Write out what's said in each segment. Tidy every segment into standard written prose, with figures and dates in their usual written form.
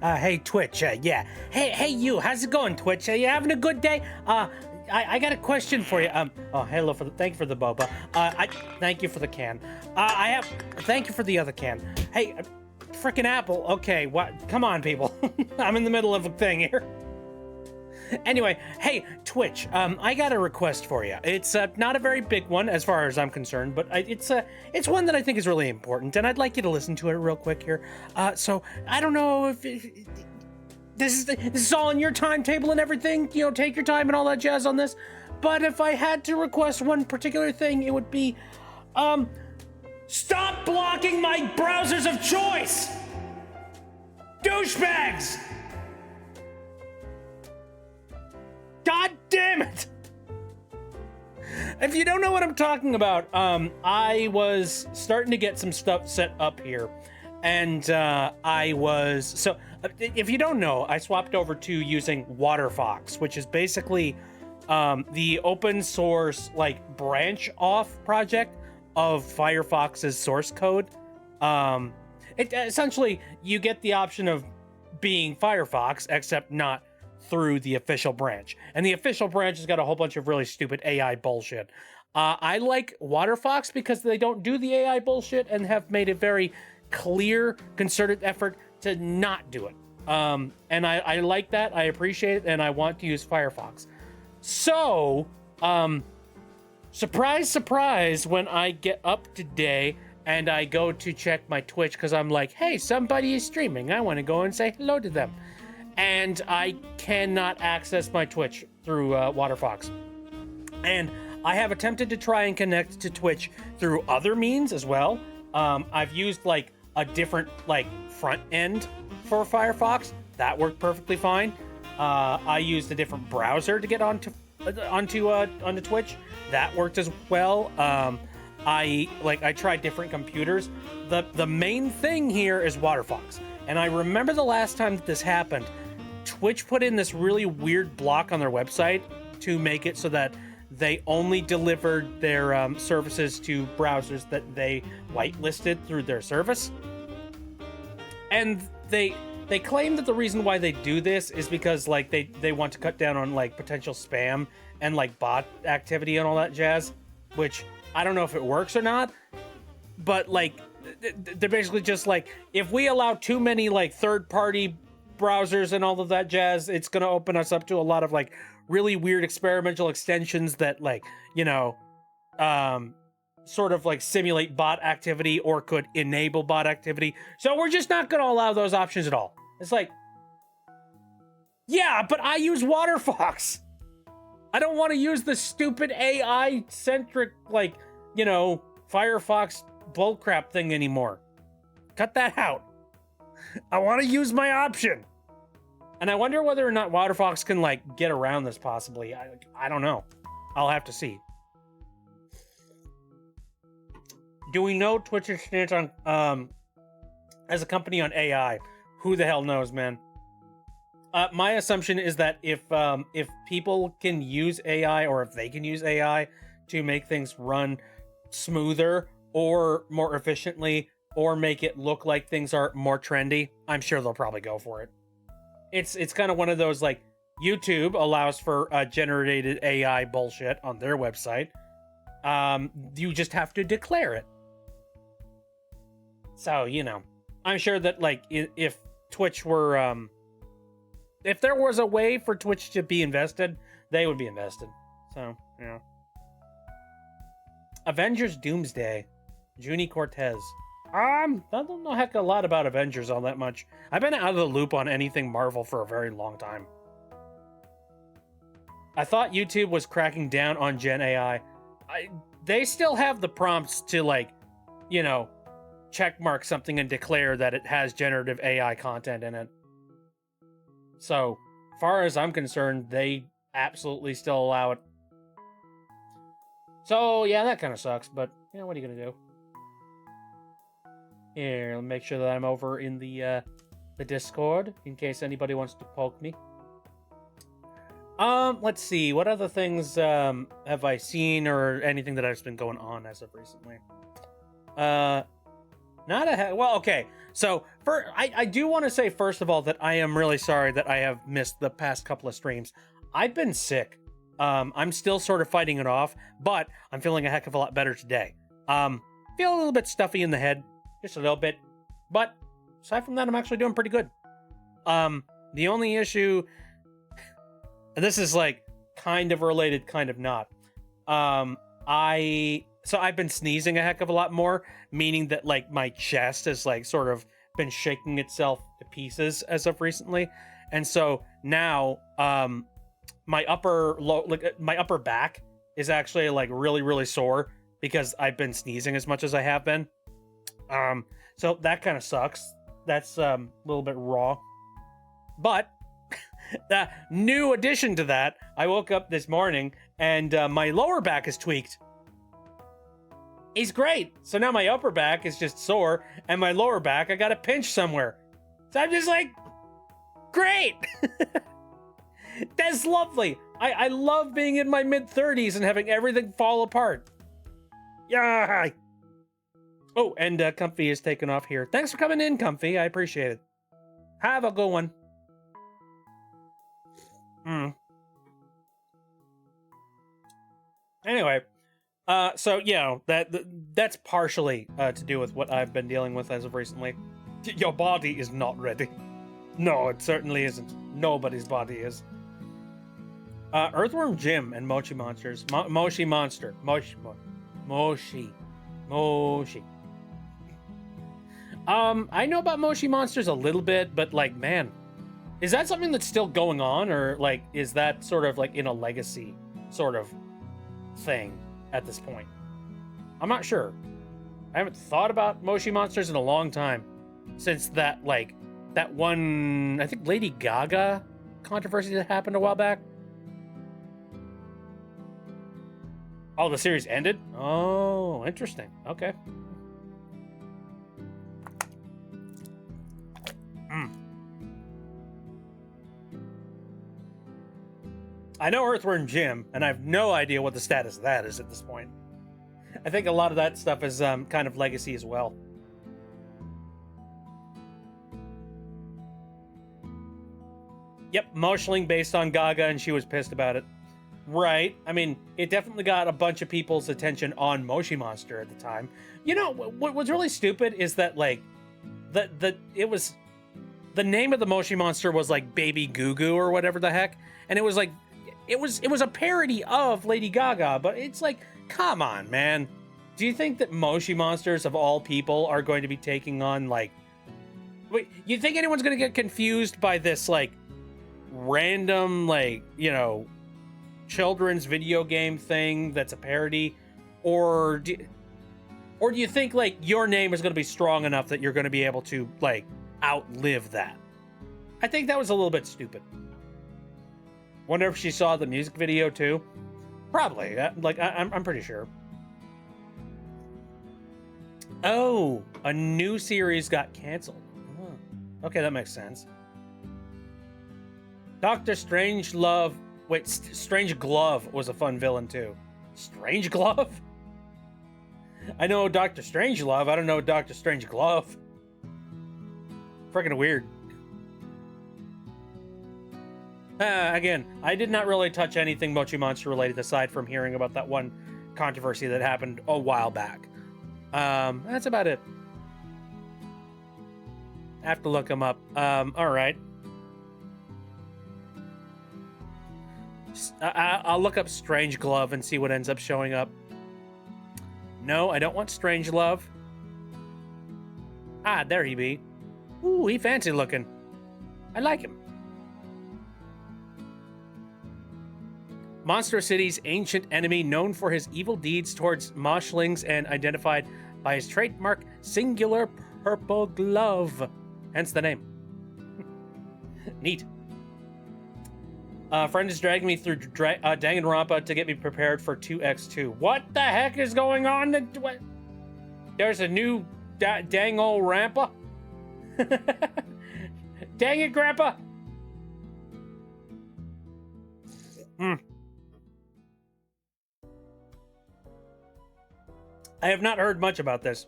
Hey, Twitch. Yeah. Hey, you. How's it going, Twitch? You having a good day? I got a question for you. Oh, hello thank you for the boba. Thank you for the can. Thank you for the other can. Hey, frickin' Apple. Okay, what? Come on, people. I'm in the middle of a thing here. Anyway, hey, Twitch, I got a request for you. It's not a very big one as far as I'm concerned, but it's one that I think is really important, and I'd like you to listen to it real quick here. So I don't know if this is all in your timetable and everything. You know, take your time and all that jazz on this. But if I had to request one particular thing, it would be, stop blocking my browsers of choice, douchebags. God damn it! If you don't know what I'm talking about, I was starting to get some stuff set up here, and if you don't know, I swapped over to using WaterFox, which is basically the open source like branch off project of Firefox's source code. It essentially, you get the option of being Firefox, except not through the official branch, and the official branch has got a whole bunch of really stupid AI bullshit. I like WaterFox because they don't do the AI bullshit and have made a very clear, concerted effort to not do it. And I like that. I appreciate it, and I want to use Firefox. So, surprise, surprise, when I get up today and I go to check my Twitch because I'm like, hey, somebody is streaming. I want to go and say hello to them. And I cannot access my Twitch through WaterFox. And I have attempted to try and connect to Twitch through other means as well. I've used like a different like front end for Firefox. That worked perfectly fine. I used a different browser to get onto Twitch. That worked as well. I tried different computers. The main thing here is WaterFox. And I remember the last time that this happened, Twitch put in this really weird block on their website to make it so that they only delivered their services to browsers that they whitelisted through their service. And they claim that the reason why they do this is because like they want to cut down on like potential spam and like bot activity and all that jazz, which I don't know if it works or not, but like they're basically just like, if we allow too many like third-party browsers and all of that jazz, it's going to open us up to a lot of like really weird experimental extensions that like, you know, sort of like simulate bot activity or could enable bot activity. So we're just not going to allow those options at all. It's like, yeah, but I use WaterFox. I don't want to use the stupid AI-centric, like, you know, Firefox bullcrap thing anymore. Cut that out. I want to use my option. And I wonder whether or not WaterFox can like get around this possibly. I don't know. I'll have to see. Do we know Twitch's stance on as a company on AI? Who the hell knows, man? My assumption is that if people can use AI, or if they can use AI to make things run smoother or more efficiently, or make it look like things are more trendy, I'm sure they'll probably go for it. It's kind of one of those, like, YouTube allows for generated AI bullshit on their website. You just have to declare it. So, you know, I'm sure that, like, if Twitch were, if there was a way for Twitch to be invested, they would be invested. So, you know. Avengers Doomsday. Junie Cortez. I don't know heck a lot about Avengers all that much. I've been out of the loop on anything Marvel for a very long time. I thought YouTube was cracking down on Gen AI. They still have the prompts to, like, you know, checkmark something and declare that it has generative AI content in it. So, far as I'm concerned, they absolutely still allow it. So, yeah, that kind of sucks, but, you know, what are you gonna do? Here, let me make sure that I'm over in the Discord, in case anybody wants to poke me. Let's see, what other things, have I seen or anything that has been going on as of recently? Not a well, okay. So I do want to say first of all that I am really sorry that I have missed the past couple of streams. I've been sick. I'm still sort of fighting it off, but I'm feeling a heck of a lot better today. Feel a little bit stuffy in the head, just a little bit, but aside from that, I'm actually doing pretty good. The only issue, and this is like kind of related, kind of not. I've been sneezing a heck of a lot more, meaning that like my chest has like sort of been shaking itself to pieces as of recently. And so now my upper back is actually like really, really sore because I've been sneezing as much as I have been. So that kind of sucks. That's a little bit raw. But the new addition to that, I woke up this morning and my lower back is tweaked. He's great. So now my upper back is just sore, and my lower back, I got a pinch somewhere. So I'm just like, great. That's lovely. I love being in my mid-30s and having everything fall apart. Yeah. Oh, and Comfy is taken off here. Thanks for coming in, Comfy. I appreciate it. Have a good one. Anyway. So yeah, that's partially to do with what I've been dealing with as of recently. Your body is not ready. No, it certainly isn't. Nobody's body is. Earthworm Jim and Mochi Monsters. Moshi Monster. Moshi. I know about Moshi Monsters a little bit, but like, man, is that something that's still going on, or like, is that sort of like in a legacy sort of thing at this point? I'm not sure. I haven't thought about Moshi Monsters in a long time, since that one, I think Lady Gaga controversy that happened a while back. Oh, the series ended? Oh, interesting. Okay. I know Earthworm Jim, and I have no idea what the status of that is at this point. I think a lot of that stuff is kind of legacy as well. Yep, Moshling based on Gaga, and she was pissed about it. Right. I mean, it definitely got a bunch of people's attention on Moshi Monster at the time. You know, what was really stupid is that, like, the name of the Moshi Monster was, like, Baby Goo Goo or whatever the heck. And it was, like, it was a parody of Lady Gaga, but it's like, come on, man. Do you think that Moshi Monsters, of all people, are going to be taking on, like... Wait, you think anyone's going to get confused by this, like, random, like, you know, children's video game thing that's a parody? Or do you think, like, your name is going to be strong enough that you're going to be able to, like, outlive that? I think that was a little bit stupid. Wonder if she saw the music video too. Probably. I'm pretty sure. Oh, a new series got canceled. Oh, okay, that makes sense. Dr. Strangelove. Wait, Strange Glove was a fun villain too. Strange Glove? I know Dr. Strangelove. I don't know Dr. Strange Glove. Freaking weird. Again, I did not really touch anything Mochi Monster related aside from hearing about that one controversy that happened a while back. That's about it. I have to look them up. Alright. I'll look up Strange Glove and see what ends up showing up. No, I don't want Strange Love. Ah, there he be. Ooh, he fancy looking. I like him. Monster City's ancient enemy, known for his evil deeds towards moshlings and identified by his trademark singular purple glove. Hence the name. Neat. Friend is dragging me through Danganronpa to get me prepared for 2x2. What the heck is going on? What? There's a new dang old Rampa? Dang it, Grandpa! I have not heard much about this.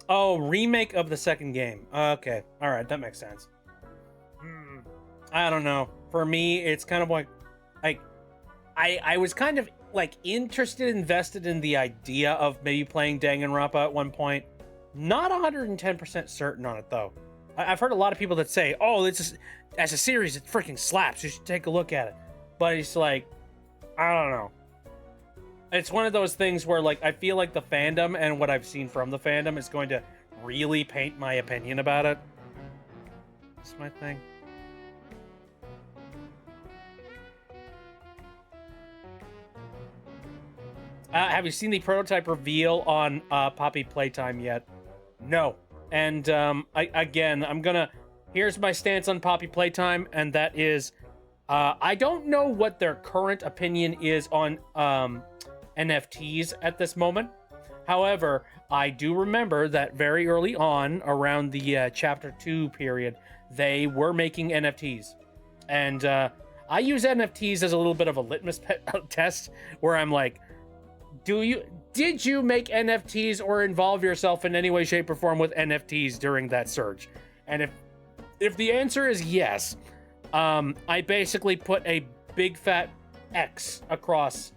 Oh, remake of the second game. Okay, all right, that makes sense. I don't know. For me, it's kind of like I was kind of like invested in the idea of maybe playing Danganronpa at one point. Not 110% certain on it though. I've heard a lot of people that say, "Oh, as a series, it freaking slaps. You should take a look at it." But it's like, I don't know. It's one of those things where like I feel like the fandom and what I've seen from the fandom is going to really paint my opinion about it. That's my thing. Have you seen the prototype reveal on Poppy Playtime yet? No. And I'm gonna. Here's my stance on Poppy Playtime, and that is, I don't know what their current opinion is on NFTs at this moment. However, I do remember that very early on, around the Chapter 2 period, they were making NFTs, and I use NFTs as a little bit of a litmus test, where I'm like, did you make NFTs or involve yourself in any way, shape, or form with NFTs during that surge? And if the answer is yes, I basically put a big fat X across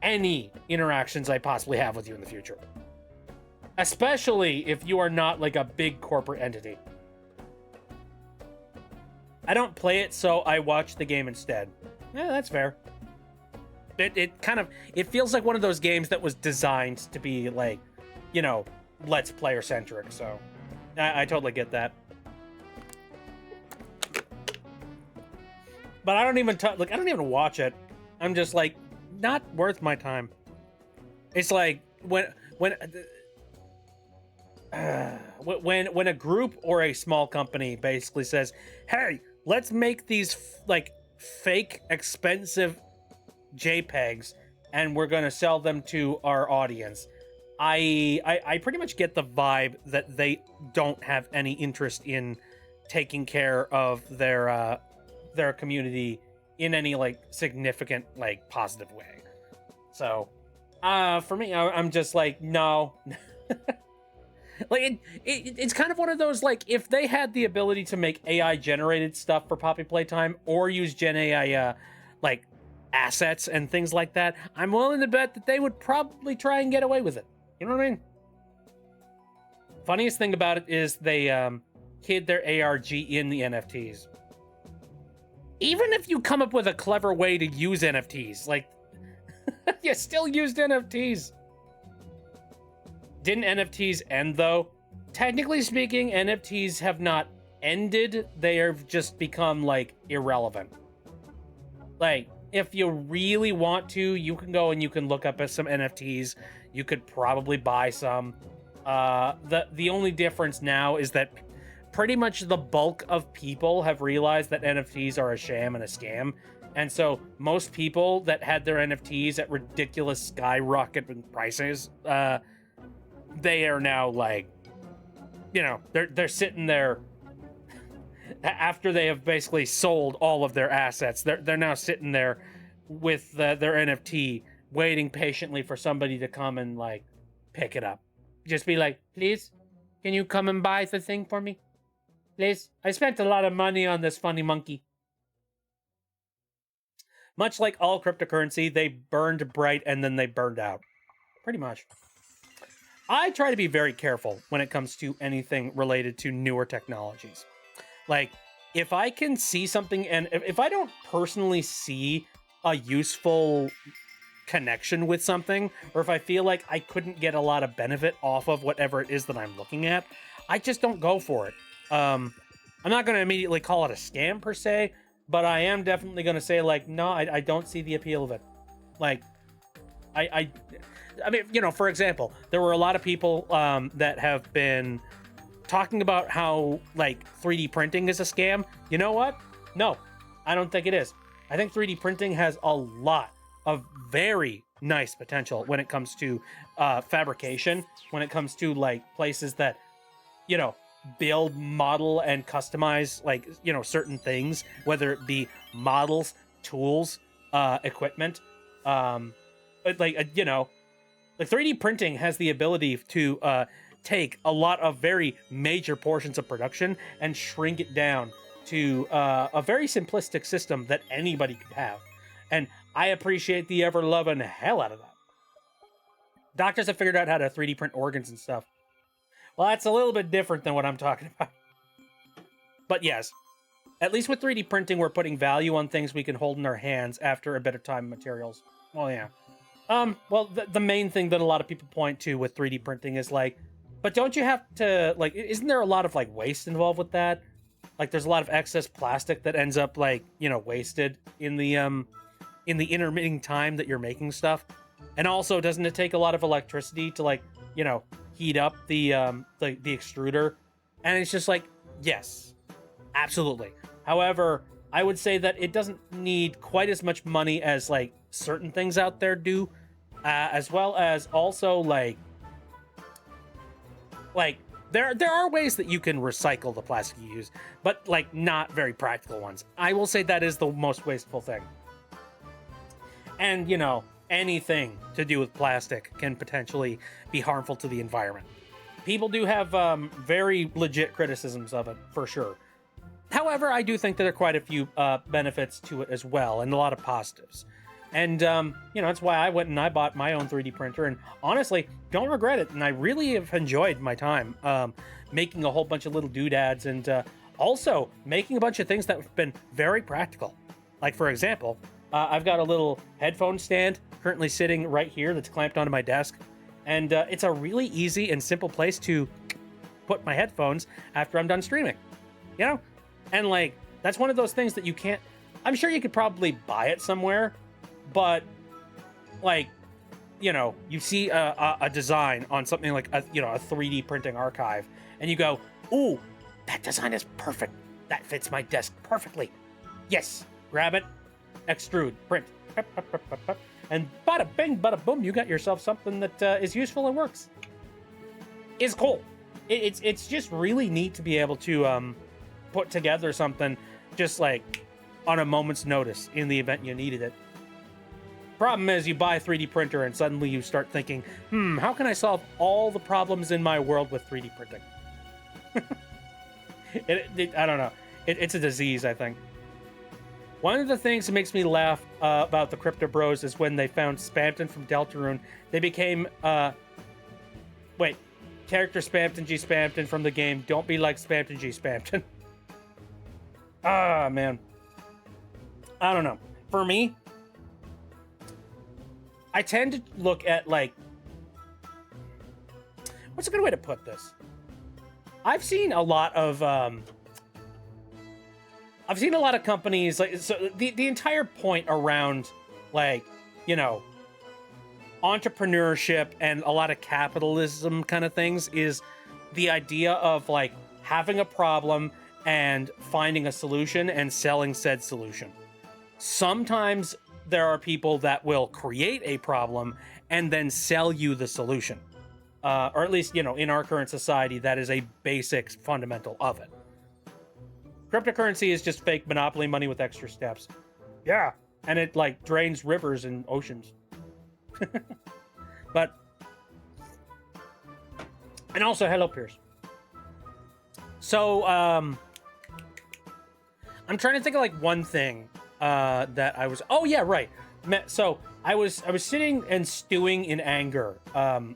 any interactions I possibly have with you in the future. Especially if you are not like a big corporate entity. I don't play it, so I watch the game instead. Yeah, that's fair. It feels like one of those games that was designed to be like, you know, let's player centric. So I totally get that. But I don't even I don't even watch it. I'm just like, not worth my time. It's like when a group or a small company basically says, "Hey, let's make these like fake expensive JPEGs and we're going to sell them to our audience." I pretty much get the vibe that they don't have any interest in taking care of their community in any like significant like positive way. So for me, I'm just like, no. Like it's kind of one of those, like, if they had the ability to make AI generated stuff for Poppy Playtime or use Gen AI like assets and things like that, I'm willing to bet that they would probably try and get away with it. You know what I mean? Funniest thing about it is they hid their ARG in the NFTs. Even if you come up with a clever way to use NFTs, like, you still used NFTs. Didn't NFTs end, though? Technically speaking, NFTs have not ended. They have just become, like, irrelevant. Like, if you really want to, you can go and you can look up at some NFTs. You could probably buy some. The only difference now is that pretty much the bulk of people have realized that NFTs are a sham and a scam. And so most people that had their NFTs at ridiculous skyrocketing prices, they are now like, you know, they're sitting there after they have basically sold all of their assets. They're now sitting there with their NFT, waiting patiently for somebody to come and like pick it up. Just be like, please, can you come and buy the thing for me? Please, I spent a lot of money on this funny monkey. Much like all cryptocurrency, they burned bright and then they burned out. Pretty much. I try to be very careful when it comes to anything related to newer technologies. Like, if I can see something, and if I don't personally see a useful connection with something, or if I feel like I couldn't get a lot of benefit off of whatever it is that I'm looking at, I just don't go for it. I'm not going to immediately call it a scam per se, but I am definitely going to say, like, no, I don't see the appeal of it. Like, I mean, you know, for example, there were a lot of people that have been talking about how, like, 3D printing is a scam. You know what? No, I don't think it is. I think 3D printing has a lot of very nice potential when it comes to fabrication, when it comes to, like, places that, you know, build, model, and customize, like, you know, certain things, whether it be models, tools, equipment, like, you know, like 3D printing has the ability to take a lot of very major portions of production and shrink it down to a very simplistic system that anybody could have. And I appreciate the ever loving hell out of that. Doctors have figured out how to 3D print organs and stuff. Well, that's a little bit different than what I'm talking about. But yes, at least with 3D printing, we're putting value on things we can hold in our hands after a bit of time and materials. Well, yeah. Well, the main thing that a lot of people point to with 3D printing is like, but don't you have to, like, isn't there a lot of, like, waste involved with that? Like, there's a lot of excess plastic that ends up, like, you know, wasted in the intermitting time that you're making stuff. And also, doesn't it take a lot of electricity to, like, you know, heat up the extruder? And it's just like, yes, absolutely. However, I would say that it doesn't need quite as much money as, like, certain things out there do, as well as also, like there are ways that you can recycle the plastic you use, but, like, not very practical ones. I will say that is the most wasteful thing. And, you know, anything to do with plastic can potentially be harmful to the environment. People do have very legit criticisms of it, for sure. However, I do think that there are quite a few benefits to it as well, and a lot of positives. And, you know, that's why I went and I bought my own 3D printer, and honestly, don't regret it. And I really have enjoyed my time making a whole bunch of little doodads, and also making a bunch of things that have been very practical. Like, for example, I've got a little headphone stand currently sitting right here that's clamped onto my desk. And it's a really easy and simple place to put my headphones after I'm done streaming, you know? And, like, that's one of those things that you can't, I'm sure you could probably buy it somewhere, but, like, you know, you see a design on something like a 3D printing archive, and you go, ooh, that design is perfect. That fits my desk perfectly. Yes, grab it, extrude, print, and bada bing, bada boom, you got yourself something that is useful and works. It's cool. It's just really neat to be able to put together something just, like, on a moment's notice in the event you needed it. Problem is, you buy a 3D printer and suddenly you start thinking, how can I solve all the problems in my world with 3D printing? I don't know. It's a disease, I think. One of the things that makes me laugh about the Crypto Bros is when they found Spamton from Deltarune. They became, character Spamton G Spamton from the game. Don't be like Spamton G Spamton. Ah, man. I don't know. For me, I tend to look at, like, what's a good way to put this? I've seen a lot of companies, like, so the entire point around, like, you know, entrepreneurship and a lot of capitalism kind of things is the idea of, like, having a problem and finding a solution and selling said solution. Sometimes there are people that will create a problem and then sell you the solution. Or at least, you know, in our current society, that is a basic fundamental of it. Cryptocurrency is just fake monopoly money with extra steps. Yeah. And it, like, drains rivers and oceans. But, and also, hello, Pierce. So, I'm trying to think of, like, one thing that I was, oh yeah, right. So I was sitting and stewing in anger,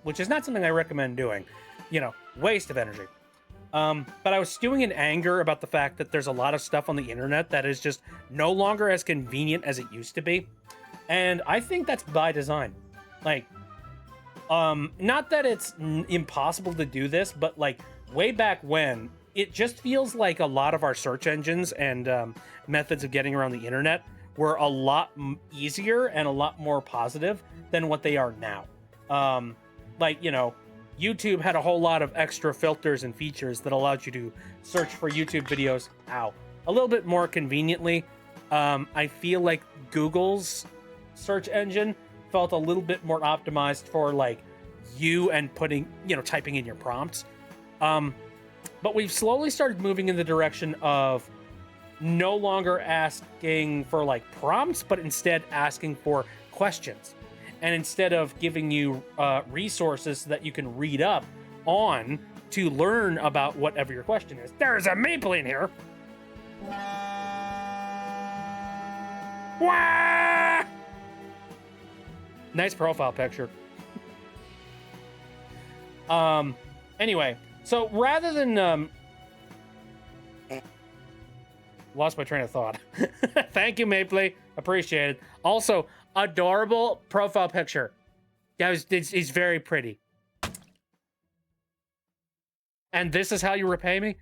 which is not something I recommend doing, you know, waste of energy. But I was stewing in anger about the fact that there's a lot of stuff on the internet that is just no longer as convenient as it used to be. And I think that's by design. Like, not that it's impossible to do this, but, like, way back when, it just feels like a lot of our search engines and methods of getting around the internet were a lot easier and a lot more positive than what they are now. Like, you know, YouTube had a whole lot of extra filters and features that allowed you to search for YouTube videos, a little bit more conveniently. I feel like Google's search engine felt a little bit more optimized for, like, you and putting, you know, typing in your prompts. But we've slowly started moving in the direction of no longer asking for, like, prompts, but instead asking for questions. And instead of giving you resources that you can read up on to learn about whatever your question is. There's a maple in here. Wah! Nice profile picture. Anyway, so rather than lost my train of thought. Thank you, Mapley. Appreciate it. Also, adorable profile picture. Yeah, he's very pretty. And this is how you repay me?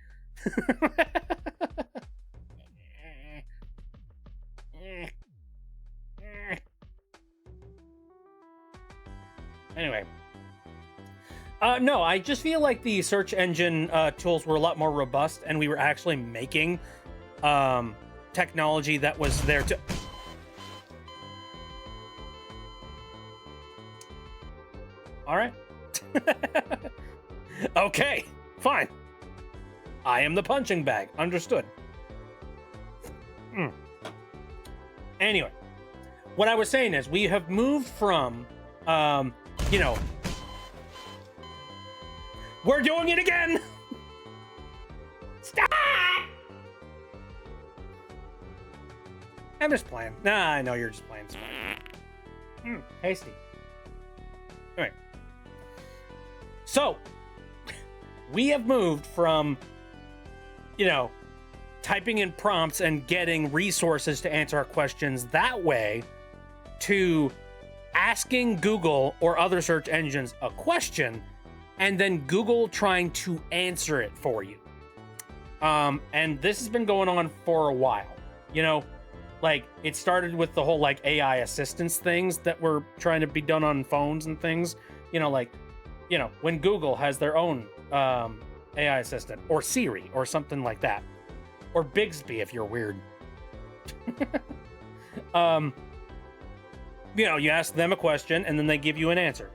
Anyway. No, I just feel like the search engine tools were a lot more robust, and we were actually making technology that was there to... All right. Okay, fine. I am the punching bag. Understood. Anyway, what I was saying is we have moved from, you know, we're doing it again! Stop! I'm just playing. Nah, I know you're just playing. Hasty. Anyway. So, we have moved from, you know, typing in prompts and getting resources to answer our questions that way to asking Google or other search engines a question and then Google trying to answer it for you. And this has been going on for a while. You know, like, it started with the whole, like, AI assistance things that were trying to be done on phones and things. You know, like, you know, when Google has their own AI assistant, or Siri, or something like that. Or Bixby, if you're weird. You know, you ask them a question, and then they give you an answer.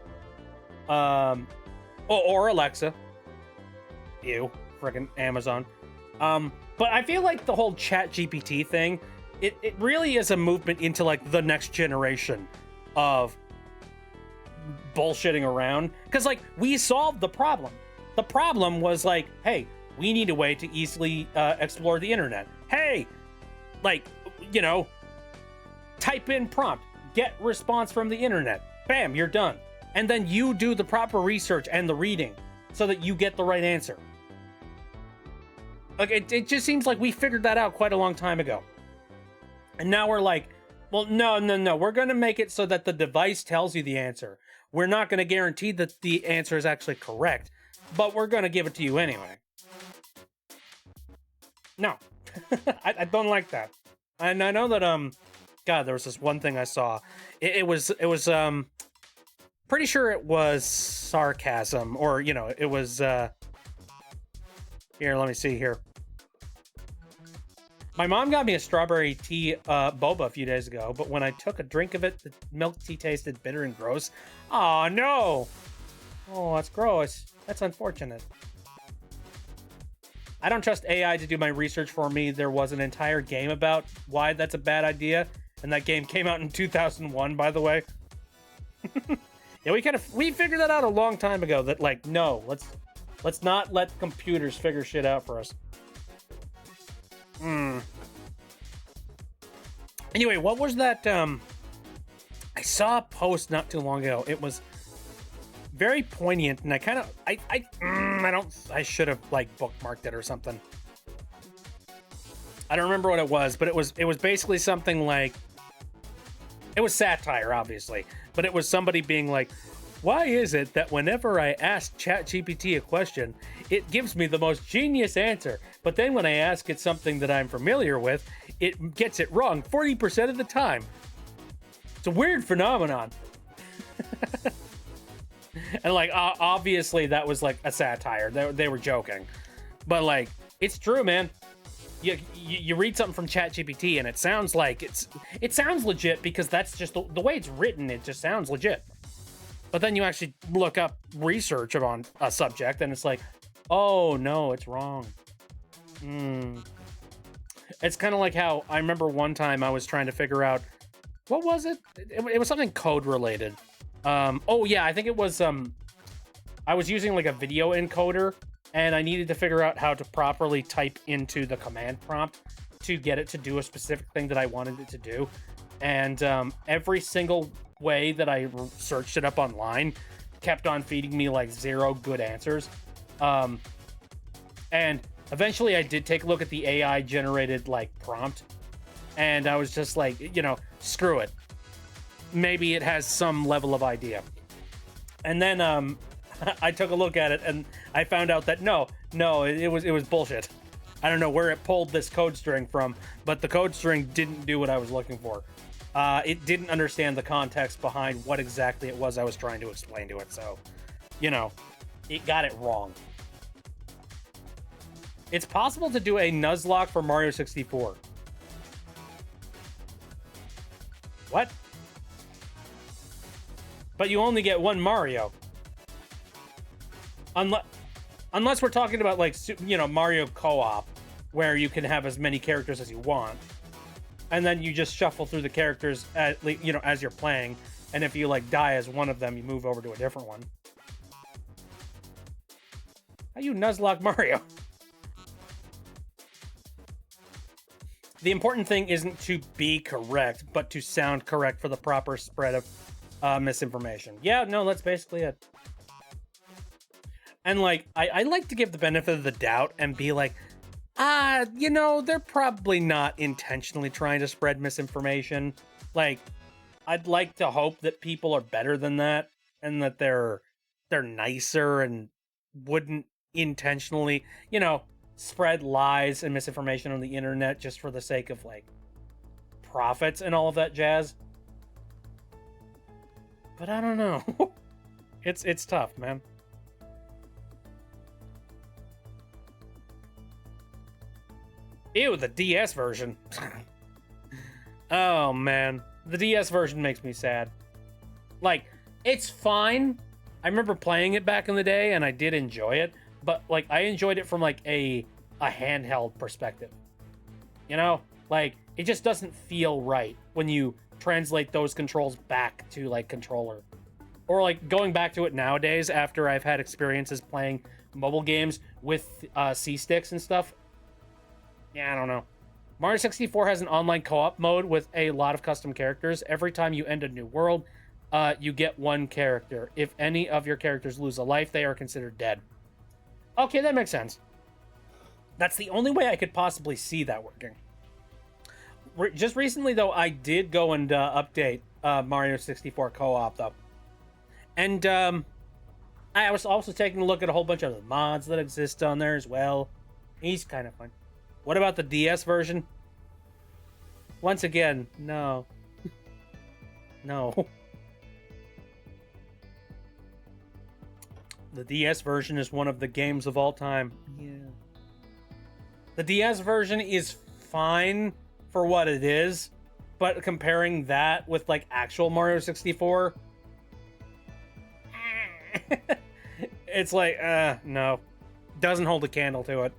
Or Alexa. Ew, freaking Amazon. But I feel like the whole ChatGPT thing, it really is a movement into, like, the next generation of bullshitting around. Because, like, we solved the problem. The problem was, like, hey, we need a way to easily explore the internet. Hey, like, you know, type in prompt, get response from the internet. Bam, you're done. And then you do the proper research and the reading so that you get the right answer. Like, it just seems like we figured that out quite a long time ago. And now we're like, well, no. We're going to make it so that the device tells you the answer. We're not going to guarantee that the answer is actually correct, but we're going to give it to you anyway. No, I don't like that. And I know that, God, there was this one thing I saw. It was pretty sure it was sarcasm, or, you know, it was, here, let me see here. My mom got me a strawberry tea boba a few days ago, but when I took a drink of it, the milk tea tasted bitter and gross. Oh, no! Oh, that's gross. That's unfortunate. I don't trust AI to do my research for me. There was an entire game about why that's a bad idea, and that game came out in 2001, by the way. Yeah, we figured that out a long time ago, that, like, no, let's not let computers figure shit out for us. Anyway, what was that? I saw a post not too long ago. It was very poignant, and I should have, like, bookmarked it or something. I don't remember what it was, but it was basically something like, it was satire, obviously, but it was somebody being like, why is it that whenever I ask ChatGPT a question, it gives me the most genius answer, but then when I ask it something that I'm familiar with, it gets it wrong 40% of the time? It's a weird phenomenon. And, like, obviously that was, like, a satire. They were joking. But, like, it's true, man. You read something from ChatGPT and it sounds like it sounds legit because that's just the way it's written. It just sounds legit. But then you actually look up research on a subject and it's like, oh no, it's wrong. It's kind of like how I remember one time I was trying to figure out, what was it? It was something code related. Oh yeah, I think it was I was using like a video encoder, and I needed to figure out how to properly type into the command prompt to get it to do a specific thing that I wanted it to do. And every single way that I searched it up online kept on feeding me like 0 good answers. And eventually I did take a look at the AI generated like prompt, and I was just like, you know, screw it. Maybe it has some level of idea. And then I took a look at it, and I found out that no, it was bullshit. I don't know where it pulled this code string from, but the code string didn't do what I was looking for. It didn't understand the context behind what exactly it was I was trying to explain to it. So, you know, it got it wrong. It's possible to do a Nuzlocke for Mario 64. What? But you only get one Mario. Unless we're talking about, like, you know, Mario co-op, where you can have as many characters as you want. And then you just shuffle through the characters, you know, as you're playing. And if you, like, die as one of them, you move over to a different one. How you Nuzlocke Mario? The important thing isn't to be correct, but to sound correct for the proper spread of misinformation. Yeah, no, that's basically it. And, like, I like to give the benefit of the doubt and be like, you know, they're probably not intentionally trying to spread misinformation. Like, I'd like to hope that people are better than that, and that they're nicer and wouldn't intentionally, you know, spread lies and misinformation on the internet just for the sake of, like, profits and all of that jazz. But I don't know. It's tough, man. Ew, the DS version. Oh, man. The DS version makes me sad. Like, it's fine. I remember playing it back in the day, and I did enjoy it. But, like, I enjoyed it from, like, a handheld perspective. You know? Like, it just doesn't feel right when you translate those controls back to, like, controller. Or, like, going back to it nowadays after I've had experiences playing mobile games with C-sticks and stuff. Yeah, I don't know. Mario 64 has an online co-op mode with a lot of custom characters. Every time you end a new world, you get one character. If any of your characters lose a life, they are considered dead. Okay, that makes sense. That's the only way I could possibly see that working. Just recently, though, I did go and update Mario 64 co-op, though. And I was also taking a look at a whole bunch of the mods that exist on there as well. He's kind of fun. What about the DS version? Once again, no. No. The DS version is one of the games of all time. Yeah. The DS version is fine for what it is, but comparing that with, like, actual Mario 64, it's like, no. Doesn't hold a candle to it.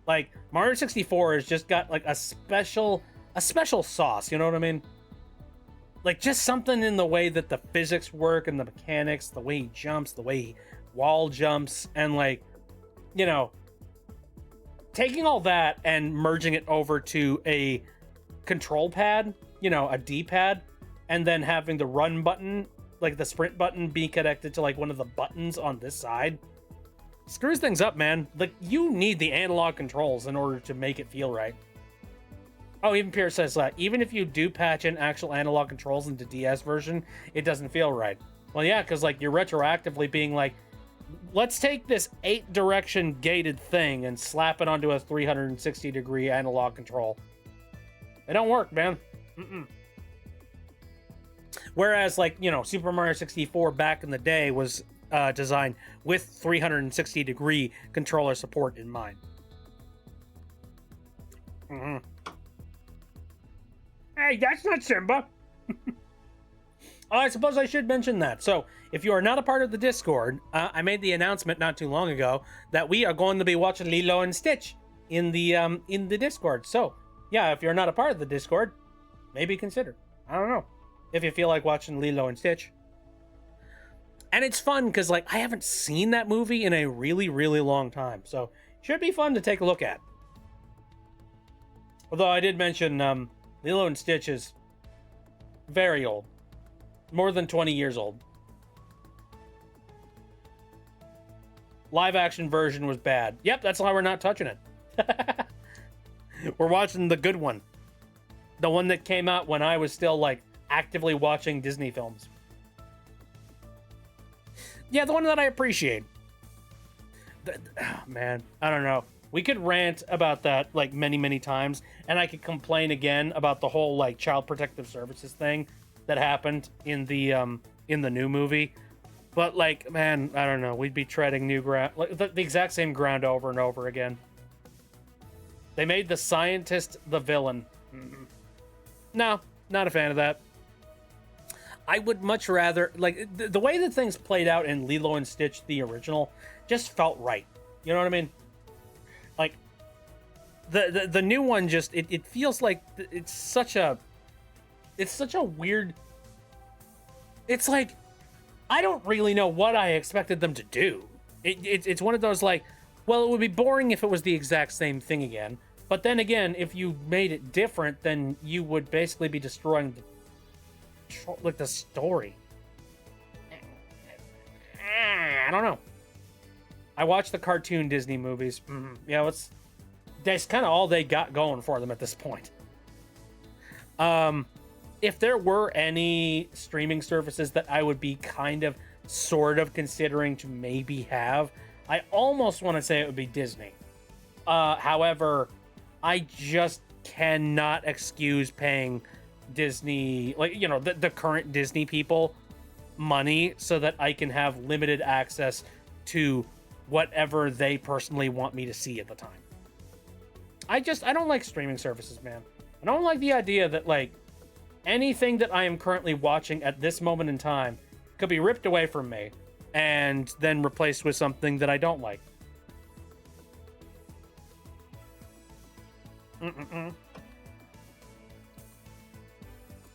Like, Mario 64 has just got, like, a special sauce, you know what I mean? Like, just something in the way that the physics work and the mechanics, the way he jumps, the way he wall jumps, and, like, you know, taking all that and merging it over to a control pad, you know, a D-pad, and then having the run button, like the sprint button, be connected to, like, one of the buttons on this side. Screws things up, man. Like, you need the analog controls in order to make it feel right. Oh, even Pierce says that even if you do patch in actual analog controls into DS version, it doesn't feel right. Well, yeah, because, like, you're retroactively being like, let's take this 8-direction gated thing and slap it onto a 360-degree analog control. They don't work, man. Mm-mm. Whereas, like, you know, Super Mario 64 back in the day was designed with 360-degree controller support in mind. Mm-hmm. Hey, that's not Simba. Oh, I suppose I should mention that. So, if you are not a part of the Discord, I made the announcement not too long ago that we are going to be watching Lilo and Stitch in the Discord. So, yeah, if you're not a part of the Discord, maybe consider. I don't know. If you feel like watching Lilo and Stitch. And it's fun because, like, I haven't seen that movie in a really, really long time. So, should be fun to take a look at. Although I did mention Lilo and Stitch is very old. More than 20 years old. Live action version was bad. Yep, that's why we're not touching it. We're watching the good one. The one that came out when I was still, like, actively watching Disney films. Yeah, the one that I appreciate. Oh, man, I don't know. We could rant about that, like, many, many times, and I could complain again about the whole, like, Child Protective Services thing that happened in the new movie. But, like, man, I don't know. We'd be treading new ground, like the exact same ground over and over again. They made the scientist the villain. No, not a fan of that. I would much rather, like, the way that things played out in Lilo and Stitch, the original, just felt right. You know what I mean? Like, the new one just, it feels like it's such a weird, it's like, I don't really know what I expected them to do. It's one of those, like, well, it would be boring if it was the exact same thing again. But then again, if you made it different, then you would basically be destroying the story. I don't know. I watched the cartoon Disney movies. Yeah, that's kind of all they got going for them at this point. If there were any streaming services that I would be kind of, sort of considering to maybe have, I almost want to say it would be Disney. However, I just cannot excuse paying Disney, like, you know, the current Disney people money so that I can have limited access to whatever they personally want me to see at the time. I don't like streaming services, man. I don't like the idea that, like, anything that I am currently watching at this moment in time could be ripped away from me and then replaced with something that I don't like.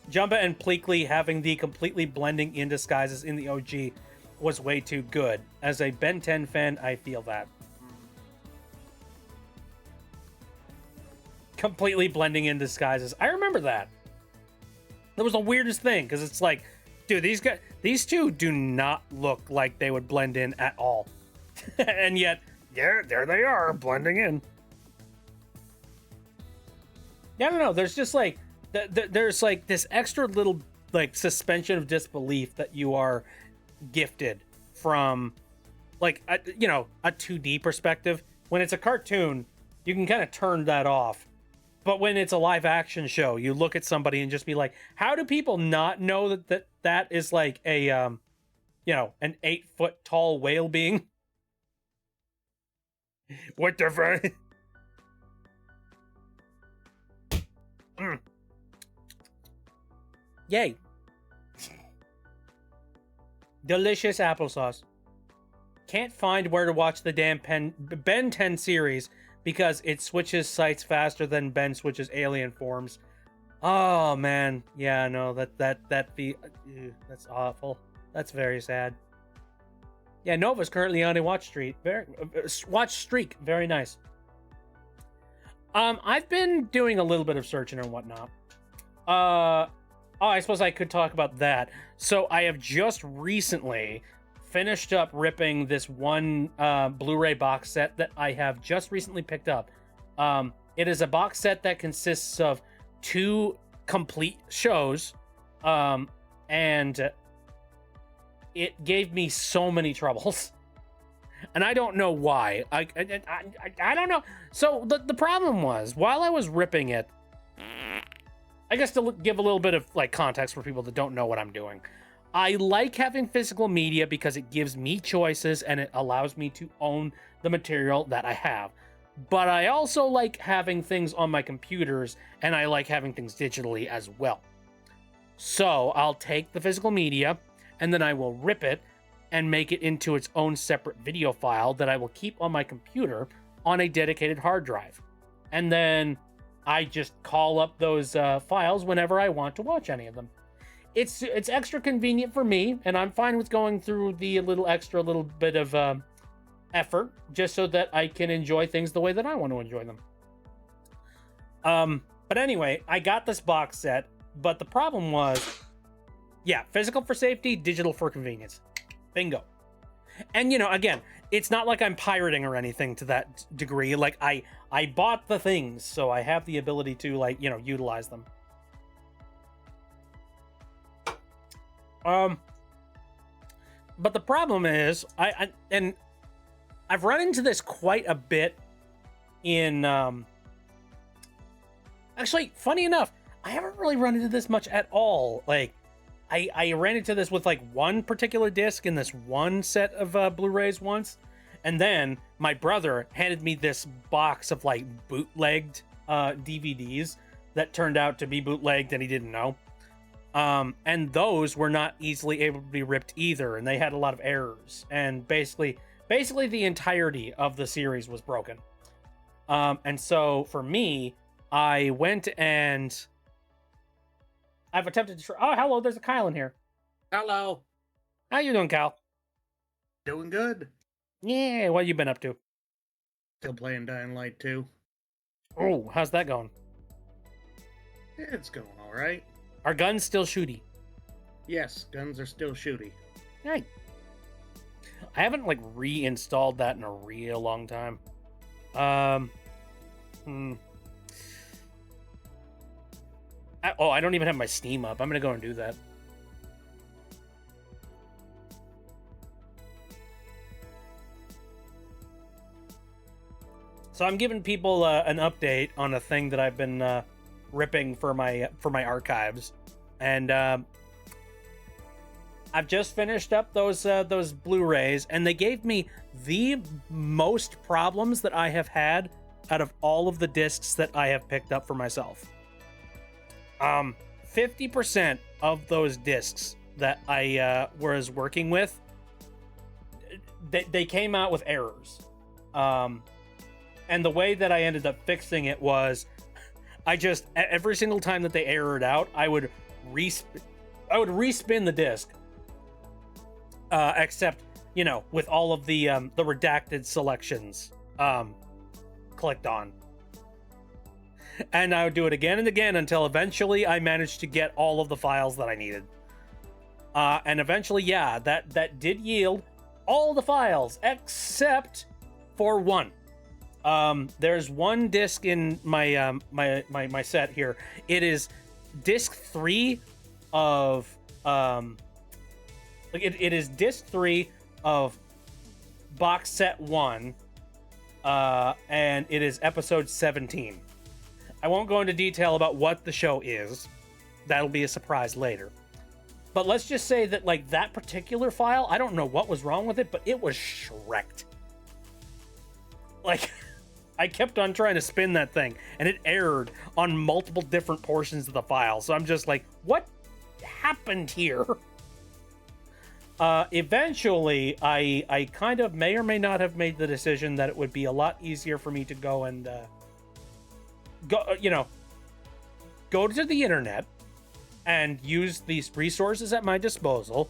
Jumba and Pleakley having the completely blending in disguises in the OG was way too good. As a Ben 10 fan, I feel that. Completely blending in disguises. I remember that. That was the weirdest thing, because it's like, dude, these two do not look like they would blend in at all. And yet, there they are, blending in. Yeah, I don't know. There's just like, there's like this extra little, like, suspension of disbelief that you are gifted from, like, a 2D perspective. When it's a cartoon, you can kind of turn that off. But when it's a live action show, you look at somebody and just be like, how do people not know that is like a, an 8-foot tall whale being? What the fuck? Yay. Delicious applesauce. Can't find where to watch the damn Ben 10 series because it switches sites faster than Ben switches alien forms. Oh man, yeah, no, that's awful. That's very sad. Yeah, Nova's currently on a watch streak. Very nice. I've been doing a little bit of searching and whatnot. I suppose I could talk about that. So I have just recently finished up ripping this one Blu-ray box set that I have just recently picked up. It is a box set that consists of 2 complete shows, and it gave me so many troubles. And I don't know why. I don't know. So the problem was, while I was ripping it, I guess to give a little bit of, like, context for people that don't know what I'm doing, I like having physical media because it gives me choices and it allows me to own the material that I have. But I also like having things on my computers, and I like having things digitally as well. So I'll take the physical media, and then I will rip it and make it into its own separate video file that I will keep on my computer on a dedicated hard drive. And then I just call up those files whenever I want to watch any of them. it's extra convenient for me, and I'm fine with going through the little bit of effort just so that I can enjoy things the way that I want to enjoy them. But anyway, I got this box set, but the problem was, yeah, physical for safety, digital for convenience. Bingo. And again, it's not like I'm pirating or anything to that degree. Like I bought the things, so I have the ability to utilize them. But the problem is, I've run into this quite a bit in, actually, funny enough, I haven't really run into this much at all. Like, I ran into this with, like, one particular disc in this one set of Blu-rays once, and then my brother handed me this box of, like, bootlegged DVDs that turned out to be bootlegged and he didn't know. And those were not easily able to be ripped either, and they had a lot of errors, and basically the entirety of the series was broken. And so for me, I went and I've attempted to oh, hello, there's a Kyle in here. Hello. How you doing, Kyle? Doing good. Yeah, what you been up to? Still playing Dying Light 2. Oh, how's that going? It's going alright. Are guns still shooty? Yes, guns are still shooty. Right. I haven't like reinstalled that in a real long time. I don't even have my Steam up. I'm gonna go and do that. So I'm giving people an update on a thing that I've been ripping for my archives, and I've just finished up those Blu-rays, and they gave me the most problems that I have had out of all of the discs that I have picked up for myself. 50% of those discs that I was working with, they came out with errors. And the way that I ended up fixing it was, I just, every single time that they errored out, I would respin the disc, except with all of the redacted selections clicked on, and I would do it again and again until eventually I managed to get all of the files that I needed. And eventually, yeah, that did yield all the files except for one. There's one disc in my my set here. It is disc 3 of it is disc 3 of box set 1, and it is episode 17. I won't go into detail about what the show is. That'll be a surprise later. But let's just say that like that particular file, I don't know what was wrong with it, but it was shreked. Like, I kept on trying to spin that thing, and it errored on multiple different portions of the file. So I'm just like, what happened here? Eventually, I kind of may or may not have made the decision that it would be a lot easier for me to go and go to the internet and use these resources at my disposal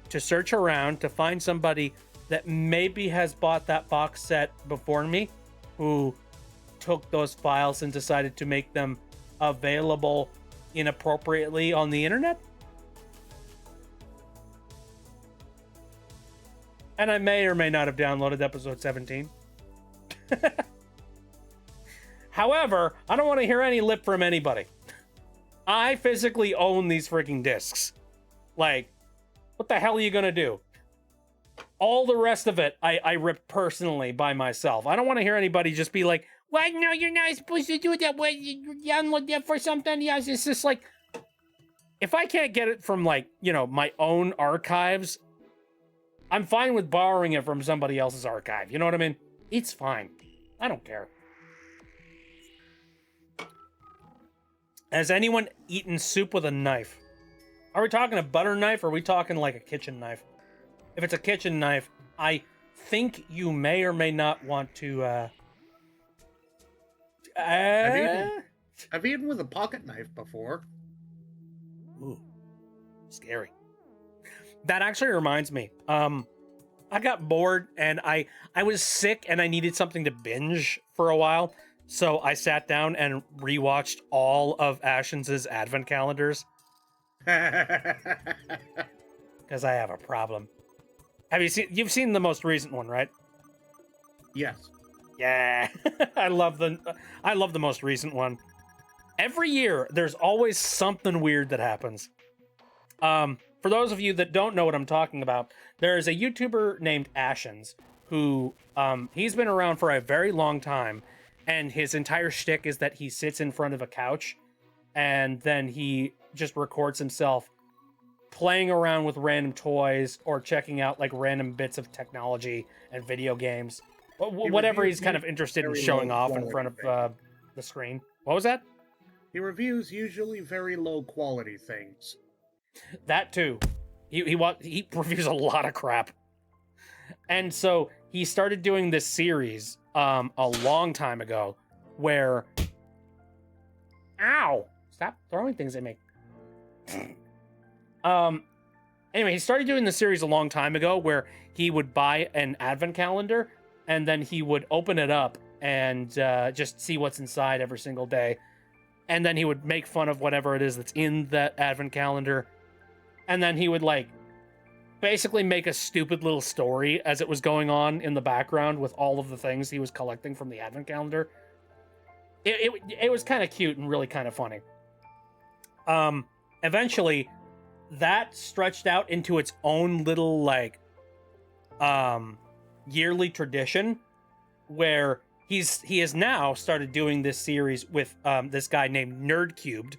to search around to find somebody that maybe has bought that box set before me, who took those files and decided to make them available inappropriately on the internet. And I may or may not have downloaded episode 17. However, I don't want to hear any lip from anybody. I physically own these freaking discs. Like, what the hell are you gonna do? All the rest of it, I ripped personally by myself. I don't want to hear anybody just be like, "What? No, you're not supposed to do that. What? You download that for something else." It's just like, if I can't get it from like, my own archives, I'm fine with borrowing it from somebody else's archive. You know what I mean? It's fine. I don't care. Has anyone eaten soup with a knife? Are we talking a butter knife, or are we talking like a kitchen knife? If it's a kitchen knife, I think you may or may not want to I've eaten with a pocket knife before. Ooh. Scary. That actually reminds me. I got bored and I was sick and I needed something to binge for a while. So I sat down and rewatched all of Ashens's advent calendars because I have a problem. You've seen the most recent one, right? Yes. Yeah. I love the most recent one. Every year there's always something weird that happens. For those of you that don't know what I'm talking about, there is a YouTuber named Ashens who he's been around for a very long time, and his entire shtick is that he sits in front of a couch and then he just records himself playing around with random toys or checking out like random bits of technology and video games. Whatever he's kind of interested in showing off in front of the screen. What was that? He reviews usually very low quality things. That too. He reviews a lot of crap. And so he started doing this series a long time ago where ow, stop throwing things at me. Anyway, he started doing the series a long time ago where he would buy an advent calendar and then he would open it up and just see what's inside every single day. And then he would make fun of whatever it is that's in that advent calendar. And then he would like basically make a stupid little story as it was going on in the background with all of the things he was collecting from the advent calendar. It was kind of cute and really kind of funny. Eventually that stretched out into its own little like yearly tradition where he has now started doing this series with this guy named Nerdcubed.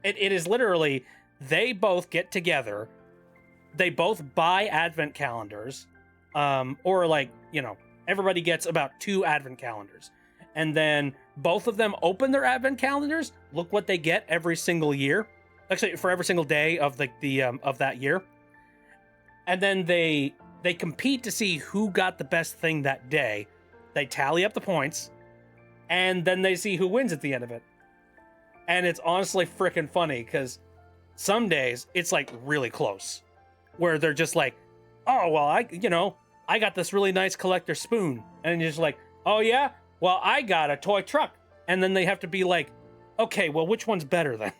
It is literally they both get together, they both buy advent calendars, or like, you know, everybody gets about 2 advent calendars, and then both of them open their advent calendars, look what they get every single year, actually for every single day of the of that year, and then they compete to see who got the best thing that day. They tally up the points, and then they see who wins at the end of it. And it's honestly freaking funny because some days it's like really close where they're just like, oh, well, I got this really nice collector spoon. And you're just like, oh yeah, well, I got a toy truck. And then they have to be like, okay, well, which one's better then?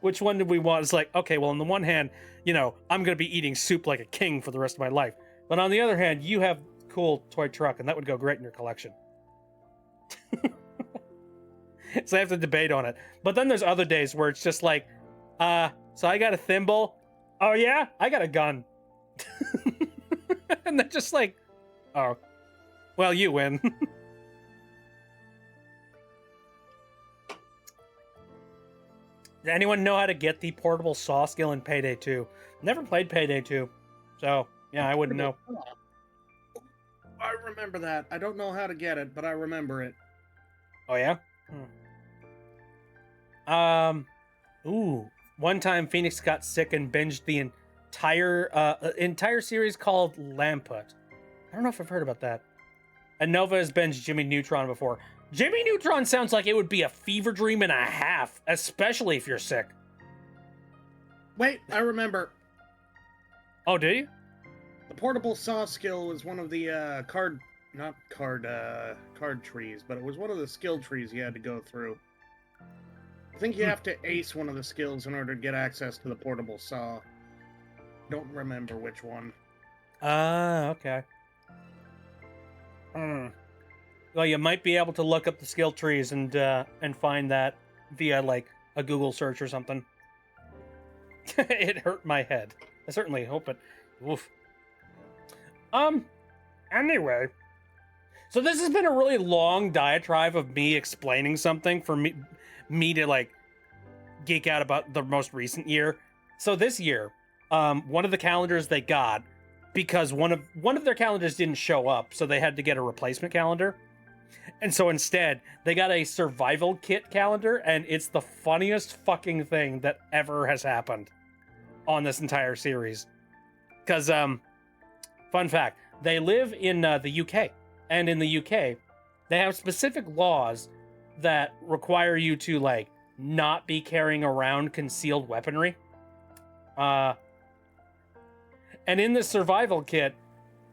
Which one did we want? It's like, okay, well, on the one hand, you know, I'm going to be eating soup like a king for the rest of my life. But on the other hand, you have a cool toy truck and that would go great in your collection. So I have to debate on it. But then there's other days where it's just like, so I got a thimble. Oh yeah, I got a gun. And they're just like, oh, well, you win. Does anyone know how to get the portable saw skill in Payday 2? Never played Payday 2. So, yeah, I wouldn't know. I remember that. I don't know how to get it, but I remember it. Oh, yeah? Ooh. One time Phoenix got sick and binged the entire series called Lamput. I don't know if I've heard about that. And Nova has binged Jimmy Neutron before. Jimmy Neutron sounds like it would be a fever dream and a half, especially if you're sick. Wait, I remember. Oh, do you? The portable saw skill was one of the card trees, but it was one of the skill trees you had to go through. I think you have to ace one of the skills in order to get access to the portable saw. Don't remember which one. Okay. Well, you might be able to look up the skill trees and find that via like a Google search or something. It hurt my head. I certainly hope it. Oof. Anyway, so this has been a really long diatribe of me explaining something for me to like geek out about the most recent year. So this year, one of the calendars they got, because one of their calendars didn't show up, so they had to get a replacement calendar. And so instead, they got a survival kit calendar, and it's the funniest fucking thing that ever has happened on this entire series. Because, fun fact, they live in the UK, and in the UK, they have specific laws that require you to, like, not be carrying around concealed weaponry. And in the survival kit,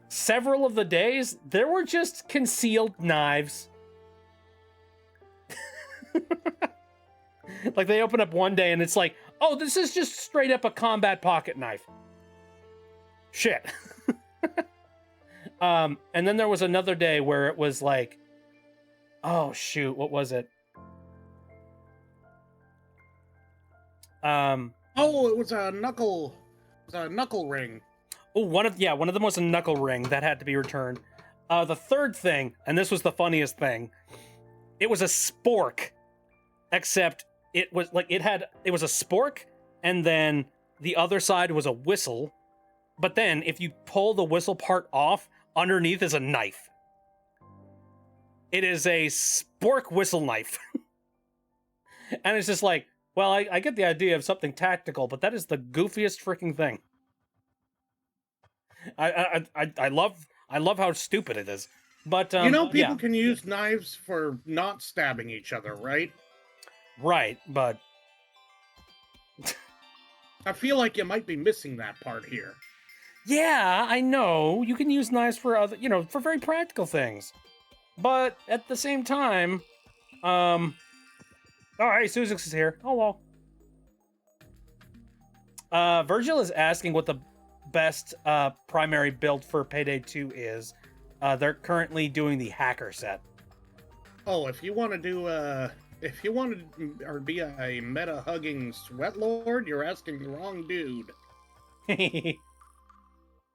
several of the days, there were just concealed knives. Like, they open up one day and it's like, oh, this is just straight up a combat pocket knife. Shit. And then there was another day where it was like, oh shoot, what was it? Oh, it was a knuckle ring. Oh, one of them was a knuckle ring that had to be returned. The third thing, and this was the funniest thing, it was a spork, except it was like it was a spork, and then the other side was a whistle. But then if you pull the whistle part off, underneath is a knife. It is a spork whistle knife. And it's just like, well, I get the idea of something tactical, but that is the goofiest freaking thing. I love how stupid it is. But people can use knives for not stabbing each other, right? Right, but I feel like you might be missing that part here. yeah, I know you can use knives for other, for very practical things. But at the same time, oh, hey, Susix is here. Oh, well. Virgil is asking what the best primary build for Payday 2 is. They're currently doing the hacker set. Oh, if you want to do or be a meta hugging sweat lord, you're asking the wrong dude.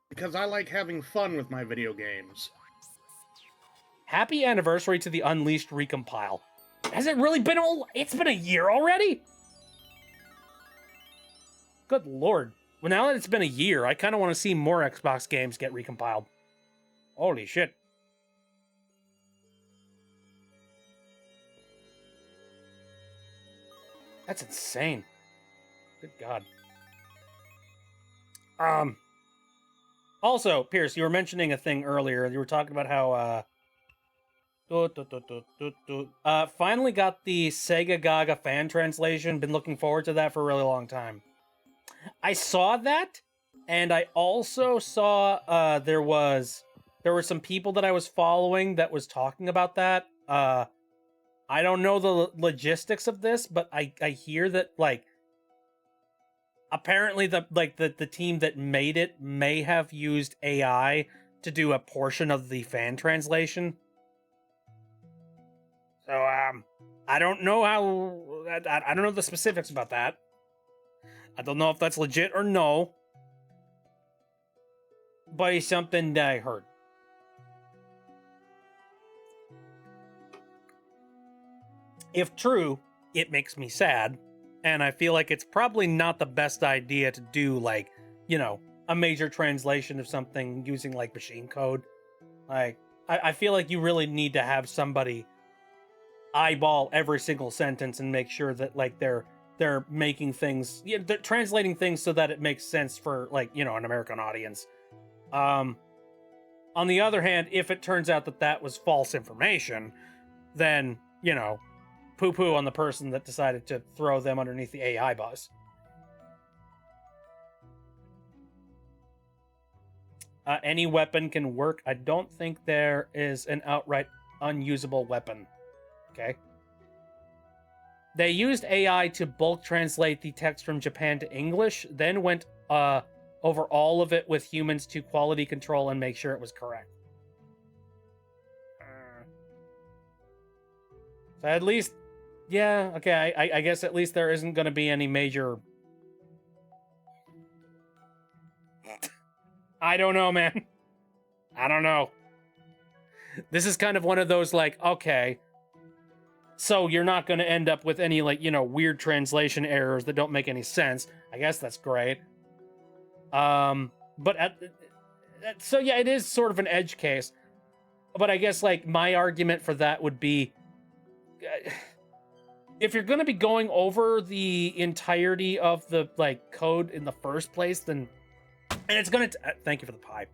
Because I like having fun with my video games. Happy anniversary to the Unleashed recompile. Has it really been it's been a year already? Good lord. Well, now that it's been a year, I kind of want to see more Xbox games get recompiled. Holy shit. That's insane. Good god. Also, Pierce, you were mentioning a thing earlier. You were talking about how, finally got the Sega Gaga fan translation. Been looking forward to that for a really long time. I saw that, and I also saw, there were some people that I was following that was talking about that. I don't know the logistics of this, but I hear that, like, apparently the team that made it may have used AI to do a portion of the fan translation. So I don't know I don't know the specifics about that. I don't know if that's legit or no. But it's something that I heard. If true, it makes me sad. And I feel like it's probably not the best idea to do, like, a major translation of something using, like, machine code. Like, I feel like you really need to have somebody eyeball every single sentence and make sure that, like, they're making things, they're translating things so that it makes sense for, like, an American audience. On the other hand, if it turns out that that was false information, then, poo-poo on the person that decided to throw them underneath the AI bus. Any weapon can work. I don't think there is an outright unusable weapon. Okay. They used AI to bulk translate the text from Japan to English, then went over all of it with humans to quality control and make sure it was correct. So at least, yeah, okay, I guess at least there isn't going to be any major... I don't know, man. I don't know. This is kind of one of those, like, okay, so you're not going to end up with any, like, weird translation errors that don't make any sense. I guess that's great. But so yeah, it is sort of an edge case. But I guess, like, my argument for that would be, if you're going to be going over the entirety of the, like, code in the first place, then, and it's going to, thank you for the pie.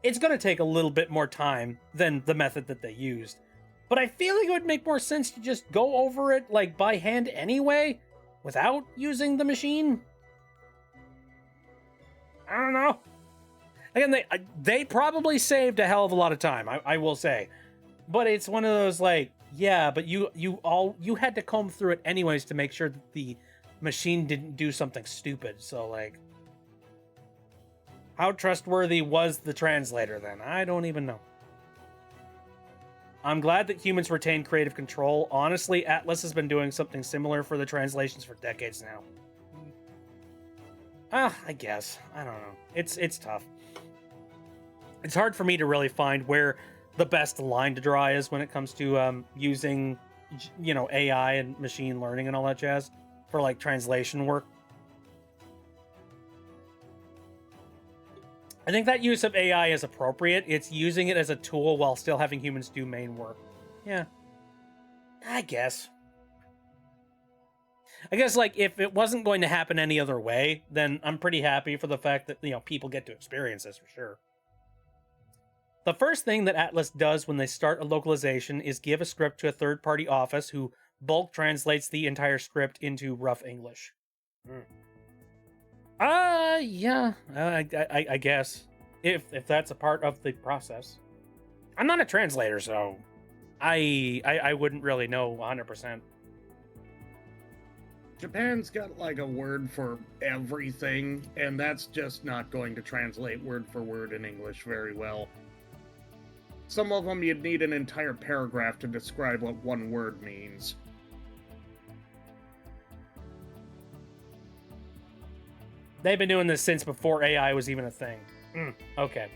It's going to take a little bit more time than the method that they used. But I feel like it would make more sense to just go over it, like, by hand anyway, without using the machine. I don't know. Again, they probably saved a hell of a lot of time, I will say. But it's one of those, like, yeah, but you had to comb through it anyways to make sure that the machine didn't do something stupid. So, like, how trustworthy was the translator then? I don't even know. I'm glad that humans retain creative control. Honestly, Atlas has been doing something similar for the translations for decades now. I guess. I don't know. It's tough. It's hard for me to really find where the best line to draw is when it comes to using, AI and machine learning and all that jazz for, like, translation work. I think that use of AI is appropriate. It's using it as a tool while still having humans do main work. Yeah. I guess, like, if it wasn't going to happen any other way, then I'm pretty happy for the fact that, people get to experience this for sure. The first thing that Atlas does when they start a localization is give a script to a third-party office who bulk translates the entire script into rough English. Yeah, I guess. If that's a part of the process. I'm not a translator, so I wouldn't really know 100%. Japan's got like a word for everything, and that's just not going to translate word for word in English very well. Some of them you'd need an entire paragraph to describe what one word means. They've been doing this since before AI was even a thing. Okay.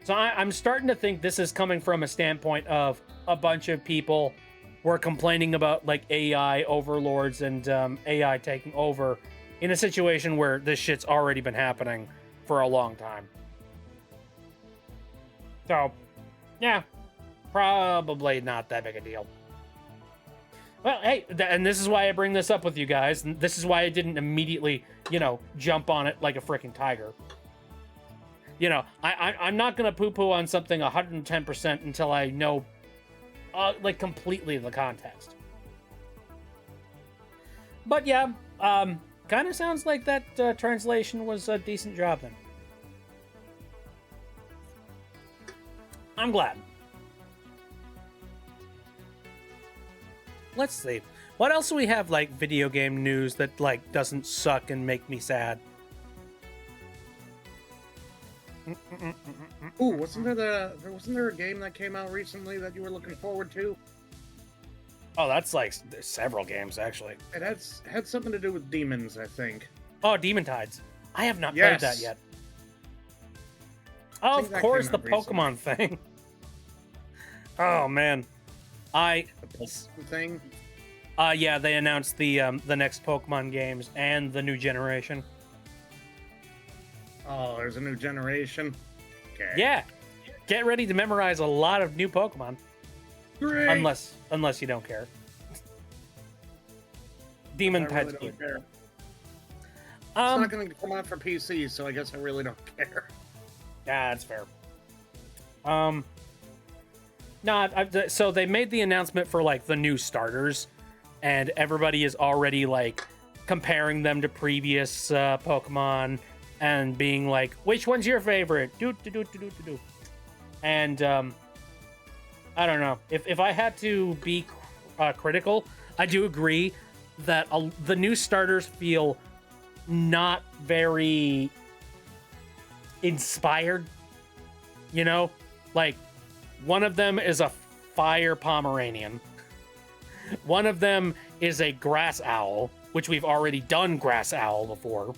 So I'm starting to think this is coming from a standpoint of a bunch of people were complaining about, like, AI overlords and AI taking over in a situation where this shit's already been happening for a long time. So, yeah, probably not that big a deal. Well, hey, and this is why I bring this up with you guys. And this is why I didn't immediately, jump on it like a freaking tiger. I'm not going to poo-poo on something 110% until I know, completely the context. But yeah, kind of sounds like that translation was a decent job then. I'm glad. Let's see. What else do we have, like, video game news that, like, doesn't suck and make me sad? Ooh, wasn't there a game that came out recently that you were looking forward to? Oh, that's like there's several games actually. It had something to do with demons, I think. Oh, Demon Tides. I have not played that yet. Oh, of course, the Pokemon thing. Oh man, the thing. Yeah, they announced the next Pokemon games and the new generation. Oh, there's a new generation. Okay. Yeah, get ready to memorize a lot of new Pokemon. Great. Unless you don't care. Demon Tides. Really don't care. It's not going to come out for PC, so I guess I really don't care. Yeah, that's fair. So they made the announcement for, like, the new starters, and everybody is already, like, comparing them to previous Pokemon and being like, which one's your favorite? And I don't know. If I had to be critical, I do agree that the new starters feel not very inspired. Like, one of them is a fire Pomeranian. One of them is a grass owl, which we've already done grass owl before.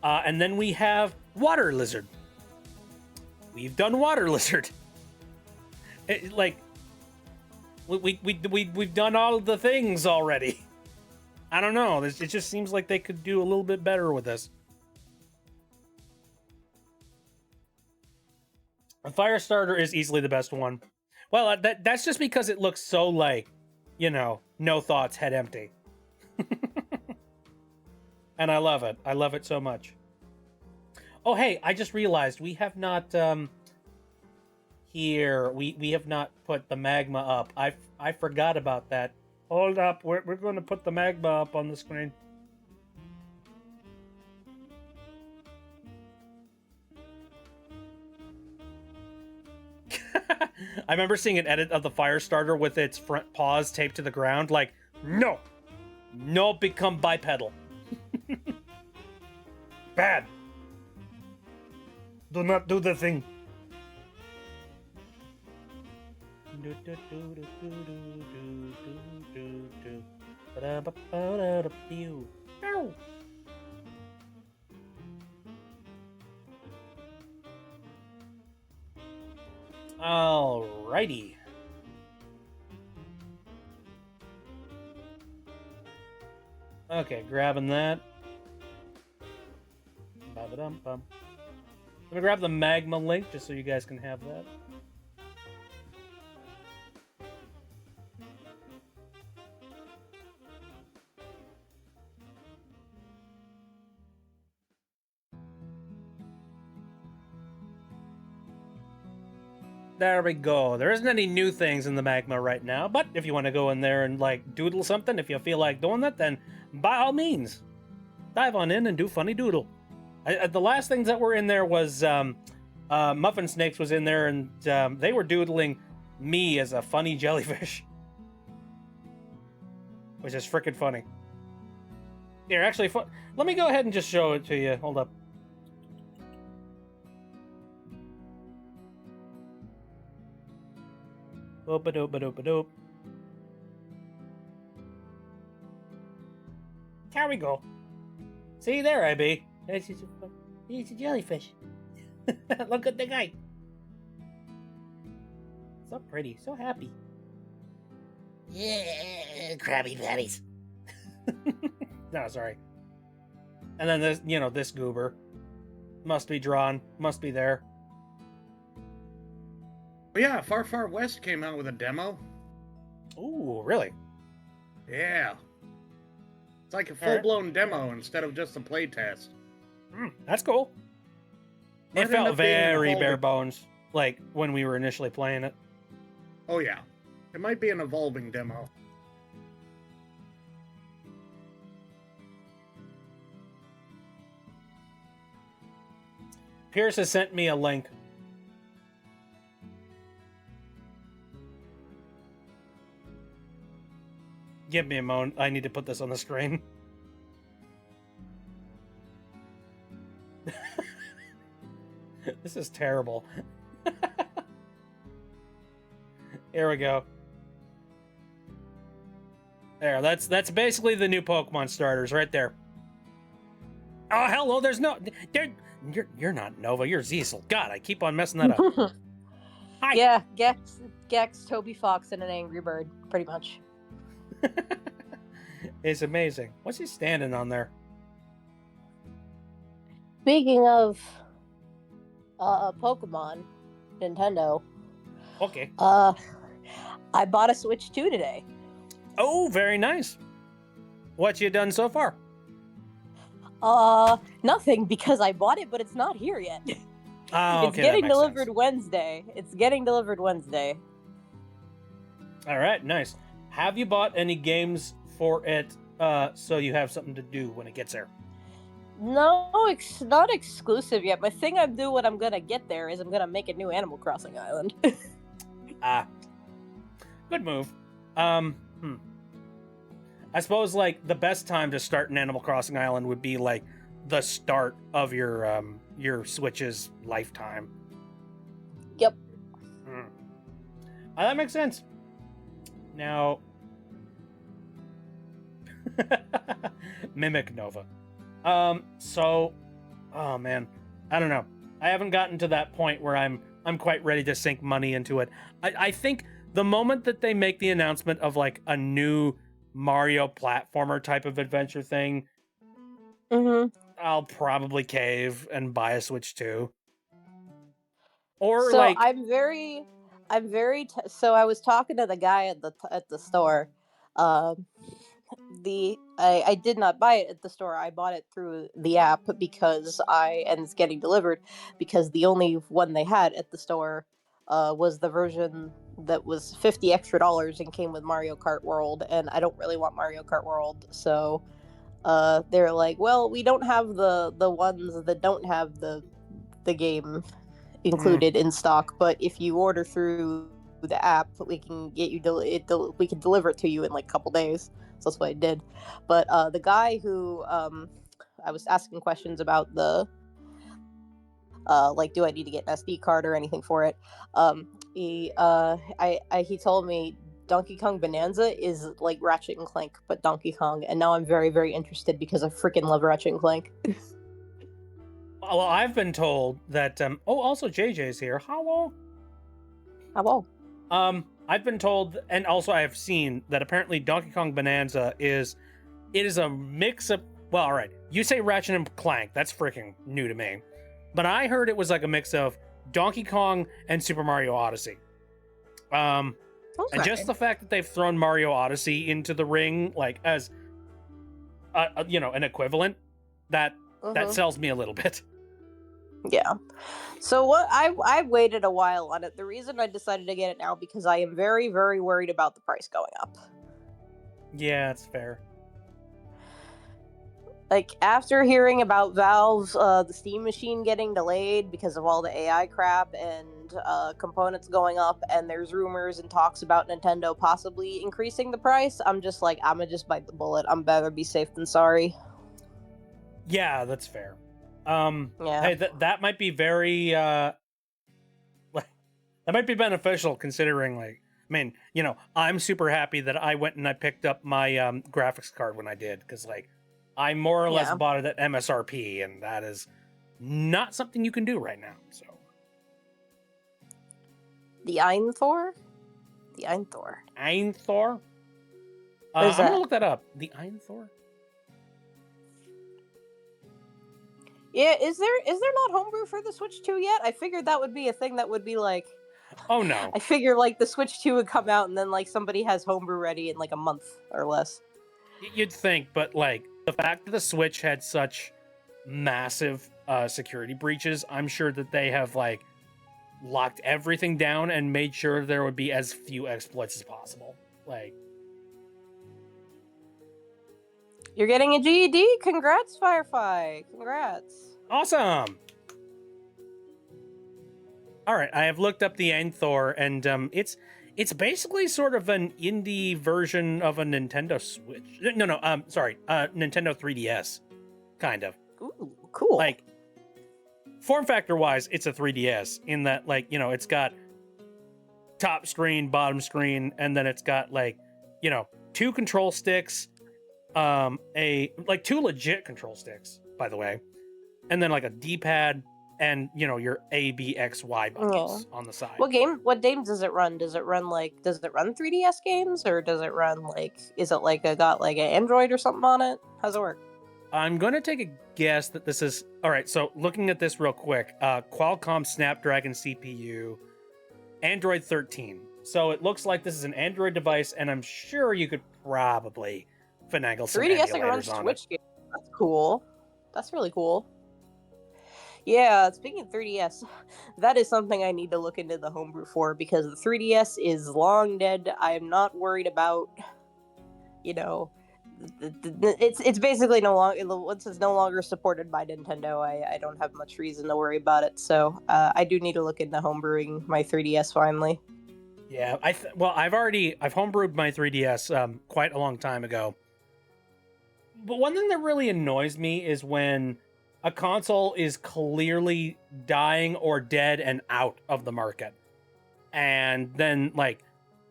And then we have water lizard. We've done water lizard. We've done all of the things already. I don't know. It just seems like they could do a little bit better with this. A fire starter is easily the best one. Well, that's just because it looks so, like, no thoughts, head empty. And I love it. I love it so much. Oh, hey, I just realized we have not here. We have not put the magma up. I forgot about that. Hold up. We're going to put the magma up on the screen. I remember seeing an edit of the fire starter with its front paws taped to the ground. Like, no, become bipedal. Bad. Do not do the thing. Alrighty. Okay, grabbing that. Ba-ba-dum-bum. Let me grab the magma link just so you guys can have that. There we go. There isn't any new things in the magma right now, but if you want to go in there and like doodle something, if you feel like doing that, then by all means, dive on in and do funny doodle. The last things that were in there was Muffin Snakes was in there, and they were doodling me as a funny jellyfish, which is freaking funny. Here, actually, let me go ahead and just show it to you. Hold up. Doop-a-doop-a-doop-a-doop. There we go. See, there I be. He's a jellyfish. Look at the guy. So pretty, so happy. Yeah, Krabby Patties. No, sorry. And then this, this goober. Must be drawn, must be there. But yeah, Far Far West came out with a demo. Ooh, really? Yeah. It's like a full-blown demo instead of just a playtest. That's cool. It felt very bare bones, like when we were initially playing it. Oh yeah. It might be an evolving demo. Pierce has sent me a link. Give me a moment. I need to put this on the screen. This is terrible. Here we go. There, that's basically the new Pokemon starters right there. Oh, hello, there's no... You're not Nova, you're Cecil. God, I keep on messing that up. Hi. Yeah, Gex, Toby Fox, and an Angry Bird, pretty much. It's amazing. What's he standing on there? Speaking of Pokemon, Nintendo. Okay. I bought a Switch 2 today. Oh, very nice. What you done so far? Nothing, because I bought it, but it's not here yet. Oh, okay, It's getting that makes delivered sense. Wednesday. It's getting delivered Wednesday. All right, nice. Have you bought any games for it so you have something to do when it gets there? No, it's not exclusive yet. But thing I'm doing when I'm gonna get there is I'm gonna make a new Animal Crossing island. Good move. I suppose like the best time to start an Animal Crossing island would be like the start of your Switch's lifetime. Yep. That makes sense. Now, Mimic Nova. So, oh man, I don't know. I haven't gotten to that point where I'm quite ready to sink money into it. I think the moment that they make the announcement of like a new Mario platformer type of adventure thing, I'll probably cave and buy a Switch 2. Or so like, so I was talking to the guy at the store. I did not buy it at the store. I bought it through the app and it's getting delivered because the only one they had at the store was the version that was $50 extra and came with Mario Kart World, and I don't really want Mario Kart World, so they're like, well, we don't have the ones that don't have the game included in stock, but if you order through the app, we can get you we can deliver it to you in like a couple days. So that's what I did. But the guy who I was asking questions about the like, do I need to get an SD card or anything for it? He told me Donkey Kong Bonanza is like Ratchet and Clank, but Donkey Kong, and now I'm very, very interested because I freaking love Ratchet and Clank. Well, I've been told that. Also JJ's here. Hello. Hello. I've been told, and also I have seen that apparently Donkey Kong Bonanza is a mix of. Well, all right, you say Ratchet and Clank. That's freaking new to me, but I heard it was like a mix of Donkey Kong and Super Mario Odyssey. And just the fact that they've thrown Mario Odyssey into the ring, like as, an equivalent, that sells me a little bit. Yeah. So what I waited a while on it. The reason I decided to get it now because I am very, very worried about the price going up. Yeah, it's fair. Like, after hearing about Valve's the Steam machine getting delayed because of all the AI crap and components going up, and there's rumors and talks about Nintendo possibly increasing the price, I'm just like, I'm gonna just bite the bullet. I'm better be safe than sorry. Yeah, that's fair. Yeah. Hey, that might be very that might be beneficial considering, like, I mean, I'm super happy that I went and I picked up my graphics card when I did, because like I more or less bought it at MSRP, and that is not something you can do right now. So the Einthor? The Einthor. Einthor? What is I'm that? gonna look that up. The Einthor? Yeah, is there not homebrew for the Switch 2 yet? I figured that would be a thing that would be like, Oh no. I figure like the Switch 2 would come out and then like somebody has homebrew ready in like a month or less. You'd think, but like the fact that the Switch had such massive security breaches, I'm sure that they have like locked everything down and made sure there would be as few exploits as possible. Like, You're getting a GED? Congrats, Firefly. Congrats. awesome. All right, I have looked up the Einthor, and it's basically sort of an indie version of a Nintendo Switch. Nintendo 3DS, kind of. Ooh, cool. Like, form factor wise, it's a 3DS in that, like, it's got top screen, bottom screen, and then it's got like, two control sticks, two legit control sticks, by the way, and then like a D-pad and your A, B, X, Y buttons on the side. What games does it run? Does it run 3DS games, or does it run is it like got like an Android or something on it? How's it work? I'm going to take a guess that this is... All right, so looking at this real quick, Qualcomm Snapdragon CPU, Android 13. So it looks like this is an Android device, and I'm sure you could probably finagle some 3DS can run emulators on Switch games. That's cool. That's really cool. Yeah, speaking of 3DS, that is something I need to look into the homebrew for, because the 3DS is long dead. I am not worried about, it's basically no longer, once it's no longer supported by Nintendo, I don't have much reason to worry about it. So I do need to look into homebrewing my 3DS finally. Yeah, I've homebrewed my 3DS quite a long time ago. But one thing that really annoys me is when a console is clearly dying or dead and out of the market, and then like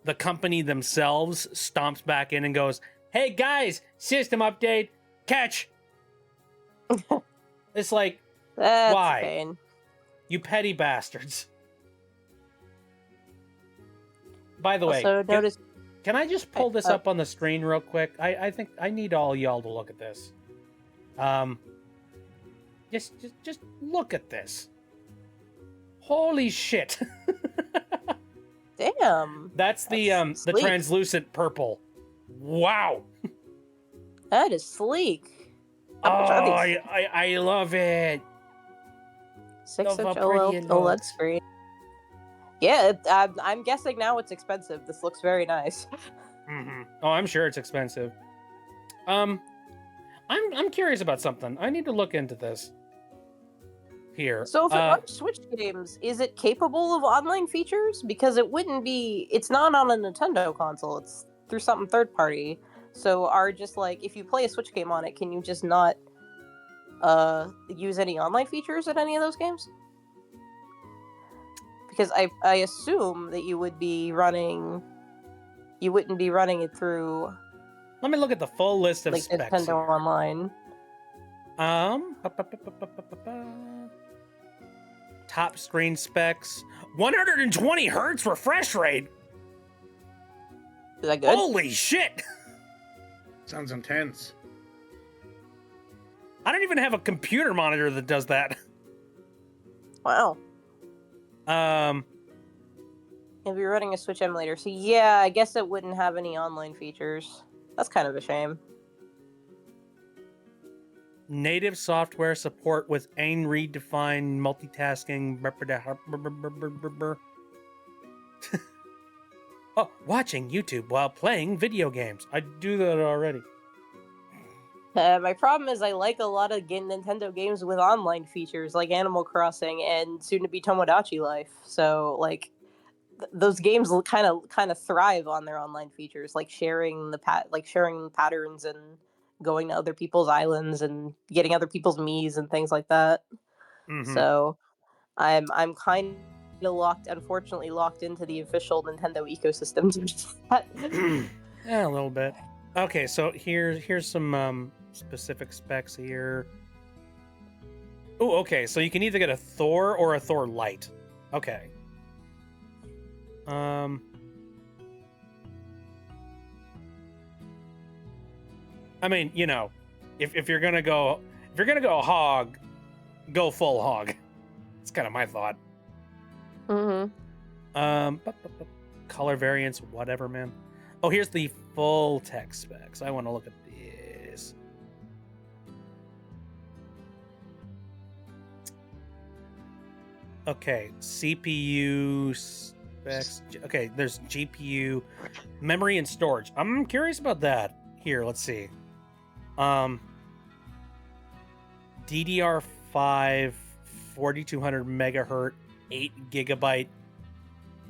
the company themselves stomps back in and goes, "Hey guys, system update, catch." It's like, That's why? a pain. You petty bastards. By the way, Also, notice. can I just pull this up on the screen real quick? I think I need all y'all to look at this. Just look at this. Holy shit. Damn. That's the sleek. translucent purple. Wow. That is sleek. Oh, How much are these? I love it. 6-inch how pretty it OLED looks. screen. Yeah, I'm guessing now it's expensive. This looks very nice. Oh, I'm sure it's expensive. I'm curious about something. I need to look into this. Here. So if it runs Switch games, is it capable of online features? Because it wouldn't be. It's not on a Nintendo console. It's through something third party. So are just like if you play a Switch game on it, can you just not use any online features in any of those games? Because I assume that you wouldn't be running it through Let me look at the full list of like specs. Nintendo Here. Online. Top screen specs. 120 hertz refresh rate. Is that good? Holy shit! Sounds intense. I don't even have a computer monitor that does that. Wow. If you're running a Switch emulator, so yeah, I guess it wouldn't have any online features. That's kind of a shame. Native software support with aim redefined multitasking. Oh, watching YouTube while playing video games. I do that already. My problem is I like a lot of Nintendo games with online features like Animal Crossing and soon to be Tomodachi Life. So like those games kind of thrive on their online features, like sharing sharing patterns and going to other people's islands and getting other people's Miis and things like that. Mhm. So I'm kind of unfortunately locked into the official Nintendo ecosystem. Yeah, a little bit. Okay, so here's some specific specs here. Oh, okay. So you can either get a Thor or a Thor Lite. Okay. I mean, you know, if you're gonna go hog, go full hog. It's kind of my thought. Color variants, whatever, man. Oh, here's the full tech specs. I want to look at this. Okay, CPU specs. Okay, there's GPU, memory, and storage. I'm curious about that. Here, let's see. DDR5, 4200 megahertz, 8 gigabyte.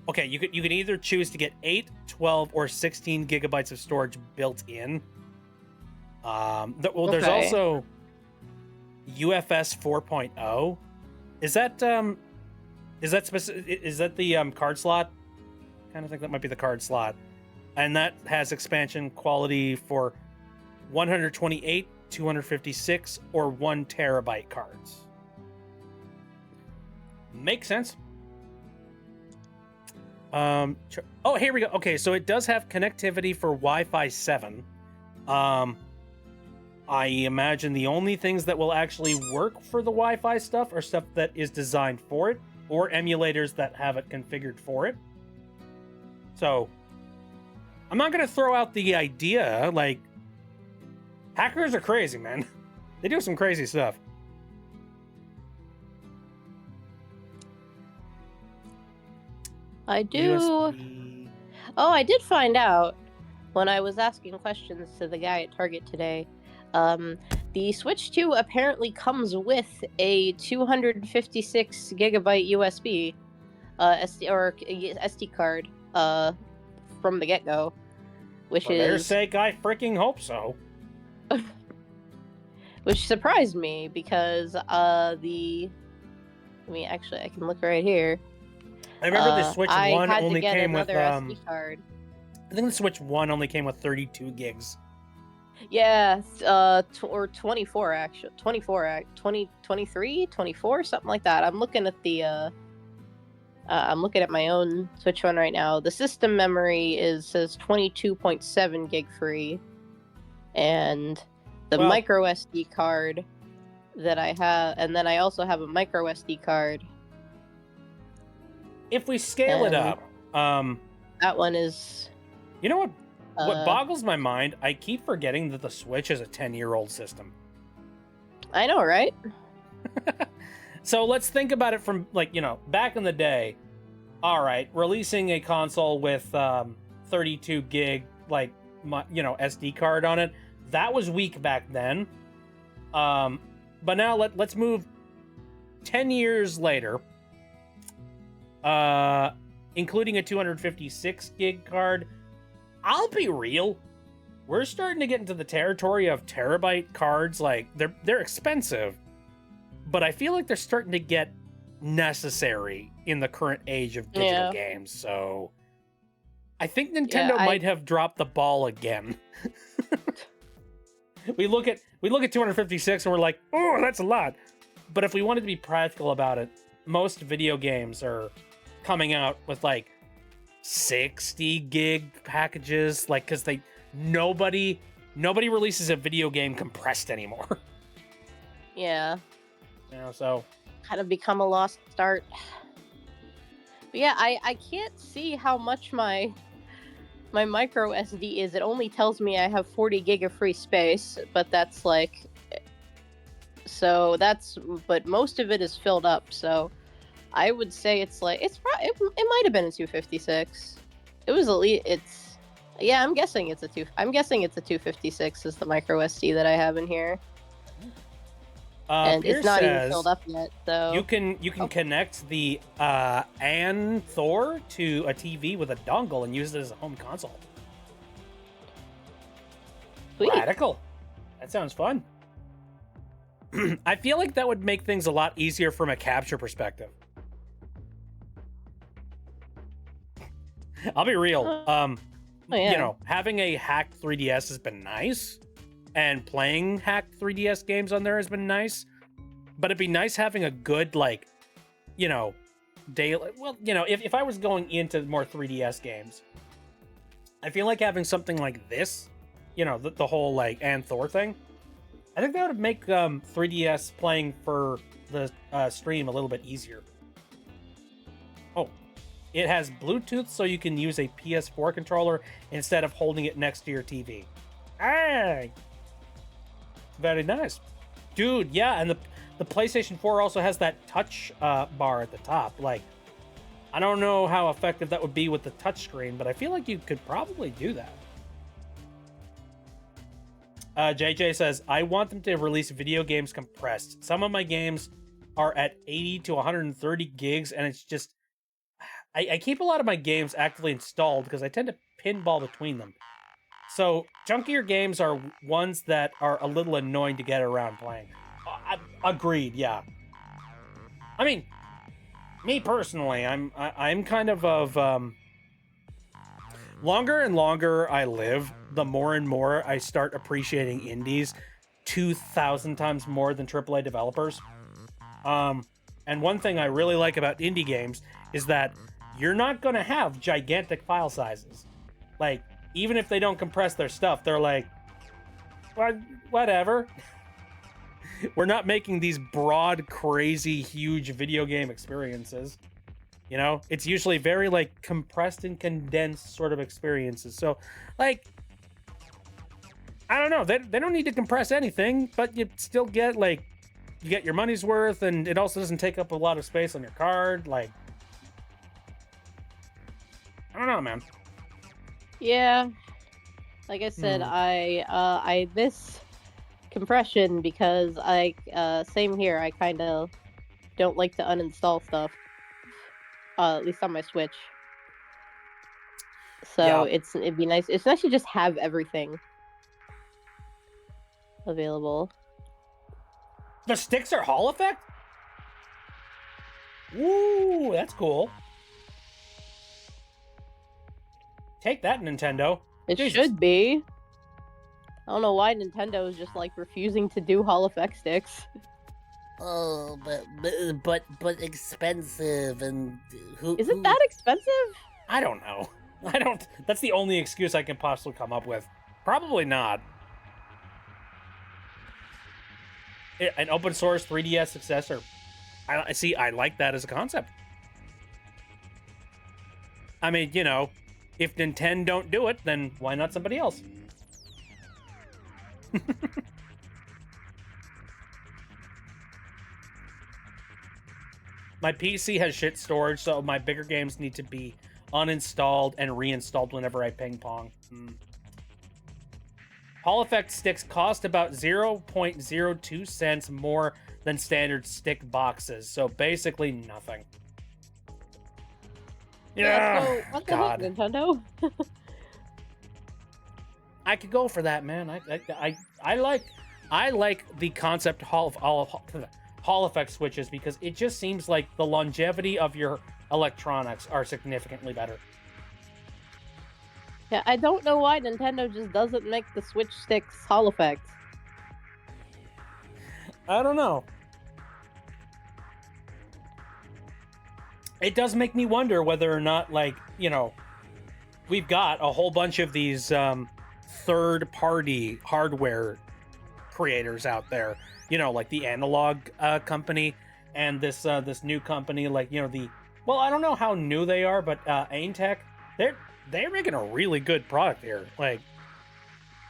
Okay, you can either choose to get 8, 12, or 16 gigabytes of storage built in. There's also UFS 4.0. Is that the card slot? Kind of think that might be the card slot, and that has expansion quality for 128, 256, or 1 terabyte cards. Makes sense. Oh, here we go. Okay, so it does have connectivity for Wi-Fi 7. I imagine the only things that will actually work for the Wi-Fi stuff are stuff that is designed for it, or emulators that have it configured for it. So, I'm not gonna throw out the idea, like, hackers are crazy, man. They do some crazy stuff. I do. USB. Oh, I did find out when I was asking questions to the guy at Target today. The Switch 2 apparently comes with a 256 gigabyte USB SD card from the get-go, which For their is sake, I freaking hope so. which surprised me because I can look right here. I remember the Switch I 1 had only to get came with another SD card. I think the Switch 1 only came with 32 gigs. Yeah, or 24 actually. 23, 24, something like that. I'm looking at the I'm looking at my own Switch one right now. The system memory says 22.7 gig free, and the micro SD card that I have, and then I also have a micro SD card. If we scale it up, that one is. You know what? What boggles my mind? I keep forgetting that the Switch is a 10-year-old system. I know, right? So let's think about it from, like, you know, back in the day. all right, releasing a console with 32 gig, like, SD card on it, that was weak back then. But now let's move 10 years later, including a 256 gig card. I'll be real, we're starting to get into the territory of terabyte cards. Like, they're expensive, but I feel like they're starting to get necessary in the current age of digital games. So I think Nintendo might have dropped the ball again. we look at 256 and we're like, oh, that's a lot. But if we wanted to be practical about it, most video games are coming out with like 60 gig packages, like, because nobody releases a video game compressed anymore. Yeah. So kind of become a lost art. But yeah, I can't see how much my micro SD is. It only tells me I have 40 gig of free space, but that's like, but most of it is filled up. So I would say it's like, it might have been a 256. It was I'm guessing it's a 256 is the micro SD that I have in here. And it's not even filled up yet, so you can connect the An Thor to a TV with a dongle and use it as a home console. Sweet. Radical. That sounds fun. I feel like that would make things a lot easier from a capture perspective. I'll be real. Having a hacked 3DS has been nice. And playing hacked 3DS games on there has been nice, but it'd be nice having a good, like, daily. Well, if I was going into more 3DS games, I feel like having something like this, the whole like An Thor thing, I think that would make 3DS playing for the stream a little bit easier. Oh, it has Bluetooth, so you can use a PS4 controller instead of holding it next to your TV. Hey. Very nice. Dude, yeah, and the PlayStation 4 also has that touch bar at the top. Like, I don't know how effective that would be with the touchscreen, but I feel like you could probably do that. JJ says, I want them to release video games compressed. Some of my games are at 80 to 130 gigs, and it's just... I keep a lot of my games actively installed because I tend to pinball between them. So, chunkier games are ones that are a little annoying to get around playing. Agreed, yeah. I mean, me personally, I'm kind of longer and longer I live, the more and more I start appreciating indies 2,000 times more than AAA developers. And one thing I really like about indie games is that you're not going to have gigantic file sizes. Like, even if they don't compress their stuff, they're like, whatever. We're not making these broad, crazy, huge video game experiences. It's usually very, like, compressed and condensed sort of experiences. So, like, I don't know. They don't need to compress anything, but you still get, like, you get your money's worth, and it also doesn't take up a lot of space on your card. Like, I don't know, man. Yeah, like I said, I miss compression because same here. I kind of don't like to uninstall stuff, at least on my Switch. So it'd be nice. It's nice to just have everything available. The sticks are Hall effect? Ooh, that's cool. Take that, Nintendo. It should be. I don't know why Nintendo is just like refusing to do Hall effect sticks. Oh, but expensive, and Is it that expensive? I don't know. That's the only excuse I can possibly come up with. Probably not. An open source 3DS successor. I like that as a concept. I mean, if Nintendo don't do it, then why not somebody else? My PC has shit storage, so my bigger games need to be uninstalled and reinstalled whenever I ping pong. Hall effect sticks cost about 0.02 cents more than standard stick boxes, so basically nothing. Yeah, So what the God. heck, Nintendo? I could go for that, man. I like the concept Hall effect switches because it just seems like the longevity of your electronics are significantly better. Yeah, I don't know why Nintendo just doesn't make the Switch sticks Hall effect. I don't know. It does make me wonder whether or not, like, you know, we've got a whole bunch of these third-party hardware creators out there. You know, like the Analog company and this new company, like, you know, well, I don't know how new they are, but Aimtech, they're making a really good product here. Like,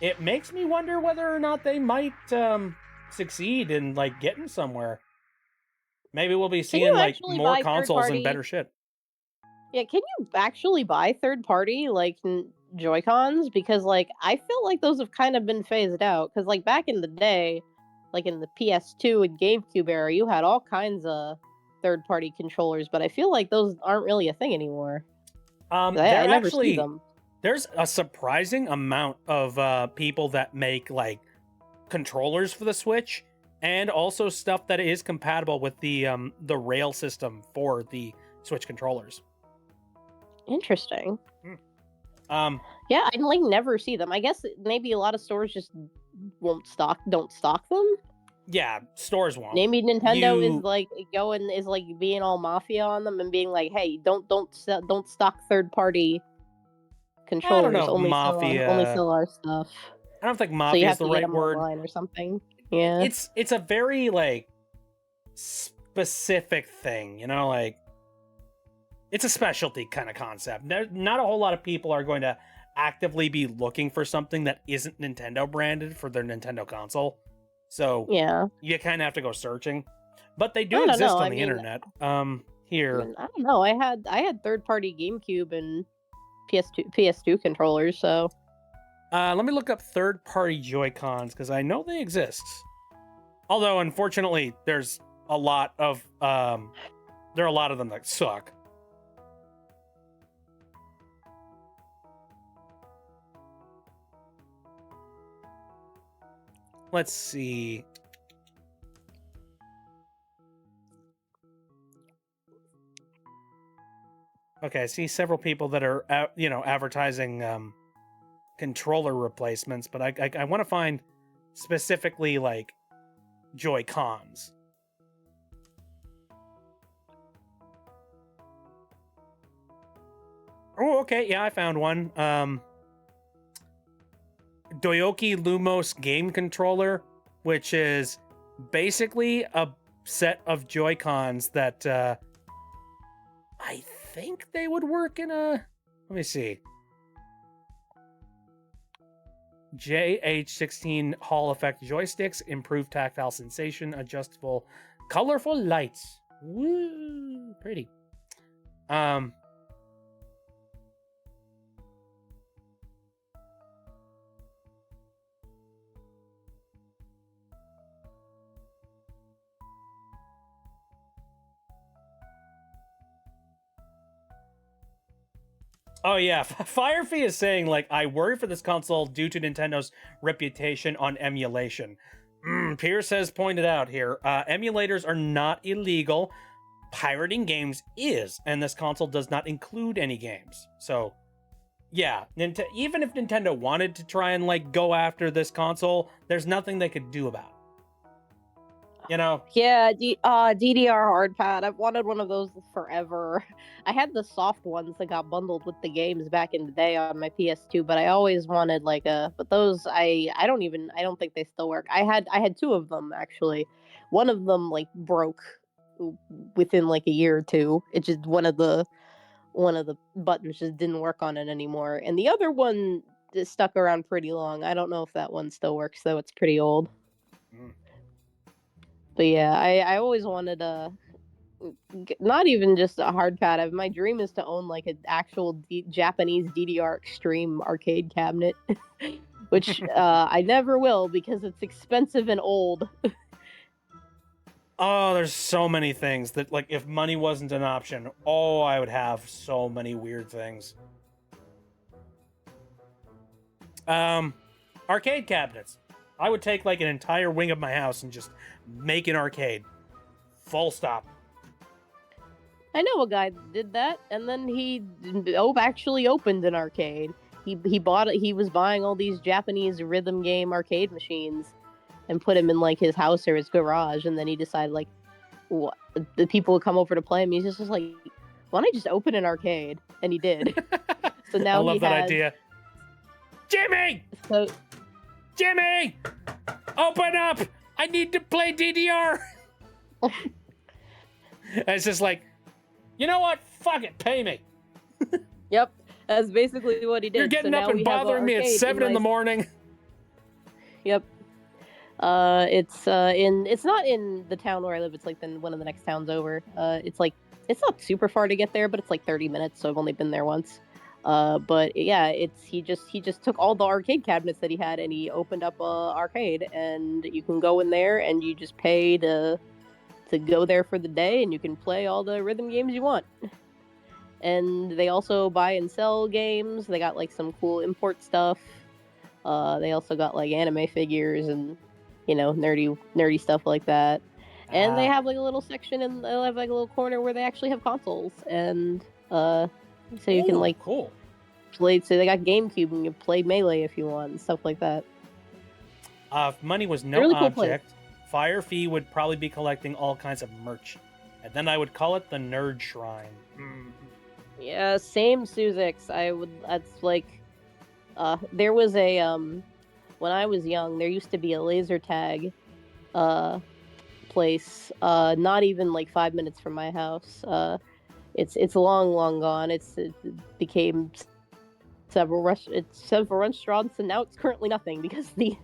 it makes me wonder whether or not they might succeed in like getting somewhere. Maybe we'll be seeing like more consoles and better shit. Yeah, can you actually buy third party like Joy-Cons? Because like I feel like those have kind of been phased out. Because like back in the day, like in the PS2 and GameCube era, you had all kinds of third party controllers, but I feel like those aren't really a thing anymore. I never see them. There's a surprising amount of people that make like controllers for the Switch, and also stuff that is compatible with the rail system for the Switch controllers. Interesting. Yeah, I like never see them. I guess maybe a lot of stores just don't stock them. Yeah, stores won't. Maybe Nintendo is like being all mafia on them and being like, "Hey, don't stock third party controllers. I don't know, only sell our stuff." I don't think mafia is the right word or something. Yeah, it's a very like specific thing, you know, like it's a specialty kind of concept. Not a whole lot of people are going to actively be looking for something that isn't Nintendo branded for their Nintendo console. So yeah, you kind of have to go searching, but they do exist on the internet. Here, I don't know. I had third party GameCube and PS2 controllers. So let me look up third party Joy-Cons because I know they exist. Although unfortunately, there's a lot of them that suck. Let's see. Okay, I see several people that are, advertising controller replacements, but I want to find specifically like Joy-Cons. Oh, okay, yeah, I found one. Doyoki Lumos game controller, which is basically a set of Joy-Cons that I think they would work in a... Let me see. JH16 Hall effect joysticks, improved tactile sensation, adjustable, colorful lights. Woo, pretty. Oh yeah, Firefee is saying, like, I worry for this console due to Nintendo's reputation on emulation. Pierce has pointed out here, emulators are not illegal. Pirating games is, and this console does not include any games. So, yeah, even if Nintendo wanted to try and, like, go after this console, there's nothing they could do about it. You know? Yeah, DDR hard pad. I've wanted one of those forever. I had the soft ones that got bundled with the games back in the day on my PS2, but I always wanted like but those I don't think they still work. I had two of them actually. One of them like broke within like a year or two. It just one of the buttons just didn't work on it anymore. And the other one just stuck around pretty long. I don't know if that one still works though. It's pretty old. But yeah, I always wanted not even just a hard pad. My dream is to own like an actual Japanese DDR Extreme arcade cabinet, which I never will because it's expensive and old. Oh, there's so many things that, like, if money wasn't an option, oh, I would have so many weird things. Arcade cabinets. I would take like an entire wing of my house and just make an arcade. Full stop. I know a guy that did that, and then he actually opened an arcade. He bought it. He was buying all these Japanese rhythm game arcade machines, and put them in like his house or his garage. And then he decided like, what the people would come over to play him. He's just like, why don't I just open an arcade? And he did. So now I love he that has, idea. Jimmy! So Jimmy! Open up! I need to play DDR! And it's just like, you know what? Fuck it, pay me. yep, that's basically what he did. You're getting so up now and we have an bothering me at arcade 7 in the morning. Yep. It's not in the town where I live. It's like one of the next towns over. It's not super far to get there, but it's like 30 minutes. So I've only been there once. But yeah, he just took all the arcade cabinets that he had and he opened up a arcade, and you can go in there and you just pay to go there for the day, and you can play all the rhythm games you want. And they also buy and sell games. They got like some cool import stuff. They also got like anime figures and nerdy stuff like that. And they have like a little section, and they'll have like a little corner where they actually have consoles, and so you can like cool. play. So they got GameCube, and you play Melee if you want, and stuff like that. If money was no really cool object, Fire Fee would probably be collecting all kinds of merch, and then I would call it the Nerd Shrine. Yeah, same Suzix. That's like, there was a when I was young, there used to be a laser tag place, not even like 5 minutes from my house. It's long gone. It became several restaurants, and now it's currently nothing because the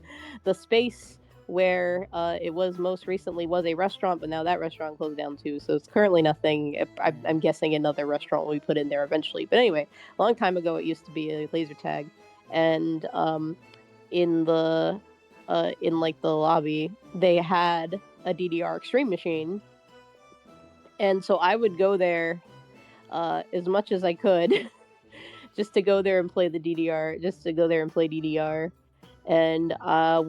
space where it was most recently was a restaurant, but now that restaurant closed down too, so it's currently nothing. I'm guessing another restaurant will be put in there eventually. But anyway, a long time ago it used to be a laser tag, and in the lobby they had a DDR Extreme machine, and so I would go there as much as I could just to go there and play DDR. And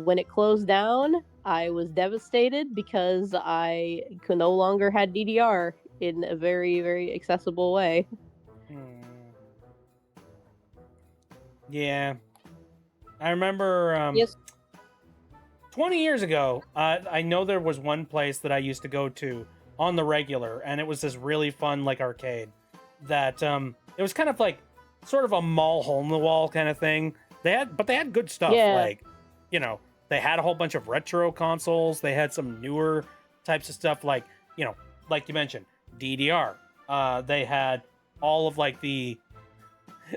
when it closed down, I was devastated because I could no longer had DDR in a very, very accessible way. Yeah. I remember Yes. 20 years ago, I know there was one place that I used to go to on the regular, and it was this really fun like arcade that it was kind of like sort of a mall hole-in-the-wall kind of thing. They had good stuff. Yeah. Like, they had a whole bunch of retro consoles. They had some newer types of stuff, like you mentioned, DDR. They had all of the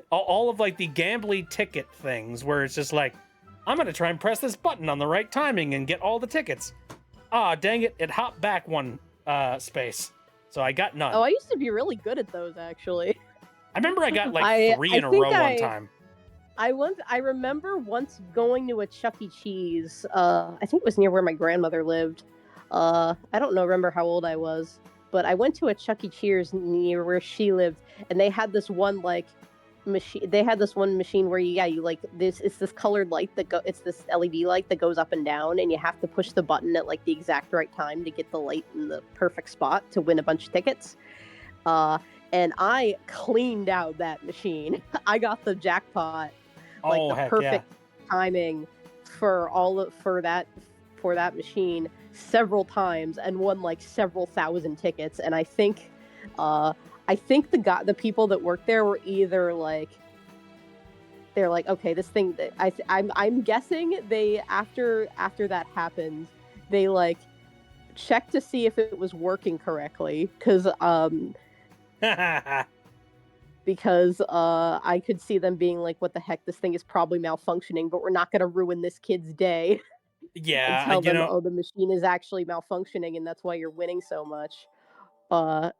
gambly ticket things where it's just like, I'm gonna try and press this button on the right timing and get all the tickets. Ah, dang it! It hopped back one space, so I got none. Oh, I used to be really good at those, actually. I remember I got like three in a row one time. I remember once going to a Chuck E. Cheese. I think it was near where my grandmother lived. I don't remember how old I was, but I went to a Chuck E. Cheese near where she lived, and they had this one machine. They had this one machine where you like this. It's this colored light it's this LED light that goes up and down, and you have to push the button at like the exact right time to get the light in the perfect spot to win a bunch of tickets. And I cleaned out that machine. I got the jackpot. Like the perfect timing for that machine several times, and won like several thousand tickets. And I think the people that worked there were either like, they're like, okay, this thing that I'm guessing they after that happened, they like checked to see if it was working correctly, because I could see them being like, what the heck, this thing is probably malfunctioning, but we're not going to ruin this kid's day. Yeah, and tell them, oh, the machine is actually malfunctioning, and that's why you're winning so much. Uh,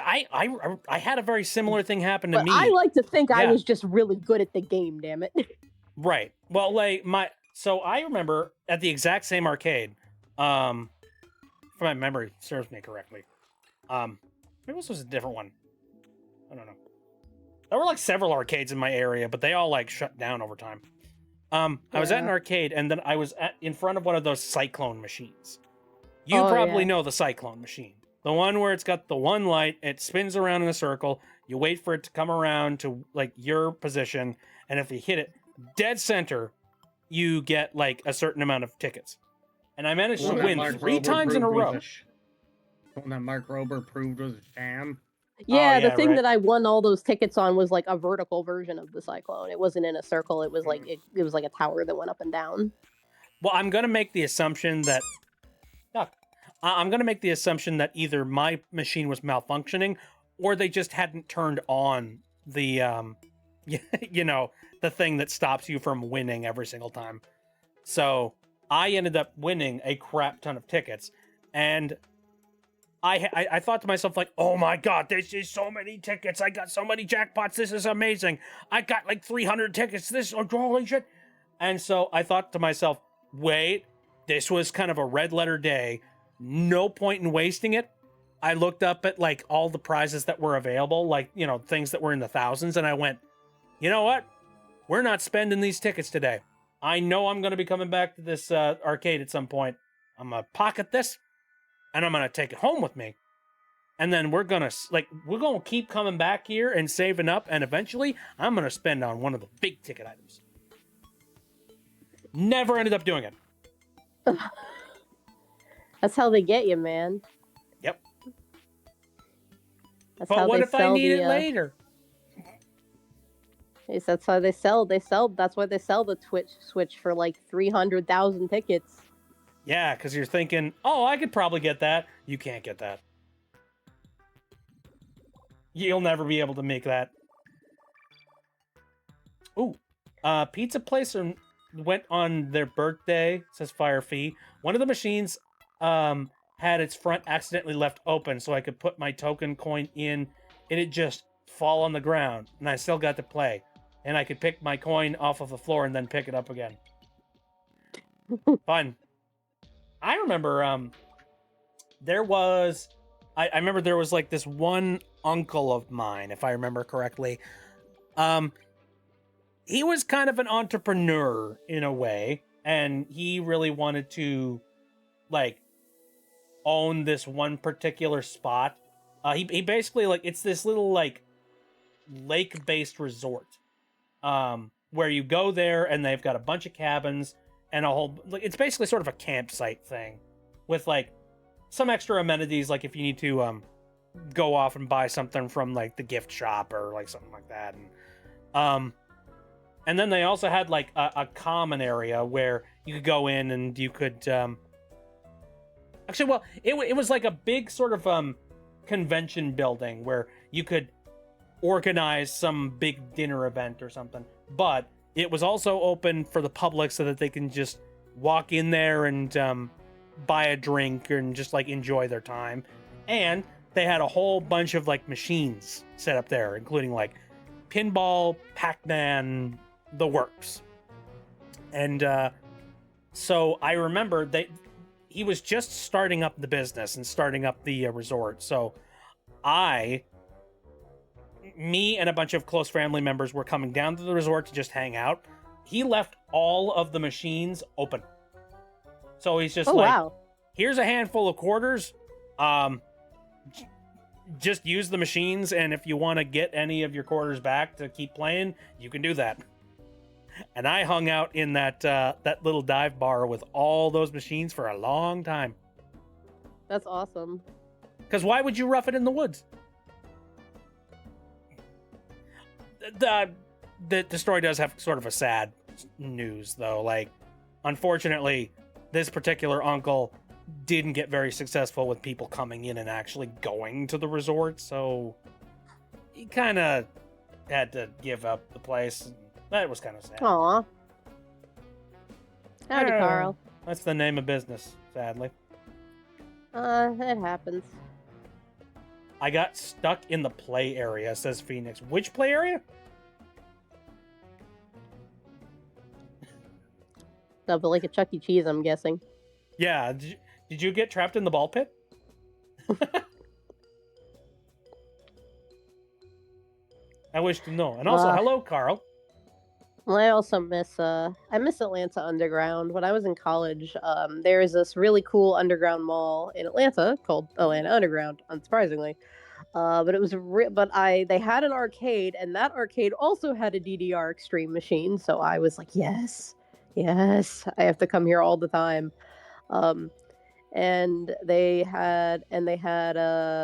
I had a very similar thing happen to but me. I like to think I Yeah. was just really good at the game. Damn it. Right. Well, like so I remember at the exact same arcade, if my memory serves me correctly. Maybe this was a different one. I don't know. There were like several arcades in my area, but they all like shut down over time. I was at an Yeah. arcade and then I was in front of one of those Cyclone machines. You Oh, probably yeah. know the Cyclone machine. The one where it's got the one light, it spins around in a circle, you wait for it to come around to like your position, and if you hit it dead center, you get like a certain amount of tickets. And I managed to One that win Mark 3 Rober times in a proved was row. One that Mark Rober proved was a sham. Yeah, the yeah, thing right. that I won all those tickets on was like a vertical version of the Cyclone. It wasn't in a circle. It was like it was like a tower that went up and down. Well, I'm gonna make the assumption that I'm gonna make the assumption that either my machine was malfunctioning or they just hadn't turned on the you know, the thing that stops you from winning every single time. So I ended up winning a crap ton of tickets, and I thought to myself like, oh my god, this is so many tickets. I got so many jackpots. This is amazing. I got like 300 tickets. This holy shit. And so I thought to myself, wait, this was kind of a red letter day. No point in wasting it. I looked up at like all the prizes that were available, like, you know, things that were in the thousands, and I went, you know what? We're not spending these tickets today. I know I'm going to be coming back to this arcade at some point. I'm going to pocket this, and I'm going to take it home with me. And then we're going to keep coming back here and saving up, and eventually I'm going to spend on one of the big ticket items. Never ended up doing it. That's how they get you, man. Yep. That's But how what they if I sell need the, it later? Yes, that's how they sell. That's why they sell the Twitch Switch for like 300,000 tickets. Yeah, because you're thinking, oh, I could probably get that. You can't get that. You'll never be able to make that. Ooh, pizza place went on their birthday. Says Fire Fee. One of the machines had its front accidentally left open, so I could put my token coin in, and it just fall on the ground, and I still got to play, and I could pick my coin off of the floor and then pick it up again. Fun. I remember there was I remember there was like this one uncle of mine, if I remember correctly. He was kind of an entrepreneur in a way, and he really wanted to like own this one particular spot. He basically like it's this little like lake-based resort where you go there and they've got a bunch of cabins and a whole like it's basically sort of a campsite thing with like some extra amenities, like if you need to go off and buy something from like the gift shop or like something like that. And then they also had like a common area where you could go in and you could actually, well, it was like a big sort of convention building where you could organize some big dinner event or something, but it was also open for the public so that they can just walk in there and buy a drink and just like enjoy their time. And they had a whole bunch of like machines set up there, including like pinball, Pac-Man, the works. And so I remember he was just starting up the business and starting up the resort. So me and a bunch of close family members were coming down to the resort to just hang out. He left all of the machines open. So he's just Wow. Here's a handful of quarters. Just use the machines, and if you want to get any of your quarters back to keep playing, you can do that. And I hung out in that little dive bar with all those machines for a long time. That's awesome. Because why would you rough it in the woods? The story does have sort of a sad news, though. Like, unfortunately, this particular uncle didn't get very successful with people coming in and actually going to the resort, so he kind of had to give up the place. That was kind of sad. Aw. Howdy, Yeah. Carl. That's the name of business, sadly. It happens. I got stuck in the play area, says Phoenix. Which play area? No, but like a Chuck E. Cheese, I'm guessing. Yeah, did you get trapped in the ball pit? I wish to know. And also, hello, Carl. Well, I also miss I miss Atlanta Underground. When I was in college, there is this really cool underground mall in Atlanta called Atlanta Underground, unsurprisingly. But it was they had an arcade, and that arcade also had a DDR Extreme machine. So I was like, yes, I have to come here all the time. And they had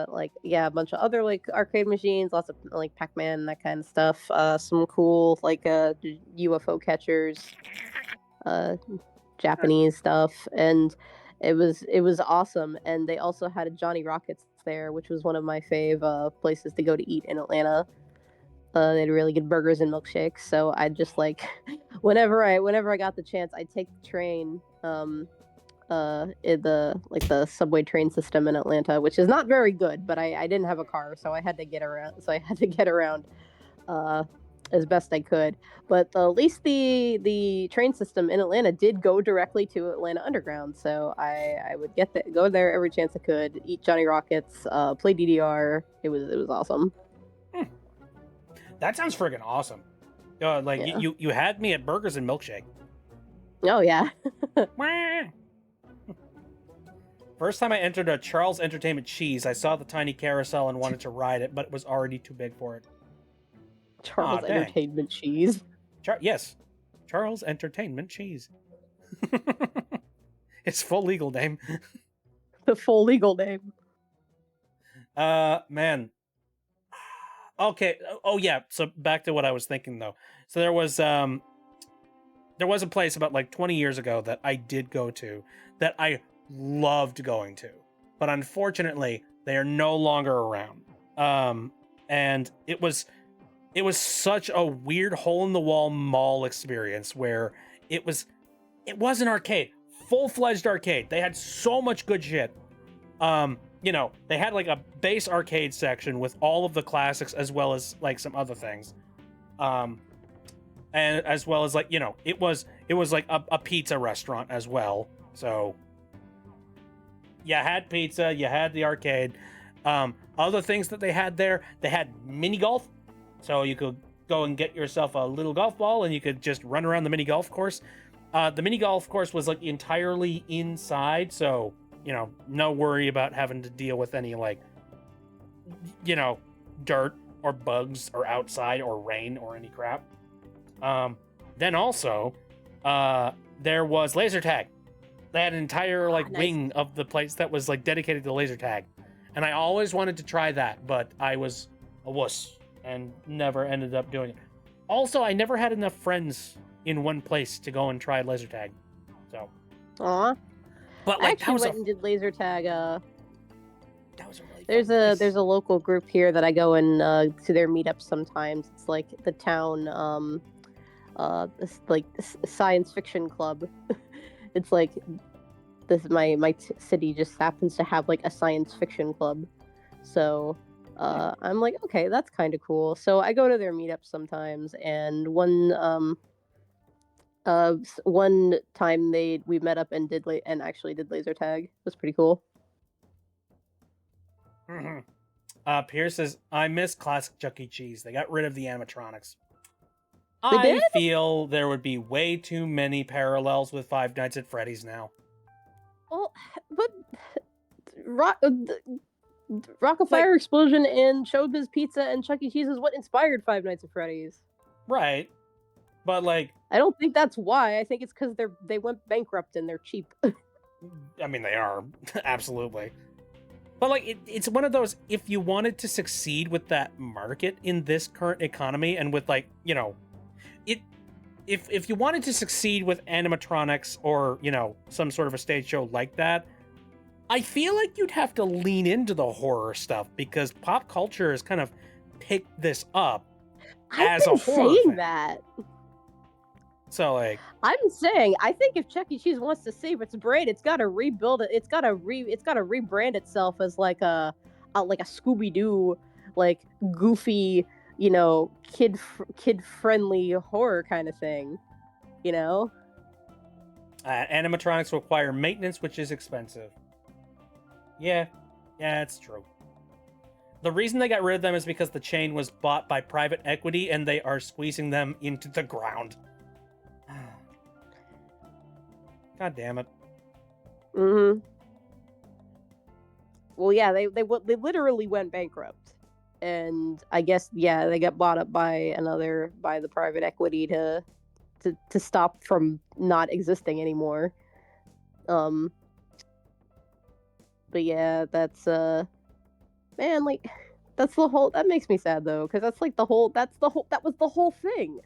like, yeah, a bunch of other like arcade machines, lots of like Pac-Man, that kind of stuff, some cool like UFO catchers, Japanese stuff, and it was awesome. And they also had a Johnny Rockets there, which was one of my fave places to go to eat in Atlanta. They had really good burgers and milkshakes, so I just like whenever I got the chance, I'd take the train in the subway train system in Atlanta, which is not very good, but I didn't have a car, so I had to get around as best I could. But at least the train system in Atlanta did go directly to Atlanta Underground, so I would go there every chance I could, eat Johnny Rockets, play DDR. It was awesome. That sounds friggin' awesome. Yeah. You had me at burgers and milkshake. Oh yeah. First time I entered a Charles Entertainment Cheese, I saw the tiny carousel and wanted to ride it, but it was already too big for it. Charles dang. Entertainment Cheese. Yes, Charles Entertainment Cheese. It's full legal name. The full legal name. Man. Okay. Oh yeah. So back to what I was thinking though. So there was a place about like 20 years ago that I did go to that I loved going to, but unfortunately they are no longer around. And it was such a weird hole in the wall mall experience where it was an arcade, full-fledged arcade. They had so much good shit. They had like a base arcade section with all of the classics as well as like some other things. And as well as like, it was like a pizza restaurant as well. So you had pizza, you had the arcade. Other things that they had there, they had mini golf. So you could go and get yourself a little golf ball and you could just run around the mini golf course. The mini golf course was like entirely inside. So, no worry about having to deal with any like, dirt or bugs or outside or rain or any crap. Then also, there was laser tag. They had an entire like nice. wing of the place that was like dedicated to laser tag. And I always wanted to try that, but I was a wuss and never ended up doing it. Also, I never had enough friends in one place to go and try laser tag. So. Aw. But I like actually went and did laser tag. That was a really There's fun a place. there's a local group here that I go and to their meetups sometimes. It's like the town science fiction club. It's like this my city just happens to have like a science fiction club. So I'm like, okay, that's kind of cool. So I go to their meetups sometimes, and one time we met up and actually did laser tag. It was pretty cool. Mm-hmm. Pierce says, I miss classic Chuck E. Cheese. They got rid of the animatronics. They I did? feel there would be way too many parallels with Five Nights at Freddy's now. Well, but Rock of Fire Explosion and Showbiz Pizza and Chuck E. Cheese is what inspired Five Nights at Freddy's. Right. But like, I don't think that's why. I think it's because they went bankrupt and they're cheap. I mean, they are. Absolutely. But like, it's one of those, if you wanted to succeed with that market in this current economy and with like, if you wanted to succeed with animatronics or, some sort of a stage show like that, I feel like you'd have to lean into the horror stuff because pop culture has kind of picked this up as a horror saying thing. that. So like, I'm saying, I think if Chuck E. Cheese wants to save its brain, it's got to rebuild it. It's got to rebrand itself as like a like a Scooby-Doo, like goofy, kid friendly horror kind of thing, you know. Animatronics require maintenance, which is expensive. Yeah, it's true. The reason they got rid of them is because the chain was bought by private equity and they are squeezing them into the ground. God damn it. Mm-hmm. Well, yeah, they literally went bankrupt, and I guess they got bought up by the private equity to stop from not existing anymore. But yeah, that's man, like that makes me sad though, because that was the whole thing.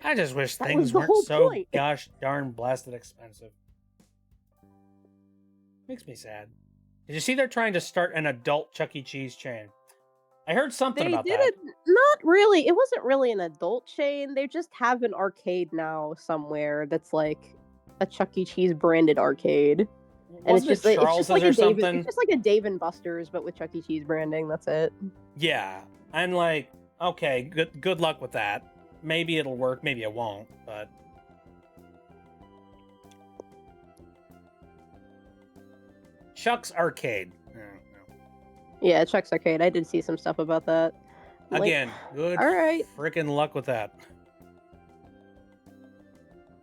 I just wish That things was the weren't whole so point. gosh darn blasted expensive. Makes me sad. Did you see they're trying to start an adult Chuck E. Cheese chain? I heard something They about did that. it, not really. It wasn't really an adult chain. They just have an arcade now somewhere that's like a Chuck E. Cheese branded arcade. And Wasn't it Charles's like or a Dave, something? it's just like a Dave and Buster's, but with Chuck E. Cheese branding. That's it. Yeah, and like, okay, good luck with that. Maybe it'll work, maybe it won't, but Chuck's Arcade. Yeah, Chuck's Arcade. I did see some stuff about that. Like, Again, good all right. freaking luck with that.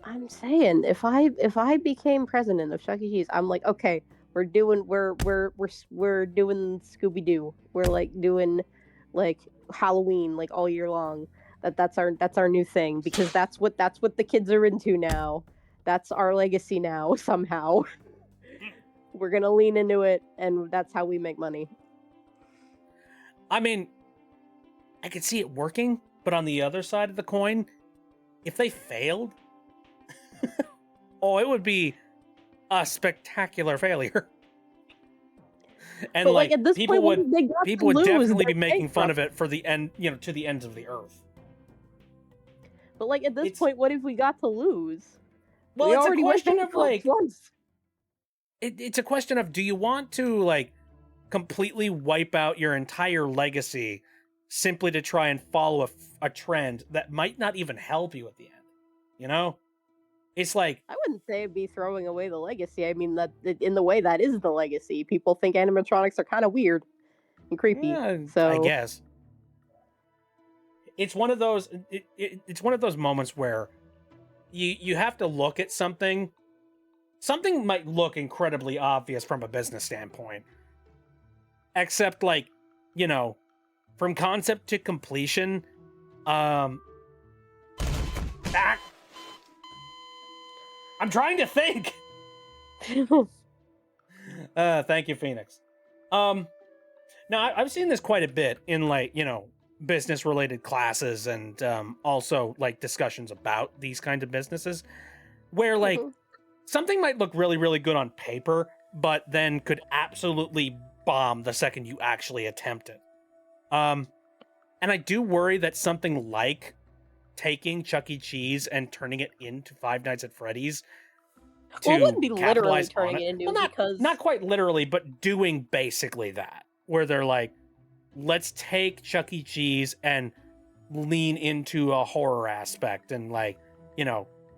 I'm saying if I became president of Chuck E. Cheese, I'm like, okay, we're doing Scooby Doo. We're like doing like Halloween like all year long. That's our new thing, because that's what the kids are into now. That's our legacy now somehow. We're gonna lean into it, and that's how we make money. I mean, I could see it working, but on the other side of the coin, if they failed, oh, it would be a spectacular failure. And but like at this people point, would definitely be making fun of it for the end, to the ends of the earth. But like at this point, what if we got to lose? Well, we it's already a question went of like, once. it's a question of, do you want to like completely wipe out your entire legacy simply to try and follow a trend that might not even help you at the end? It's like, I wouldn't say it'd be throwing away the legacy. I mean, that in the way that is the legacy. People think animatronics are kind of weird and creepy. yeah, so I guess it's one of those. It's one of those moments where you have to look at something. Something might look incredibly obvious from a business standpoint, except like, from concept to completion, I'm trying to think. Thank you, Phoenix. Now I've seen this quite a bit in like, business related classes and also like discussions about these kinds of businesses where like something might look really, really good on paper, but then could absolutely bomb the second you actually attempt it. And I do worry that something like taking Chuck E. Cheese and turning it into Five Nights at Freddy's it wouldn't be literally capitalize turning on it into well, not quite literally, but doing basically that, where they're like, let's take Chuck E. Cheese and lean into a horror aspect and like,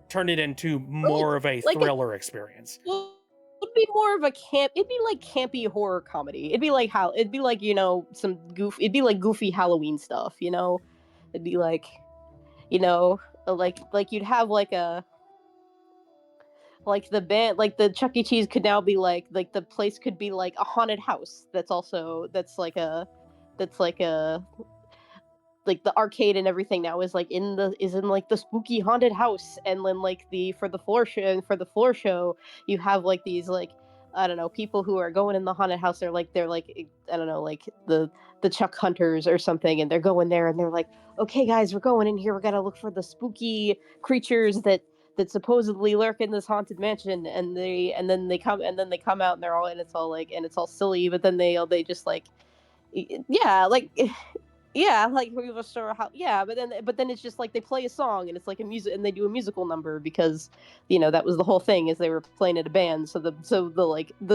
turn it into more of a thriller experience. It'd be more of a it'd be like campy horror comedy. It'd be like it'd be like goofy Halloween stuff, It'd be like, like you'd have like the band, like the Chuck E. Cheese could now be like the place could be like a haunted house that's like the arcade and everything now is in like the spooky haunted house. And then like for the floor show you have like these like, I don't know, people who are going in the haunted house. They're like I don't know, like the Chuck Hunters or something, and they're going there and they're like, okay guys, we're going in here, we gotta look for the spooky creatures that supposedly lurk in this haunted mansion. And then they come out and they're all, and it's all silly, but then they just like, yeah, like yeah, like we were sure how, yeah, but then it's just like they play a song and it's like a music, and they do a musical number because that was the whole thing, is they were playing at a band, so the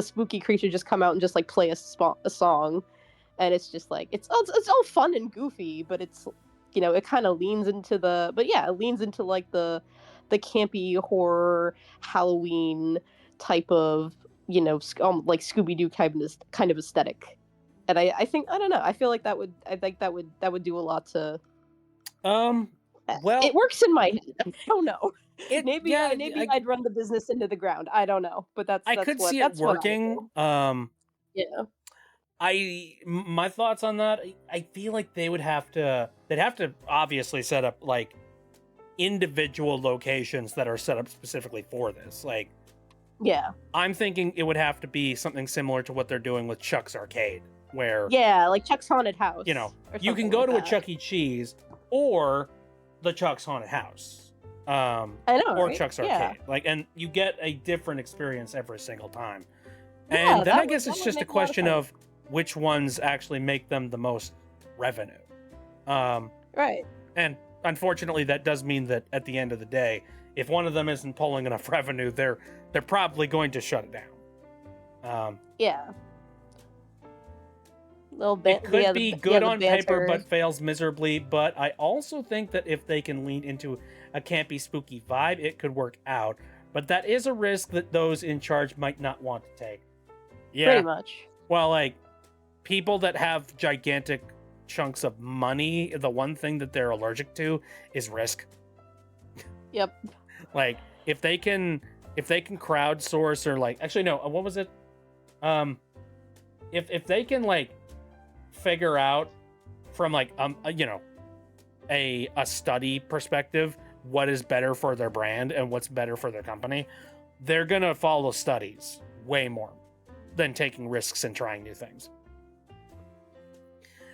spooky creature just come out and just like play a song, and it's just like it's all fun and goofy, but it's it kind of leans into it leans into like the campy horror Halloween type of like Scooby-Doo kind of aesthetic. And I think I don't know. I feel like that would do a lot to. Well, It works in my head. I don't know. Maybe yeah, I'd run the business into the ground. I don't know, but that's I could see it that's what I working. think. Yeah. My thoughts on that, I feel like they'd have to obviously set up like individual locations that are set up specifically for this. Like, Yeah. I'm thinking it would have to be something similar to what they're doing with Chuck's Arcade, where Yeah, like Chuck's Haunted House. you can something go like to a that. Chuck E. Cheese or the Chuck's Haunted House. I know, Or right? Chuck's Yeah. Arcade. Like, and you get a different experience every single time. Yeah, And then I that guess would- it's that would just a make a lot of question sense. of which ones actually make them the most revenue. Right. And unfortunately, that does mean that at the end of the day, if one of them isn't pulling enough revenue, they're probably going to shut it down. Yeah. It could be good the on paper, banter. but fails miserably. But I also think that if they can lean into a campy, spooky vibe, it could work out. But that is a risk that those in charge might not want to take. Yeah. Pretty much. Well, like, people that have gigantic chunks of money, the one thing that they're allergic to is risk. Yep. Like, if they can crowdsource or like, actually no, what was it? If they can like figure out from like a study perspective what is better for their brand and what's better for their company, they're gonna follow studies way more than taking risks and trying new things.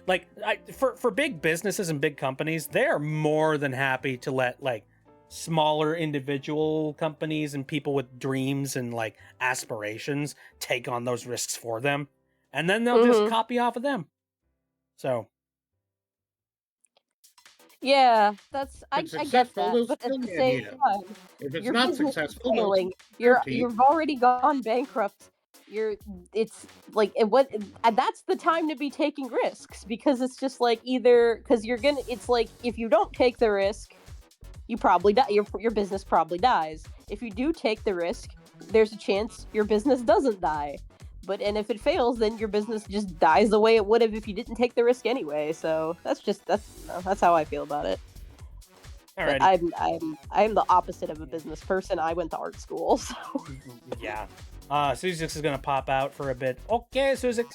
Like, for big businesses and big companies, they're more than happy to let like smaller individual companies and people with dreams and like aspirations take on those risks for them, and then they'll just Mhm. copy off of them. So Yeah, that's I It's get successful, that, they'll but at still the get same you. time, If it's your not business is successful, they'll failing. your teeth. You've already gone bankrupt. It's like and that's the time to be taking risks, because it's just like because it's like if you don't take the risk, you probably die. Your business probably dies. If you do take the risk, there's a chance your business doesn't die. And if it fails, then your business just dies the way it would have if you didn't take the risk anyway. So that's how I feel about it. But alrighty. I'm the opposite of a business person. I went to art school, so Yeah. Susix is gonna pop out for a bit. Okay, Susix.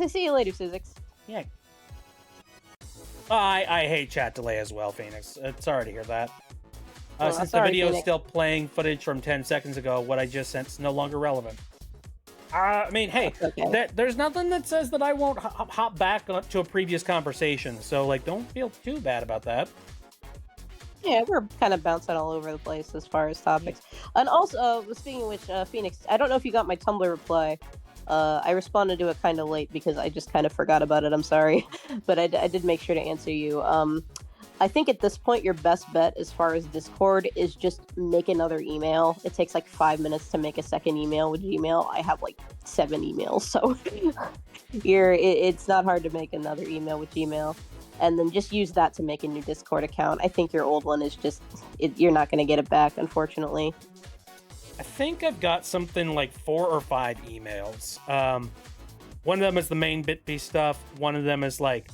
see you later, Susix. Yeah. I hate chat delay as well, Phoenix. Sorry to hear that. Well, Since sorry, the video is Phoenix. still playing footage from 10 seconds ago, what I just sent is no longer relevant. I mean, hey, Okay. there's nothing that says that I won't hop back to a previous conversation, so, like, don't feel too bad about that. Yeah, we're kind of bouncing all over the place as far as topics. And also, speaking of which, Phoenix, I don't know if you got my Tumblr reply. I responded to it kind of late because I just kind of forgot about it. I'm sorry, but I did make sure to answer you. I think at this point, your best bet as far as Discord is just make another email. It takes like 5 minutes to make a second email with Gmail. I have like 7 emails, so it's not hard to make another email with Gmail. And then just use that to make a new Discord account. I think your old one is just, you're not going to get it back, unfortunately. I think I've got something like 4 or 5 emails. One of them is the main Bitbee stuff. One of them is like,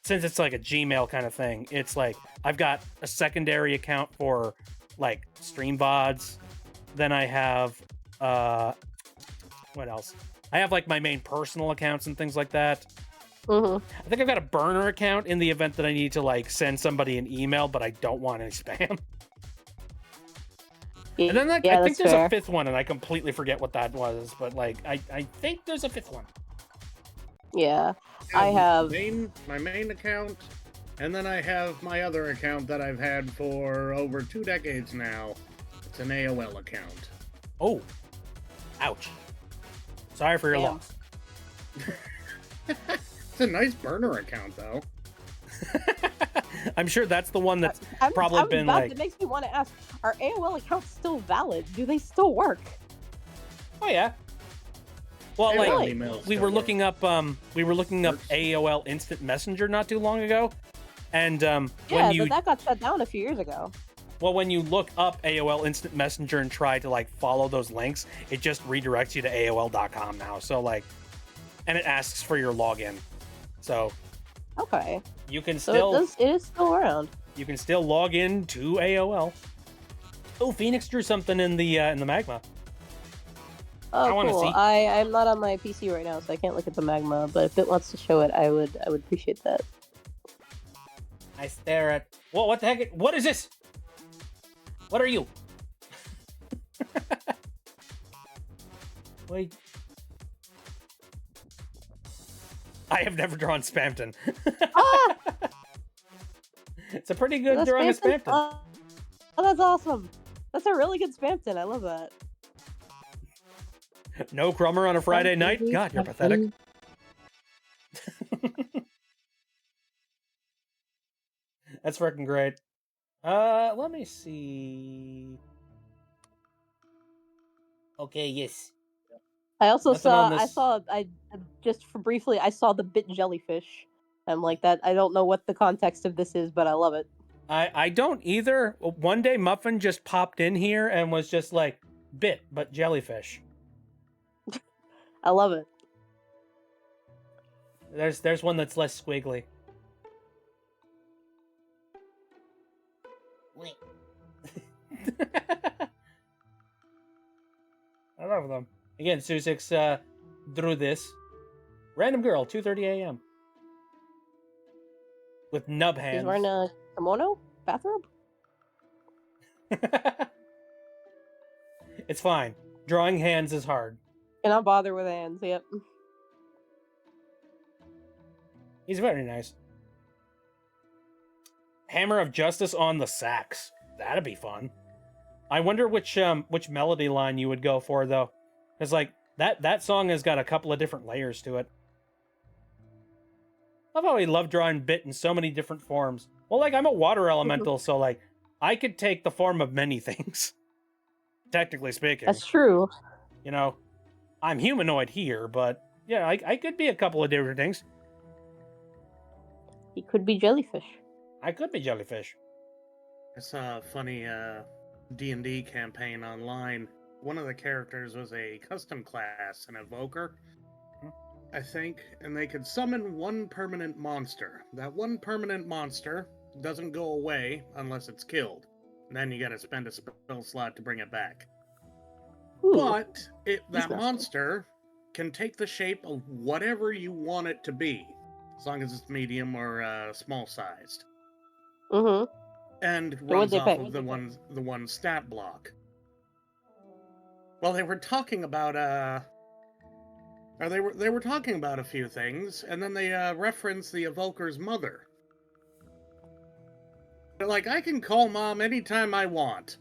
since it's like a Gmail kind of thing, it's like I've got a secondary account for like stream VODs. Then I have what else? I have like my main personal accounts and things like that. Mm-hmm. I think I've got a burner account in the event that I need to like send somebody an email, but I don't want any spam. And then I think there's a 5th one, and I completely forget what that was. But like, I think there's a 5th one. Yeah, I have my main account, and then I have my other account that I've had for over 2 decades now. It's an AOL account. Oh, ouch! Sorry for your Damn. loss. It's a nice burner account, though. I'm sure that's the one that's I'm probably been about, like, it makes me want to ask: are AOL accounts still valid? Do they still work? oh yeah. Well, And like Really? emails we still were work. looking up Works. AOL Instant Messenger not too long ago, and Yeah, when you but that got shut down a few years ago. when you look up AOL Instant Messenger and try to like follow those links, it just redirects you to AOL.com now. So like, and it asks for your login, so Okay, you can so still it is still around. you can still log in to AOL. Oh, Phoenix drew something in the magma. I Oh, wanna cool. see. I'm not on my PC right now, so I can't look at the magma. But if it wants to show it, I would appreciate that. I stare at. Whoa! What the heck? What is this? What are you? Wait. I have never drawn Spamton. Ah! It's a pretty good That's drawing of Spamton? Spamton. Oh, that's awesome. That's a really good Spamton. I love that. No Crummer on a Friday night? Spamton, God, you're pathetic. Spamton. That's freaking great. Let me see. Okay, yes. I also Nothing on saw. this- I just for briefly. I saw the bit jellyfish. I'm like that. I don't know what the context of this is, but I love it. I don't either. One day Muffin just popped in here and was just like, bit, but jellyfish. I love it. There's one that's less squiggly. Wait, I love them. Again, Susix drew this. Random girl, 2:30 a.m. With nub hands. He's wearing a kimono bathrobe. It's fine. Drawing hands is hard. Cannot bother with hands. Yep. He's very nice. Hammer of Justice on the sax. That'd be fun. I wonder which melody line you would go for though. Cause like that song has got a couple of different layers to it. I've always loved drawing bit in so many different forms. Well, like I'm a water elemental, so like I could take the form of many things. Technically speaking. That's true. You know, I'm humanoid here, but yeah, I could be a couple of different things. He could be jellyfish. I could be jellyfish. I saw a funny D&D campaign online. One of the characters was a custom class, an evoker, I think, and they could summon one permanent monster. That one permanent monster doesn't go away unless it's killed. And then you gotta spend a spell slot to bring it back. Ooh. But that nasty. monster can take the shape of whatever you want it to be, as long as it's medium or small-sized. Mm-hmm. And what'd runs they off pick? of the one stat block. Well, they were talking about or they were talking about a few things, and then they referenced the evoker's mother. They're like, I can call mom anytime I want.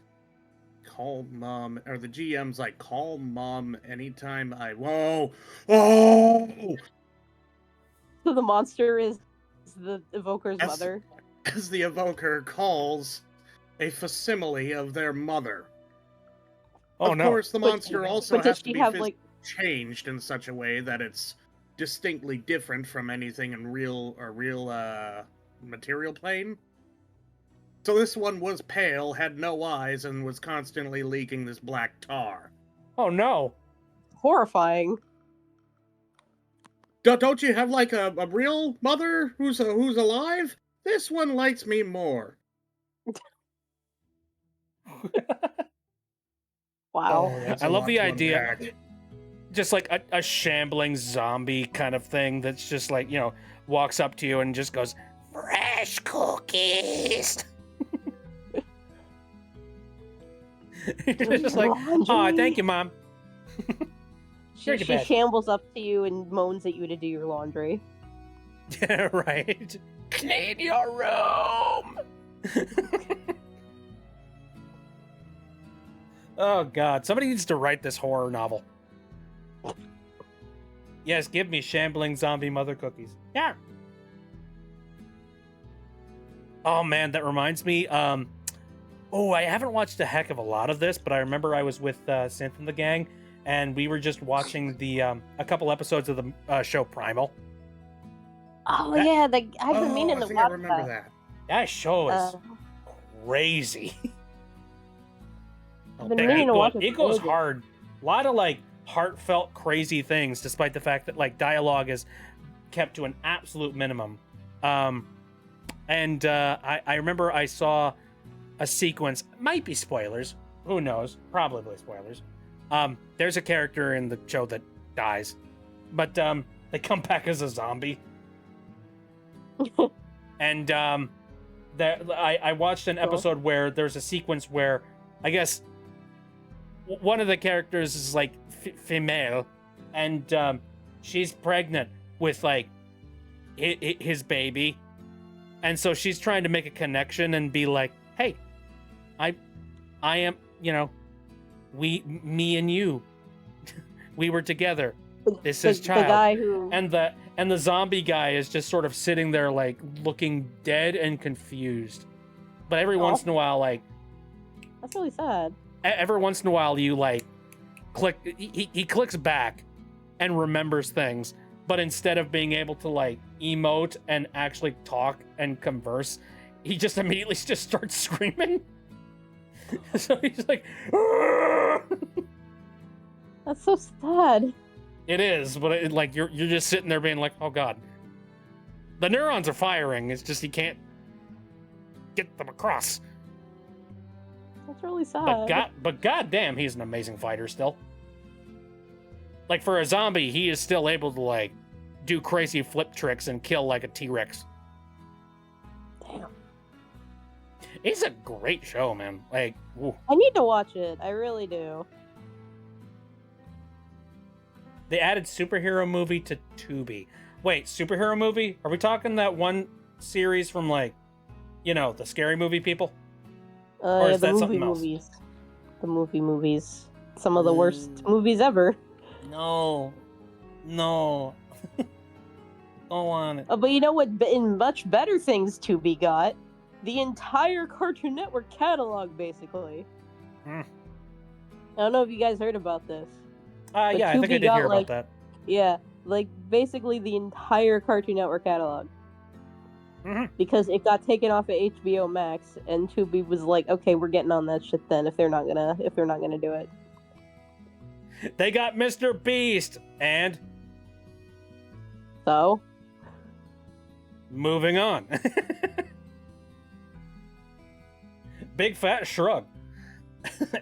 Call mom, or the GM's like, call mom anytime I. Whoa! Oh! So the monster is the evoker's Yes. mother. As the evoker calls a facsimile of their mother. Oh Of no. course, the monster also But has does to she be have phys- like? changed in such a way that it's distinctly different from anything in real material plane. So this one was pale, had no eyes, and was constantly leaking this black tar. Oh no. Horrifying. Don't you have like a real mother who's alive? This one likes me more. Wow. Oh, that's I a love lot the to idea. unpack. Just like a shambling zombie kind of thing that's just like, you know, walks up to you and just goes, fresh cookies. You're just like, oh, Laundry." thank you, Mom. Here's She your bed. shambles up to you and moans at you to do your laundry. Yeah, right. Clean your room. Oh God! Somebody needs to write this horror novel. Yes, give me shambling zombie mother cookies. Yeah. Oh man, that reminds me. Oh, I haven't watched a heck of a lot of this, but I remember I was with Synth and the gang, and we were just watching the a couple episodes of the show Primal. Oh That- yeah, I've been meaning I to think I watch remember that. that. That show is Uh, crazy. I've been meaning to watch it It goes for ages. hard. A lot of like heartfelt, crazy things, despite the fact that like dialogue is kept to an absolute minimum. I remember I saw a sequence, might be spoilers, who knows, probably spoilers. There's a character in the show that dies, but they come back as a zombie. And I watched an episode where there's a sequence where I guess one of the characters is like female, and she's pregnant with like his baby, and so she's trying to make a connection and be like, hey, I am, me and you, we were together. This is the child. guy who And the zombie guy is just sort of sitting there like looking dead and confused. But every once in a while, like that's really sad. every once in a while you like click he clicks back and remembers things, but instead of being able to like emote and actually talk and converse, he just immediately just starts screaming. So he's like That's so sad. It is, but like you're just sitting there being like, oh god, the neurons are firing. It's just he can't get them across. That's really sad. But goddamn, he's an amazing fighter still. Like for a zombie, he is still able to like do crazy flip tricks and kill like a T-Rex. Damn. It's a great show, man. Like, ooh. I need to watch it. I really do. They added superhero movie to Tubi. Wait, superhero movie? Are we talking that one series from like, the scary movie people? Or Yeah, is the that movie something else? movies. The movie movies. Some of the worst movies ever. No. Don't want it. But you know what? In much better things to be got, the entire Cartoon Network catalog, basically. Hmm. I don't know if you guys heard about this. But Yeah, I think I Tubi did got, hear about like- that. Yeah, like basically the entire Cartoon Network catalog. Mhm. Because it got taken off of HBO Max, and Tubi was like, "Okay, we're getting on that shit then. If they're not gonna do it." They got Mr. Beast, and So moving on. Big fat shrug.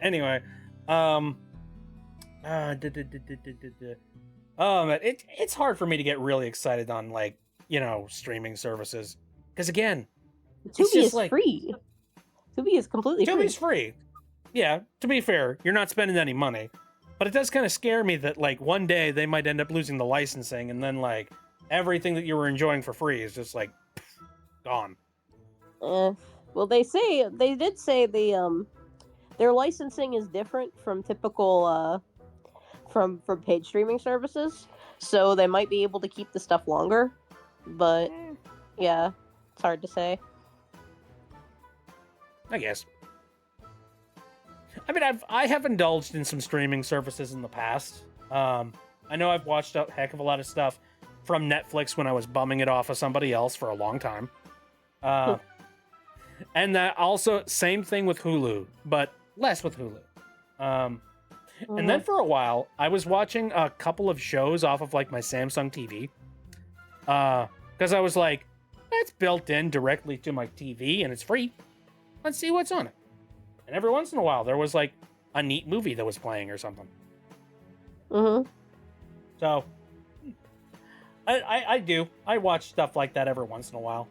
Anyway, oh man, it's hard for me to get really excited on like streaming services because again, Tubi just is like- free. Tubi is completely free. Tubi's free. Yeah, to be fair, you're not spending any money, but it does kind of scare me that like one day they might end up losing the licensing, and then like everything that you were enjoying for free is just like gone. Well, they did say their licensing is different from typical from paid streaming services, so they might be able to keep the stuff longer. But yeah, it's hard to say. I guess. I mean, I have indulged in some streaming services in the past. I know I've watched a heck of a lot of stuff from Netflix when I was bumming it off of somebody else for a long time. And that also, same thing with Hulu, but less with Hulu. And then for a while, I was watching a couple of shows off of like my Samsung TV. Because I was like, that's built in directly to my TV and it's free. Let's see what's on it. And every once in a while, there was like a neat movie that was playing or something. So, I do. I watch stuff like that every once in a while.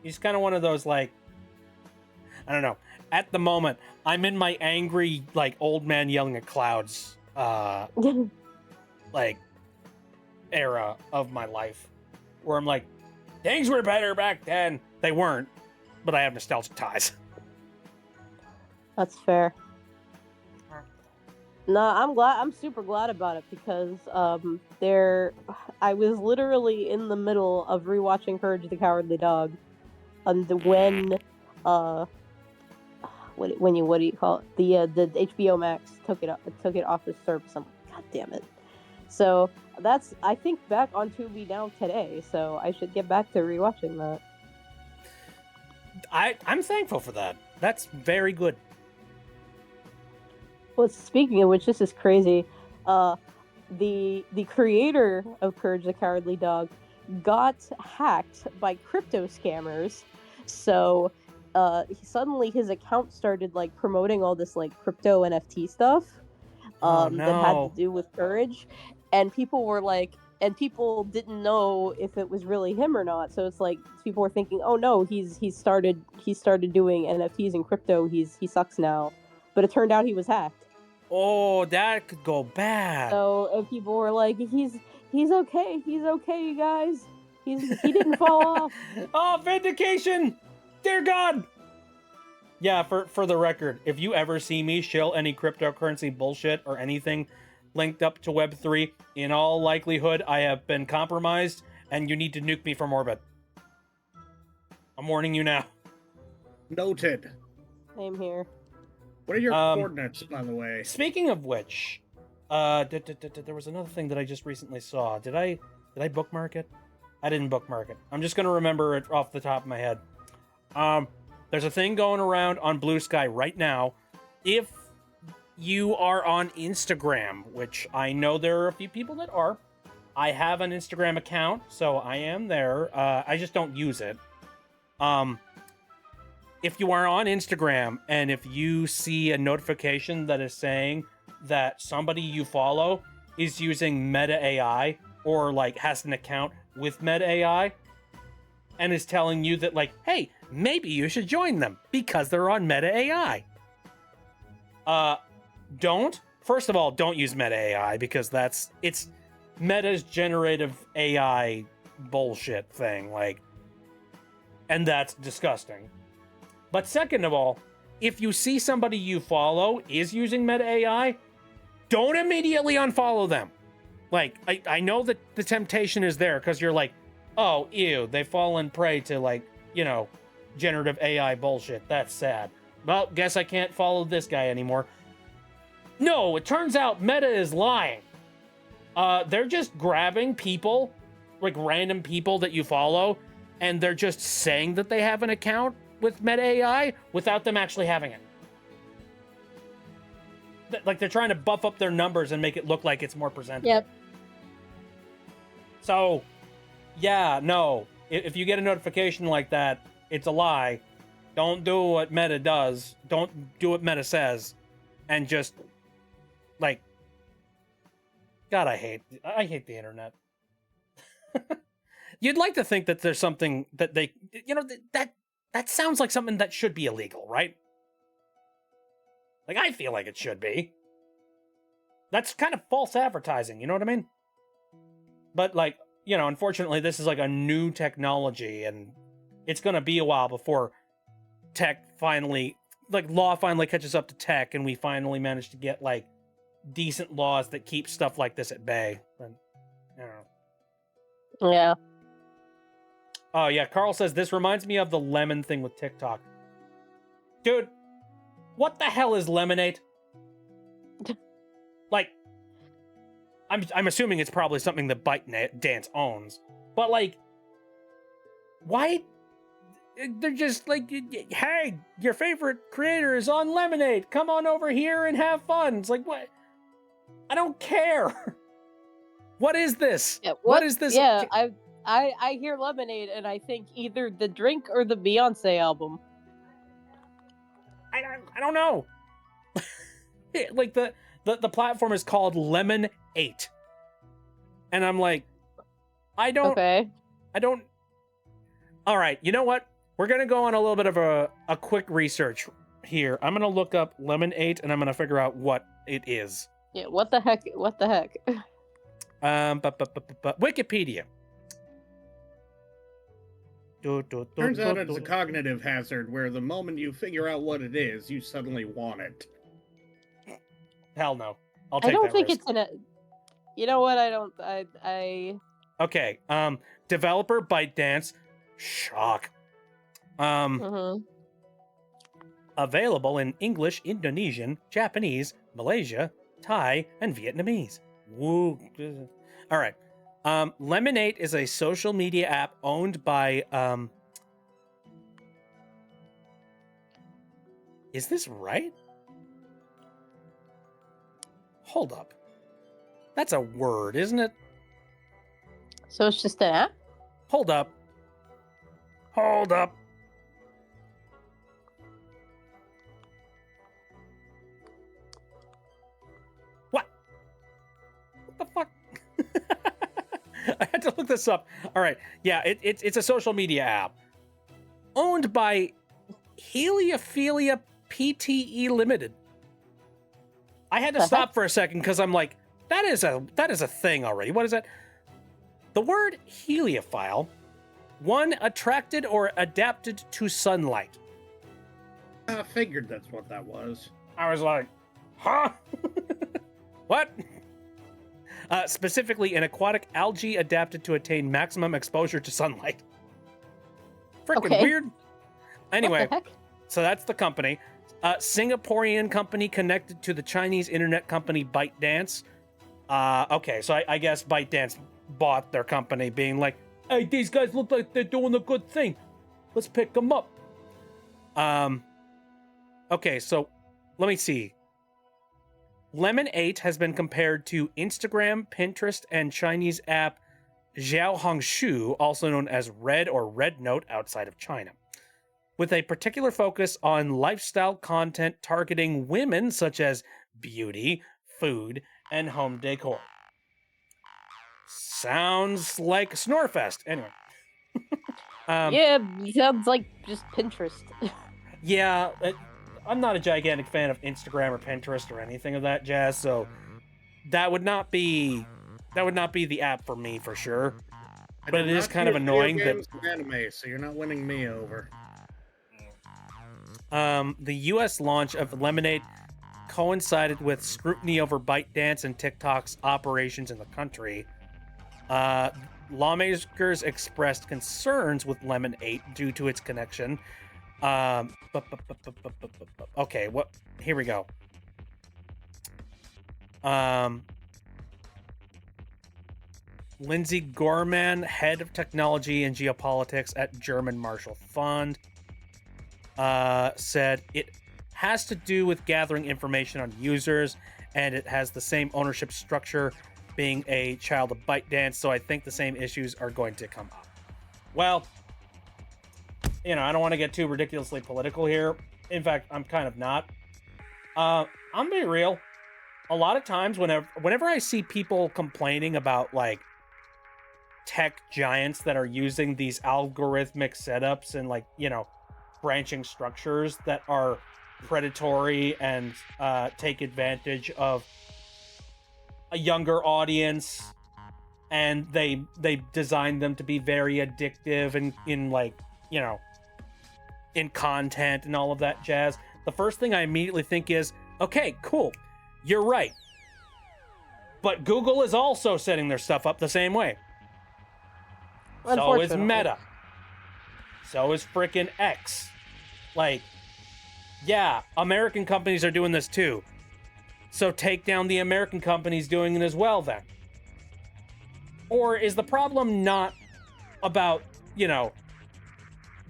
He's kind of one of those like, I don't know. At the moment, I'm in my angry like old man yelling at clouds like era of my life, where I'm like, things were better back then. They weren't, but I have nostalgic ties. That's fair. No, I'm super glad about it because I was literally in the middle of rewatching Courage the Cowardly Dog, and when what do you call it? The HBO Max took it off the service. I'm like, God damn it. So that's, I think, back on Tubi now today, so I should get back to rewatching that. I'm thankful for that. That's very good. Well, speaking of which, this is crazy. The creator of Courage the Cowardly Dog got hacked by crypto scammers. So suddenly his account started like promoting all this like crypto NFT stuff Oh, that had to no. do with Courage, and people were like, and people didn't know if it was really him or not. So it's like people were thinking, oh no, he started doing NFTs and crypto. He sucks now, but it turned out he was hacked. Oh, that could go bad. So and people were like, he's okay, you guys. He didn't fall off. Oh, vindication! Dear God! Yeah, for the record, if you ever see me shill any cryptocurrency bullshit or anything linked up to Web3, in all likelihood, I have been compromised, and you need to nuke me from orbit. I'm warning you now. Noted. Same here. What are your Um, coordinates, by the way? Speaking of which, there was another thing that I just recently saw. Did I bookmark it? I didn't bookmark it. I'm just gonna remember it off the top of my head. There's a thing going around on Blue Sky right now. If you are on Instagram, which I know there are a few people that are, I have an Instagram account, so I am there. I just don't use it. If you are on Instagram and if you see a notification that is saying that somebody you follow is using Meta AI or like has an account with Meta AI and is telling you that like, hey, maybe you should join them because they're on Meta AI. First of all, don't use Meta AI because it's Meta's generative AI bullshit thing, like, and that's disgusting. But second of all, if you see somebody you follow is using Meta AI, don't immediately unfollow them. Like, I know that the temptation is there because you're like, oh, ew, they've fallen prey to, like, you know, generative AI bullshit. That's sad. Well, guess I can't follow this guy anymore. No, it turns out Meta is lying. They're just grabbing people, like random people that you follow, and they're just saying that they have an account with Meta AI without them actually having it. Like they're trying to buff up their numbers and make it look like it's more presentable. Yep. So, yeah, no. If you get a notification like that, it's a lie. Don't do what Meta does. Don't do what Meta says. And just, like, God, I hate the internet. You'd like to think that there's something that they, you know, that sounds like something that should be illegal, right? Like, I feel like it should be. That's kind of false advertising, you know what I mean? But, like, you know, unfortunately, this is like a new technology, and it's gonna be a while before tech finally, like, law finally catches up to tech, and we finally manage to get, like, decent laws that keep stuff like this at bay. But, I don't know. Yeah. Oh, yeah, Carl says, this reminds me of the lemon thing with TikTok. Dude, what the hell is Lemonade? Like, I'm assuming it's probably something that ByteDance owns. But, like, why? They're just like, hey, your favorite creator is on Lemonade. Come on over here and have fun. It's like, what? I don't care. What is this? Yeah, what is this? Yeah, I hear Lemonade and I think either the drink or the Beyonce album. I don't know. Like the platform is called Lemon 8. And I'm like, I don't. All right, you know what? We're going to go on a little bit of a quick research here. I'm going to look up Lemon 8 and I'm going to figure out what it is. Yeah, what the heck? Wikipedia. Turns out it's a cognitive hazard where the moment you figure out what it is, you suddenly want it. Hell no. I'll take that I don't think risk. it's in a. You know what? I. Okay. Developer ByteDance. Shock. Available in English, Indonesian, Japanese, Malaysia, Thai, and Vietnamese. Woo. All right. Lemonade is a social media app owned by Is this right? Hold up. That's a word, isn't it? So it's just an app? Hold up. Hold up. What? What the fuck? I had to look this up. All right. Yeah, it's a social media app owned by Heliophilia Pte Limited. I had to stop for a second because I'm like, that is a thing already. What is that? The word heliophile, one attracted or adapted to sunlight. I figured that's what that was. I was like, huh? What? Specifically, an aquatic algae adapted to attain maximum exposure to sunlight. Freaking Okay. weird. Anyway, What the heck? so that's the company. Singaporean company connected to the Chinese internet company ByteDance. Okay, so I guess ByteDance bought their company, being like, hey, these guys look like they're doing a good thing. Let's pick them up. Okay, so let me see. Lemon 8 has been compared to Instagram, Pinterest, and Chinese app Xiaohongshu, also known as Red or Red Note outside of China, with a particular focus on lifestyle content targeting women such as beauty, food, and home decor. Sounds like Snorefest. Anyway. Yeah, sounds like just Pinterest. Yeah, I'm not a gigantic fan of Instagram or Pinterest or anything of that jazz, so that would not be the app for me for sure. I But do it is not kind of use annoying video that- games and anime, so you're not winning me over. The U.S. launch of Lemonade coincided with scrutiny over ByteDance and TikTok's operations in the country. Lawmakers expressed concerns with Lemon 8 due to its connection. Okay, what? Here we go. Lindsay Gorman, head of technology and geopolitics at German Marshall Fund, said it has to do with gathering information on users, and it has the same ownership structure, being a child of ByteDance, so I think the same issues are going to come up. Well, you know, I don't want to get too ridiculously political here. In fact, I'm kind of not. I'm gonna be real. A lot of times, whenever I see people complaining about like tech giants that are using these algorithmic setups and like, you know, branching structures that are predatory and take advantage of a younger audience, and they design them to be very addictive and in like, you know, in content and all of that jazz, the first thing I immediately think is, okay, cool, you're right. But Google is also setting their stuff up the same way. So is Meta. So is frickin' X. Like, yeah, American companies are doing this too. So take down the American companies doing it as well then. Or is the problem not about, you know,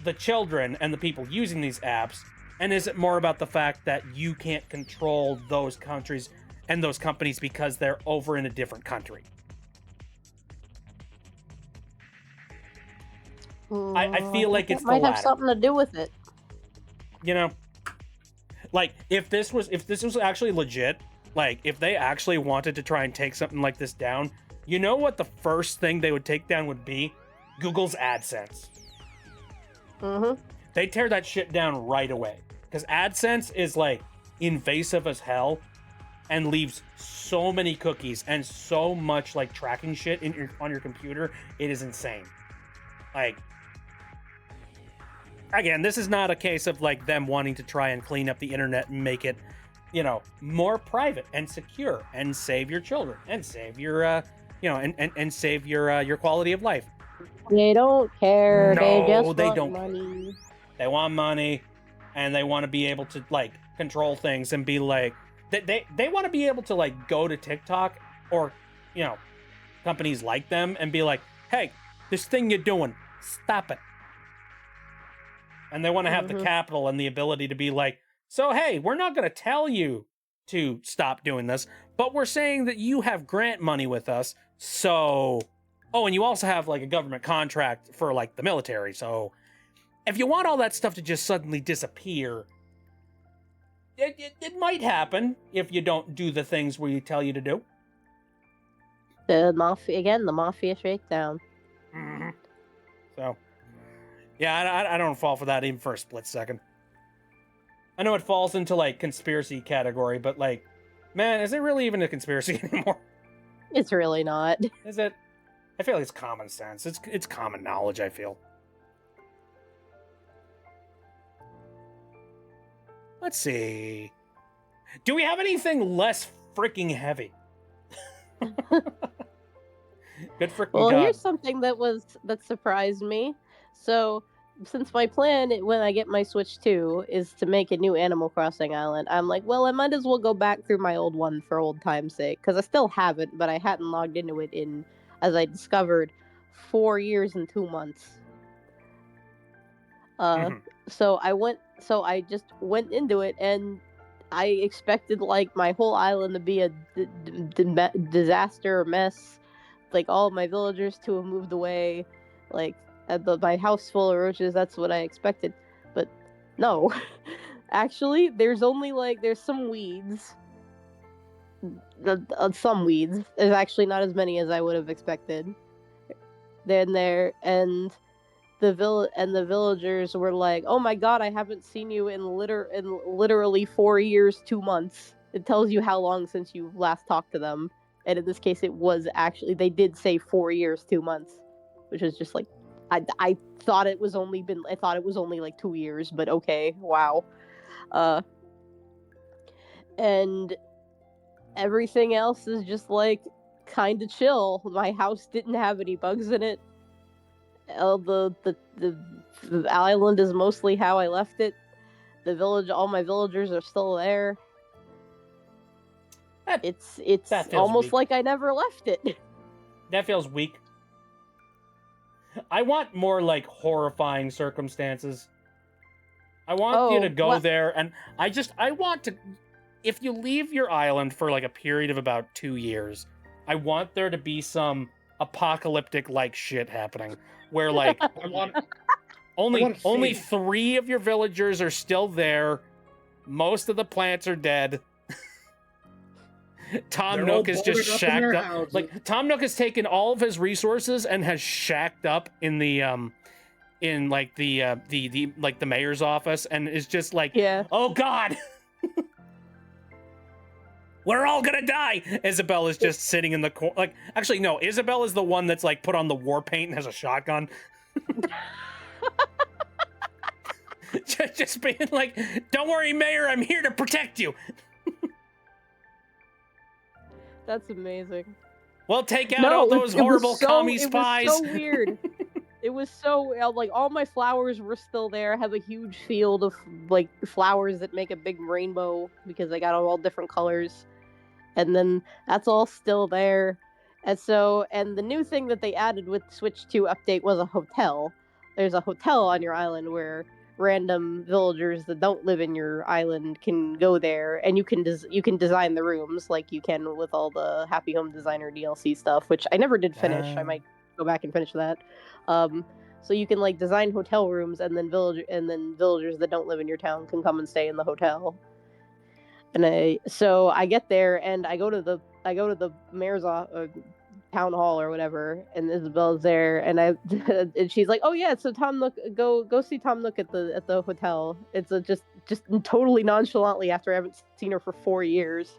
the children and the people using these apps, and is it more about the fact that you can't control those countries and those companies because they're over in a different country? I feel like it's the might have latter. something to do with it. You know, like if this was actually legit, like if they actually wanted to try and take something like this down, you know what the first thing they would take down would be? Google's AdSense. Mm-hmm. They tear that shit down right away, because AdSense is like invasive as hell and leaves so many cookies and so much like tracking shit on your computer. It is insane. Like, again, this is not a case of like them wanting to try and clean up the internet and make it, you know, more private and secure and save your children and save your you know, and save your quality of life. They don't care. No, they just they want don't. money. They want money, and they want to be able to like control things and be like, they want to be able to like go to TikTok or companies like them and be like, hey, this thing you're doing, stop it. And they want to have the capital and the ability to be like, so hey, we're not going to tell you to stop doing this, but we're saying that you have grant money with us, so and you also have like a government contract for like the military, so if you want all that stuff to just suddenly disappear, it might happen if you don't do the things we tell you to do. The mafia shakedown. Mm-hmm. So, yeah, I don't fall for that even for a split second. I know it falls into like conspiracy category, but like, man, is it really even a conspiracy anymore? It's really not. Is it? I feel like it's common sense. It's common knowledge, I feel. Let's see. Do we have anything less freaking heavy? Good freaking Well, God. here's something that surprised me. So, since my plan when I get my Switch 2 is to make a new Animal Crossing island, I'm like, well, I might as well go back through my old one for old time's sake, because I still haven't, but I hadn't logged into it in, as I discovered, 4 years and 2 months. So I just went into it, and I expected like my whole island to be a disaster or mess, like all of my villagers to have moved away, like my house full of roaches. That's what I expected, but no. Actually, there's some weeds. Some weeds. There's actually not as many as I would have expected. Then there and the villagers were like, "Oh my god, I haven't seen you in literally 4 years, 2 months." It tells you how long since you last talked to them. And in this case, it was actually, they did say 4 years, 2 months, which is just like, I thought it was only like 2 years, but okay, wow. And everything else is just like kind of chill. My house didn't have any bugs in it. The island is mostly how I left it. All my villagers are still there. It's almost weak. like I never left it. That feels weak. I want more like horrifying circumstances. I want you to go there, and I want to. If you leave your island for like a period of about 2 years, I want there to be some apocalyptic like shit happening where like only 3 of your villagers are still there. Most of the plants are dead. Tom Nook is just shacked up. Like Tom Nook has taken all of his resources and has shacked up in the the mayor's office and is just like, oh god. We're all gonna die. Isabel is just sitting in the corner. Like, actually, no. Isabel is the one that's like put on the war paint and has a shotgun. just being like, "Don't worry, Mayor. I'm here to protect you." That's amazing. Well, take out all those horrible commie spies. It was so weird. It was so like all my flowers were still there. I have a huge field of like flowers that make a big rainbow because I got all different colors. And then that's all still there. And the new thing that they added with Switch 2 update was a hotel. There's a hotel on your island where random villagers that don't live in your island can go there, and you can design the rooms like you can with all the Happy Home Designer DLC stuff, which I never did finish. I might go back and finish that. So you can like design hotel rooms, and then villagers that don't live in your town can come and stay in the hotel. And I get there and I go to the mayor's town hall or whatever, and Isabel's there, and and she's like, "Oh yeah, so Tom Nook, go see Tom Nook at the hotel." It's just totally nonchalantly after I haven't seen her for 4 years.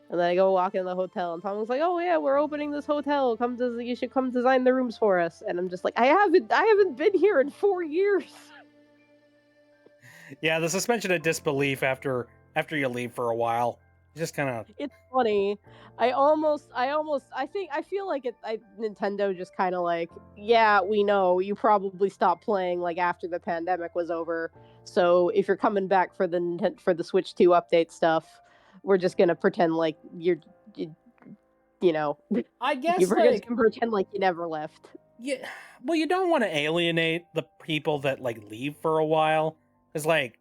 And then I go walk in the hotel, and Tom was like, "Oh yeah, we're opening this hotel. You should come design the rooms for us." And I'm just like, I haven't been here in 4 years. Yeah, the suspension of disbelief after you leave for a while. Just kind of. It's funny. I feel like Nintendo just kind of like, yeah, we know you probably stopped playing like after the pandemic was over. So if you're coming back for the Switch 2 update stuff, we're just gonna pretend like you know, I guess we're just gonna pretend like you never left. yeah, well, you don't want to alienate the people that like leave for a while, because like,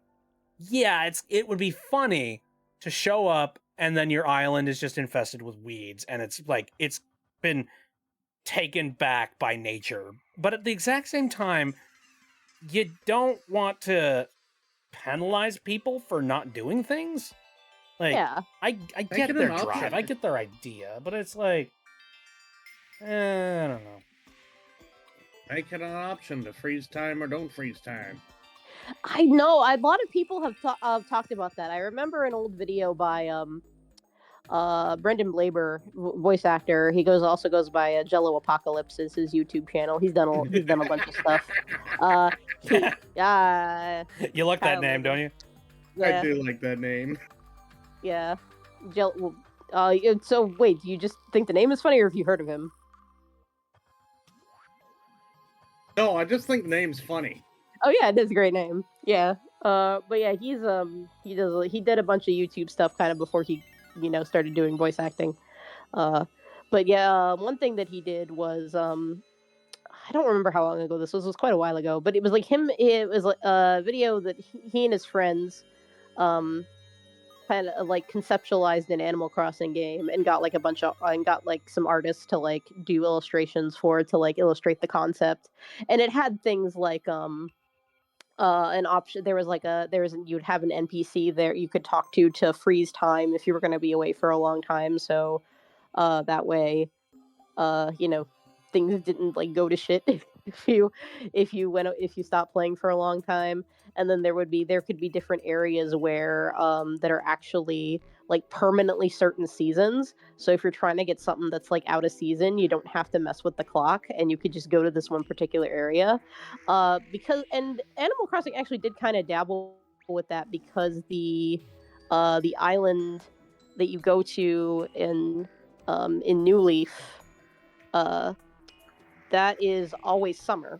yeah, it would be funny to show up and then your island is just infested with weeds, and it's like it's been taken back by nature. But at the exact same time, you don't want to penalize people for not doing things. Like, Yeah. I get it their an drive, option. I get their idea, but it's like, I don't know. Make it an option to freeze time or don't freeze time. I know. A lot of people have talked about that. I remember an old video by Brendan Blaber, voice actor. He also goes by Jello Apocalypse is his YouTube channel. He's done a bunch of stuff. He, You like that Kyle name, Levin. don't you? yeah, I do like that name. yeah. So wait, do you just think the name is funny, or have you heard of him? No, I just think the name's funny. Oh yeah, it is a great name. Yeah. But yeah, he did a bunch of YouTube stuff kind of before he, started doing voice acting. But yeah, one thing that he did was I don't remember how long ago this was. It was quite a while ago, but it was like him. It was like a video that he and his friends, kind of like conceptualized an Animal Crossing game and got like some artists to like do illustrations for it to like illustrate the concept, and it had things like an option. You'd have an NPC there you could talk to freeze time if you were going to be away for a long time, so that way things didn't like go to shit if you stopped playing for a long time. And then there could be different areas where that are actually like permanently certain seasons. So if you're trying to get something that's like out of season, you don't have to mess with the clock, and you could just go to this one particular area. And Animal Crossing actually did kind of dabble with that, because the island that you go to in New Leaf, that is always summer.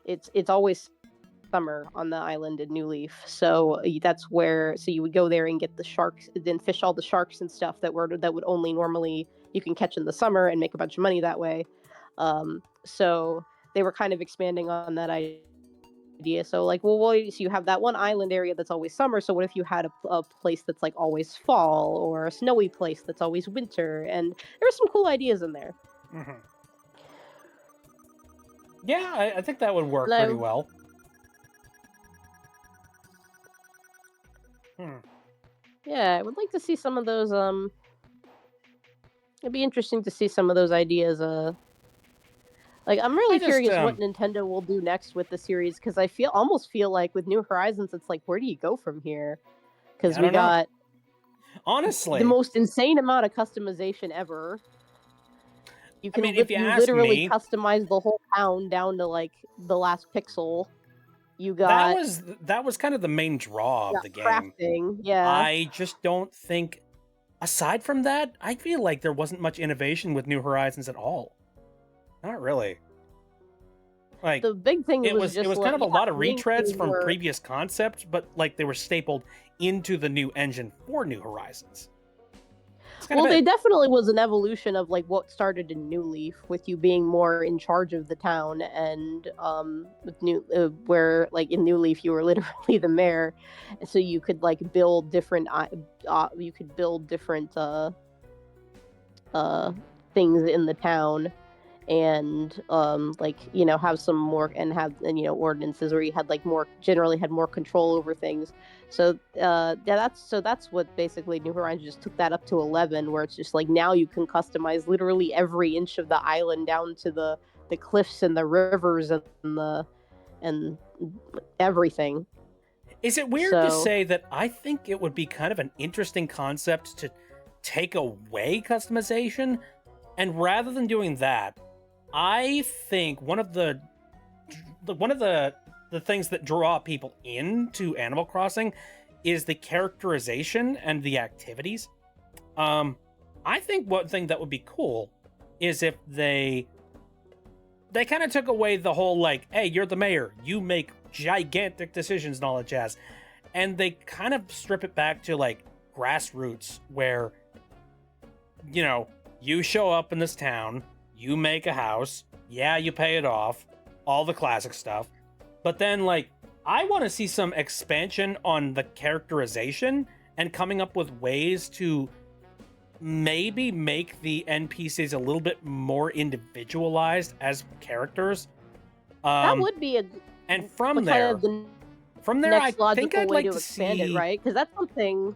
It's always summer on the island in New Leaf. So that's where you would go there and get the sharks, then fish all the sharks and stuff that would only normally you can catch in the summer and make a bunch of money that way. So they were kind of expanding on that idea. So like, so you have that one island area that's always summer. So what if you had a place that's like always fall, or a snowy place that's always winter? And there were some cool ideas in there. Mm-hmm. Yeah, I think that would work Hello? pretty well. Yeah, I would like to see some of those. It'd be interesting to see some of those ideas. Like, I'm really curious what Nintendo will do next with the series, because I almost feel like with New Horizons, it's like, where do you go from here? Because we got honestly the most insane amount of customization ever. You can if you ask literally me, customize the whole town down to like the last pixel. You got that was kind of the main draw of the game. Crafting, yeah. I just don't think, aside from that, I feel like there wasn't much innovation with New Horizons at all. Not really. Like, the big thing it was just kind of a lot of retreads from were... previous concepts, but like they were stapled into the new engine for New Horizons. They definitely was an evolution of like what started in New Leaf, with you being more in charge of the town, and with where like in New Leaf you were literally the mayor, so you could like build different things in the town, and have some more, and ordinances where you had like generally had more control over things. So that's what basically New Horizons just took that up to 11, where it's just like now you can customize literally every inch of the island down to the cliffs and the rivers and everything. Is it weird to say that I think it would be kind of an interesting concept to take away customization, and rather than doing that, I think one of the things that draw people into Animal Crossing is the characterization and the activities. I think one thing that would be cool is if they kind of took away the whole like, hey, you're the mayor, you make gigantic decisions and all that jazz, and they kind of strip it back to like grassroots where, you know, you show up in this town, you make a house, yeah, you pay it off, all the classic stuff. But then, like, I want to see some expansion on the characterization and coming up with ways to maybe make the NPCs a little bit more individualized as characters. That would be a And from kind there, of the I next logical think I'd way like to to expand see. it, right? Because that's something.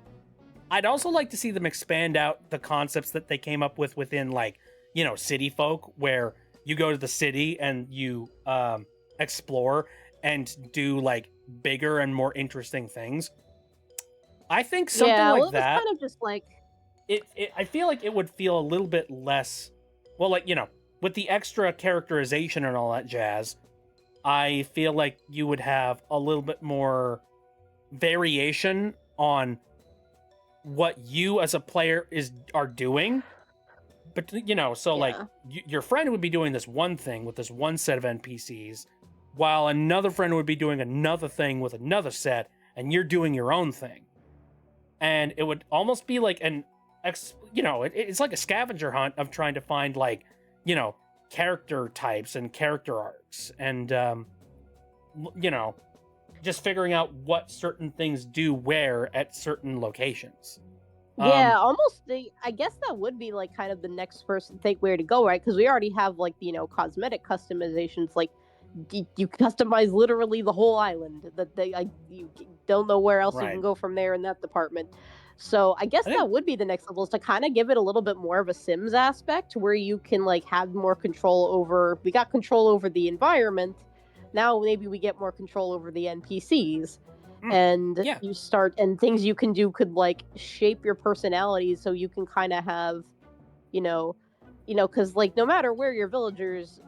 I'd also like to see them expand out the concepts that they came up with within, like, you know, City Folk, where you go to the city and you explore and do like bigger and more interesting things. I think something Yeah, like well, it was that. kind of just like. I feel like it would feel a little bit less, well, like, you know, with the extra characterization and all that jazz, I feel like you would have a little bit more variation on what you as a player are doing. But, you know, so like Yeah. your friend would be doing this one thing with this one set of NPCs, while another friend would be doing another thing with another set, and you're doing your own thing. And it would almost be like you know, it's like a scavenger hunt of trying to find, like, you know, character types and character arcs, and you know, just figuring out what certain things do where at certain locations. Yeah, almost. I guess that would be like kind of the next first thing where to go, right? Because we already have like cosmetic customizations. Like you customize literally the whole island. You don't know where else you Right. can go from there in that department. So I guess I think- that would be the next level, is to kind of give it a little bit more of a Sims aspect, where you can like have more control over. We got control over the environment. Now maybe we get more control over the NPCs. And yeah. you start, and things you can do could like shape your personality, so you can kind of have, because like no matter where your villagers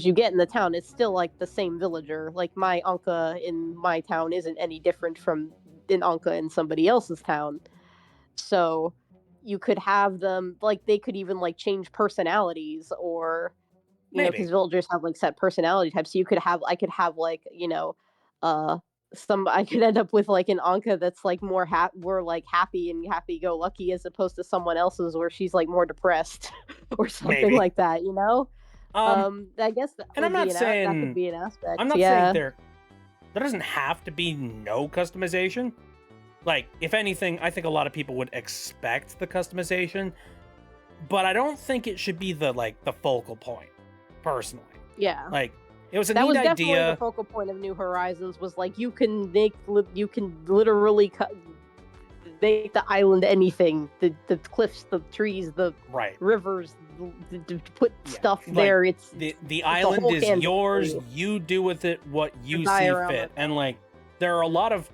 you get in the town, it's still like the same villager. Like my Anka in my town isn't any different from an Anka in somebody else's town. So you could have them, like, they could even like change personalities, or Maybe. because villagers have like set personality types. So I could have like I could end up with like an Anka that's like more like happy and happy go lucky, as opposed to someone else's where she's like more depressed or something Maybe. like that. I guess that and I'm would not be saying that could be an aspect. I'm not yeah. saying there doesn't have to be no customization. Like, if anything, I think a lot of people would expect the customization, but I don't think it should be the focal point, personally. Yeah. Like, it was a That neat was definitely idea. the focal point of New Horizons, was like you can literally make the island anything, the cliffs, the trees, the Right. rivers, put Yeah, stuff like, the it's The island whole is canvas yours. for you. You do with it what you see diorama. fit. And like, there are a lot of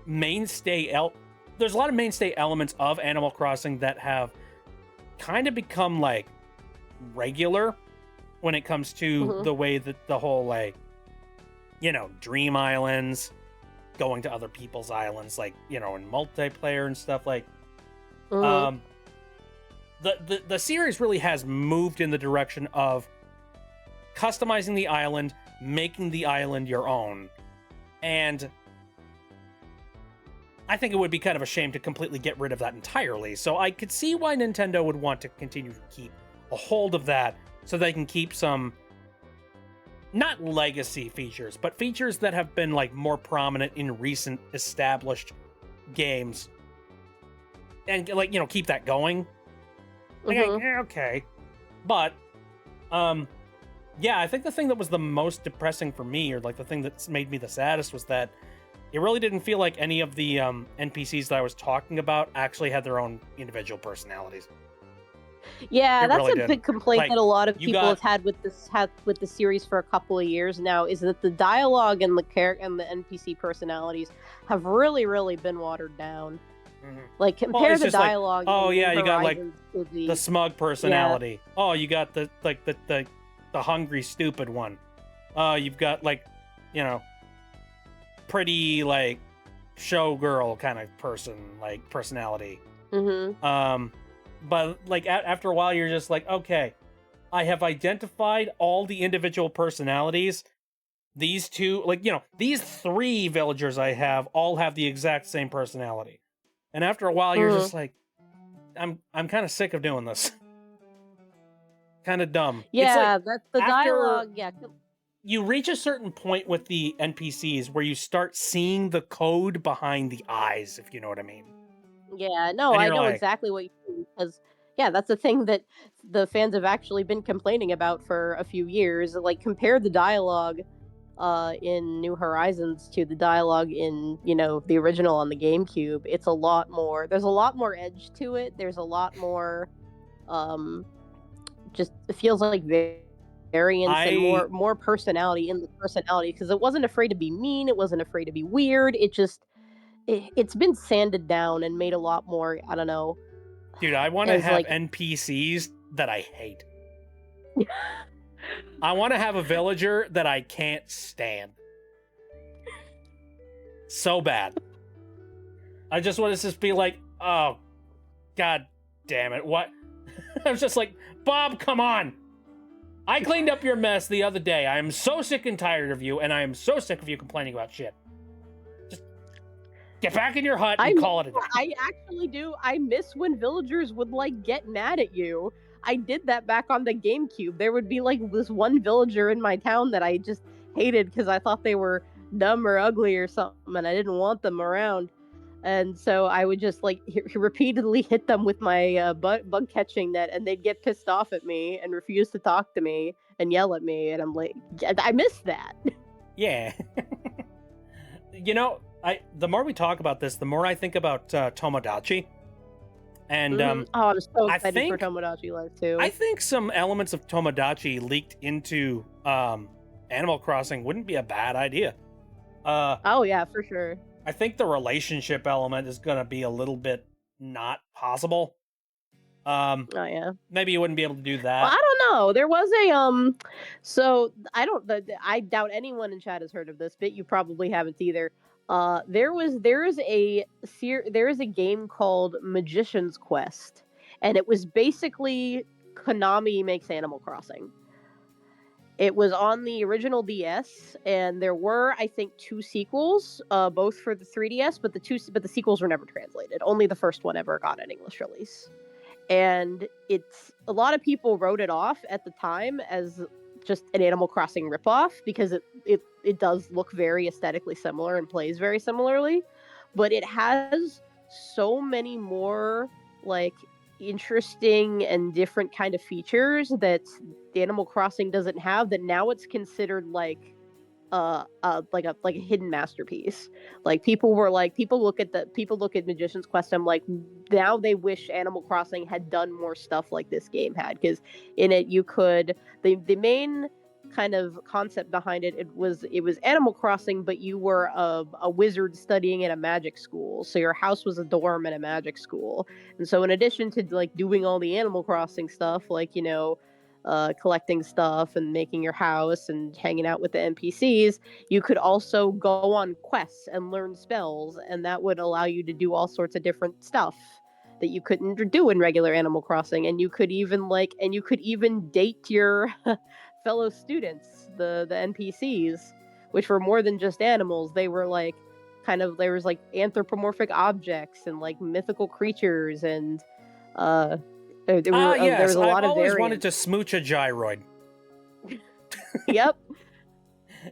there's a lot of mainstay elements of Animal Crossing that have kind of become like regular when it comes to Mhm. the way that the whole, like, dream islands, going to other people's islands, like, in multiplayer and stuff. Like, Mhm. the series really has moved in the direction of customizing the island, making the island your own. And I think it would be kind of a shame to completely get rid of that entirely. So I could see why Nintendo would want to continue to keep a hold of that, so they can keep some, not legacy features, but features that have been like more prominent in recent established games, and like, keep that going. Like, Mhm. okay. But yeah, I think the thing that was the most depressing for me, or like the thing that's made me the saddest, was that it really didn't feel like any of the NPCs that I was talking about actually had their own individual personalities. Yeah, It that's really a didn't. big complaint Like, that a lot of you people got- have had with the series for a couple of years now, is that the dialogue and the NPC personalities have really, really been watered down. Like, compare it's the just like, dialogue. oh, in yeah, you got, like, Horizons to The smug personality. Oh, you got the hungry, stupid one. You've got, like, pretty, like, showgirl kind of person, like, personality. Mhm. But like after a while, you're just like, okay, I have identified all the individual personalities. These two, like, these three villagers I have all have the exact same personality. And after a while, you're Mm. just like, I'm kind of sick of doing this. Kind of dumb. It's Yeah, like that's the after dialogue. Yeah, you reach a certain point with the NPCs where you start seeing the code behind the eyes, if you know what I mean. yeah, no, And I you're know like, exactly what you mean because yeah, that's the thing that the fans have actually been complaining about for a few years. Like compare the dialogue in New Horizons to the dialogue in, the original on the GameCube. It's a lot more. There's a lot more edge to it. There's a lot more um just it feels like variance and I more personality in the personality because it wasn't afraid to be mean, it wasn't afraid to be weird. It's been sanded down and made a lot more, I don't know, dude, I want to as have like NPCs that I hate. I want to have a villager that I can't stand. So bad. I just want to just be like, oh, god damn it. What? I was just like, Bob, come on. I cleaned up your mess the other day. I am so sick and tired of you, and I am so sick of you complaining about shit. Just get back in your hut and call it a day. I actually do. I miss when villagers would like get mad at you. I did that back on the GameCube. There would be like this one villager in my town that I just hated because I thought they were dumb or ugly or something, and I didn't want them around. And so I would just like repeatedly hit them with my bug catching net, and they'd get pissed off at me and refuse to talk to me and yell at me. And I'm like, I miss that. Yeah. The more we talk about this, the more I think about Tomodachi. And Oh, I'm so I excited think- for Tomodachi Life too. I think some elements of Tomodachi leaked into Animal Crossing wouldn't be a bad idea. Oh yeah, for sure. I think the relationship element is going to be a little bit not possible. Oh yeah. Maybe you wouldn't be able to do that. Well, I don't know. There was a So I doubt anyone in chat has heard of this, but you probably haven't either. There is a game called Magician's Quest, and it was basically Konami makes Animal Crossing. It was on the original DS, and there were, I think, 2 sequels, both for the 3DS, but the sequels were never translated. Only the first one ever got an English release. And a lot of people wrote it off at the time as just an Animal Crossing ripoff because it does look very aesthetically similar and plays very similarly, but it has so many more like interesting and different kind of features that the Animal Crossing doesn't have, that now it's considered like a hidden masterpiece. Like people look at Magician's Quest. I'm like, now they wish Animal Crossing had done more stuff like this game had, because in it you could the main kind of concept behind it was Animal Crossing, but you were a wizard studying in a magic school, so your house was a dorm in a magic school. And so in addition to like doing all the Animal Crossing stuff, like collecting stuff and making your house and hanging out with the NPCs, you could also go on quests and learn spells, and that would allow you to do all sorts of different stuff that you couldn't do in regular Animal Crossing. And you could even date your fellow students, the NPCs, which were more than just animals. They were like there was like anthropomorphic objects and like mythical creatures, and there was a lot I've of always variants. wanted to smooch a gyroid. Yep.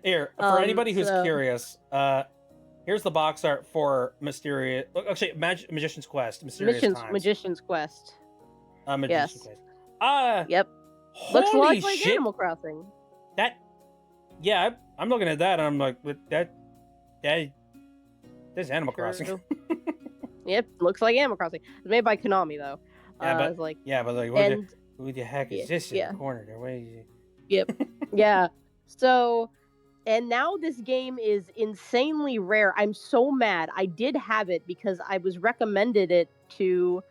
Here, for anybody who's so- curious, here's the box art for Mysterious. Actually, Magician's Quest. Mysterious Times. Magician's Quest. Magician's yes. Quest. Yep. Looks a Holy lot like shit! Animal Crossing. I'm looking at that and I'm like, this is Animal Crossing. True. Yep, looks like Animal Crossing. It's made by Konami though. Yeah, but- it's like, Yeah, but like, and who the heck is this in yeah. the corner there? What is it? yep, yeah. So, and now this game is insanely rare. I'm so mad. I did have it because I was recommended it to.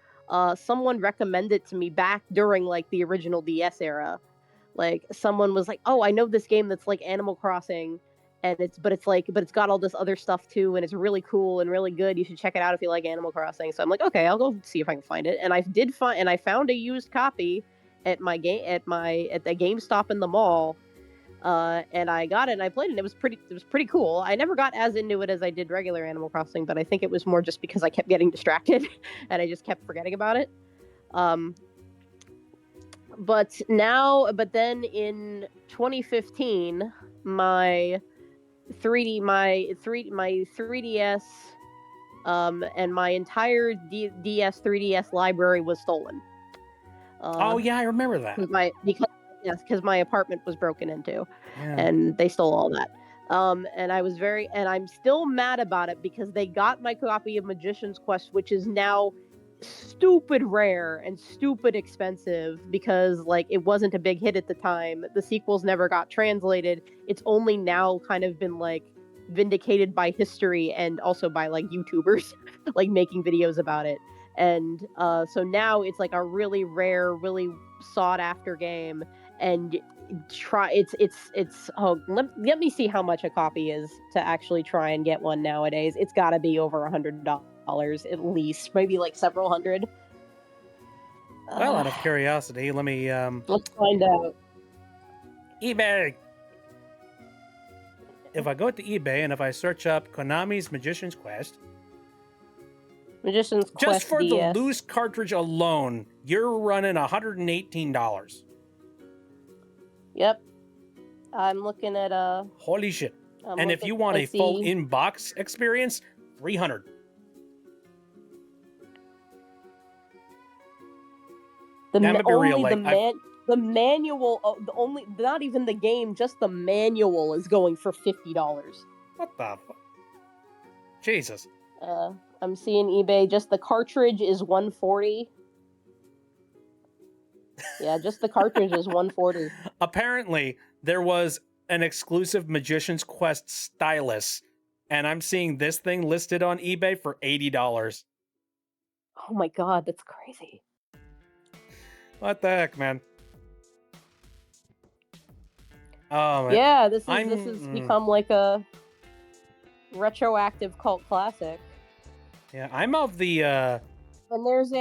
Someone recommended it to me back during like the original DS era. Like someone was like, "Oh, I know this game that's like Animal Crossing, and it's got all this other stuff too, and it's really cool and really good. You should check it out if you like Animal Crossing." So I'm like, "Okay, I'll go see if I can find it." And I found a used copy at the GameStop in the mall. And I got it and I played it. And it was pretty cool. I never got as into it as I did regular Animal Crossing, but I think it was more just because I kept getting distracted and I just kept forgetting about it. But then in 2015, my 3DS, and my entire DS 3DS library was stolen. Oh yeah, I remember that. Because my apartment was broken into, Yeah. and they stole all that. And I'm still mad about it because they got my copy of Magician's Quest, which is now stupid rare and stupid expensive because like it wasn't a big hit at the time. The sequels never got translated. It's only now kind of been like vindicated by history and also by like YouTubers like making videos about it. And so now it's like a really rare, really sought after game. And let me see how much a copy is to actually try and get one nowadays. It's got to be over $100 at least, maybe like several hundred. Well, out of curiosity, let me Let's find out. eBay. If I go to eBay and if I search up Konami's Magician's Quest, Magician's Quest just for DS. the loose cartridge alone, you're running $118. Yep. I'm looking at Holy shit. And if you want a full in-box experience, $300. Now, to be real, like, the manual, not even the game, just the manual is going for $50. What the fuck? Jesus. I'm seeing eBay. Just the cartridge is $140. Yeah, just the cartridge is $140. Apparently, there was an exclusive Magician's Quest stylus, and I'm seeing this thing listed on eBay for $80. Oh my god, that's crazy. What the heck, man? Oh, man. Yeah, this has become like a retroactive cult classic. Yeah, I'm of the And last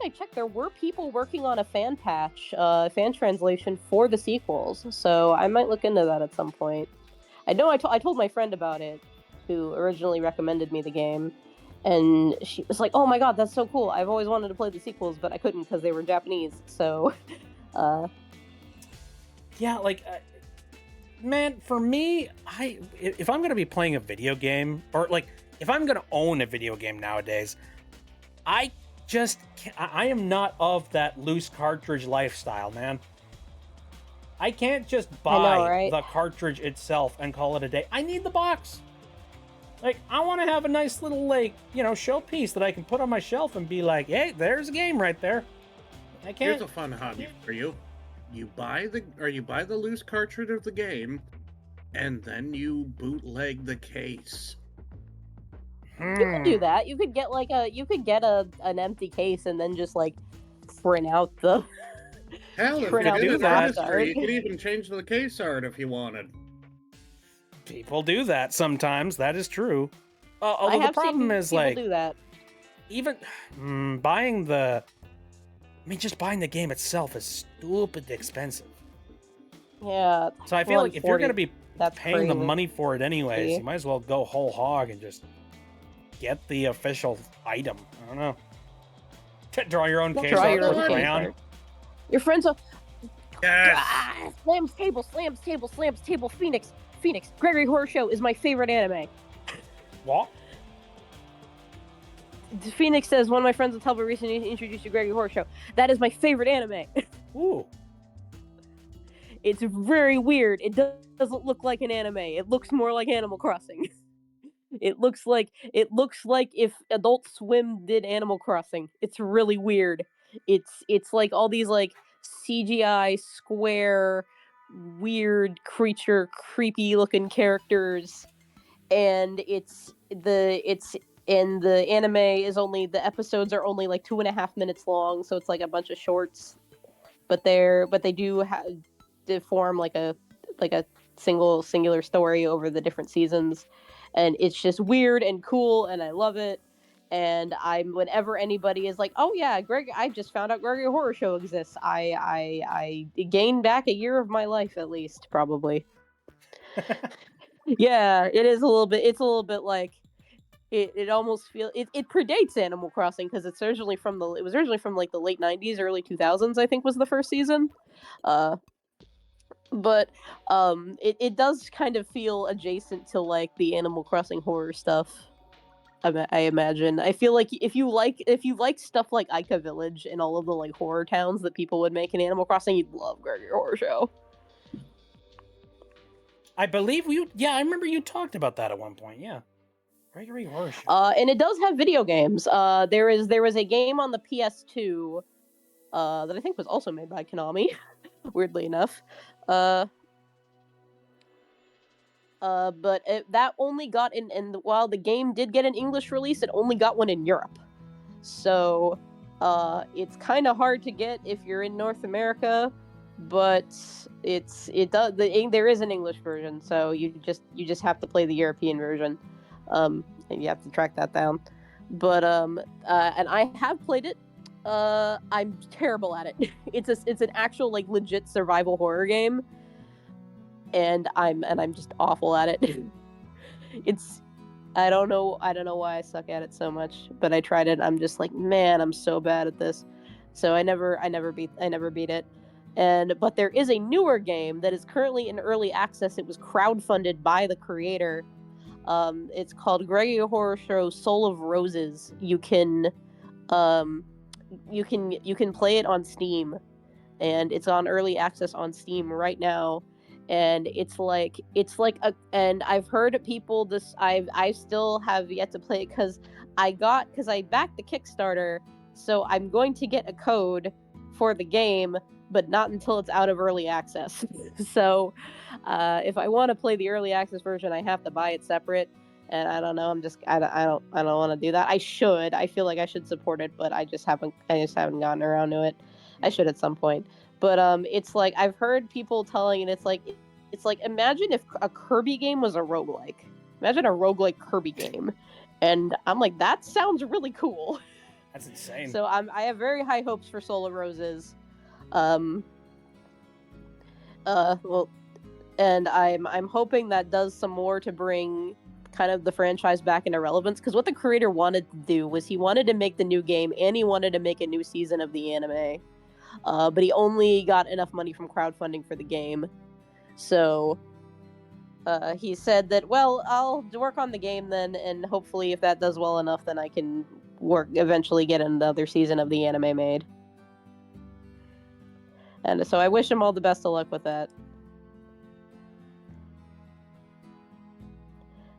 I checked, there were people working on a fan patch, fan translation for the sequels. So I might look into that at some point. I know I told my friend about it, who originally recommended me the game, and she was like, "Oh my god, that's so cool! I've always wanted to play the sequels, but I couldn't because they were Japanese." So, yeah, like, man, for me, if I'm gonna be playing a video game, or like if I'm gonna own a video game nowadays, I am not of that loose cartridge lifestyle, man. I can't just buy the cartridge itself and call it a day. I need the box. Like, I want to have a nice little, like, showpiece that I can put on my shelf and be like, hey, there's a game right there. I can't. Here's a fun hobby for you. You buy the loose cartridge of the game, and then you bootleg the case. You could do that. You could get an empty case and then just like print out the. Hell, if you do that, you could even change the case art if you wanted. People do that sometimes. That is true. Although the problem is like do that. Even buying the game itself is stupid expensive. Yeah. So I feel like if you're gonna be paying the money for it anyways, Yeah. you might as well go whole hog and just get the official item. I don't know. Draw your own case art with crayon. Your friends are. Yes. Slams table. Phoenix. Gregory Horror Show is my favorite anime. What? Phoenix says, one of my friends in Telva recently introduced you to Gregory Horror Show. That is my favorite anime. Ooh. It's very weird. It doesn't look like an anime. It looks more like Animal Crossing. It looks like if Adult Swim did Animal Crossing. It's really weird. It's like all these like CGI square weird creature creepy looking characters, and the anime is only, the episodes are only like 2.5 minutes long, so it's like a bunch of shorts, but they do form like a singular story over the different seasons, and it's just weird and cool, and I love it. And whenever anybody is like, "Oh yeah, Greg, I just found out Gregory Horror Show exists," I gain back a year of my life at least, probably. Yeah, it is a little bit. It's a little bit like it almost it predates Animal Crossing because it was originally from like the late 90s, early 2000s, I think was the first season. Uh, but it does kind of feel adjacent to like the Animal Crossing horror stuff. I imagine. I feel like if you like stuff like Ica Village and all of the like horror towns that people would make in Animal Crossing, you'd love Gregory Horror Show. I believe I remember you talked about that at one point. Yeah, Gregory Horror Show. And it does have video games. There was a game on the PS2 that I think was also made by Konami, weirdly enough. But that only got and while the game did get an English release, it only got one in Europe. So, it's kind of hard to get if you're in North America, but there is an English version, so you just have to play the European version, and you have to track that down. But and I have played it. I'm terrible at it. It's an actual like legit survival horror game. And I'm just awful at it. I don't know why I suck at it so much, but I tried it. I'm just like, man, I'm so bad at this. So I never beat it. But there is a newer game that is currently in early access. It was crowdfunded by the creator. It's called Gregory Horror Show Soul of Roses. You can play it on Steam, and it's on early access on Steam right now. And it's like and I've heard people I still have yet to play it because I backed the Kickstarter, so I'm going to get a code for the game, but not until it's out of early access. So if I want to play the early access version, I have to buy it separate. And I don't know. I don't want to do that. I should. I feel like I should support it, but I just haven't gotten around to it. I should at some point. But it's like I've heard people telling, and it's like imagine if a Kirby game was a roguelike. Imagine a roguelike Kirby game. And I'm like, that sounds really cool. That's insane. So I have very high hopes for Soul of Roses. Well, and I'm hoping that does some more to bring kind of the franchise back into relevance, because what the creator wanted to do was he wanted to make the new game and he wanted to make a new season of the anime. But he only got enough money from crowdfunding for the game. So he said that, well, I'll work on the game then, and hopefully if that does well enough, then I can eventually get another season of the anime made. And so I wish him all the best of luck with that.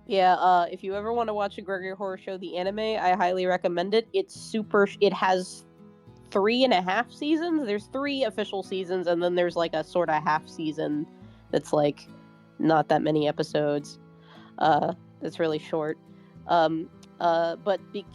Yeah, if you ever want to watch a Gregory Horror Show, the anime, I highly recommend it. It has 3.5 seasons. There's 3 official seasons, and then there's like a sort of half season that's like not that many episodes. It's really short. But the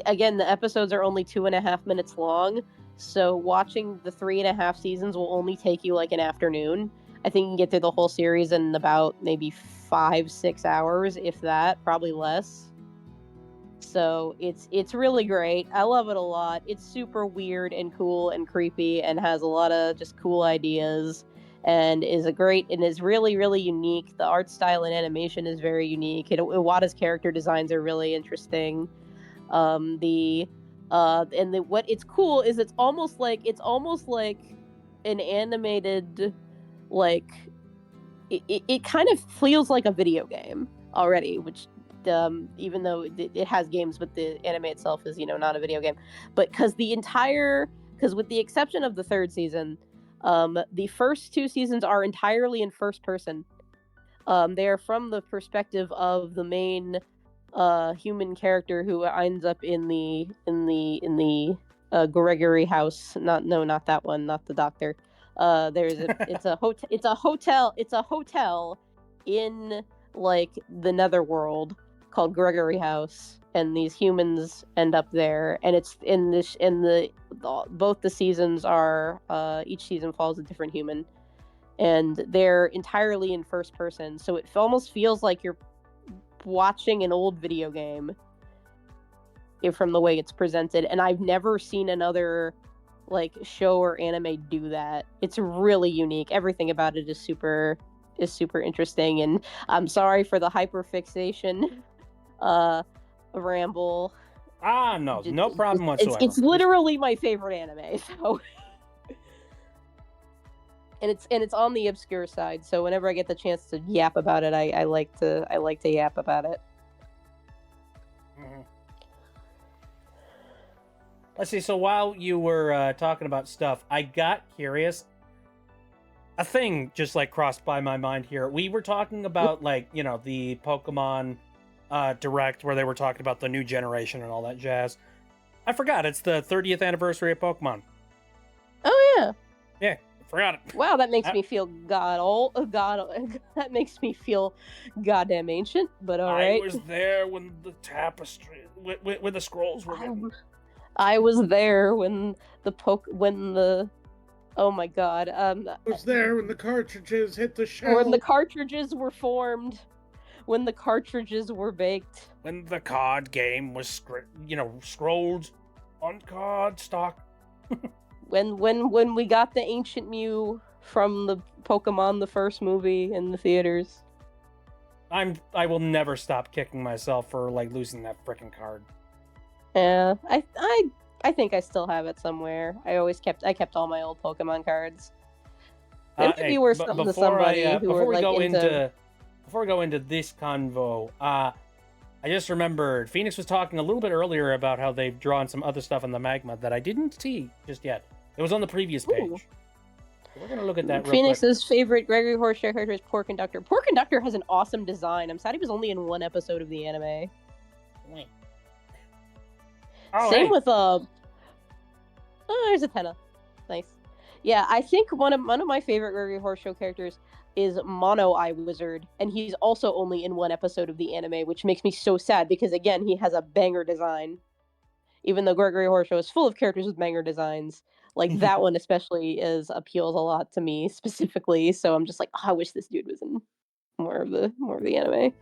episodes are only 2.5 minutes long. So watching the 3.5 seasons will only take you like an afternoon. I think you can get through the whole series in about maybe 5-6 hours, if that, probably less. So it's really great. I love it a lot. It's super weird and cool and creepy and has a lot of just cool ideas and is really, really unique. The art style and animation is very unique. Iwata's character designs are really interesting. What it's cool is it's almost like an animated, like it kind of feels like a video game already, which even though it has games, but the anime itself is not a video game. But because with the exception of the 3rd season, the first 2 seasons are entirely in first person. They are from the perspective of the main human character who ends up in the Gregory house. Not that one, not the doctor. It's a hotel in like the netherworld called Gregory House, and these humans end up there, and it's both the seasons are each season follows a different human, and they're entirely in first person, so it almost feels like you're watching an old video game from the way it's presented, and I've never seen another like show or anime do that. It's really unique. Everything about it is super interesting, and I'm sorry for the hyperfixation ramble. No problem whatsoever. It's literally my favorite anime, so and it's on the obscure side, so whenever I get the chance to yap about it, I like to yap about it. Mhm. Let's see. So while you were talking about stuff, I got curious. A thing just like crossed by my mind here. We were talking about like the Pokemon Direct where they were talking about the new generation and all that jazz. I forgot it's the 30th anniversary of Pokemon. Oh yeah. Yeah, I forgot it. Wow, that makes me feel that makes me feel goddamn ancient. But all right. I was there when the tapestry, when the scrolls were written. I was there when oh my god. I was there when the cartridges hit the shelf. When the cartridges were formed, when the cartridges were baked. When the card game was scrolled on card stock. When we got the Ancient Mew from the Pokemon the first movie in the theaters. I will never stop kicking myself for like losing that frickin' card. Yeah, I think I still have it somewhere. I kept all my old Pokemon cards. Maybe you were something to somebody who were like Before we go into this convo, I just remembered Phoenix was talking a little bit earlier about how they've drawn some other stuff in the magma that I didn't see just yet. It was on the previous page. Ooh. So we're gonna look at that. Phoenix's favorite Gregory Horseshaw character is Pork Conductor. Pork Conductor has an awesome design. I'm sad he was only in one episode of the anime. Wait. Same with oh, there's a Tenna. Nice. Yeah, I think one of my favorite Gregory Horseshow characters is Mono Eye Wizard, and he's also only in one episode of the anime, which makes me so sad because again, he has a banger design. Even though Gregory Horseshow is full of characters with banger designs, like that one especially appeals a lot to me specifically. So I'm just like, oh, I wish this dude was in more of the anime.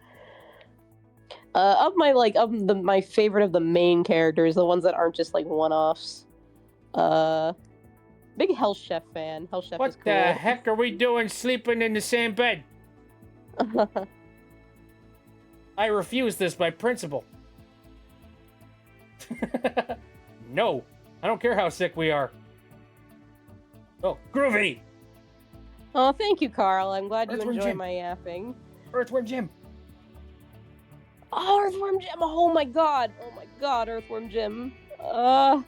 My favorite of the main characters, the ones that aren't just like one-offs. Big Hell Chef fan. Hell Chef is cool. What the heck are we doing sleeping in the same bed? I refuse this by principle. No, I don't care how sick we are. Oh, groovy! Oh, thank you, Carl. I'm glad you Earthworm enjoy Jim. my yapping. Earthworm Jim. Oh, Earthworm Jim! Oh my god, Earthworm Jim. Heck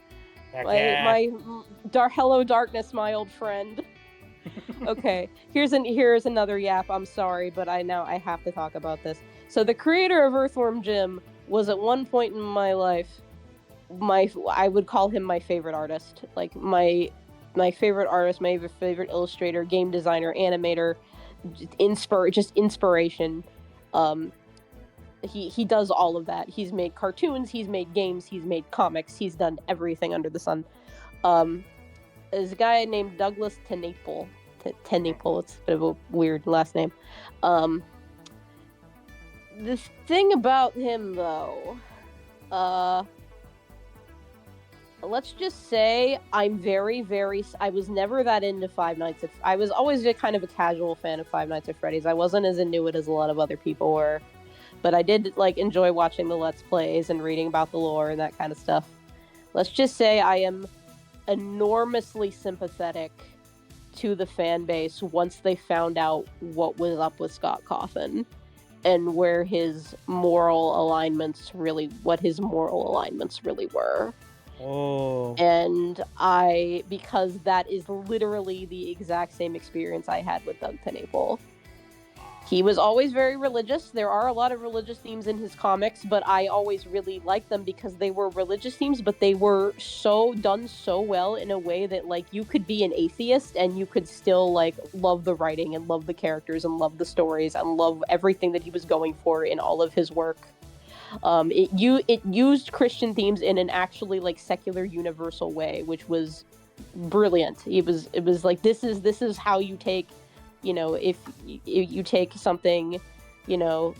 yeah. Hello darkness, my old friend. Okay, here's another yap. I'm sorry, but I have to talk about this. So the creator of Earthworm Jim was at one point in my life I would call him my favorite artist. Like my favorite artist, my favorite illustrator, game designer, animator, just inspiration. He does all of that. He's made cartoons, he's made games, he's made comics, he's done everything under the sun. There's a guy named Douglas TenNapel. TenNapel, it's a bit of a weird last name. The thing about him, though, let's just say I'm very, very... I was never that into Five Nights at... I was always kind of a casual fan of Five Nights at Freddy's. I wasn't as into it as a lot of other people were. But I did, enjoy watching the Let's Plays and reading about the lore and that kind of stuff. Let's just say I am enormously sympathetic to the fan base once they found out what was up with Scott Cawthon and what his moral alignments really were. Oh. And because that is literally the exact same experience I had with Doug TenNapel. He was always very religious. There are a lot of religious themes in his comics, but I always really liked them because they were religious themes, but they were done so well in a way that, you could be an atheist and you could still, love the writing and love the characters and love the stories and love everything that he was going for in all of his work. It used Christian themes in an actually, secular, universal way, which was brilliant. It was like, this is how you take... if you take something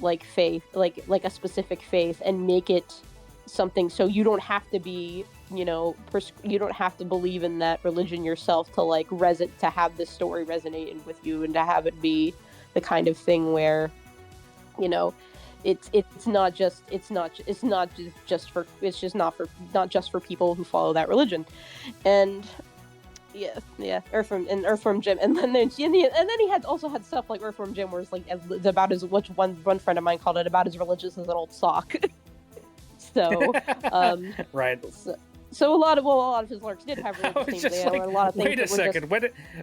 like faith, like a specific faith, and make it something so you don't have to be, you don't have to believe in that religion yourself to like to have this story resonate with you, and to have it be the kind of thing where, it's not just for people who follow that religion. And Earthworm Jim, and then he also had stuff like Earthworm Jim, where it's like about as which one friend of mine called it, about as religious as an old sock. So, right. So a lot of his lurks did have religious themes. Just There were a lot of things. Wait a second.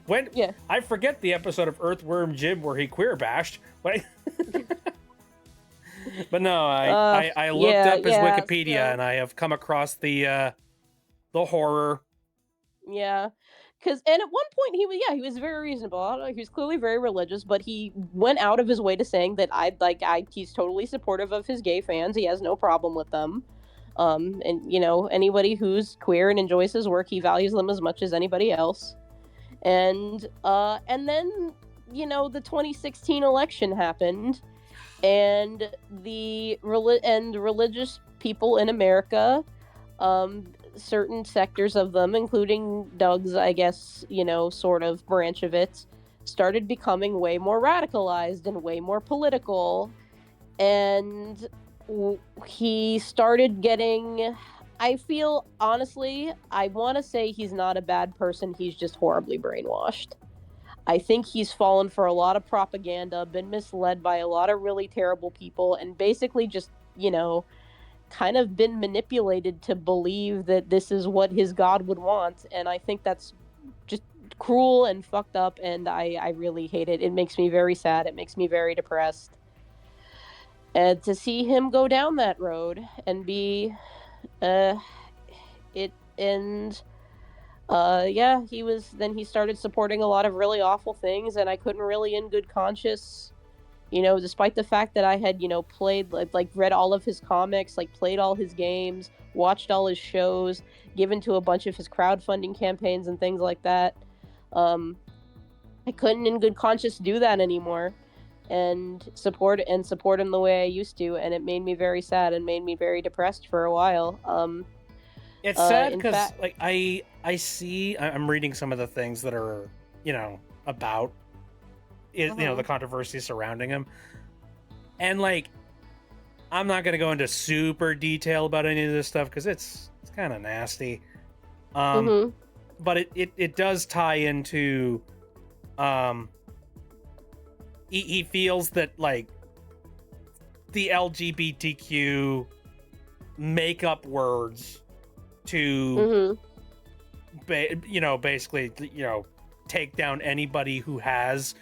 When Yeah. I forget the episode of Earthworm Jim where he queer bashed. But no, I looked up his Wikipedia, and I have come across the horror. Yeah. And at one point he was very reasonable. He was clearly very religious, but he went out of his way to saying that he's totally supportive of his gay fans. He has no problem with them. And anybody who's queer and enjoys his work, he values them as much as anybody else. And then the 2016 election happened, and religious people in America, certain sectors of them, including Doug's, I guess, sort of branch of it, started becoming way more radicalized and way more political. And he started getting, I feel, honestly, I want to say he's not a bad person. He's just horribly brainwashed. I think he's fallen for a lot of propaganda, been misled by a lot of really terrible people, and basically just, kind of been manipulated to believe that this is what his God would want. And I think that's just cruel and fucked up, and I really hate it. It makes me very sad. It makes me very depressed. And to see him go down that road and be he started supporting a lot of really awful things, and I couldn't really in good conscience, despite the fact that I had, played, like read all of his comics, like played all his games, watched all his shows, given to a bunch of his crowdfunding campaigns and things like that. I couldn't in good conscience do that anymore and support him the way I used to, and it made me very sad and made me very depressed for a while. It's sad because I'm reading some of the things that are, about the controversy surrounding him, and like, I'm not going to go into super detail about any of this stuff because it's kind of nasty. But it does tie into, he feels that like the LGBTQ make up words to basically take down anybody who has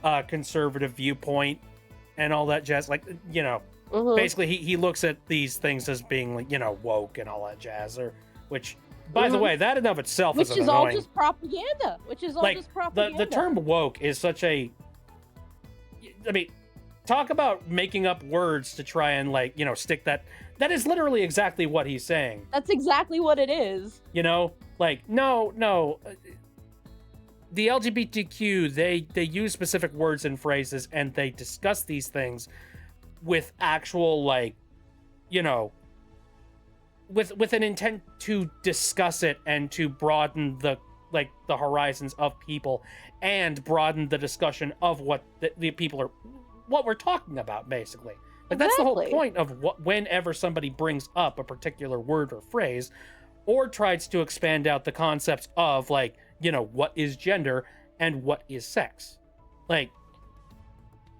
a conservative viewpoint and all that jazz. Like, basically he looks at these things as being like, woke and all that jazz, which by the way, that in of itself is annoying. All just propaganda. The term woke is such a, talk about making up words to try and stick that is literally exactly what he's saying. That's exactly what it is. No, the LGBTQ, they use specific words and phrases, and they discuss these things with actual, with an intent to discuss it and to broaden the horizons of people and broaden the discussion of what the people are, what we're talking about, basically. That's the whole point of whenever somebody brings up a particular word or phrase, or tries to expand out the concepts of what is gender and what is sex.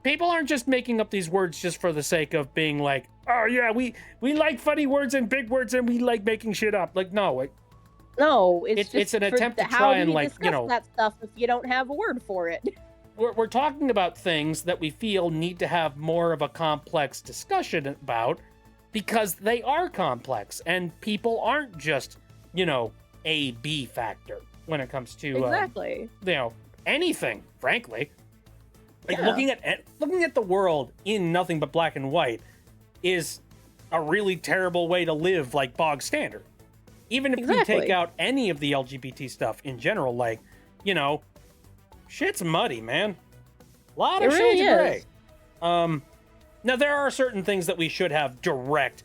People aren't just making up these words just for the sake of being like, oh yeah, we like funny words and big words and we like making shit up. No, it's an attempt to try and that stuff if you don't have a word for it. We're talking about things that we feel need to have more of a complex discussion about, because they are complex and people aren't just, a B factor when it comes to exactly anything, frankly. Looking at the world in nothing but black and white is a really terrible way to live, bog standard. Even if we take out any of the LGBT stuff in general, shit's muddy, man. A lot of shades of gray. Now, there are certain things that we should have direct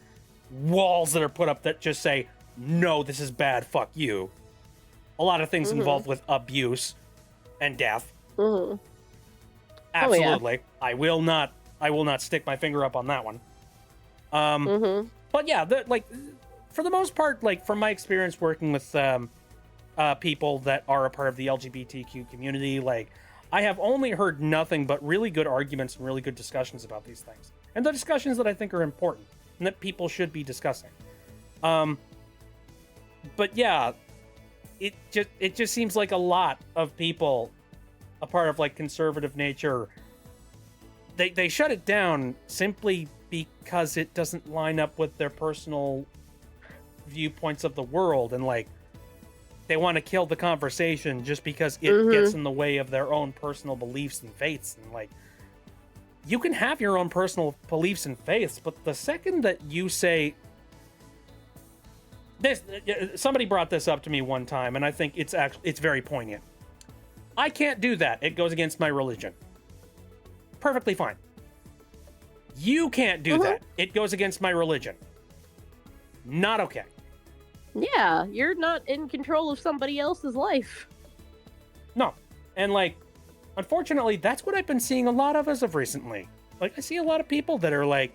walls that are put up that just say, no, this is bad, fuck you. A lot of things involved with abuse and death. Mm-hmm. Absolutely. I will not stick my finger up on that one. But yeah, for the most part, like from my experience working with people that are a part of the LGBTQ community, like I have only heard nothing but really good arguments and really good discussions about these things. And the discussions that I think are important and that people should be discussing. But yeah, it just seems like a lot of people, a part of like conservative nature, they shut it down simply because it doesn't line up with their personal viewpoints of the world, and like they want to kill the conversation just because it gets in the way of their own personal beliefs and faiths. And like, you can have your own personal beliefs and faiths, but the second that you say this, somebody brought this up to me one time, and I think it's very poignant. I can't do that. It goes against my religion. Perfectly fine. You can't do that. It goes against my religion. Not okay. Yeah, you're not in control of somebody else's life. No. And like, unfortunately, that's what I've been seeing a lot of as of recently. Like, I see a lot of people that are like,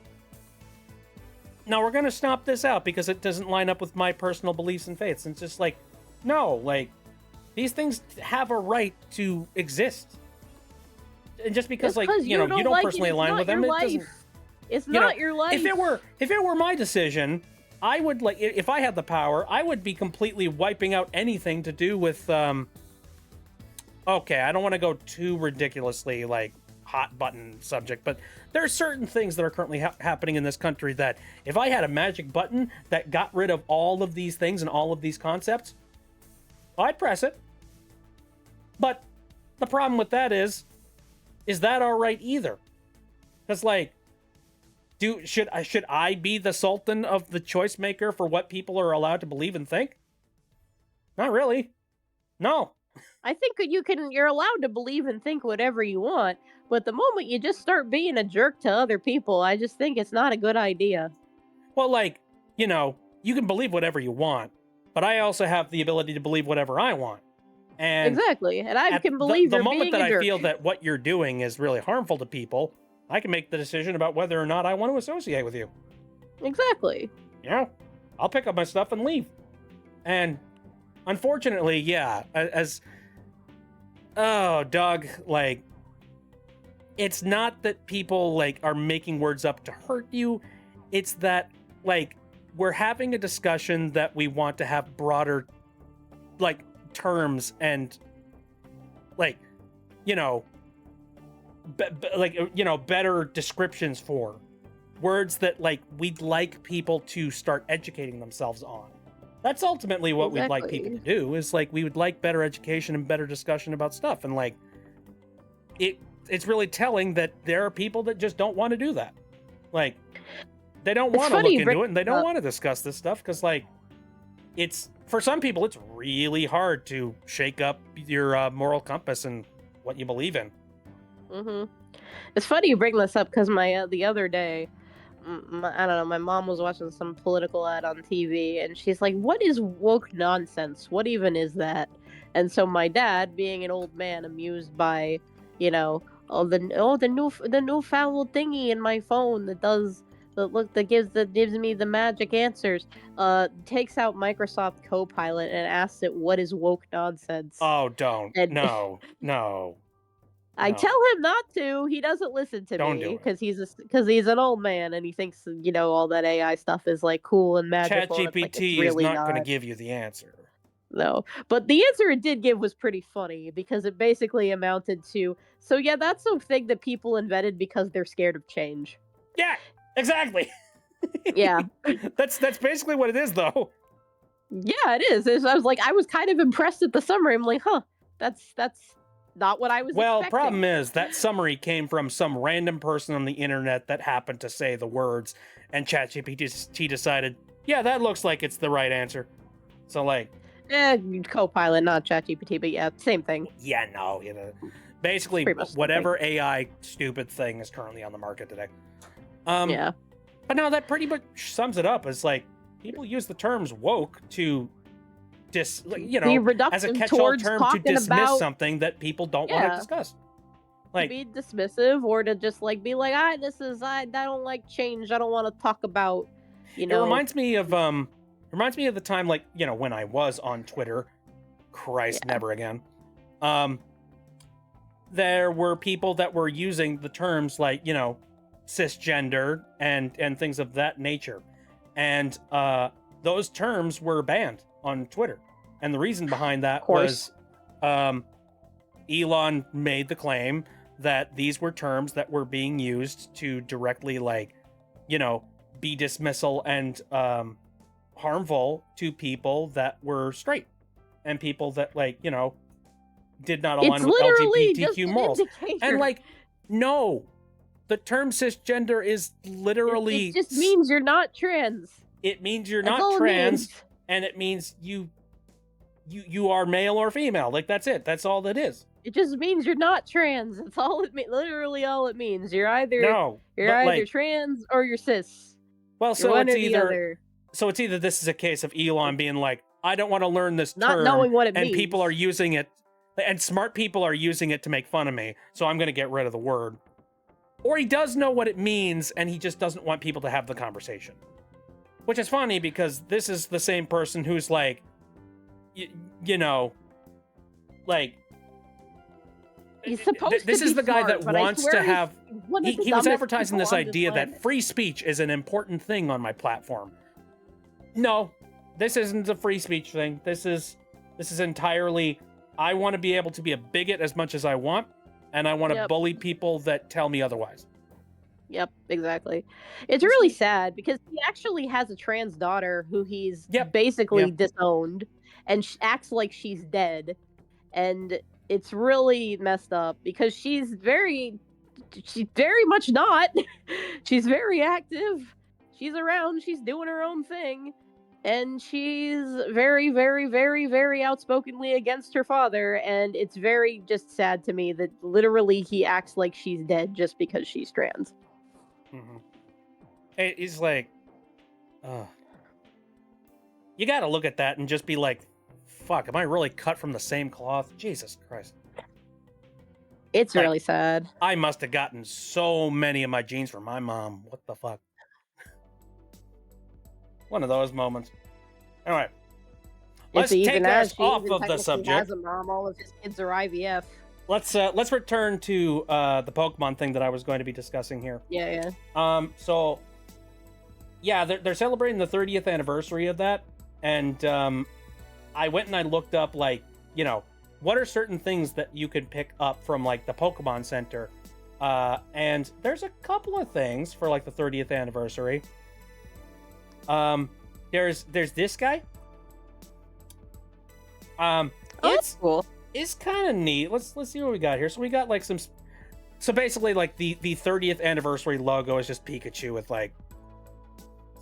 no, we're going to stomp this out because it doesn't line up with my personal beliefs and faiths. And it's just like, no, like, these things have a right to exist. And just because, like, you know, you don't like personally align with them, it doesn't. It's not your life. If it were my decision, I would, like, if I had the power, I would be completely wiping out anything to do with, okay, I don't want to go too ridiculously, like, hot button subject, but there are certain things that are currently happening in this country that if I had a magic button that got rid of all of these things and all of these concepts, I'd press it. But the problem with that is that all right either? Because, like, should I be the sultan of the choice maker for what people are allowed to believe and think? Not really. No. I think you're allowed to believe and think whatever you want, but the moment you just start being a jerk to other people, I just think it's not a good idea. Well, like, you know, you can believe whatever you want, but I also have the ability to believe whatever I want. And exactly, and I can believe the you're moment being that a jerk. I feel that what you're doing is really harmful to people, I can make the decision about whether or not I want to associate with you. Exactly. You know, I'll pick up my stuff and leave. And unfortunately, yeah, Doug, like, it's not that people, like, are making words up to hurt you. It's that, like, we're having a discussion that we want to have broader, like, terms and, like, you know, better descriptions for words that, like, we'd like people to start educating themselves on. That's ultimately what we'd like people to do, is, like, we would like better education and better discussion about stuff. And, like, it's really telling that there are people that just don't want to do that. Like, they don't want to look into it, and they don't want to discuss this stuff because, like, for some people, it's really hard to shake up your moral compass and what you believe in. It's funny you bring this up because the other day, I don't know, my mom was watching some political ad on TV, and she's like, "What is woke nonsense? What even is that?" And so my dad, being an old man, amused by, you know, the newfangled thingy in my phone that gives me the magic answers, takes out Microsoft Copilot and asks it, "What is woke nonsense?" Oh, don't. No. I tell him not to. He doesn't listen to me because he's an old man and he thinks, you know, all that AI stuff is like cool and magical. ChatGPT is not going to give you the answer. No, but the answer it did give was pretty funny because it basically amounted to, so yeah, that's a thing that people invented because they're scared of change. Yeah, exactly. Yeah. That's basically what it is, though. Yeah, it is. I was like, I was kind of impressed at the summary. I'm like, huh, that's not what I was expecting. Problem is that summary came from some random person on the internet that happened to say the words, and ChatGPT decided, yeah, that looks like it's the right answer. So, like, Copilot, not ChatGPT, but yeah, same thing. Yeah, no, you know, basically whatever AI stupid thing is currently on the market today. Yeah. But no, that pretty much sums it up. It's like people use the terms woke to Be as a reductive catch-all towards term to talking dismiss about something that people don't want to Yeah. discuss. to Like, be dismissive or to just like be like, I don't like change. I don't want to talk about, it reminds me of the time, like, when I was on Twitter. Christ, Yeah. never again. There were people that were using the terms like, cisgender and things of that nature. And those terms were banned on Twitter. And the reason behind that was Elon made the claim that these were terms that were being used to directly, like, be dismissal and harmful to people that were straight and people that, like, did not align it's with literally just LGBTQ an morals. indicator. And, like, no, the term cisgender is literally it just means you're not trans. it means you're That's all not it trans, means. and it means you are male or female. Like, that's it. That's all that is. It just means you're not trans. That's all it means. Literally all it means. You're either No, you're but, either like, trans or you're cis. well, You're so one it's or the either other. so it's either this is a case of Elon being like, I don't want to learn this Not term, knowing what it and means. people are using it, and smart people are using it to make fun of me, so I'm going to get rid of the word. Or he does know what it means, and he just doesn't want people to have the conversation. Which is funny, because this is the same person who's like, like, He's supposed this to is be the guy smart, that but I wants swear to he's have. one of the He was dumbest advertising people this on this idea that planet. free speech is an important thing on my platform. No, this isn't a free speech thing. This is entirely, I want to be able to be a bigot as much as I want, and I want to Yep. bully people that tell me otherwise. Yep, exactly. It's really sad because he actually has a trans daughter who he's Yep, basically yep. disowned and acts like she's dead. And it's really messed up because she's very much not. She's very active. She's around, she's doing her own thing. And she's very, very, very, very outspokenly against her father. And it's very just sad to me that literally he acts like she's dead just because she's trans. Mm-hmm. He's like, you got to look at that and just be like, fuck, am I really cut from the same cloth? Jesus Christ. It's Like, really sad. I must have gotten so many of my genes from my mom. What the fuck? One of those moments. Anyway, let's If he take even us has, she off even of the technically subject. has a mom. All of his kids are IVF. Let's return to the Pokemon thing that I was going to be discussing here. Yeah, yeah. So yeah, they're celebrating the 30th anniversary of that, and I went and I looked up, like, what are certain things that you could pick up from, like, the Pokemon Center, and there's a couple of things for, like, the 30th anniversary. There's this guy. That's cool. It's kind of neat. Let's see what we got here. So we got, like, so basically, like, the 30th anniversary logo is just Pikachu with, like,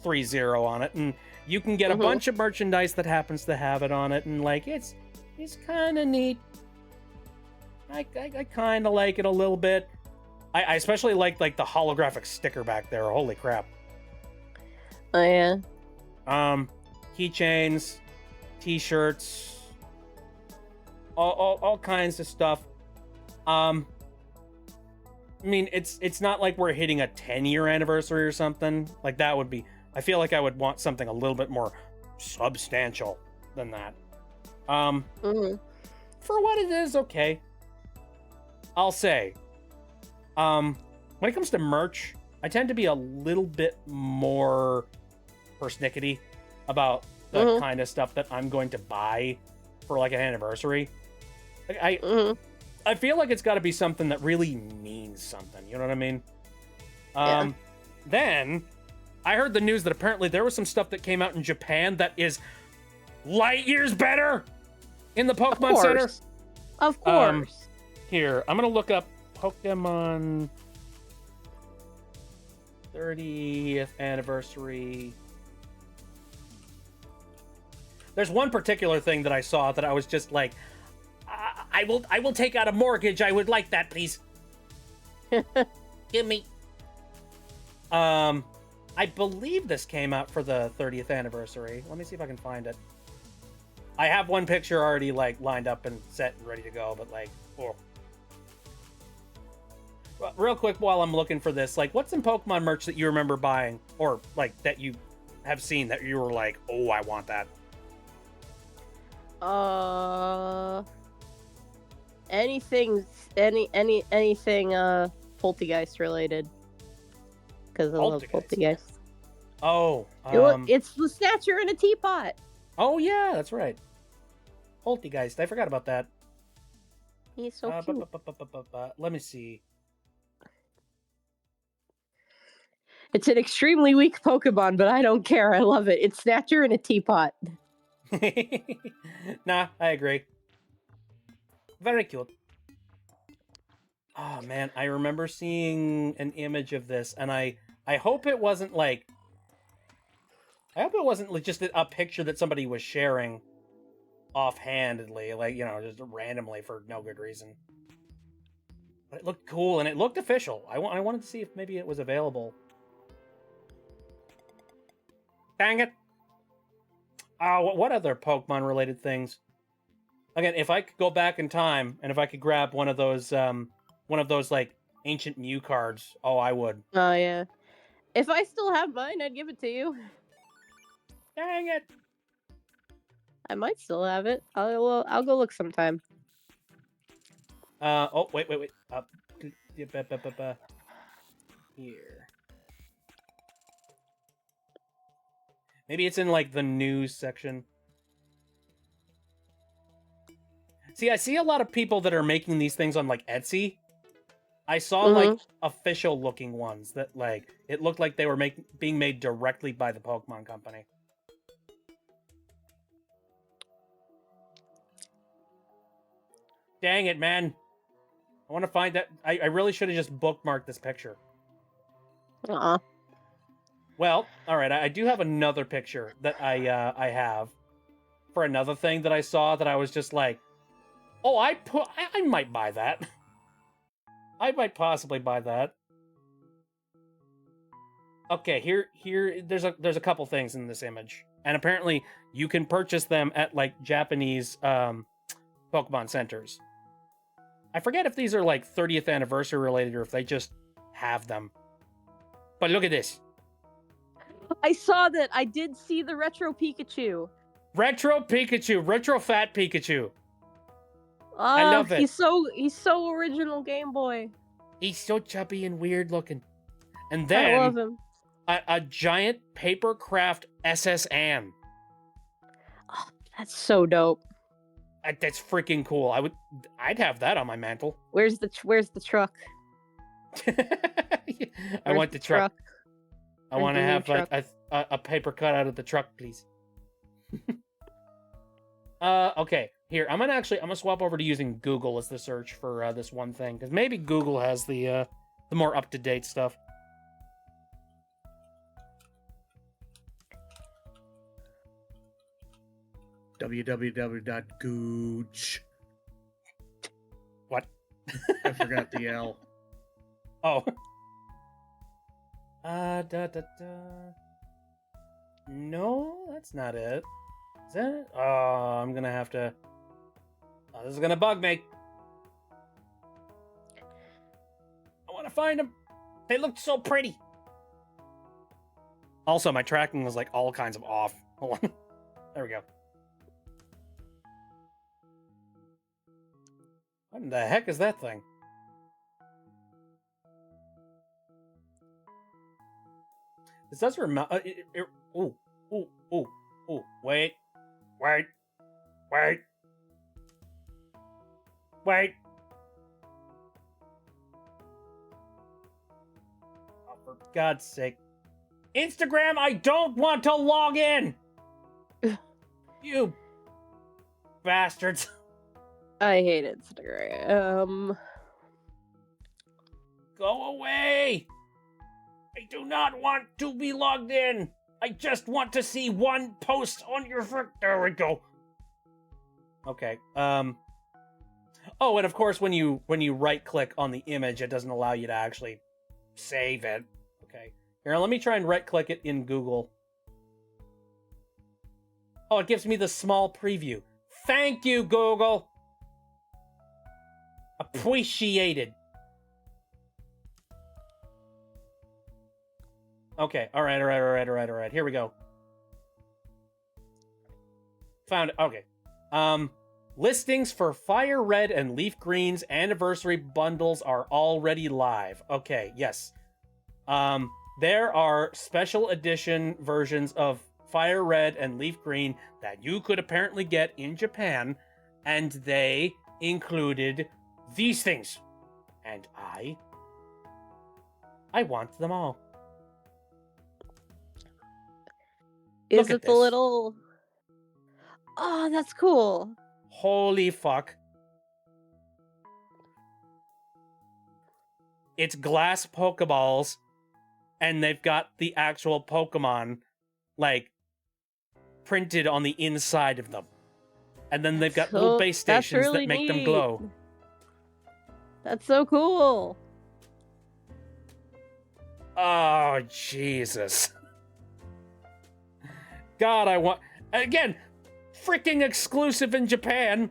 30 on it, and you can get a bunch of merchandise that happens to have it on it, and, like, it's kind of neat. I kind of like it a little bit. I especially like the holographic sticker back there. Holy crap. Oh yeah. Keychains, t-shirts, all kinds of stuff. I mean, it's not like we're hitting a 10-year anniversary or something. Like, that would be, I feel like I would want something a little bit more substantial than that. For what it is, okay. I'll say, when it comes to merch, I tend to be a little bit more persnickety about the kind of stuff that I'm going to buy for, like, an anniversary. Like, I feel like it's got to be something that really means something. You know what I mean? Yeah. Then I heard the news that apparently there was some stuff that came out in Japan that is light years better in the Pokemon Center. Of course. Here, I'm gonna look up Pokemon 30th anniversary. There's one particular thing that I saw that I was just like, I will take out a mortgage. I would like that, please. Give me. I believe this came out for the 30th anniversary. Let me see if I can find it. I have one picture already like lined up and set and ready to go, but like, oh. Well, real quick while I'm looking for this, like, what's some Pokemon merch that you remember buying, or like that you have seen that you were like, oh, I want that? Anything Poltergeist related. Because I love Poltergeist. Oh, It's the Snatcher in a teapot. oh yeah, that's right. Poltergeist, I forgot about that. He's so cute. Let me see. It's an extremely weak Pokemon, but I don't care. I love it. It's Snatcher in a teapot. Nah, I agree. Very cute. Oh man, I remember seeing an image of this, and I hope it wasn't like, I hope it wasn't like just a picture that somebody was sharing offhandedly, like, you know, just randomly for no good reason. But it looked cool and it looked official. I wanted to see if maybe it was available. Dang it! What other Pokemon related things? Again, if I could go back in time and if I could grab one of those like ancient Mew cards, oh, I would. Oh yeah. If I still have mine, I'd give it to you. Dang it! I might still have it. I'll go look sometime. Oh, wait. Here. Maybe it's in, like, the news section. See, I see a lot of people that are making these things on, like, Etsy. I saw, like, official-looking ones that, like, it looked like they were being made directly by the Pokemon Company. Dang it, man. I want to find that. I really should have just bookmarked this picture. Well, all right. I do have another picture that I have for another thing that I saw that I was just like, oh, I might buy that. I might possibly buy that. Okay, here there's a couple things in this image, and apparently you can purchase them at like Japanese Pokemon centers. I forget if these are like 30th anniversary related or if they just have them. But look at this. I saw that. I did see the Retro Pikachu. Retro Pikachu, Retro Fat Pikachu. I love it. He's so original Game Boy. He's so chubby and weird looking. And then I love him. A giant paper craft SS Anne. Oh, that's so dope. That's freaking cool. I'd have that on my mantle. Where's the truck? I want the truck. I want to have truck? like a paper cut out of the truck, please. Okay. Here, I'm gonna swap over to using Google as the search for this one thing, because maybe Google has the more up-to-date stuff. www.gooch. What? I forgot the L. Oh. No, that's not it. Is that it? Oh, I'm gonna have to. Oh, this is gonna bug me. I want to find them. They looked so pretty. Also, my tracking was like all kinds of off. Hold on. There we go. What in the heck is that thing? This does remind. Ooh. Wait. Oh, for God's sake. Instagram, I don't want to log in! You bastards. I hate Instagram. Go away! I do not want to be logged in! I just want to see one post on your there we go. Okay. Oh, and of course when you right click on the image, it doesn't allow you to actually save it. Okay. Here, let me try and right-click it in Google. Oh, it gives me the small preview. Thank you, Google. Appreciated. Okay, all right. Here we go. Found it. Okay. Listings for Fire Red and Leaf Green's anniversary bundles are already live. Okay, yes. There are special edition versions of Fire Red and Leaf Green that you could apparently get in Japan, and they included these things. And I want them all. Is Look at it the this. little? Oh, that's cool. Holy fuck. It's glass Pokeballs, and they've got the actual Pokemon, like, printed on the inside of them. And then they've got little So- base that's stations really that make them neat. glow. That's so cool. Oh, Jesus. God, I want... Again, freaking exclusive in Japan.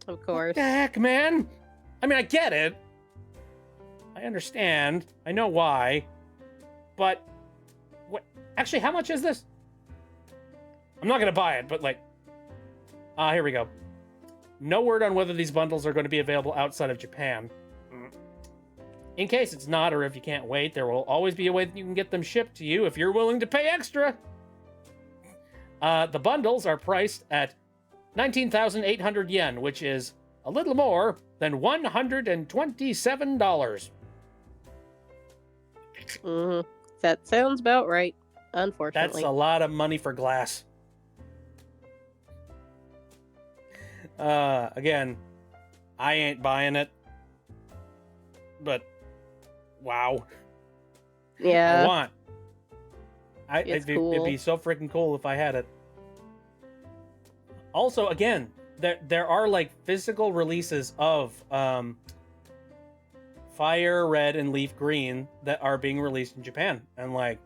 Of What course. the heck, man? I mean, I get it. I understand. I know why. But... What? Actually, how much is this? I'm not going to buy it, but like... here we go. No word on whether these bundles are going to be available outside of Japan. In case it's not, or if you can't wait, there will always be a way that you can get them shipped to you if you're willing to pay extra. The bundles are priced at 19,800 yen, which is a little more than $127. That sounds about right. That's Unfortunately. a lot of money for glass. Again, I ain't buying it. But, wow. I Yeah. want. It's It'd cool. be so freaking cool if I had it. Also, again, there are like physical releases of Fire Red and Leaf Green that are being released in Japan, and like,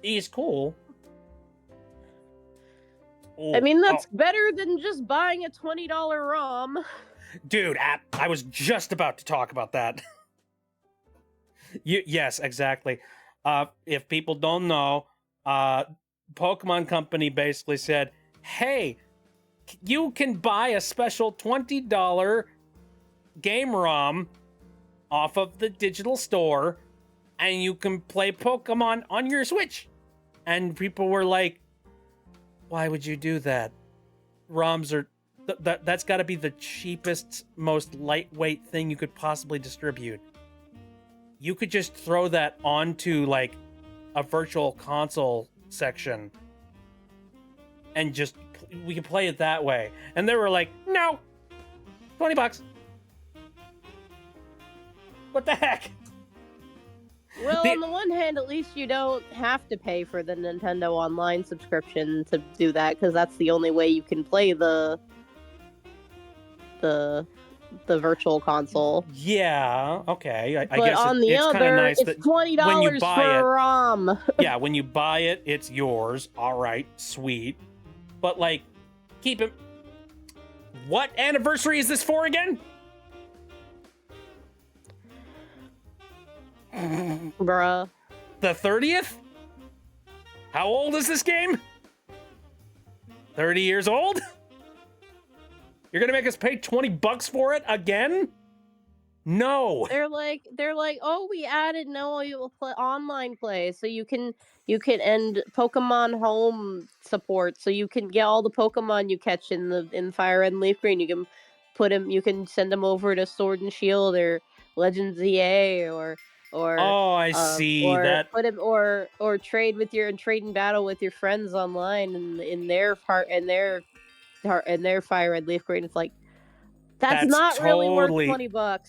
he's cool. I mean, that's better than just buying a $20 ROM. Dude, I was just about to talk about that. Yes, exactly. If people don't know, Pokemon Company basically said, hey, you can buy a special $20 game ROM off of the digital store, and you can play Pokemon on your Switch. And people were like, why would you do that? ROMs are... that's got to be the cheapest, most lightweight thing you could possibly distribute. You could just throw that onto, like, a virtual console section and just... we could play it that way. And they were like, no! $20. What the heck? Well, The- on the one hand, at least you don't have to pay for the Nintendo Online subscription to do that, because that's the only way you can play the virtual console. Yeah, okay. I But guess on the it's kind of other, nice that... it's $20 buy for it- a ROM. yeah, when you buy it, it's yours. All right, sweet. But, like, keep it... What anniversary is this for again? Bruh. The 30th? How old is this game? 30 years old? You're gonna make us pay $20 for it again? No. They're like, oh, we added no online play, so you can end Pokemon Home support, so you can get all the Pokemon you catch in Fire Red and Leaf Green. You can send them over to Sword and Shield or Legends EA or Oh, I see or that. put him or trade in battle with your friends online in their Fire Red Leaf Green. It's like that's not really worth totally- $20.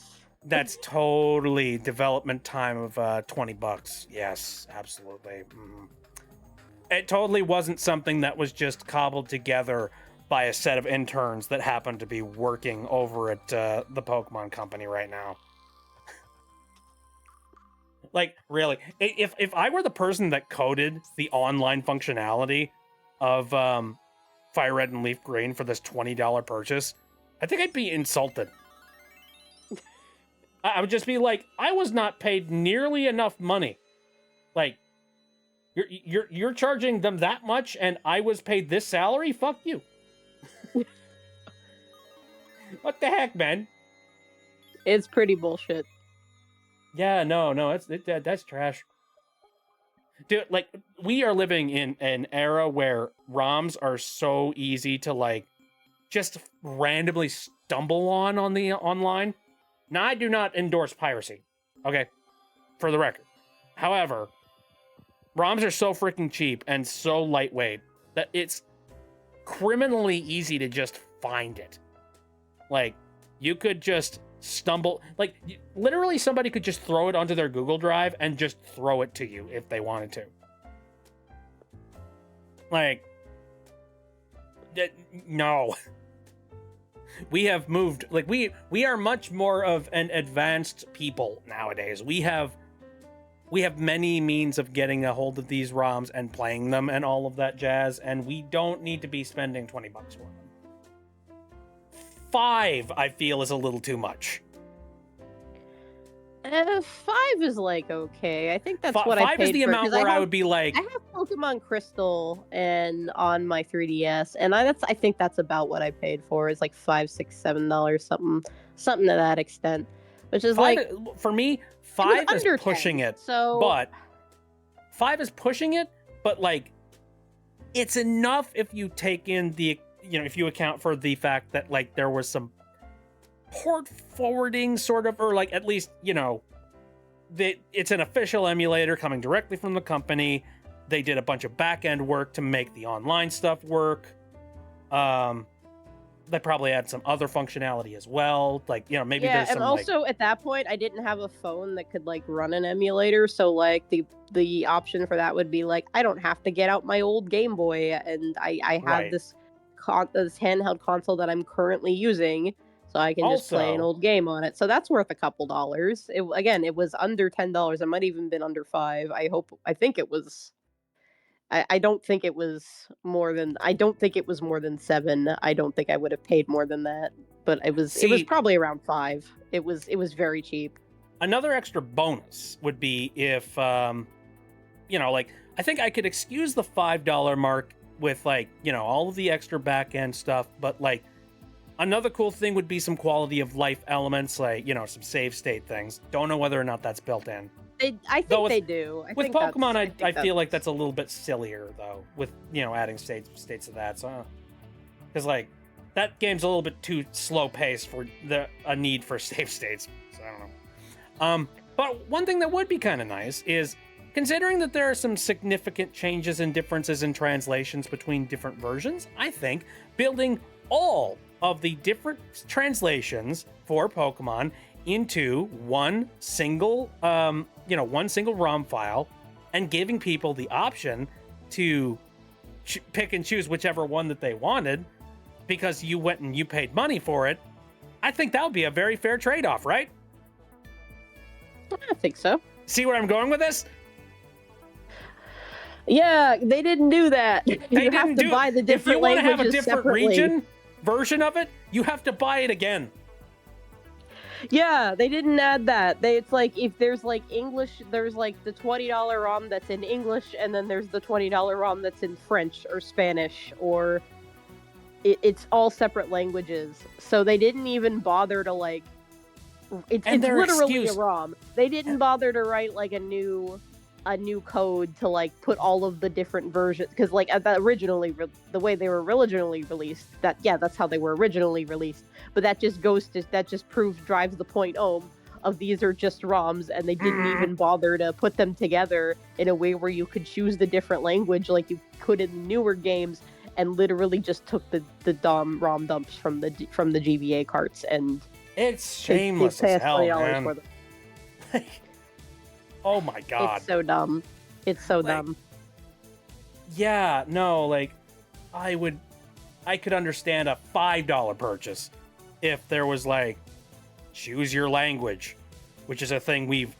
That's totally development time of $20. Yes, absolutely. It totally wasn't something that was just cobbled together by a set of interns that happened to be working over at the Pokemon Company right now. Like, really, if I were the person that coded the online functionality of Fire Red and Leaf Green for this $20 purchase, I think I'd be insulted. I would just be like, I was not paid nearly enough money. Like, you're charging them that much, and I was paid this salary? Fuck you. What the heck, man? It's pretty bullshit. Yeah, no, that's trash. Dude, like, we are living in an era where ROMs are so easy to, like, just randomly stumble on the online. Now, I do not endorse piracy, okay? For the record. However, ROMs are so freaking cheap and so lightweight that it's criminally easy to just find it. Like, you could just stumble, like, literally somebody could just throw it onto their Google Drive and just throw it to you if they wanted to. Like, no. We have moved, like, we are much more of an advanced people nowadays. We have many means of getting a hold of these ROMs and playing them and all of that jazz, and we don't need to be spending $20 for them. 5, I feel, is a little too much. 5 is like okay. I think that's what I paid 5 is the for, amount 'cause where I would be like, I have Pokemon Crystal and on my 3DS, and I think that's about what I paid for. It's like $5, $6, $7, something to that extent. Which is 5, like, for me, it was 5 is under pushing 10, it. So But 5 is pushing it, but like, it's enough if you take in the, if you account for the fact that, like, there was some port forwarding sort of, or like, at least, it's an official emulator coming directly from the company. They did a bunch of back end work to make the online stuff work. They probably had some other functionality as well. Like, maybe yeah, there's some, and also at that point, I didn't have a phone that could like run an emulator, so like the option for that would be like, I don't have to get out my old Game Boy, and I have Right. this handheld console that I'm currently using, so I can just play an Also- old game on it. So that's worth a couple dollars. It was under $10. It might even been under 5. I think it was. I don't think it was more than. I don't think it was more than 7. I don't think I would have paid more than that. But it was See- probably around 5. It was very cheap. Another extra bonus would be if, like, I think I could excuse the $5 mark with, like, all of the extra back end stuff, but like, another cool thing would be some quality of life elements, like, some save state things. Don't know whether or not that's built in. I Though think with- they do. I With think that's- Pokemon, think I feel like that's a little bit sillier, though, with, adding states of that. So, because, like, that game's a little bit too slow paced for a need for save states. So, I don't know. But one thing that would be kind of nice is, considering that there are some significant changes and differences in translations between different versions, I think building all of the different translations for Pokemon into one single ROM file, and giving people the option to pick and choose whichever one that they wanted, because you went and you paid money for it. I think that would be a very fair trade-off, right? I think so. See where I'm going with this? Yeah, they didn't do that. They You have didn't to buy the If different you want to languages have a different separately. region version of it, you have to buy it again. Yeah, they didn't add that. It's like, if there's like English, there's like the $20 ROM that's in English, and then there's the $20 ROM that's in French or Spanish, or it's all separate languages. So they didn't even bother to like. It's their literally excuse- a ROM. They didn't bother to write like a new code to like put all of the different versions, because like the way they were originally released, that's how they were originally released. But that just drives the point home of these are just ROMs, and they didn't even bother to put them together in a way where you could choose the different language like you could in newer games, and literally just took the ROM dumps from the GBA carts, and It's they shameless pay as us hell, $20 man. for them. Oh my god. It's so dumb. It's so dumb. Yeah, no, like, I could understand a $5 purchase if there was, like, choose your language, which is a thing we've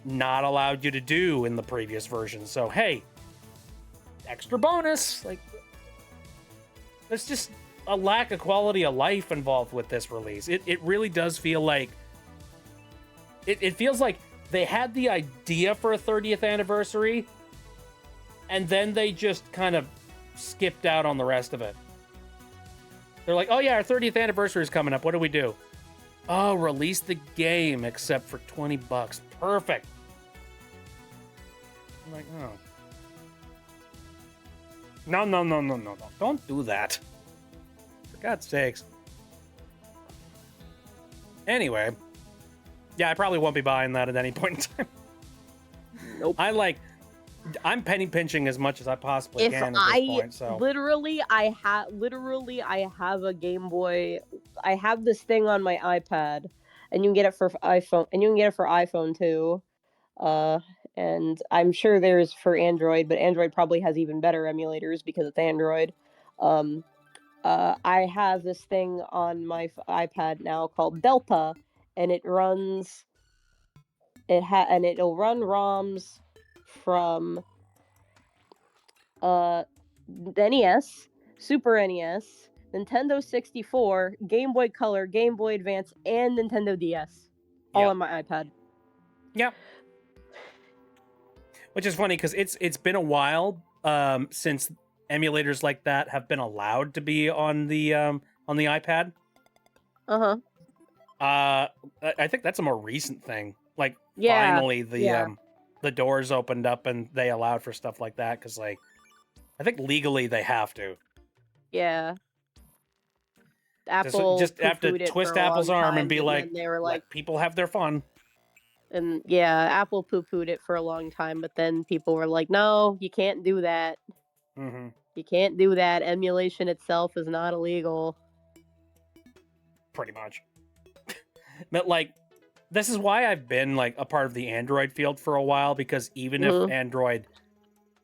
not allowed you to do in the previous version. So hey, extra bonus. Like, there's just a lack of quality of life involved with this release. It really does feel like it feels like they had the idea for a 30th anniversary, and then they just kind of skipped out on the rest of it. They're like, oh yeah, our 30th anniversary is coming up. What do we do? Oh, release the game except for $20. Perfect. I'm like, oh. No. Don't do that. For God's sakes. Anyway. Yeah, I probably won't be buying that at any point in time. Nope. I'm penny pinching as much as I possibly If can at this point, so. literally I have a Game Boy. I have this thing on my iPad, and you can get it for iPhone, and you can get it for iPhone too. And I'm sure there's for Android, but Android probably has even better emulators because it's Android. I have this thing on my iPad now called Delta, and it runs. And it'll run ROMs from NES, Super NES, Nintendo 64, Game Boy Color, Game Boy Advance, and Nintendo DS, all Yep. on my iPad. Yep. Which is funny because it's been a while since emulators like that have been allowed to be on the iPad. Uh-huh. I think that's a more recent thing. Like, Yeah. finally yeah. the doors opened up and they allowed for stuff like that, because like I think legally they have to. Yeah. Apple Just have to poo-pooed it twist for a Apple's long arm time, and be then like, they were let like, people have their fun. and yeah, Apple poo-pooed it for a long time, but then people were like, no, you can't do that. Mm-hmm. You can't do that. Emulation itself is not illegal. Pretty much. But like, this is why I've been like a part of the Android field for a while, because even if Mhm. Android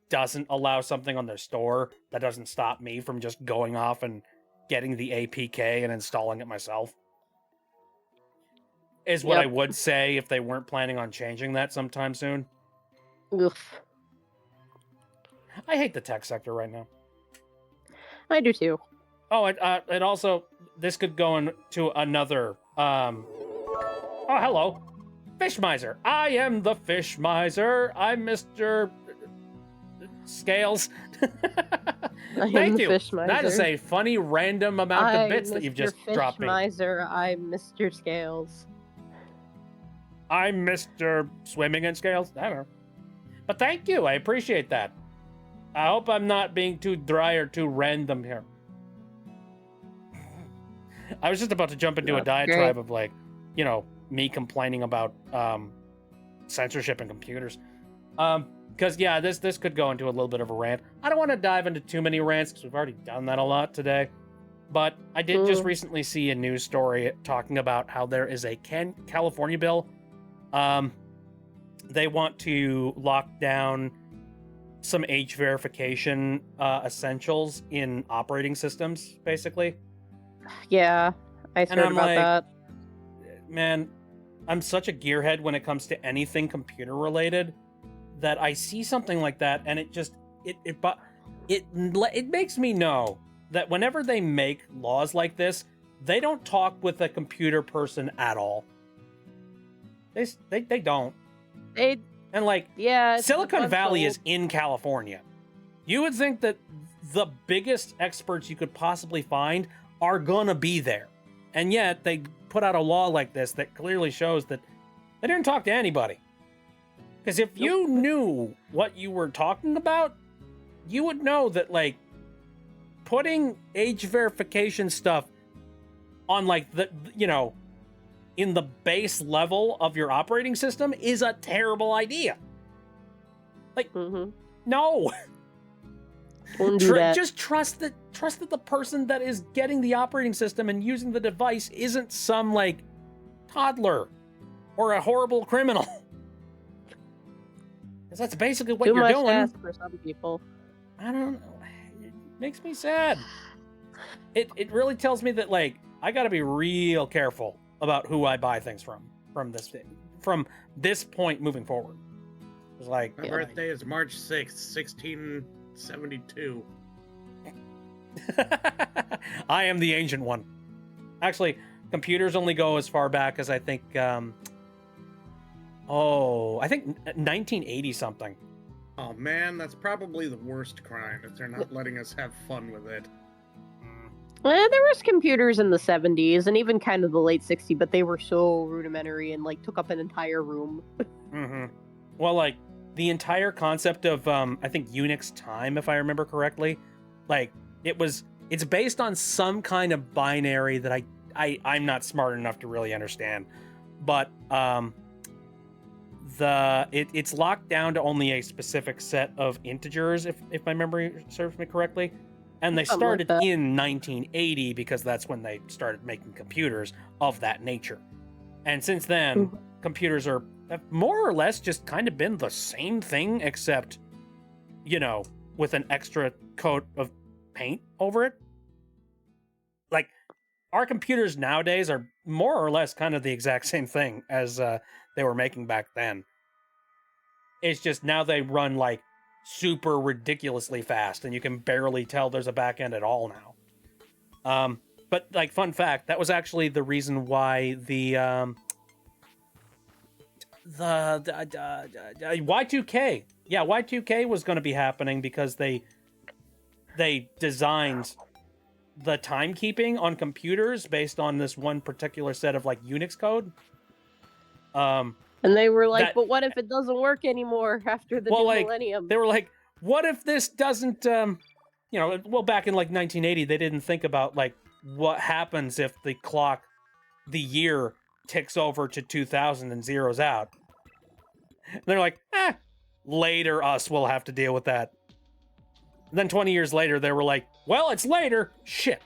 doesn't allow something on their store, that doesn't stop me from just going off and getting the APK and installing it myself. Is what Yep. I would say if they weren't planning on changing that sometime soon. Oof. I hate the tech sector right now. I do too. Oh, it also, this could go into another, oh, hello. Fish Miser. I am the Fish Miser. I'm Mr. Scales. I am Thank the you. Fish That is Miser. a funny random amount of bits that you've Mr. just Fish dropped me. Miser. I'm Mr. Scales. I'm Mr. Swimming in Scales. I don't know. But thank you. I appreciate that. I hope I'm not being too dry or too random here. I was just about to jump into a That's diatribe great. of like, you know, me complaining about censorship in computers. Because yeah, this could go into a little bit of a rant. I don't want to dive into too many rants because we've already done that a lot today. But I did just recently see a news story talking about how there is a California bill. They want to lock down some age verification essentials in operating systems, basically. Yeah, I And heard I'm about like, that. man, I'm such a gearhead when it comes to anything computer related that I see something like that and it makes me know that whenever they make laws like this, they don't talk with a computer person at all. They don't. They, And like, yeah. it's Silicon a Valley bunch is in California. You would think that the biggest experts you could possibly find are gonna be there. And yet they put out a law like this that clearly shows that they didn't talk to anybody. Because if you knew what you were talking about, you would know that like putting age verification stuff on like the, you know, in the base level of your operating system is a terrible idea. Mhm. No. Don't do that. Just trust that the person that is getting the operating system and using the device isn't some like toddler or a horrible criminal. Because that's basically what Too you're much doing. to ask for some people. I don't know. It makes me sad. It really tells me that like I got to be real careful about who I buy things from this from this point moving forward. It's like My birthday is March 6th, 1672. I am the ancient one. Actually, computers only go as far back as I think. I think 1980 something. Oh man, that's probably the worst crime if they're not letting us have fun with it. There was computers in the 70s and even kind of the late 60s, but they were so rudimentary and like took up an entire room. Mm-hmm. Well, like the entire concept of I think Unix time, if I remember correctly, like it's based on some kind of binary that I'm not smart enough to really understand, but it's locked down to only a specific set of integers, if my memory serves me correctly. And they Something like started that. in 1980 because that's when they started making computers of that nature. And since then, Mhm. computers have more or less just kind of been the same thing, except, with an extra coat of paint over it. Like, our computers nowadays are more or less kind of the exact same thing as they were making back then. It's just now they run like super ridiculously fast, and you can barely tell there's a back end at all now. But like, fun fact, that was actually the reason why the Y2K, Y2K was going to be happening, because they designed the timekeeping on computers based on this one particular set of like Unix code. And they were like, That- but what if it doesn't work anymore after the Well, new like, millennium? They were like, what if this doesn't, back in like 1980, they didn't think about like what happens if the year ticks over to 2000 and zeroes out. And they're like, later us will have to deal with that. And then 20 years later, they were like, well, it's later. Shit.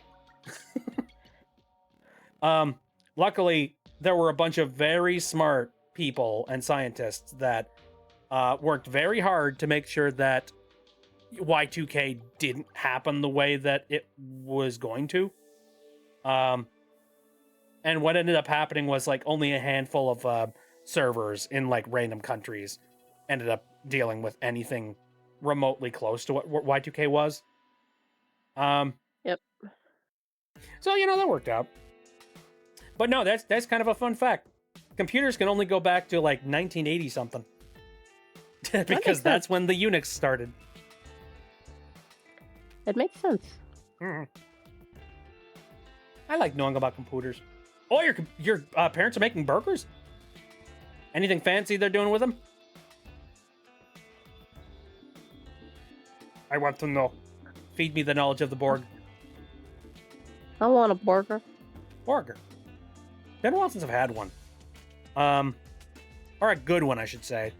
Luckily, there were a bunch of very smart people and scientists that worked very hard to make sure that Y2K didn't happen the way that it was going to. And what ended up happening was like only a handful of servers in like random countries ended up dealing with anything remotely close to what Y2K was. Yep. So, that worked out. But no, that's kind of a fun fact. Computers can only go back to like 1980 something. Because that's when the Unix started. It makes sense. Mhm. I like knowing about computers. Oh, your parents are making burgers? Anything fancy they're doing with them? I want to know. Feed me the knowledge of the Borg. I want a burger. Burger. Been a while since I've had one. Or a good one, I should say.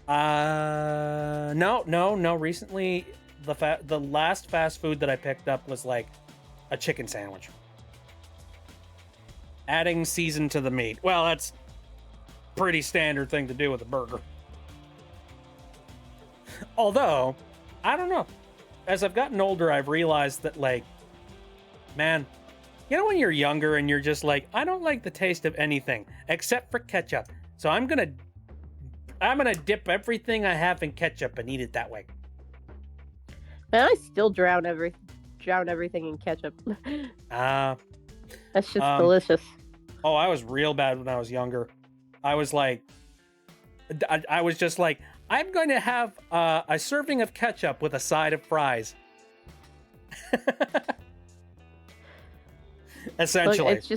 No. Recently, the last fast food that I picked up was like a chicken sandwich. Adding season to the meat. Well, that's pretty standard thing to do with a burger. Although, I don't know. As I've gotten older, I've realized that, like, man, when you're younger and you're just like, I don't like the taste of anything except for ketchup. So I'm gonna dip everything I have in ketchup and eat it that way. Man, I still drown everything in ketchup. That's just delicious. Oh, I was real bad when I was younger. I was like, I was just like, I'm going to have a serving of ketchup with a side of fries. Essentially. Look, it's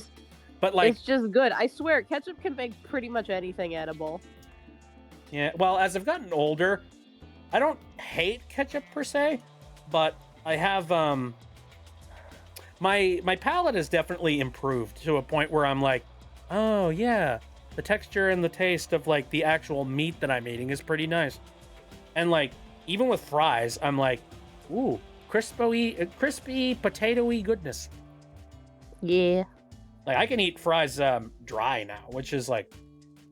just good. I swear, ketchup can make pretty much anything edible. Yeah, well, as I've gotten older, I don't hate ketchup per se, but I have my palate has definitely improved to a point where I'm like, oh yeah, the texture and the taste of like the actual meat that I'm eating is pretty nice. And like, even with fries, I'm like, ooh, crispy potatoey goodness. Yeah. Like, I can eat fries dry now, which is like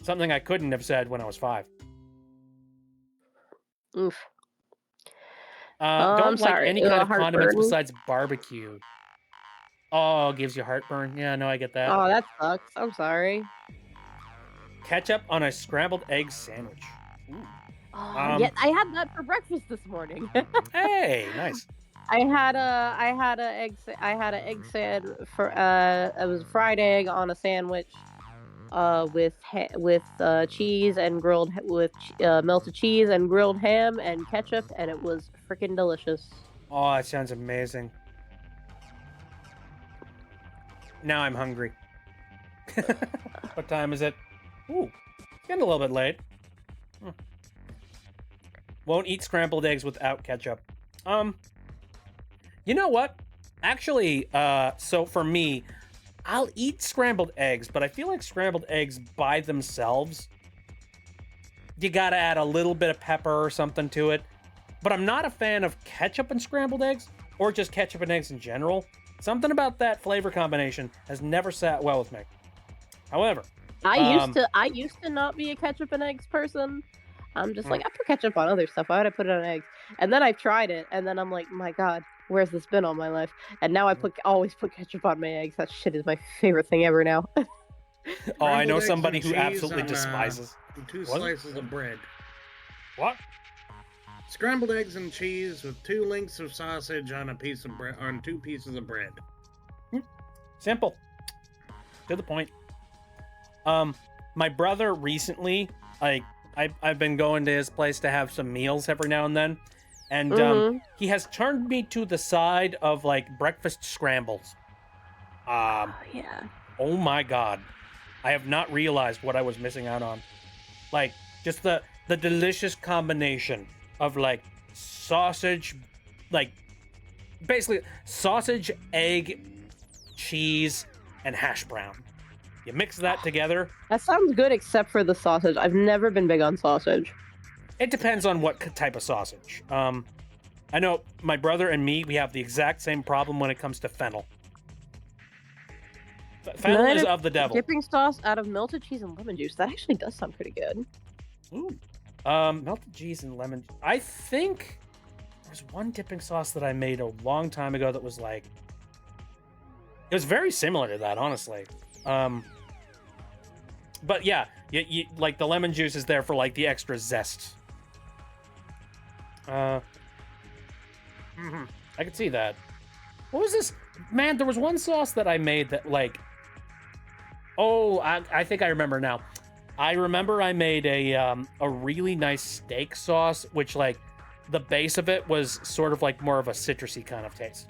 something I couldn't have said when I was 5. Oof. Don't I'm like sorry, any kind of heartburn. condiments besides barbecue. Oh, gives you heartburn. Yeah, no, I get that. Oh, that sucks. I'm sorry. ketchup on a scrambled egg sandwich. Ooh. Yeah, I had that for breakfast this morning. Hey, nice. I had a egg sand for it was a fried egg on a sandwich, with cheese and melted cheese and grilled ham and ketchup, and it was freaking delicious. Oh, that sounds amazing. Now I'm hungry. What time is it? Ooh, it's getting a little bit late. Won't eat scrambled eggs without ketchup. You know what? Actually, so for me, I'll eat scrambled eggs, but I feel like scrambled eggs by themselves, you gotta add a little bit of pepper or something to it. But I'm not a fan of ketchup and scrambled eggs, or just ketchup and eggs in general. Something about that flavor combination has never sat well with me. However, I used to not be a ketchup and eggs person. I'm just like, I put ketchup on other stuff. Why would I put it on eggs? And then I've tried it, and then I'm like, my God, where's this been all my life? And now I always put ketchup on my eggs. That shit is my favorite thing ever now. oh, I know Scrambled eggs somebody and who cheese absolutely on, despises. 2 What? slices of bread. What? Scrambled eggs and cheese with 2 links of sausage on a piece of bread on 2 pieces of bread. Simple. To the point. My brother recently, I've been going to his place to have some meals every now and then, and he has turned me to the side of like breakfast scrambles. Yeah. Oh my God, I have not realized what I was missing out on. Like just the delicious combination of like sausage, like basically sausage, egg, cheese, and hash brown. You mix that together. That sounds good, except for the sausage. I've never been big on sausage. It depends on what type of sausage. I know my brother and me, we have the exact same problem when it comes to fennel. Fennel is of the devil. Dipping sauce out of melted cheese and lemon juice. That actually does sound pretty good. Ooh. Melted cheese and lemon. I think there's one dipping sauce that I made a long time ago that was like, it was very similar to that, honestly. But yeah, you like the lemon juice is there for like the extra zest. I could see that. What was this? Man, there was one sauce that I made that like, oh, I think I remember now. I remember I made a really nice steak sauce, which like the base of it was sort of like more of a citrusy kind of taste.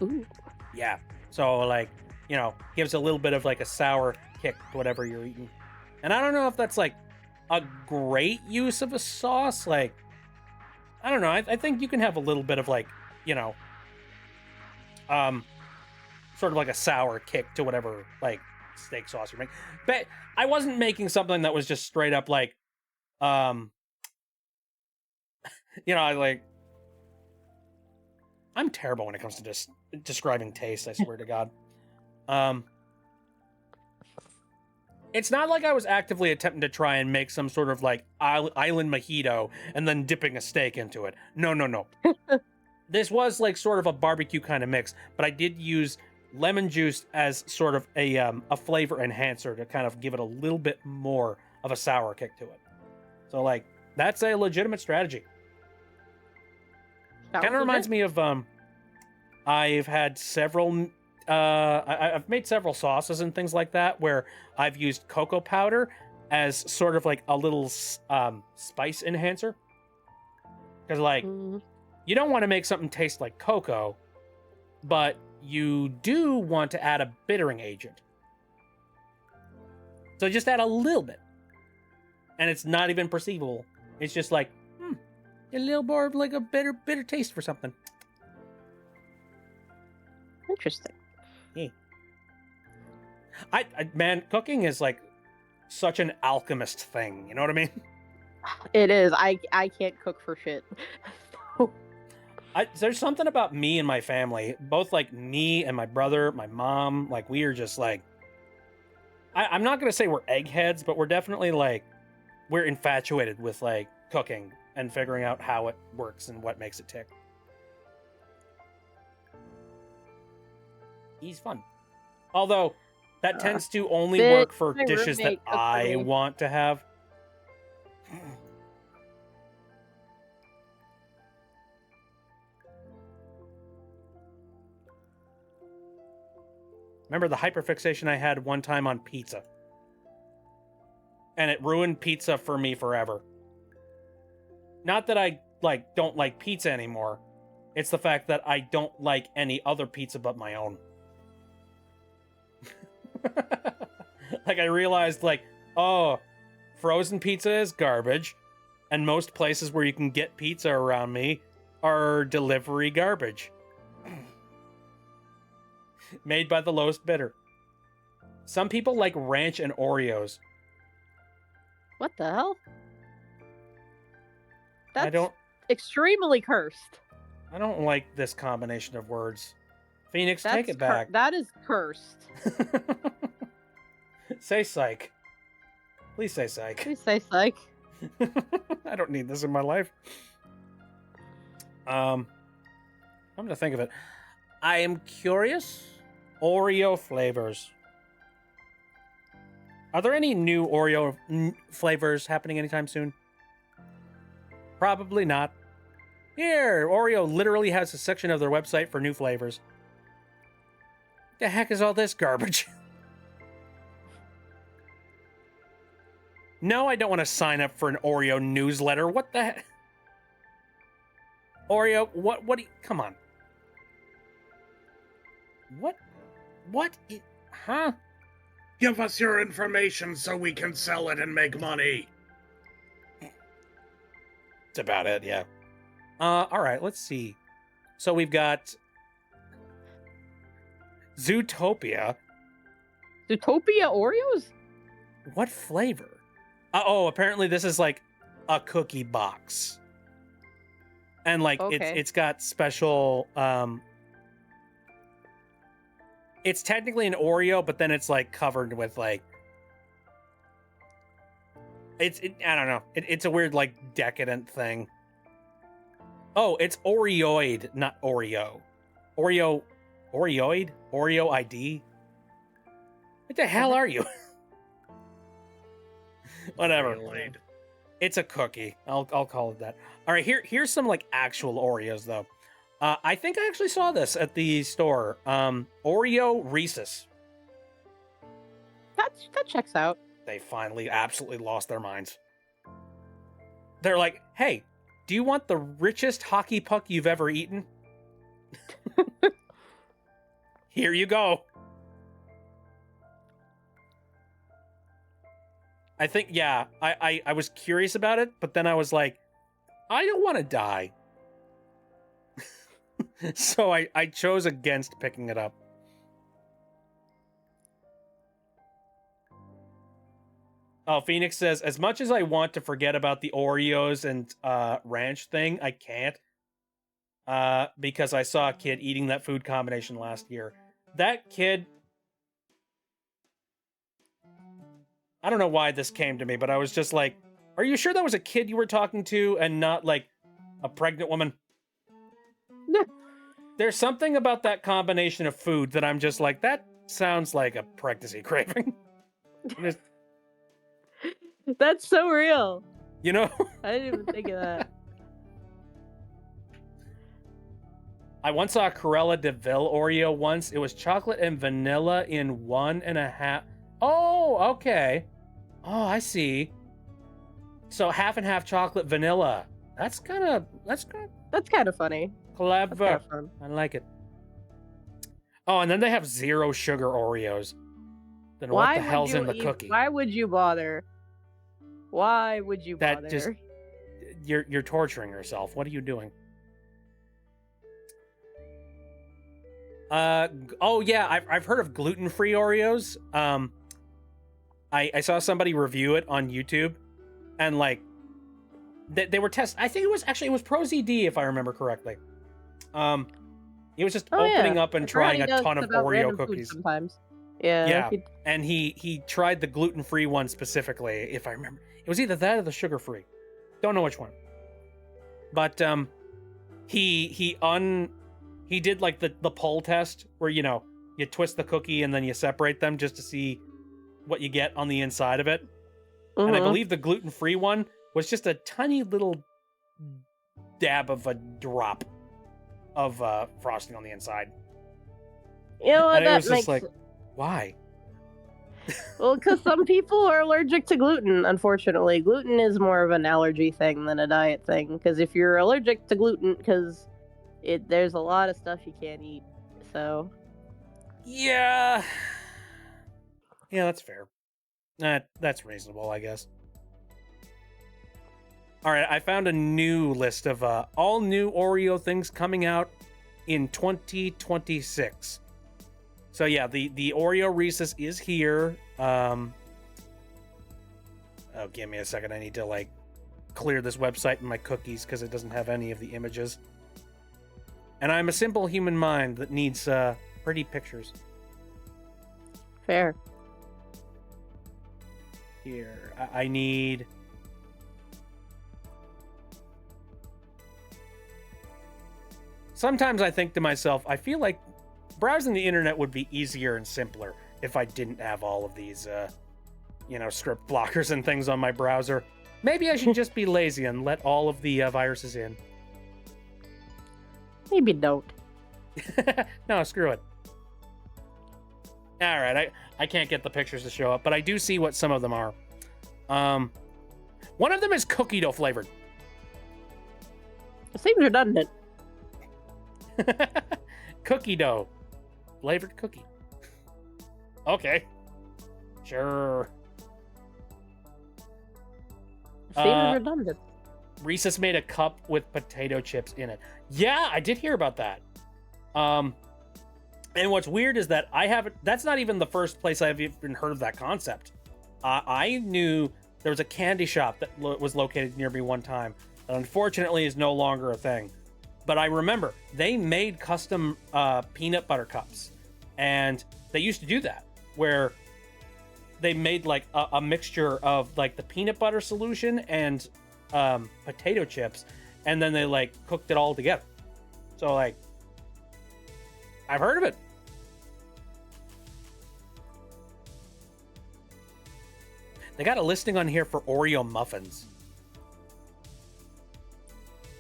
Ooh. Yeah. So like, you know, gives a little bit of like a sour kick to whatever you're eating. And I don't know if that's like a great use of a sauce. Like, I don't know. I think you can have a little bit of like, you know, sort of like a sour kick to whatever like steak sauce you're making. But I wasn't making something that was just straight up like, you know, I'm terrible when it comes to just describing taste, I swear to God. It's not like I was actively attempting to try and make some sort of like island mojito and then dipping a steak into it. No. This was like sort of a barbecue kind of mix, but I did use lemon juice as sort of a flavor enhancer to kind of give it a little bit more of a sour kick to it. So like that's a legitimate strategy. Kind of reminds me of I've had several I've made several sauces and things like that where I've used cocoa powder as sort of like a little spice enhancer. Because like you don't want to make something taste like cocoa, but you do want to add a bittering agent. So just add a little bit. And it's not even perceivable. It's just like, a little more of like a bitter taste for something. Interesting. Yeah. Man, cooking is like such an alchemist thing. You know what I mean? It is. I can't cook for shit. There's something about me and my family, both like me and my brother, my mom, like we are just like, I'm not going to say we're eggheads, but we're definitely like, we're infatuated with like cooking and figuring out how it works and what makes it tick. He's fun. Although, That tends to only Bitch, work for my dishes that roommate cooked for I me. want to have. Remember the hyperfixation I had one time on pizza? And it ruined pizza for me forever. Not that I don't like pizza anymore. It's the fact that I don't like any other pizza but my own. Like I realized oh, frozen pizza is garbage, and most places where you can get pizza around me are delivery garbage. Made by the lowest bidder. Some people like ranch and Oreos. What the hell? That's I don't extremely cursed. I don't like this combination of words. Phoenix, That's take it back. That is cursed. Say psych. Please say psych. Please say psych. I don't need this in my life. I'm gonna think of it. I am curious. Oreo flavors. Are there any new Oreo flavors happening anytime soon? Probably not. Here, Oreo literally has a section of their website for new flavors. The heck is all this garbage? No, I don't want to sign up for an Oreo newsletter. What the heck? Oreo, what do you... Come on. What? Huh? Give us your information so we can sell it and make money. That's about it, yeah. Alright, let's see. So we've got... Zootopia. Zootopia Oreos? What flavor? Oh, apparently this is like a cookie box. And Okay. it's got special it's technically an Oreo, but then it's like covered with I don't know. It's a weird decadent thing. Oh, it's Oreoid, not Oreo. Oreoid? Oreo ID? What the hell are you? Whatever. Oreoid. It's a cookie. I'll call it that. All right, here's some actual Oreos though. I think I actually saw this at the store. Oreo Reese's. That checks out. They finally absolutely lost their minds. They're like, "Hey, do you want the richest hockey puck you've ever eaten? Here you go." I think, yeah, I was curious about it, but then I was like, I don't want to die. So I chose against picking it up. Oh, Phoenix says, as much as I want to forget about the Oreos and ranch thing, I can't. Because I saw a kid eating that food combination last year. That kid... I don't know why this came to me, but I was just like, are you sure that was a kid you were talking to and not a pregnant woman? There's something about that combination of food that I'm just like, that sounds like a pregnancy craving. Just, That's so real. you know? I didn't even think of that. I once saw a Corella de Vil Oreo once. It was chocolate and vanilla in 1.5. Oh, okay. Oh, I see. So half and half chocolate vanilla. That's kind of That's kind of funny. That's clever. kind of fun. I like it. Oh, and then they have 0 sugar Oreos. Then what the hell's in the cookie? Why would you bother? Why would you bother? That just you're torturing yourself. What are you doing? Oh yeah, I've heard of gluten-free Oreos. I saw somebody review it on YouTube, and they were I think it was ProZD if I remember correctly. He was just opening up and I forgot trying he a does ton of about Oreo random food cookies. sometimes. Yeah. Yeah. And he tried the gluten-free one specifically, if I remember. It was either that or the sugar-free. Don't know which one. But he did the poll test where, you twist the cookie and then you separate them just to see what you get on the inside of it. And I Mhm. believe the gluten-free one was just a tiny little dab of a drop of frosting on the inside. You know what? And it That was just makes like, why? well, because some people are allergic to gluten. Unfortunately, gluten is more of an allergy thing than a diet thing. Because if you're allergic to gluten, because there's a lot of stuff you can't eat. So Yeah. Yeah, that's fair. That's reasonable, I guess. All right, I found a new list of all new Oreo things coming out in 2026. So yeah, the Oreo Reese's is here. Oh, give me a second. I need to like clear this website and my cookies because it doesn't have any of the images. And I'm a simple human mind that needs pretty pictures. fair. Here, I need. Sometimes I think to myself, I feel like browsing the internet would be easier and simpler if I didn't have all of these, script blockers and things on my browser. Maybe I should just be lazy and let all of the viruses in. Maybe don't. No, screw it. All right, I can't get the pictures to show up, but I do see what some of them are. One of them is cookie dough flavored. It seems redundant. Cookie dough. Flavored cookie. Okay. Sure. It seems redundant. Reese's made a cup with potato chips in it. Yeah, I did hear about that. And what's weird is that that's not even the first place I've even heard of that concept. I knew there was a candy shop that was located near me one time that unfortunately is no longer a thing. But I remember they made custom peanut butter cups. And they used to do that, where they made like a mixture of like the peanut butter solution and potato chips. And then they like cooked it all together. So like, I've heard of it. They got a listing on here for Oreo muffins.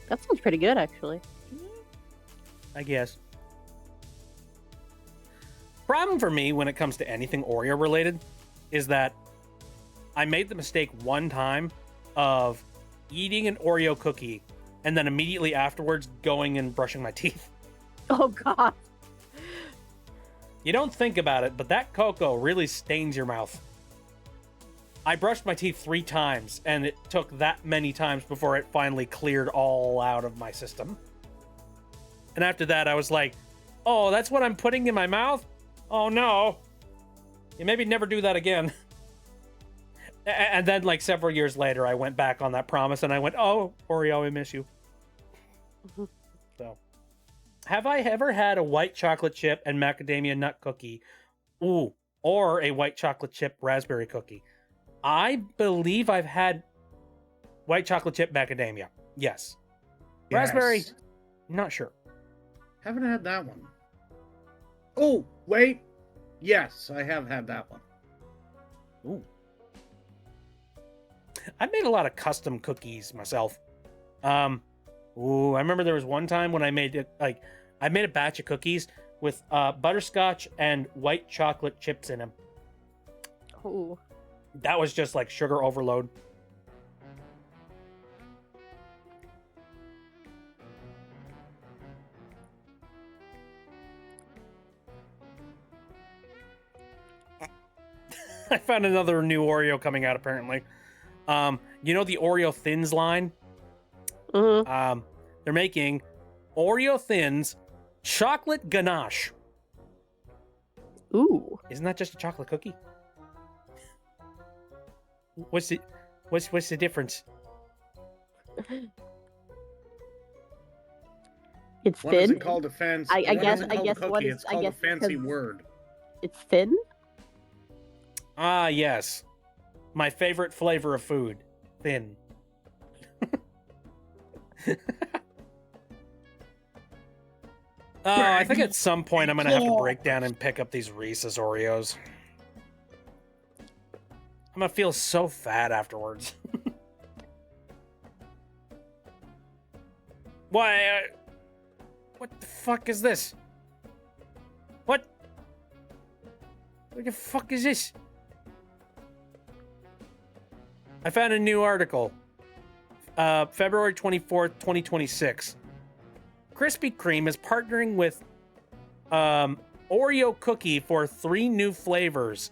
That sounds pretty good, actually. I guess. Problem for me when it comes to anything Oreo related is that I made the mistake one time of eating an Oreo cookie and then immediately afterwards going and brushing my teeth. Oh, God. You don't think about it, but that cocoa really stains your mouth. I brushed my teeth 3 times, and it took that many times before it finally cleared all out of my system. And after that, I was like, oh, that's what I'm putting in my mouth? Oh, no. You maybe never do that again. And then, like, several years later, I went back on that promise, and I went, oh, Oreo, I miss you. So, have I ever had a white chocolate chip and macadamia nut cookie? Ooh, or a white chocolate chip raspberry cookie? I believe I've had white chocolate chip macadamia. Yes. Raspberry, Yes. not sure. Haven't had that one. Oh, wait. Yes, I have had that one. Ooh. I've made a lot of custom cookies myself. I remember there was one time when I made it, like, I made a batch of cookies with butterscotch and white chocolate chips in them. Ooh. That was just like sugar overload. I found another new Oreo coming out apparently. You know the Oreo Thins line? Mm-hmm. They're making Oreo Thins chocolate ganache. Ooh. Isn't that just a chocolate cookie? What's the difference? It's One thin. isn't called a fancy. I one guess- isn't I called guess a cookie. one is- It's I called a guess fancy because- word. It's thin. Ah, yes. My favorite flavor of food. Thin. Oh, I think at some point I'm gonna have to break down and pick up these Reese's Oreos. I'm gonna feel so fat afterwards. Why? What the fuck is this? What? What the fuck is this? I found a new article. February 24th, 2026. Krispy Kreme is partnering with Oreo Cookie for 3 new flavors.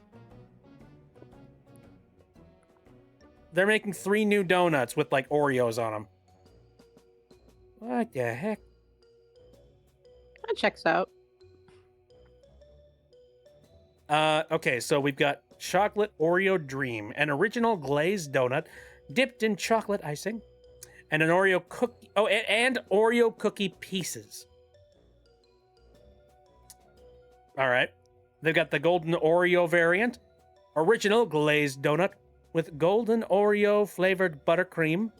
They're making 3 new donuts with like Oreos on them. What the heck? That checks out. Okay, so we've got Chocolate Oreo Dream, an original glazed donut dipped in chocolate icing, and an Oreo cookie. Oh, and Oreo cookie pieces. All right. They've got the golden Oreo variant, original glazed donut with golden Oreo flavored buttercream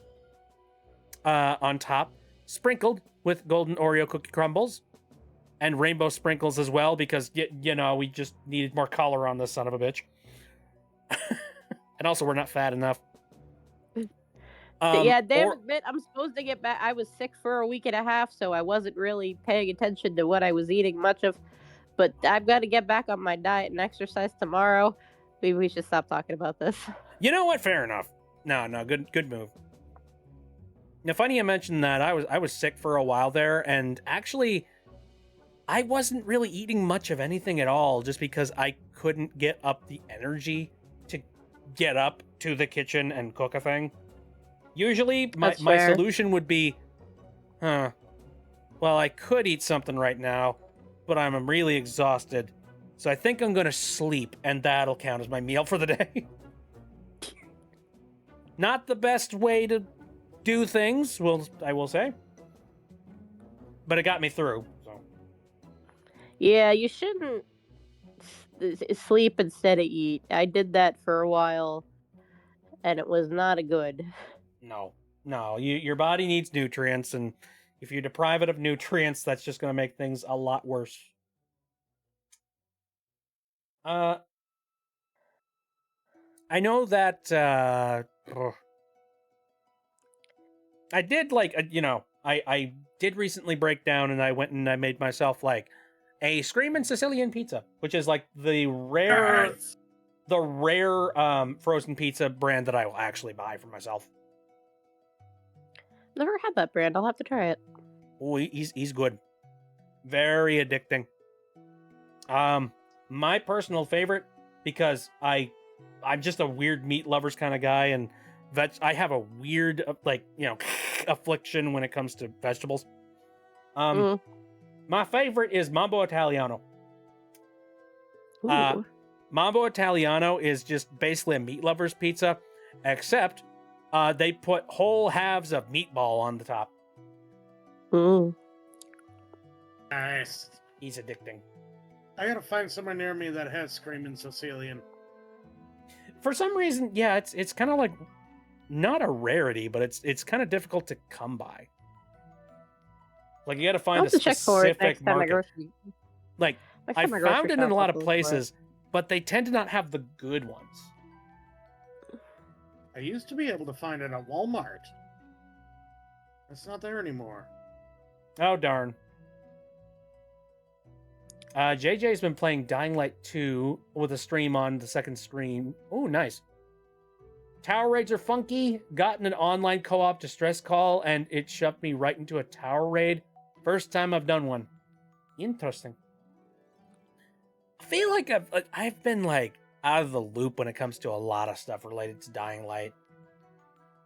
on top, sprinkled with golden Oreo cookie crumbles, and rainbow sprinkles as well, because, you know, we just needed more color on this son of a bitch. And also, we're not fat enough. Yeah, damn it, I'm supposed to get back. I was sick for a week and a half, so I wasn't really paying attention to what I was eating much of. But I've got to get back on my diet and exercise tomorrow. Maybe we should stop talking about this. You know what? Fair enough. No, good move. Now, funny you mentioned that. I was sick for a while there, and actually, I wasn't really eating much of anything at all, just because I couldn't get up the energy to get up to the kitchen and cook a thing. Usually, my solution would be, well, I could eat something right now, but I'm really exhausted, so I think I'm going to sleep, and that'll count as my meal for the day. Not the best way to do things, I will say. But it got me through, so. Yeah, you shouldn't sleep instead of eat. I did that for a while, and it was not a good. No. Your body needs nutrients, and if you deprive it of nutrients, that's just going to make things a lot worse. I know that I did I did recently break down, and I went and I made myself like a Screamin' Sicilian pizza, which is like the rare frozen pizza brand that I will actually buy for myself. Never had that brand. I'll have to try it. Oh, he's good. Very addicting. My personal favorite, because I'm just a weird meat lovers kind of guy, and I have a weird affliction when it comes to vegetables. My favorite is Mambo Italiano. Mambo Italiano is just basically a meat lover's pizza, except they put whole halves of meatball on the top. Nice. He's addicting. I gotta find somewhere near me that has Screamin' Sicilian. For some reason, yeah, it's kind of like not a rarity, but it's kind of difficult to come by. Like, you got to find a specific market. Like, I found it in a lot of places, but they tend to not have the good ones. I used to be able to find it at Walmart. It's not there anymore. Oh, darn. JJ's been playing Dying Light 2 with a stream on the second stream. Oh, nice. Tower raids are funky. Gotten an online co-op distress call, and it shoved me right into a tower raid. First time I've done one. Interesting. I feel like I've been like out of the loop when it comes to a lot of stuff related to Dying Light.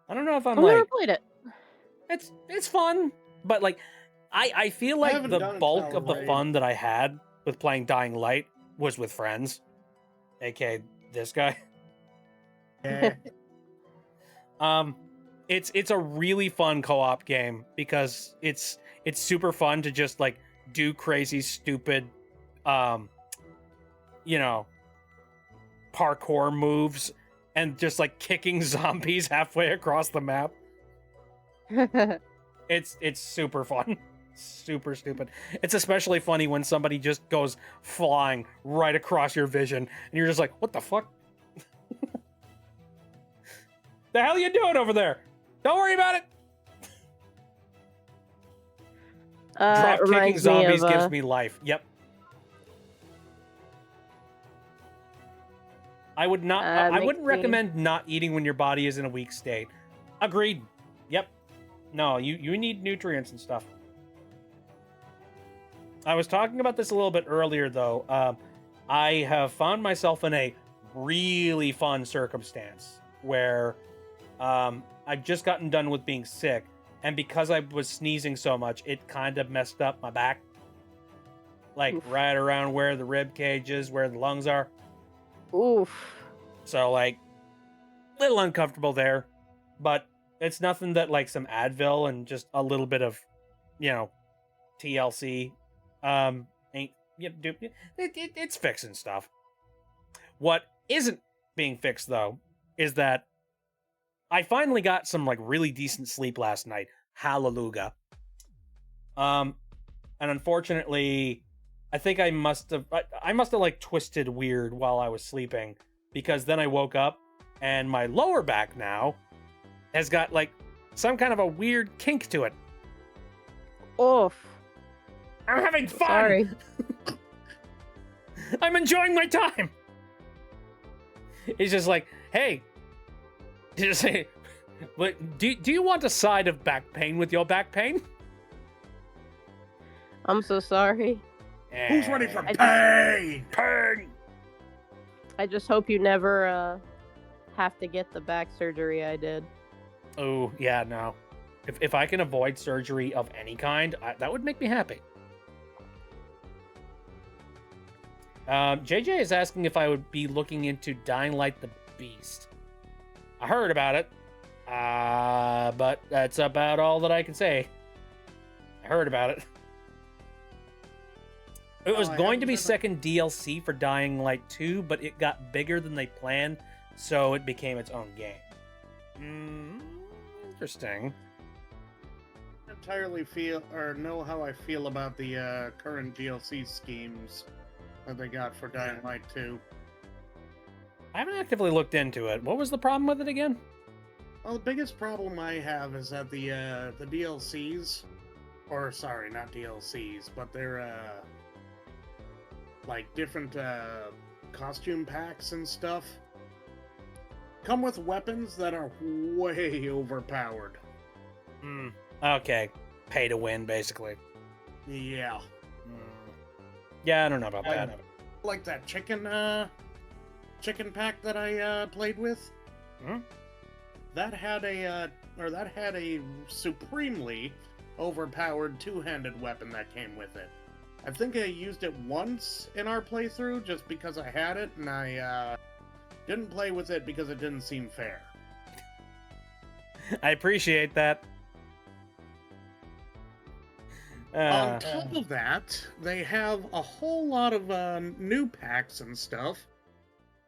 I don't know if I'm I've never played it. It's fun, but like I feel like the bulk of the fun that I had with playing Dying Light was with friends, aka this guy. Yeah. It's a really fun co-op game because it's super fun to just like do crazy, stupid, parkour moves and just like kicking zombies halfway across the map. It's super fun. super stupid. It's especially funny when somebody just goes flying right across your vision, and you're just like, what the fuck? The hell are you doing over there? Don't worry about it. Drop kicking reminds me zombies of, gives me life. Yep. I would not. I makes wouldn't me- recommend not eating when your body is in a weak state. Agreed. Yep. No, you need nutrients and stuff. I was talking about this a little bit earlier, though. I have found myself in a really fun circumstance where I've just gotten done with being sick, and because I was sneezing so much, it kind of messed up my back. Like Oof. right around where the rib cage is, where the lungs are. Oof. So, like, little uncomfortable there, but it's nothing that, like, some Advil and just a little bit of, TLC, ain't, it's fixing stuff. What isn't being fixed, though, is that I finally got some, like, really decent sleep last night. Hallelujah. And unfortunately, I think I must have, like, twisted weird while I was sleeping, because then I woke up and my lower back now has got like some kind of a weird kink to it. Oof. I'm having fun. Sorry. I'm enjoying my time. He's just like, hey, just say, do you want a side of back pain with your back pain? I'm so sorry. Who's ready for I- pain? pain? I just hope you never have to get the back surgery I did. Oh, yeah, no. If I can avoid surgery of any kind, that would make me happy. JJ is asking if I would be looking into Dying Light the Beast. I heard about it, but that's about all that I can say. I heard about it. It was I going to haven't be been- second DLC for Dying Light 2, but it got bigger than they planned, so it became its own game. Interesting. I don't entirely feel or know how I feel about the current DLC schemes that they got for Dying Light 2. I haven't actively looked into it. What was the problem with it again? Well, the biggest problem I have is that the DLCs, or sorry, not DLCs, but they're like different costume packs and stuff, come with weapons that are way overpowered. Okay. Pay to win, basically. Yeah, Yeah, I don't know about that. like that chicken pack that I played with. Hmm? That had a supremely overpowered two-handed weapon that came with it. I think I used it once in our playthrough just because I had it, and I didn't play with it because it didn't seem fair. I appreciate that. On top of that, they have a whole lot of new packs and stuff,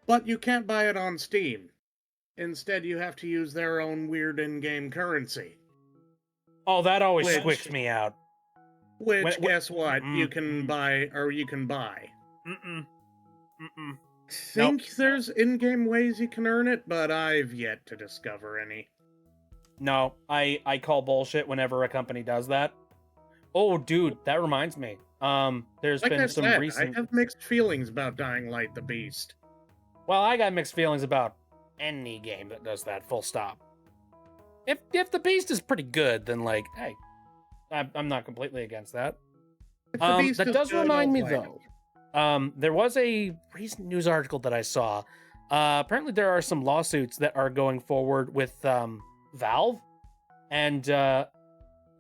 but you can't buy it on Steam. Instead, you have to use their own weird in-game currency. Oh, that always Which- squicks me out. Which, Wh- guess what? You Mm. can buy, or you can buy. Mm-mm. Mm-mm. Think there's in-game ways you can earn it, but I've yet to discover any. No, I call bullshit whenever a company does that. Oh, dude, that reminds me. There's Like been I some said, recent. I have mixed feelings about Dying Light the Beast. Well, I got mixed feelings about any game that does that. Full stop. If the beast is pretty good, then like, hey, I'm not completely against that. If the Beast That is does good, remind I'll me play it. though. There was a recent news article that I saw. Apparently, there are some lawsuits that are going forward with Valve, and let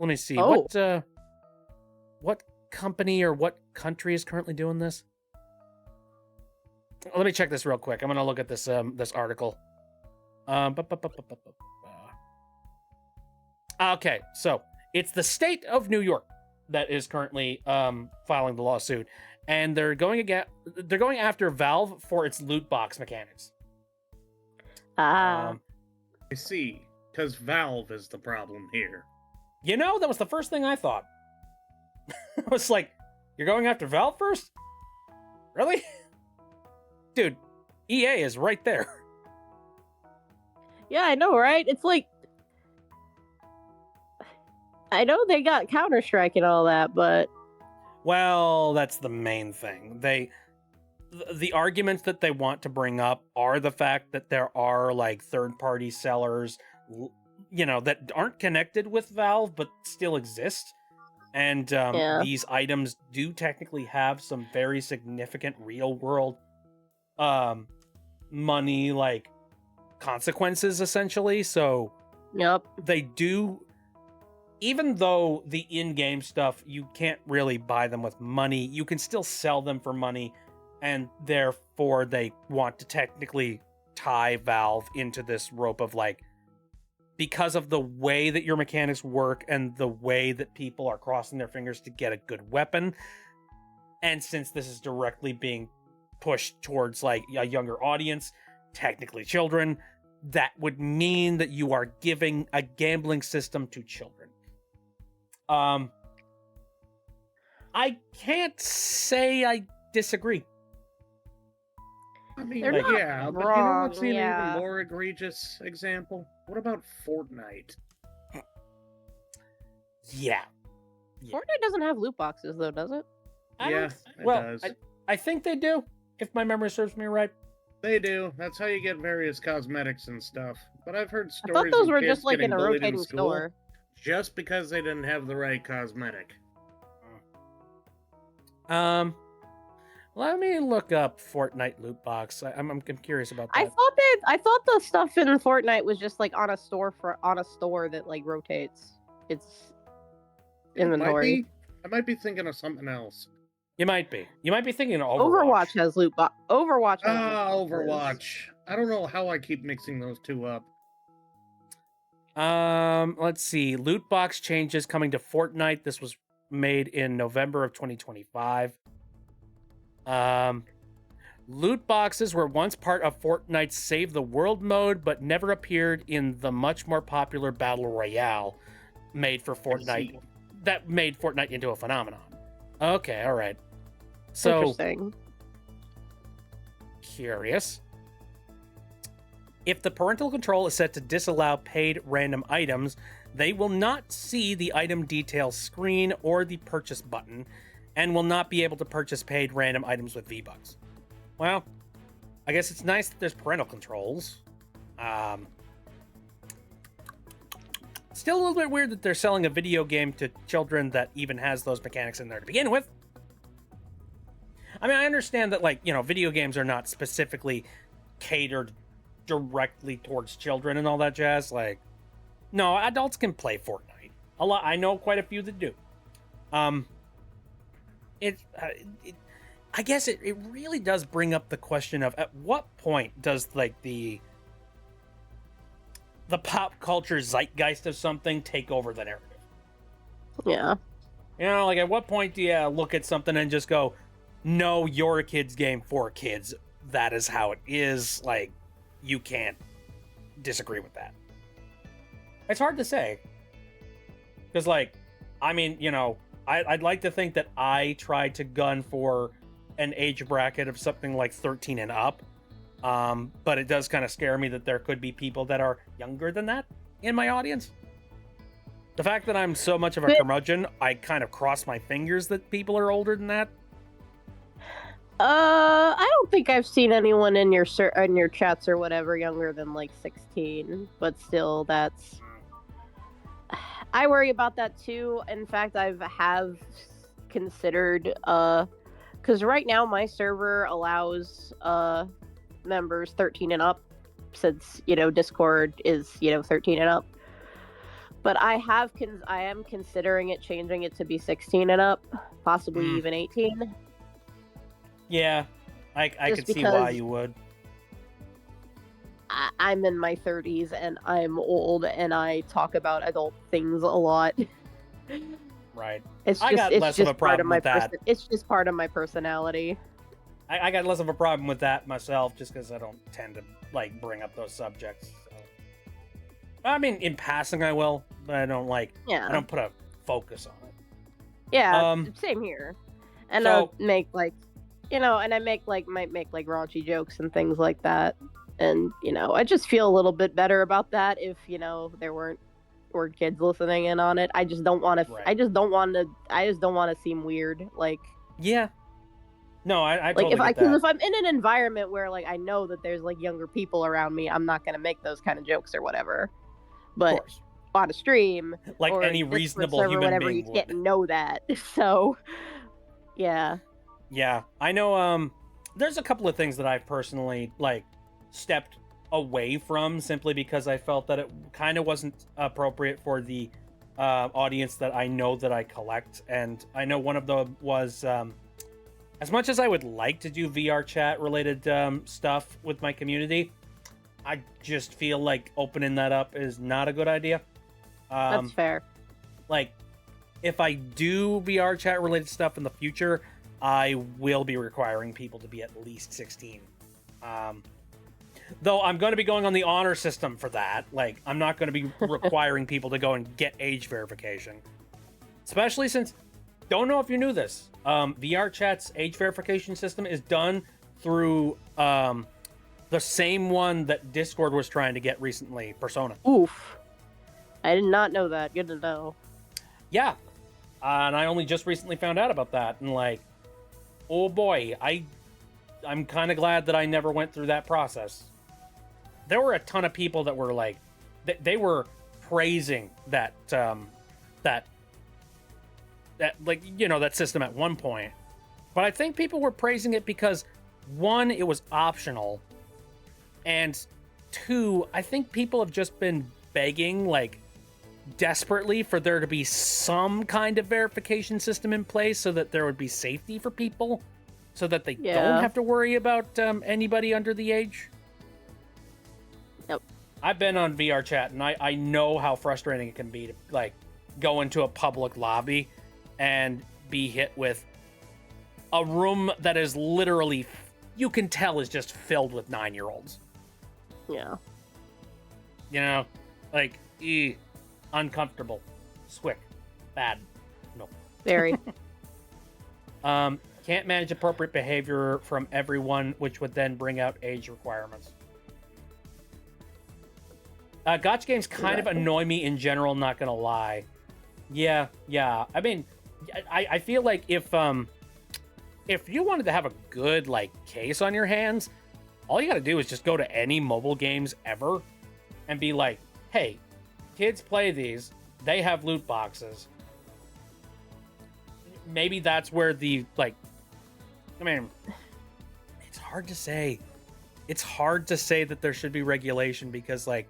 me see Oh. what company or what country is currently doing this. Let me check this real quick. I'm gonna look at this this article. Okay, so it's the state of New York that is currently filing the lawsuit, and they're going after Valve for its loot box mechanics. Ah. I see, because Valve is the problem here. You know, that was the first thing I thought. I was like, you're going after Valve first? Really? Dude, EA is right there. Yeah, I know, right? It's like, I know they got Counter-Strike and all that, but Well, that's the main thing. The arguments that they want to bring up are the fact that there are like third-party sellers, that aren't connected with Valve but still exist. And Yeah. these items do technically have some very significant real-world money like consequences essentially. So yep. they do, even though the in-game stuff you can't really buy them with money, you can still sell them for money, and therefore they want to technically tie Valve into this rope of like, because of the way that your mechanics work and the way that people are crossing their fingers to get a good weapon, and since this is directly being pushed towards like a younger audience, technically children, that would mean that you are giving a gambling system to children. I can't say I disagree. I mean, They're not yeah, but you know wrong, what's an yeah. even more egregious example? What about Fortnite? Yeah. Fortnite doesn't have loot boxes, though, does it? Yeah, it well, does. I think they do, if my memory serves me right. They do. That's how you get various cosmetics and stuff. But I've heard I stories thought those of were kids just like getting in a bullied rotating school store. just because they didn't have the right cosmetic. Let me look up Fortnite loot box. I'm curious about that. I thought the stuff in Fortnite was just like on a store that like rotates its inventory. I might be thinking of something else. You might be. You might be thinking of Overwatch has loot box. Overwatch has loot boxes. Overwatch. I don't know how I keep mixing those two up. Let's see. Loot box changes coming to Fortnite. This was made in November of 2025. Loot boxes were once part of Fortnite's Save the World mode, but never appeared in the much more popular Battle Royale made for Fortnite. That made Fortnite into a phenomenon. Okay, all right. So Interesting. curious. If the parental control is set to disallow paid random items, they will not see the item details screen or the purchase button, and will not be able to purchase paid random items with V-Bucks. Well, I guess it's nice that there's parental controls. Still a little bit weird that they're selling a video game to children that even has those mechanics in there to begin with. I mean, I understand that, like, video games are not specifically catered directly towards children and all that jazz. Like, no, adults can play Fortnite. A lot. I know quite a few that do. I guess it really does bring up the question of at what point does like the pop culture zeitgeist of something take over the narrative? Yeah. Like at what point do you look at something and just go, no, you're a kid's game for kids. That is how it is. Like, you can't disagree with that. It's hard to say. Because, like, I mean, I'd like to think that I tried to gun for an age bracket of something like 13 and up. But it does kind of scare me that there could be people that are younger than that in my audience. The fact that I'm so much of a curmudgeon, I kind of cross my fingers that people are older than that. I don't think I've seen anyone in your chats or whatever younger than like 16, but still, that's. I worry about that too. In fact, have considered because right now my server allows members 13 and up, since Discord is 13 and up. But I am considering changing it to be 16 and up, possibly even 18. Yeah, I could see why you would. I'm in my 30s and I'm old and I talk about adult things a lot. Right. I got less of a problem with that. It's just part of my personality. I got less of a problem with that myself, just because I don't tend to like bring up those subjects. So. I mean, in passing I will, but I don't I don't put a focus on it. Yeah, Um, same here. And so- I'll make like, and I might make like raunchy jokes and things like that. And I just feel a little bit better about that if there weren't kids listening in on it. I just don't want to. Right. I just don't want to. I just don't want to seem weird. Like Yeah. No, I like totally get because that. if I'm in an environment where like I know that there's like younger people around me, I'm not gonna make those kind of jokes or whatever. Of But course. on a stream, Like or any Discord reasonable server, human whatever, being you would. can't know that. So, yeah. Yeah, I know. There's a couple of things that I've personally like stepped away from simply because I felt that it kind of wasn't appropriate for the audience that I know that I collect, and I know one of them was as much as I would like to do VR chat related stuff with my community, I just feel like opening that up is not a good idea. That's fair. Like, if I do VR chat related stuff in the future, I will be requiring people to be at least 16. Though I'm going to be going on the honor system for that. Like, I'm not going to be requiring people to go and get age verification. Especially since, don't know if you knew this, VR chat's age verification system is done through the same one that Discord was trying to get recently, Persona. Oof. I did not know that. Good to know. Yeah. And I only just recently found out about that. And like, oh boy, I'm kind of glad that I never went through that process. There were a ton of people that were like, they were praising that like, that system at one point. But I think people were praising it because, one, it was optional. And two, I think people have just been begging, like, desperately for there to be some kind of verification system in place so that there would be safety for people, so that they Yeah. don't have to worry about anybody under the age. Yep. I've been on VR chat, and I know how frustrating it can be to, like, go into a public lobby and be hit with a room that is literally, you can tell, is just filled with 9-year-olds. Yeah. Like, uncomfortable, squick, bad. No. Very. Can't manage appropriate behavior from everyone, which would then bring out age requirements. Gotcha games kind of annoy me in general, not gonna lie. Yeah. I mean, I feel like if you wanted to have a good, like, case on your hands, all you gotta do is just go to any mobile games ever and be like, hey, kids play these, they have loot boxes. Maybe that's where the, like, I mean, it's hard to say. It's hard to say that there should be regulation because, like,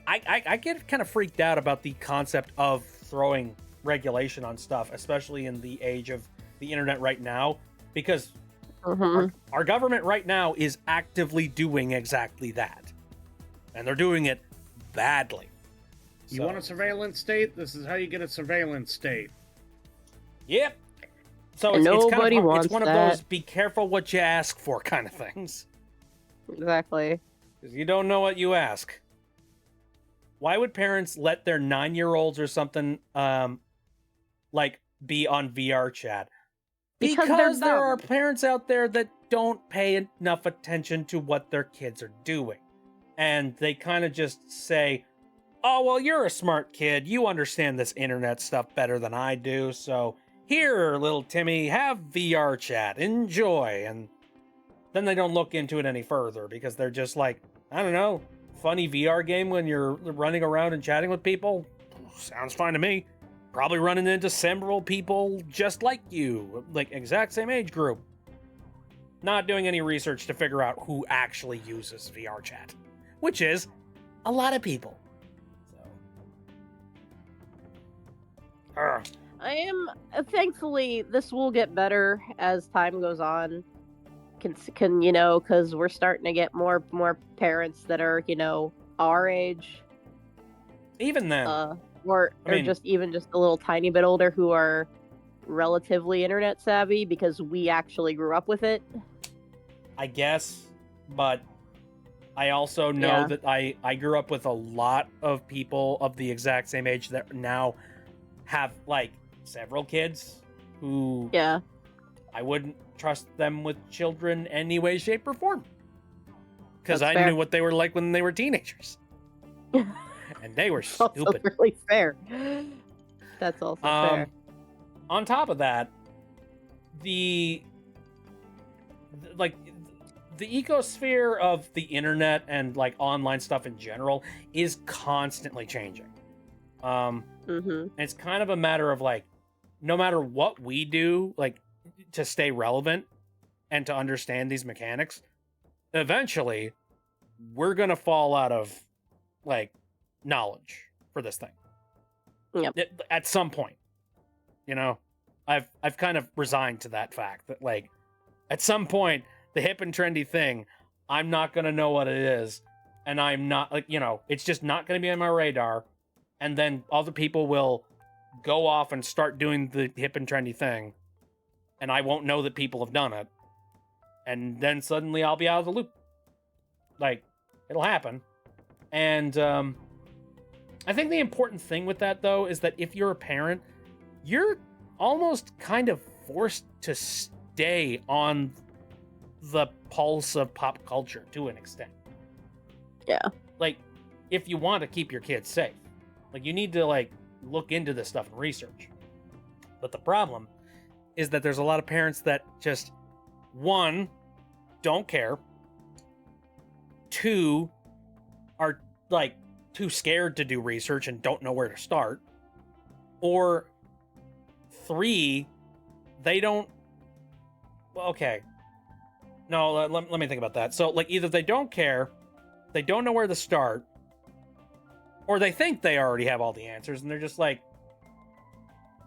I get kind of freaked out about the concept of throwing regulation on stuff, especially in the age of the internet right now, because our government right now is actively doing exactly that. And they're doing it badly. You want a surveillance state? This is how you get a surveillance state. Yep. So And it's kind nobody of, wants it's one of that. those be careful what you ask for kind of things. Exactly. Because you don't know what you ask. Why would parents let their 9-year-olds or something, like, be on VR chat? Because they're there dumb. are parents out there that don't pay enough attention to what their kids are doing. And they kind of just say, oh, well, you're a smart kid. You understand this internet stuff better than I do. So here, little Timmy, have VR chat. Enjoy. And then they don't look into it any further because they're just like, I don't know, funny VR game when you're running around and chatting with people? Sounds fine to me. Probably running into several people just like you, like exact same age group. Not doing any research to figure out who actually uses VR chat, which is a lot of people. So, I am thankfully this will get better as time goes on. Can because we're starting to get more parents that are our age, even then, or I mean- just even just a little tiny bit older who are relatively internet savvy because we actually grew up with it. I guess, but I also know Yeah. that I grew up with a lot of people of the exact same age that now have, like, several kids who Yeah. I wouldn't trust them with children any way, shape, or form. Because That's I fair. knew what they were like when they were teenagers. And they were Also stupid. really fair. That's also fair. On top of that, the like the ecosphere of the internet and like online stuff in general is constantly changing. Mm-hmm. It's kind of a matter of like, no matter what we do, like to stay relevant and to understand these mechanics, eventually we're gonna fall out of like knowledge for this thing. Yep. At some point, you know, I've kind of resigned to that fact that like at some point the hip and trendy thing, I'm not gonna know what it is, and I'm not like, you know, it's just not gonna be on my radar, and then other people will go off and start doing the hip and trendy thing, and I won't know that people have done it, and then suddenly I'll be out of the loop. Like, it'll happen. And I think the important thing with that, though, is that if you're a parent, you're almost kind of forced to stay on the pulse of pop culture to an extent. Yeah. Like, if you want to keep your kids safe, like, you need to, like, look into this stuff and research. But the problem is that there's a lot of parents that just, one, don't care, two, are, like, too scared to do research and don't know where to start, or three, they don't, well, okay, no, let me think about that. So, like, either they don't care, they don't know where to start, or they think they already have all the answers and they're just like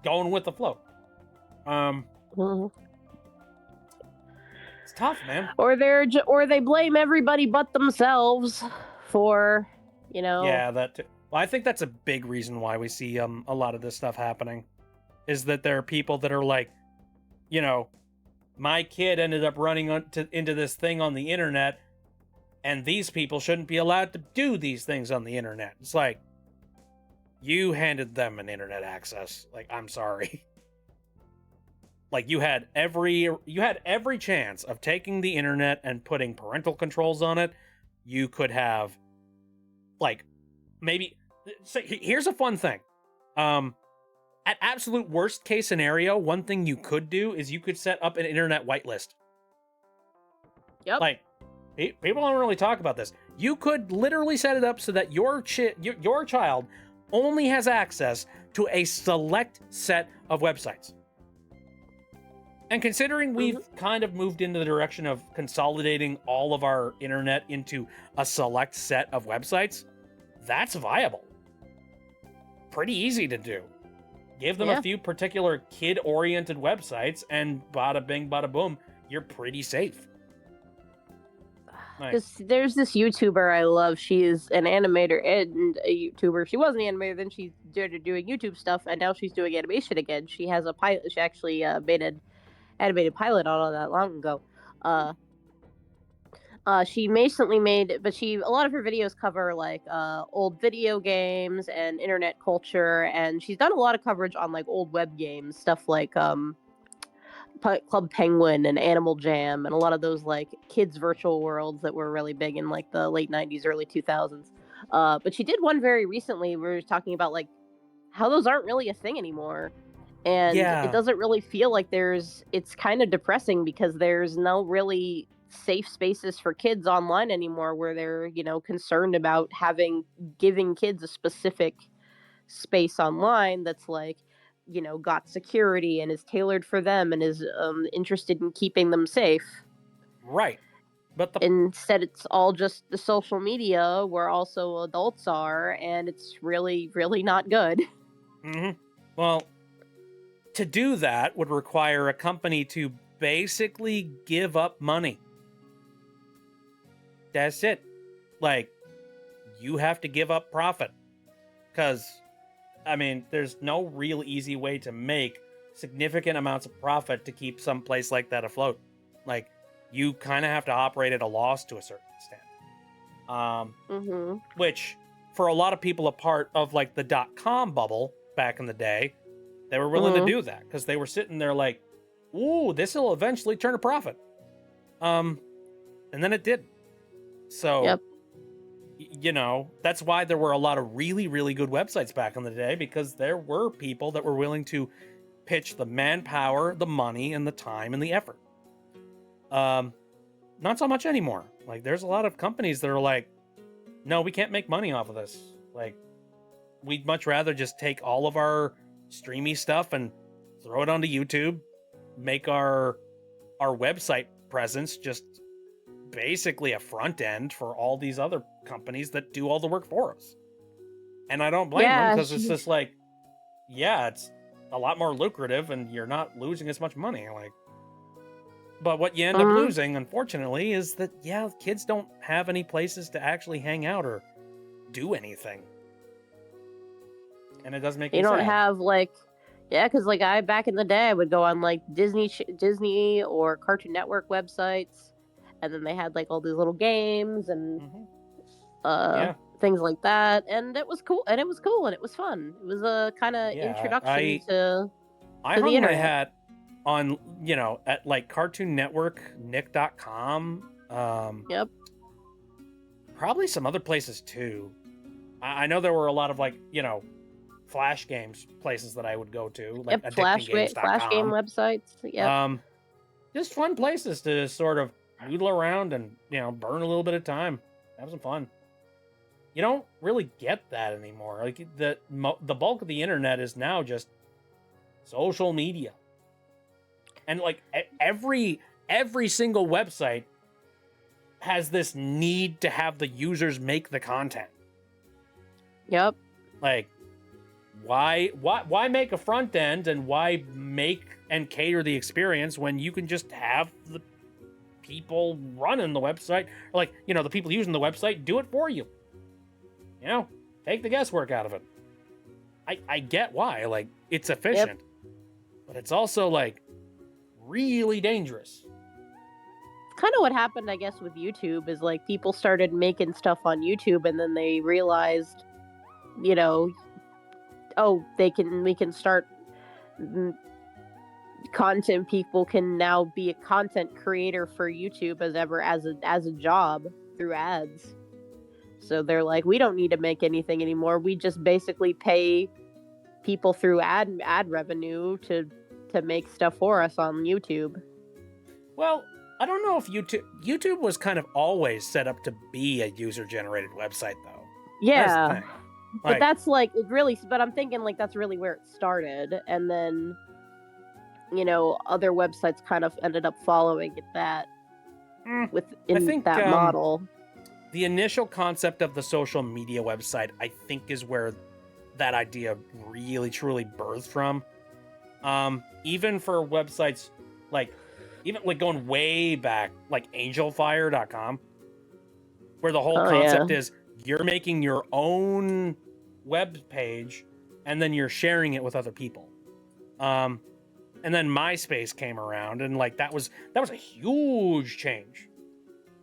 going with the flow. Mhm. It's tough, man. Or or they blame everybody but themselves for, you know. Yeah, that too. Well, I think that's a big reason why we see a lot of this stuff happening, is that there are people that are like, you know, my kid ended up running into this thing on the internet, and these people shouldn't be allowed to do these things on the internet. It's like, you handed them an internet access. Like, I'm sorry. Like, you had every chance of taking the internet and putting parental controls on it. You could have, like, maybe. So here's a fun thing. At absolute worst case scenario, one thing you could do is you could set up an internet whitelist. Yep. Like, people don't really talk about this. You could literally set it up so that your child only has access to a select set of websites. And considering we've kind of moved into the direction of consolidating all of our internet into a select set of websites, that's viable. Pretty easy to do. Give them Yeah. a few particular kid-oriented websites, and bada bing, bada boom, you're pretty safe. Nice. There's this YouTuber I love. She is an animator and a YouTuber. She was an animator, then she started doing YouTube stuff, and now she's doing animation again. She has a pilot. She actually made an animated pilot on all that long ago. She recently made, but a lot of her videos cover like old video games and internet culture, and she's done a lot of coverage on like old web games, stuff like Club Penguin and Animal Jam, and a lot of those like kids virtual worlds that were really big in like the late 90s, early 2000s. But she did one very recently where we were talking about like how those aren't really a thing anymore. And Yeah. it doesn't really feel like it's kind of depressing because there's no really safe spaces for kids online anymore where they're, you know, concerned about giving kids a specific space online that's like, you know, got security and is tailored for them and is interested in keeping them safe. Right. But Instead, it's all just the social media where also adults are, and it's really, really not good. Well, to do that would require a company to basically give up money. That's it. Like, you have to give up profit. Because, I mean, there's no real easy way to make significant amounts of profit to keep some place like that afloat. Like, you kind of have to operate at a loss to a certain extent. Which, for a lot of people, a part of like the .com bubble back in the day, They were willing Mhm. to do that because they were sitting there like, ooh, this will eventually turn a profit. And then it did. So, Yep. you know, that's why there were a lot of really, really good websites back in the day, because there were people that were willing to pitch the manpower, the money, and the time and the effort. Not so much anymore. Like, there's a lot of companies that are like, no, we can't make money off of this. Like, we'd much rather just take all of our streamy stuff and throw it onto YouTube, make our website presence just basically a front end for all these other companies that do all the work for us. And I don't blame them, Yeah, because it's just like, yeah, it's a lot more lucrative and you're not losing as much money. Like, but what you end up Mhm. losing, unfortunately, is that, yeah, kids don't have any places to actually hang out or do anything. And it does make You me don't sad. have like, yeah, because like I back in the day, I would go on like Disney or Cartoon Network websites, and then they had like all these little games and Mhm. uh Yeah. things like that, and it was cool, and it was cool, and it was fun. It was a kind of Yeah, introduction to I to the hung my internet. hat on, you know, at like Cartoon Network, Nick.com, Yep. probably some other places too. I know there were a lot of, like, you know, Flash games places that I would go to, like Yep. Flash game addictinggames.com. websites. Yep. Just fun places to sort of noodle around and, you know, burn a little bit of time, have some fun. You don't really get that anymore. Like, the bulk of the internet is now just social media, and like every single website has this need to have the users make the content. Yep. Like, why make a front end, and why make and cater the experience when you can just have the people running the website, or, like, you know, the people using the website do it for you. You know, take the guesswork out of it. I get why, like, it's efficient, but it's also like really dangerous. Kind of what happened, I guess, with YouTube is like people started making stuff on YouTube, and then they realized, you know, oh, we can start content. People can now be a content creator for YouTube as a job through ads. So they're like, we don't need to make anything anymore. We just basically pay people through ad revenue to make stuff for us on YouTube. Well, I don't know if YouTube was kind of always set up to be a user-generated website, though. That's the Yeah. thing. But Like, that's like it really. But I'm thinking like that's really where it started, and then, you know, other websites kind of ended up following that within think, that model. the initial concept of the social media website, I think, is where that idea really truly birthed from. Even for websites like, even like going way back, like angelfire.com, where the whole Oh, concept yeah. is you're making your own web page and then you're sharing it with other people. And then MySpace came around, and like that was a huge change.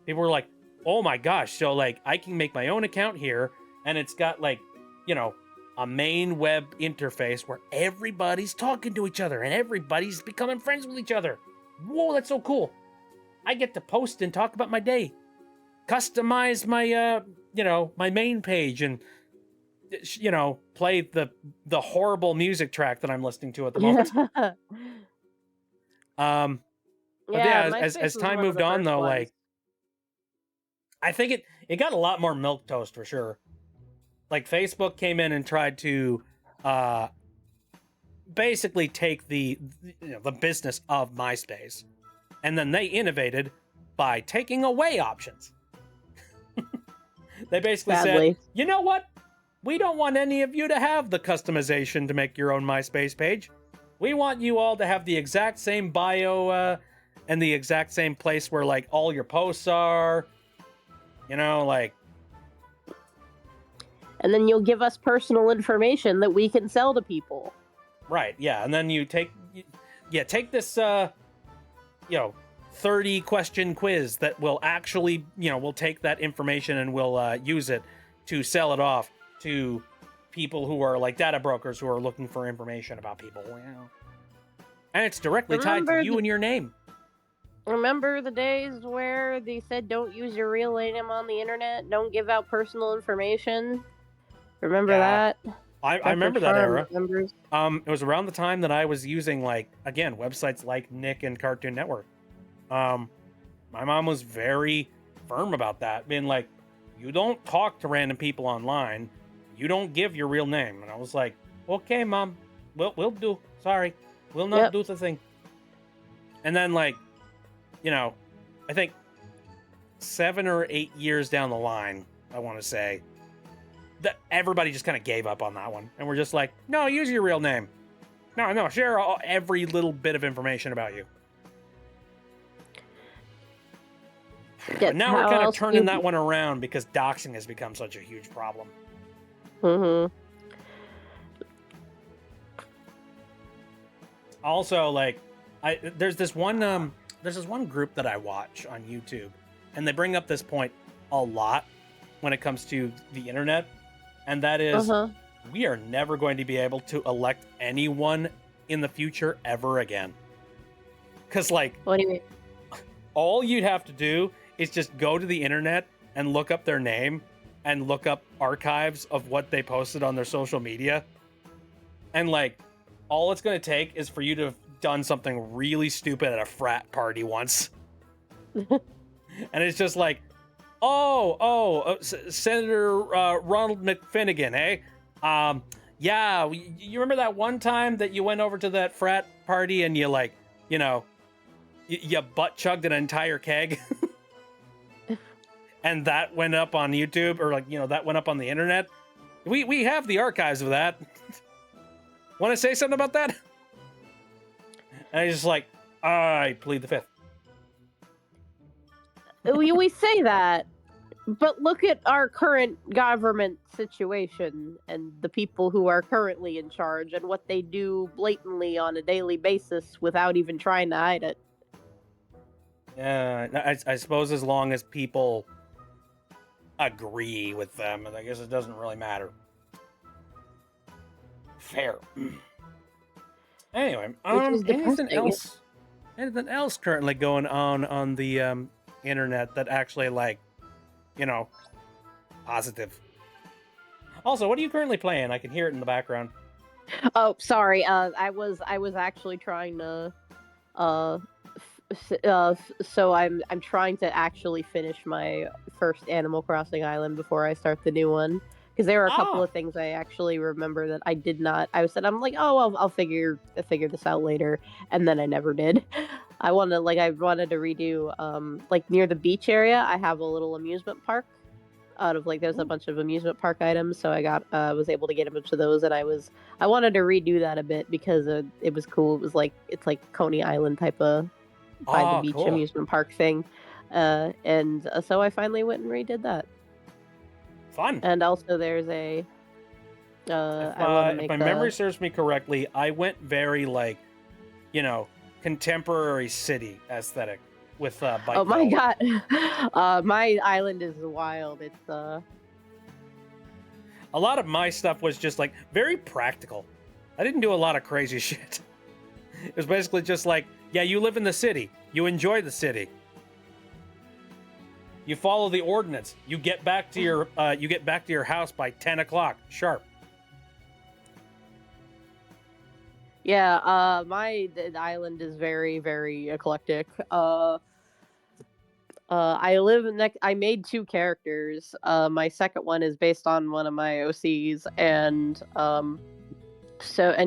People were like, oh my gosh, so like I can make my own account here, and it's got, like, you know, a main web interface where everybody's talking to each other and everybody's becoming friends with each other. Whoa, that's so cool. I get to post and talk about my day, customize my you know, my main page, and, you know, play the horrible music track that I'm listening to at the moment. But yeah, MySpace as was time one of moved the on, first though, ones. like, I think it got a lot more milquetoast for sure. Like, Facebook came in and tried to basically take the business of MySpace, and then they innovated by taking away options. They basically Sadly. said, you know what? We don't want any of you to have the customization to make your own MySpace page. We want you all to have the exact same bio and the exact same place where, like, all your posts are. You know, like, And then you'll give us personal information that we can sell to people. right, yeah. And then you take this, 30 question quiz that will actually, we'll take that information and we'll use it to sell it off to people who are like data brokers who are looking for information about people. You know. And it's directly tied Remember to you the- and your name. Remember the days where they said don't use your real name on the internet, don't give out personal information? Remember Yeah. that? I remember that era. Remembers. It was around the time that I was using, like, again, websites like Nick and Cartoon Network. My mom was very firm about that, being like, you don't talk to random people online. You don't give your real name. And I was like, okay, Mom, we'll do. Sorry, we'll not Yep. do the thing. And then, like, you know, I think 7 or 8 years down the line, I want to say, that everybody just kind of gave up on that one, and we're just like, no, use your real name. No, share every little bit of information about you. Yeah, But now we're how kind of else do turning you- that one around because doxing has become such a huge problem. Mhm. Also, like, there's this one group that I watch on YouTube, and they bring up this point a lot when it comes to the internet, and that is Uh-huh. we are never going to be able to elect anyone in the future ever again. Because, like, What do you mean? all you'd have to do is just go to the internet and look up their name and look up archives of what they posted on their social media. And, like, all it's going to take is for you to have done something really stupid at a frat party once. And it's just like, Senator Ronald McFinnigan, eh? Yeah, you remember that one time that you went over to that frat party and you, like, you know, you butt chugged an entire keg? And that went up on YouTube, or, like, you know, that went up on the internet? We have the archives of that. Want to say something about that? And he's just like, I plead the fifth. we say that, but look at our current government situation and the people who are currently in charge and what they do blatantly on a daily basis without even trying to hide it. Yeah, I suppose as long as people agree with them, I guess it doesn't really matter. Fair. Anyway, Which is anything depressing. else? Anything else currently going on the internet that actually, like, you know, positive? Also, what are you currently playing? I can hear it in the background. Oh, sorry. I was actually trying to, so I'm trying to actually finish my first Animal Crossing island before I start the new one. Because there were a couple Ah. of things I actually remember that I did not. I'm like, oh, I'll figure this out later, and then I never did. I wanted to redo, like near the beach area. I have a little amusement park. Out of, like, there's a bunch of amusement park items, so I was able to get a bunch of those, and I wanted to redo that a bit because it was cool. It was like, it's like Coney Island type of by Oh, the beach cool. amusement park thing, and so I finally went and redid that. Fun. And also, there's a. If, I want to if make my memory serves me correctly, I went very, like, you know, contemporary city aesthetic with Bike Oh my Belt. god, my island is wild. It's A lot of my stuff was just, like, very practical. I didn't do a lot of crazy shit. It was basically just like, yeah, you live in the city. You enjoy the city. You follow the ordinance. You get back to your house by 10 o'clock sharp. yeah. The island is very very eclectic. I live next. I made two characters. My second one is based on one of my OCs, and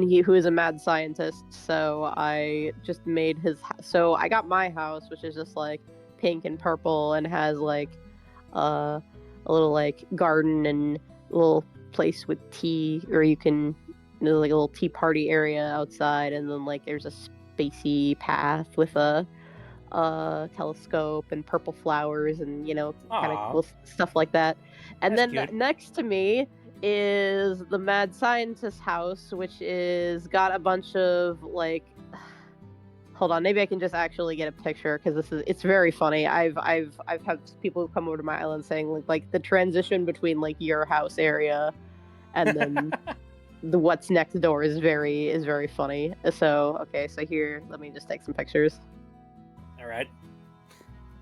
he who is a mad scientist. So I just made his. So I got my house, which is just like pink and purple, and has like a little like garden and a little place with tea, or you can like a little tea party area outside, and then like there's a spacey path with a telescope and purple flowers and kind Aw. of cool stuff like that. And That's then cute. next to me is the mad scientist house, which is got a bunch of like hold on, maybe I can just actually get a picture because it's very funny. I've had people who come over to my island saying like the transition between like your house area and then the what's next door is very funny. So okay, so here, let me just take some pictures. All right.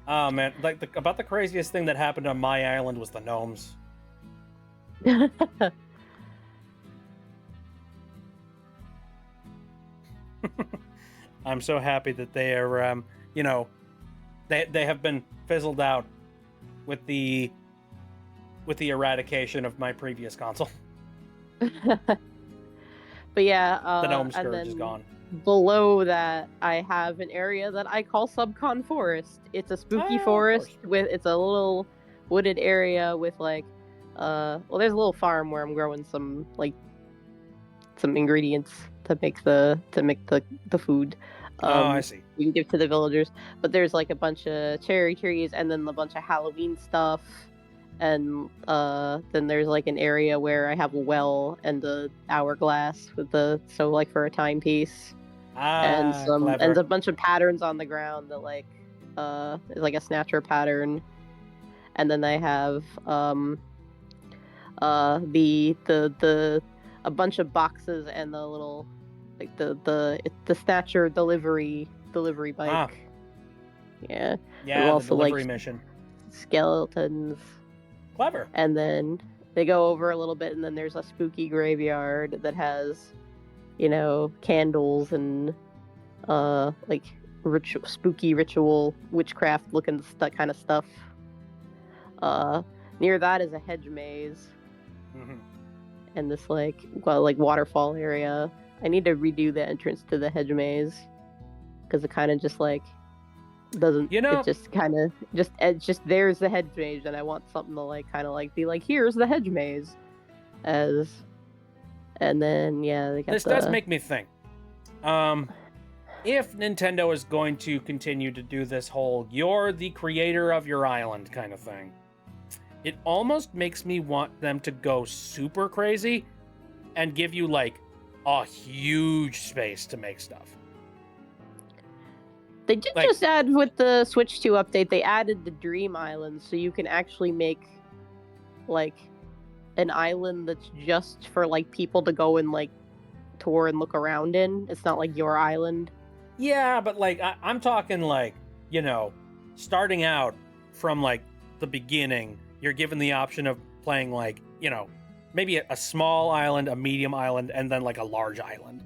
Oh man, like about the craziest thing that happened on my island was the gnomes. I'm so happy that they are, they have been fizzled out with the eradication of my previous console. But yeah, The gnome and scourge is then gone. below that, I have an area that I call Subcon Forest. It's a spooky Oh, of forest course. with it's a little wooded area with like, well, there's a little farm where I'm growing some ingredients to make the food. I see. You can give to the villagers, but there's like a bunch of cherry trees and then a bunch of Halloween stuff, and then there's like an area where I have a well and a hourglass with so like for a timepiece, and Clever. a bunch of patterns on the ground that like is like a snatcher pattern, and then I have the a bunch of boxes and the little like the snatcher delivery bike. Ah. Yeah. Yeah, There's the also, delivery like, mission. Skeletons, Clever. and then they go over a little bit, and then there's a spooky graveyard that has, candles and like spooky ritual witchcraft looking kind of stuff. Near that is a hedge maze Mhm. and this like waterfall area. I need to redo the entrance to the hedge maze because it kind of just like doesn't. You know- it just kind of just there's the hedge maze, and I want something to like kind of like be like, here's the hedge maze, and then yeah, they got This does make me think. If Nintendo is going to continue to do this whole "you're the creator of your island" kind of thing, it almost makes me want them to go super crazy and give you like a huge space to make stuff. They did like- just add with the Switch 2 update. They added the Dream Island, so you can actually make like an island that's just for like people to go and like tour and look around in. It's not like your island. Yeah, but like I'm talking like, starting out from like the beginning, you're given the option of playing like, maybe a small island, a medium island, and then like a large island.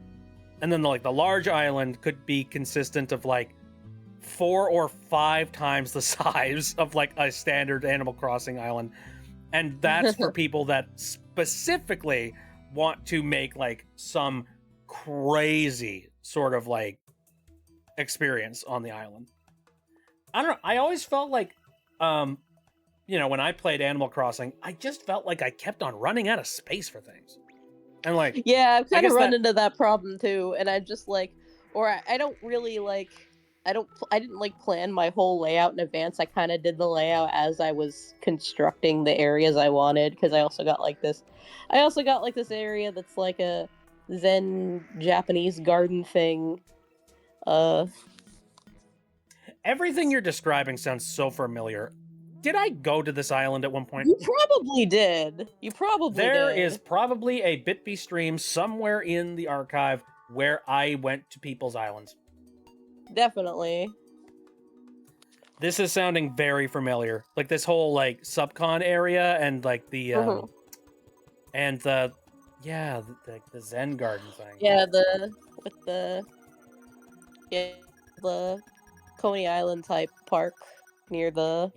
And then like the large island could be consistent of like 4 or 5 times the size of like a standard Animal Crossing island. And that's for people that specifically want to make like some crazy sort of like experience on the island. I don't know. I always felt like, when I played Animal Crossing, I just felt like I kept on running out of space for things. And like, Yeah, I've kind of guess run that- into that problem too, and I'm just like, I don't really like, I didn't like plan my whole layout in advance. I kind of did the layout as I was constructing the areas I wanted, because I also got like this area that's like a Zen Japanese garden thing. everything you're describing sounds so familiar. Did I go to this island at one point? You probably did. There is probably a BitB stream somewhere in the archive where I went to people's islands. Definitely. This is sounding very familiar. Like this whole like subcon area and like the and the Zen garden thing. Yeah, the Coney Island type park near the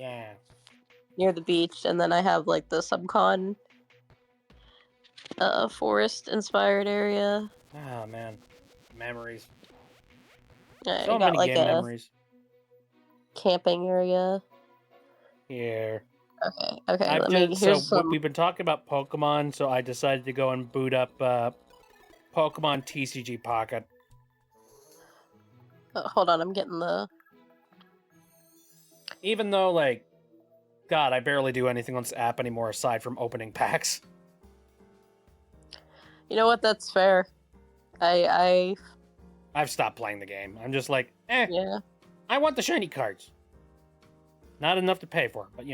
beach, and then I have like the Subcon forest inspired area. Oh man, memories. I So got many like game a memories. camping area. Here. Okay. I've Here's just, some. we've been talking about Pokemon, so I decided to go and boot up Pokemon TCG Pocket. Hold on, I'm getting the. Even though, like, God, I barely do anything on this app anymore aside from opening packs. You know what? That's fair. I've stopped playing the game. I'm just like, yeah. I want the shiny cards. Not enough to pay for, but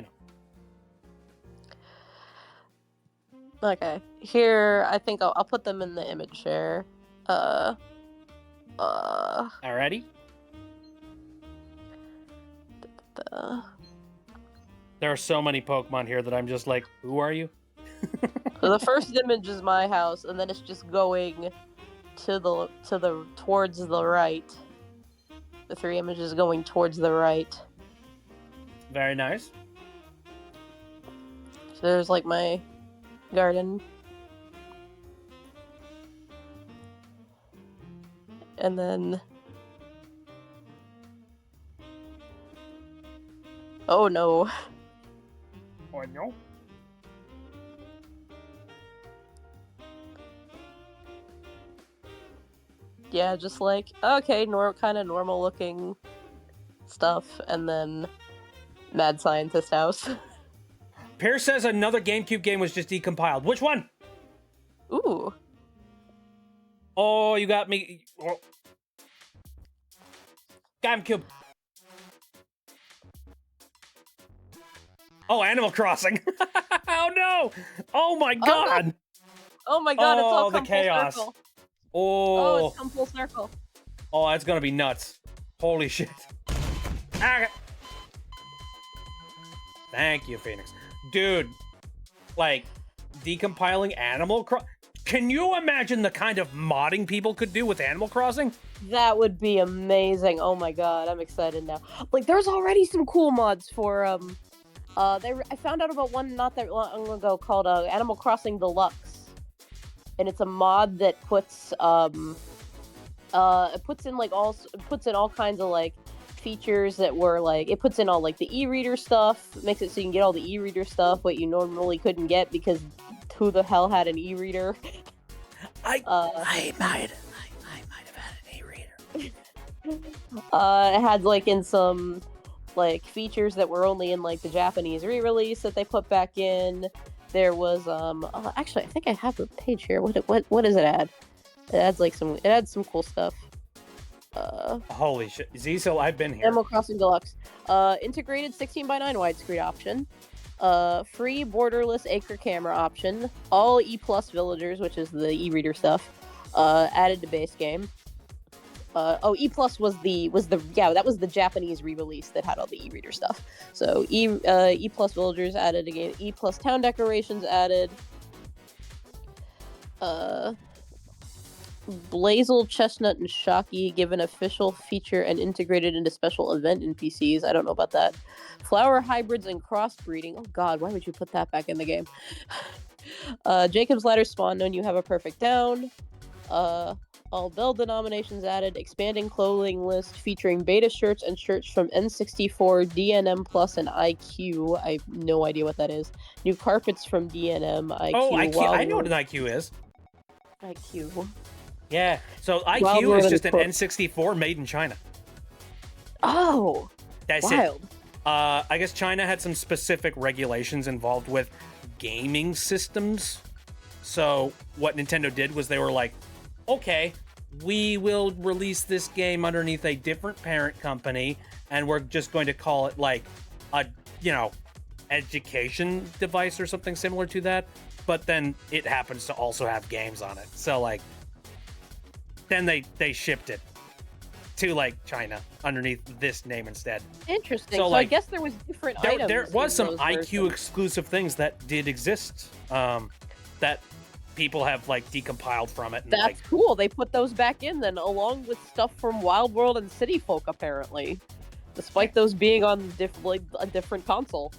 Okay. Here, I think I'll put them in the image share. Uh. Alrighty. The... There are so many Pokemon here that I'm just like, who are you? So the first image is my house, and then it's just going towards the right. The 3 images going towards the right. Very nice. So there's like my garden. And then... Oh no. Oh no. Yeah, just like, okay, kind of normal looking stuff, and then Mad Scientist House. Pierce says another GameCube game was just decompiled. Which one? Ooh. Oh, you got me. Oh. GameCube. Oh, Animal Crossing. Oh no. Oh my god. Oh my god, it's all Oh, the come full chaos. circle. Oh. Oh, it's come full circle. Oh, that's gonna be nuts. Holy shit. Ah. Thank you, Phoenix. Dude, like, decompiling Animal Crossing? Can you imagine the kind of modding people could do with Animal Crossing? That would be amazing. Oh my god, I'm excited now. Like, there's already some cool mods for, I found out about one not that long ago called, Animal Crossing Deluxe. And it's a mod that puts in all kinds of like features that were like, it puts in all like the e-reader stuff, makes it so you can get all the e-reader stuff what you normally couldn't get because who the hell had an e-reader? I might have had an e-reader. It had like in some like features that were only in like the Japanese re-release that they put back in. There was actually I think I have the page here. What does it add? It adds like it adds some cool stuff. Holy shit. Zizel, I've been here. Animal Crossing Deluxe. Integrated 16:9 widescreen option. Free borderless acre camera option. All E+ villagers, which is the e-reader stuff, added to base game. E+ was the Japanese re-release that had all the e-reader stuff. So E+ villagers added again. E+ town decorations added. Blazel, Chestnut, and Shocky given official feature and integrated into special event NPCs. I don't know about that. Flower hybrids and crossbreeding. Oh god, why would you put that back in the game? Jacob's Ladder spawn known you have a perfect down. All Bell denominations added. Expanding clothing list featuring beta shirts and shirts from N64, DNM Plus, and IQ. I have no idea what that is. New carpets from DNM, IQ. Oh, IQ. I know what an IQ is. IQ. Yeah. So IQ Wild is just an World. N64 made in China. Oh, That's wild. it. I guess China had some specific regulations involved with gaming systems. So what Nintendo did was they were like, okay, we will release this game underneath a different parent company, and we're just going to call it like a, education device or something similar to that. But then it happens to also have games on it. So like, then they shipped it to like China underneath this name instead. Interesting. So, So, like, I guess there was different items. There was in some those IQ versions. exclusive things that did exist, that people have like decomiled from it. And, That's like, cool. They put those back in then, along with stuff from Wild World and City Folk, apparently, despite those being on a different console.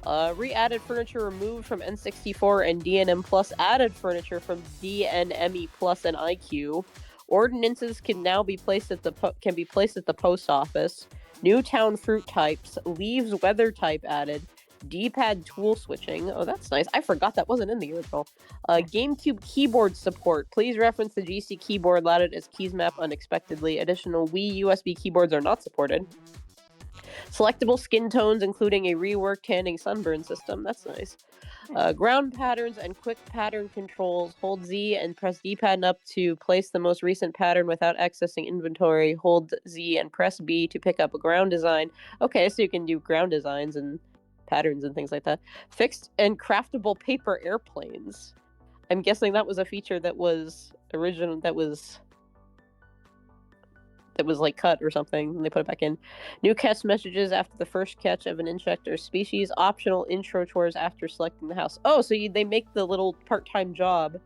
Re-added furniture removed from N64 and DNM Plus. Added furniture from DNME Plus and IQ. Ordinances can now be placed at the post office. New town fruit types. Leaves weather type added. D-pad tool switching. Oh, that's nice. I forgot that wasn't in the original. GameCube keyboard support. Please reference the GC keyboard lauded as keys map unexpectedly. Additional Wii USB keyboards are not supported. Selectable skin tones, including a reworked tanning sunburn system. That's nice. Ground patterns and quick pattern controls. Hold Z and press D-pad up to place the most recent pattern without accessing inventory. Hold Z and press B to pick up a ground design. Okay, so you can do ground designs and patterns and things like that. Fixed and craftable paper airplanes. I'm guessing that was a feature that was original. That was like cut or something, and they put it back in. New catch messages after the first catch of an insect or species. Optional intro tours after selecting the house. Oh, so they make the little part-time job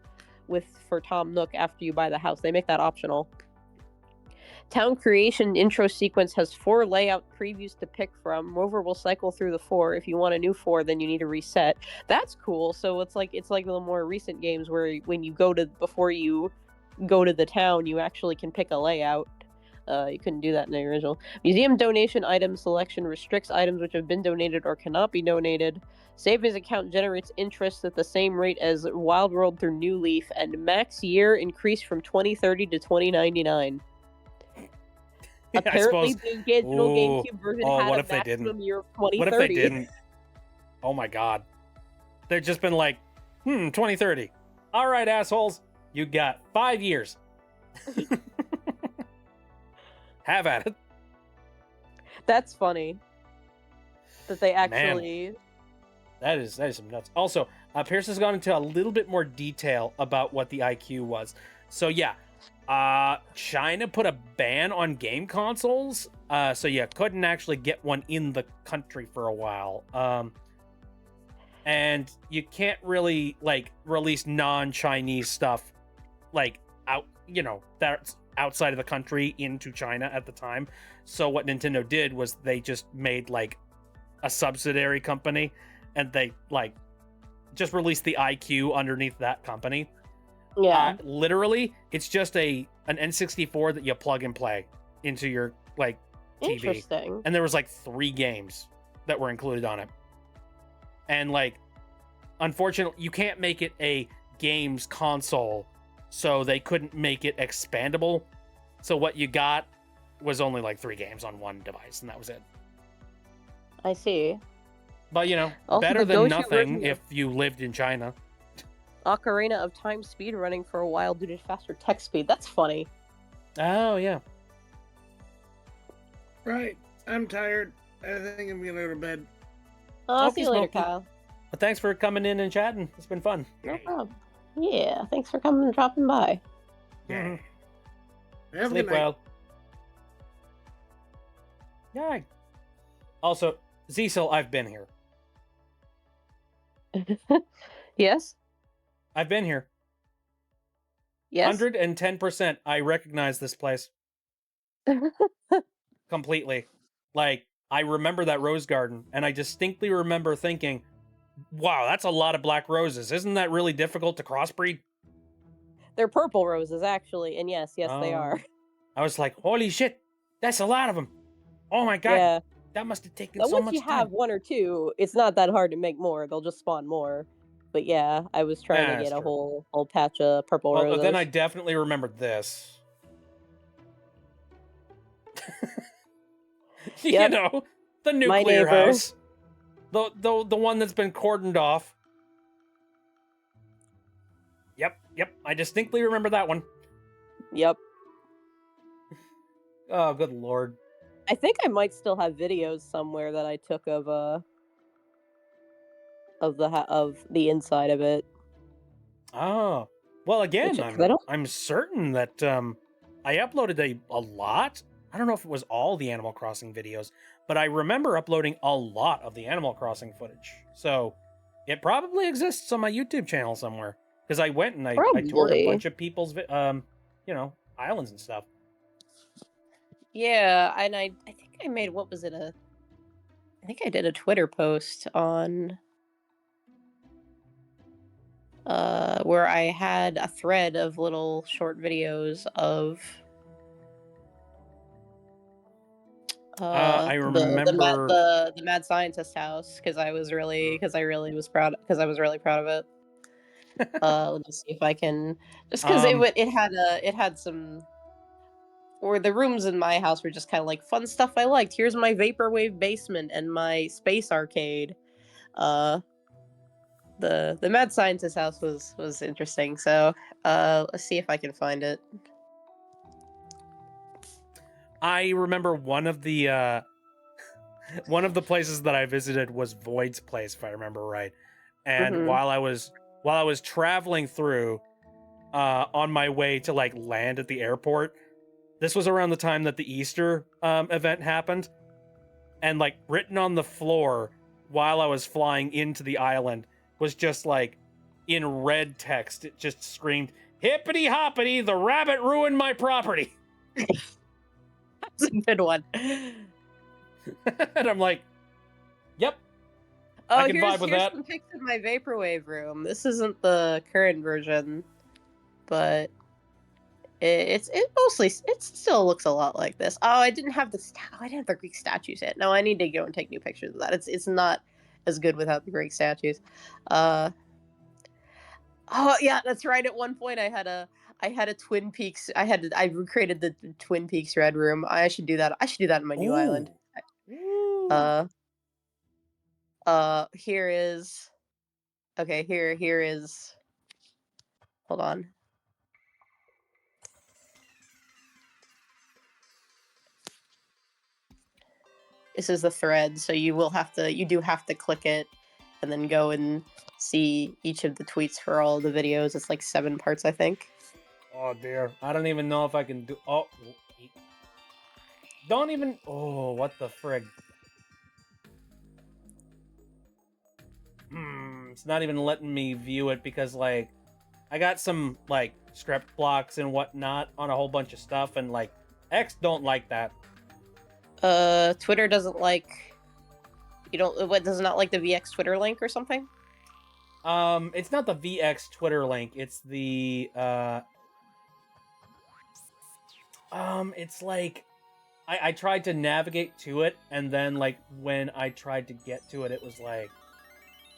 for Tom Nook after you buy the house. They make that optional. Town creation intro sequence has 4 layout previews to pick from. Rover will cycle through the 4. If you want a new 4, then you need to reset. That's cool. So it's like the more recent games where when you before you go to the town, you actually can pick a layout. You couldn't do that in the original. Museum donation item selection restricts items which have been donated or cannot be donated. Savings account generates interest at the same rate as Wild World through New Leaf, and max year increased from 2030 to 2099. Apparently, the original GameCube version had a maximum year of 2030. What if they didn't? Oh my god. They've just been like, 2030. All right, assholes. You got 5 years. Have at it. That's funny. That they actually... Man, that is some nuts. Also, Pierce has gone into a little bit more detail about what the IQ was. So yeah, China put a ban on game consoles. So you couldn't actually get one in the country for a while. And you can't really like release non-Chinese stuff like that's outside of the country into China at the time. So what Nintendo did was they just made like a subsidiary company, and they like just released the IQ underneath that company. Yeah. Literally, it's just an N64 that you plug and play into your like TV. Interesting. And there was like 3 games that were included on it. And like, unfortunately, you can't make it a games console, so they couldn't make it expandable. So what you got was only like 3 games on one device, and that was it. I see. But Also, better the than Goshi nothing version if you lived in China. Ocarina of Time speedrunning for a while due to faster text speed. That's funny. Oh yeah. Right. I'm tired. I think I'm gonna go to bed. I'll see you later, Smokey. Kyle. But thanks for coming in and chatting. It's been fun. No problem. Yeah, thanks for coming and dropping by. Yeah. Have a Sleep good night. well. Yeah. Also, Cecil, I've been here. Yes? I've been here. Yes? 110%. I recognize this place completely. Like, I remember that rose garden, and I distinctly remember thinking, wow, that's a lot of black roses. Isn't that really difficult to crossbreed? They're purple roses, actually, and yes, they Oh. are. I was like, holy shit, that's a lot of them. Oh my god, Yeah. that must have taken But so once much you time. have 1 or 2, it's not that hard to make more. They'll just spawn more. But yeah, I was trying Yeah, to get that's a true. whole patch of purple Well, roses. then I definitely remembered this. Yep. The My nuclear neighbor. house. The one that's been cordoned off. Yep. I distinctly remember that one. Yep. Oh, good lord. I think I might still have videos somewhere that I took of the inside of it. Oh. Well, again, Which- 'cause I don't- I'm certain that I uploaded a lot. I don't know if it was all the Animal Crossing videos, but I remember uploading a lot of the Animal Crossing footage. So it probably exists on my YouTube channel somewhere. Because I went and I toured a Probably. bunch of people's islands and stuff. Yeah, and I think I made I think I did a Twitter post on where I had a thread of little short videos of I remember the mad scientist house because I really was proud of it. Let me see if I can just because it had some or the rooms in my house were just kind of like fun stuff I liked. Here's my vaporwave basement and my space arcade. The mad scientist house was interesting. So let's see if I can find it. I remember one of the one of the places that I visited was Void's place, if I remember right. And Mhm. while I was traveling through, on my way to like land at the airport, this was around the time that the Easter event happened, and like written on the floor while I was flying into the island was just like in red text. It just screamed, "Hippity hoppity! The rabbit ruined my property!" That's a good one. And I'm like, "Yep, Oh, I can vibe with here's that." some pics of my vaporwave room. This isn't the current version, but it mostly it still looks a lot like this. Oh, I didn't have I didn't have the Greek statues yet. No, I need to go and take new pictures of that. It's not as good without the Greek statues. Uh oh yeah, that's right. At one point, I had a Twin Peaks. I recreated the Twin Peaks Red Room. I should do that. I should do that in my new island. Ooh. Uh here is okay. Here is. Hold on. This is the thread, so you do have to click it and then go and see each of the tweets for all the videos. It's like 7 parts, I think. Oh dear, I don't even know if I can do. Oh, don't even. Oh, what the frig? It's not even letting me view it because like I got some like script blocks and whatnot on a whole bunch of stuff, and like X don't like that. Twitter doesn't like. You don't. What does not like the VX Twitter link or something? It's not the VX Twitter link. It's the it's like I tried to navigate to it, and then like when I tried to get to it, it was like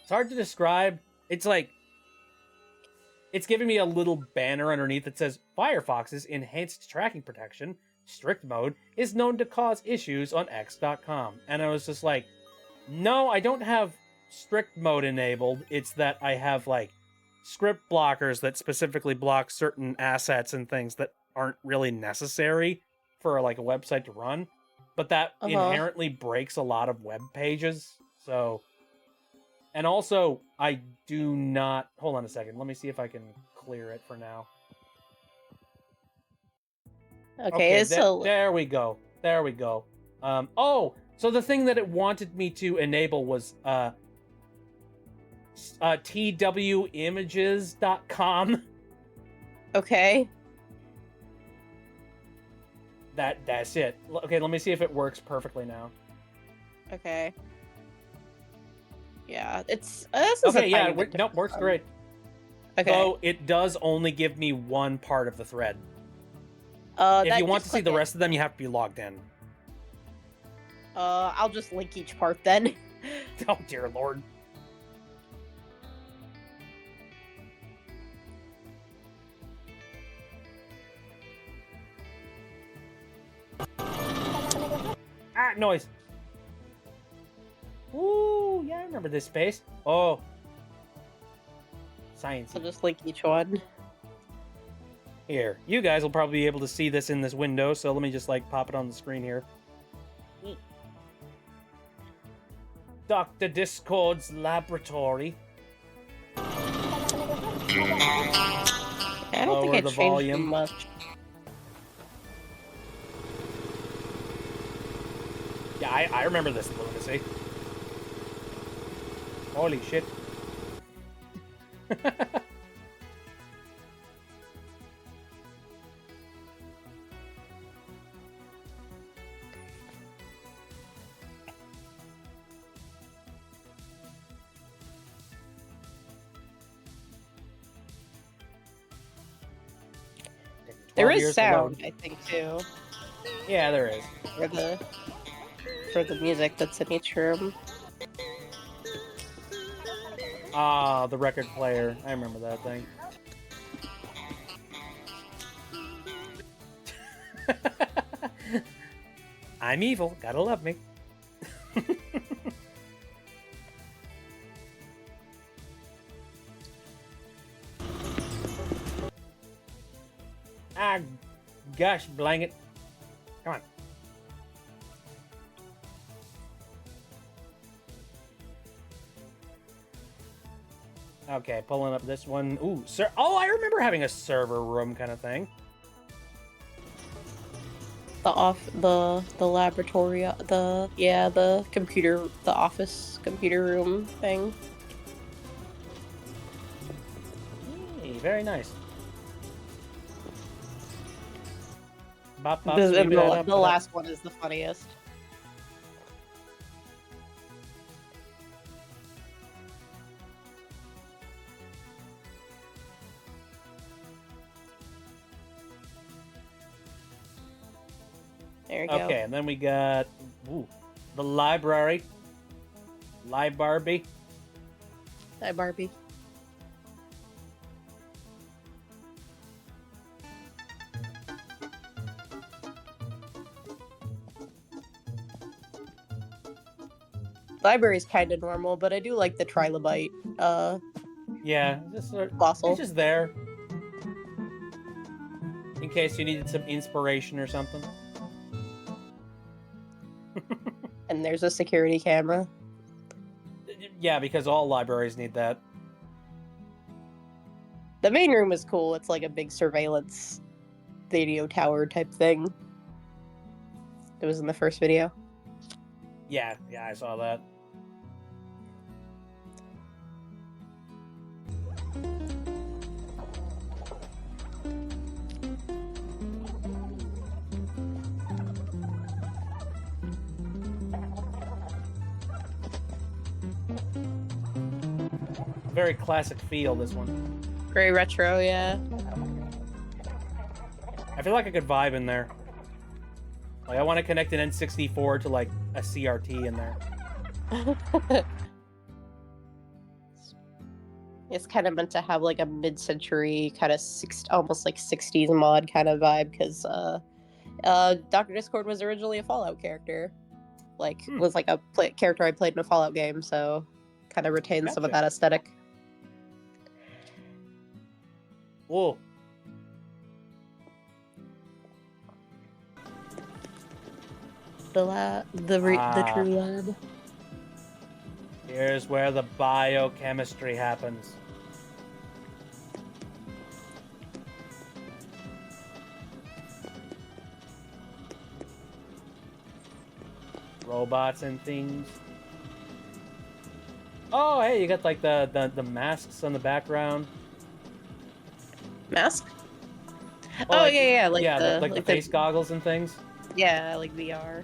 it's hard to describe. It's like it's giving me a little banner underneath that says Firefox's enhanced tracking protection strict mode is known to cause issues on X.com, and I was just like, no, I don't have strict mode enabled. It's that I have like script blockers that specifically block certain assets and things that aren't really necessary for like a website to run, but that inherently breaks a lot of web pages. So, and also I do not, hold on a second, let me see if I can clear it for now. Okay, so there we go. There we go. Oh, so the thing that it wanted me to enable was twimages.com. Okay. That's it. Okay, let me see if it works perfectly now. Okay. Yeah, it's okay. Yeah, nope, works great. Okay. So it does only give me one part of the thread. If you want to see the rest of them, you have to be logged in. I'll just link each part then. Oh dear lord. Ah, noise. Ooh, yeah, I remember this space. Oh. Science. I'll just link each one. Here, you guys will probably be able to see this in this window, so let me just like pop it on the screen here. Dr. Discord's laboratory. I don't think it the changed volume. much. Yeah, I remember this lunacy. Holy shit. There is sound, I think, too. Yeah, there is. For the music that's in each room. Ah, the record player. I remember that thing. I'm evil. Gotta love me. Ah, gosh, blang it. Come on. Okay, pulling up this one. Ooh, sir. Oh, I remember having a server room kind of thing. The laboratory, the computer, the office computer room thing. Hey, very nice. Bop, bop, The, sweep it the, up, the up. last one is the funniest. There you go. Okay, and then we got the library. Library. Hi, Barbie. Library's kind of normal, but I do like the trilobite Yeah, just fossil. it's just there. In case you needed some inspiration or something. And there's a security camera. Yeah, because all libraries need that. The main room is cool. It's like a big surveillance video tower type thing. It was in the first video. Yeah, I saw that. Very classic feel, this one. Very retro, yeah. I feel like I could vibe in there. Like, I want to connect an N64 to, like, a CRT in there. It's kind of meant to have like a mid-century kind of almost like 60s mod kind of vibe because Dr. Discord was originally a Fallout character. Like, was like a character I played in a Fallout game, so kind of retains some of Gotcha. that aesthetic. Whoa. The true lab. Here's where the biochemistry happens. Robots and things. Oh, hey, you got like the masks on the background. Mask? Well, Oh like, yeah, like yeah, the the face goggles and things. Yeah, like VR.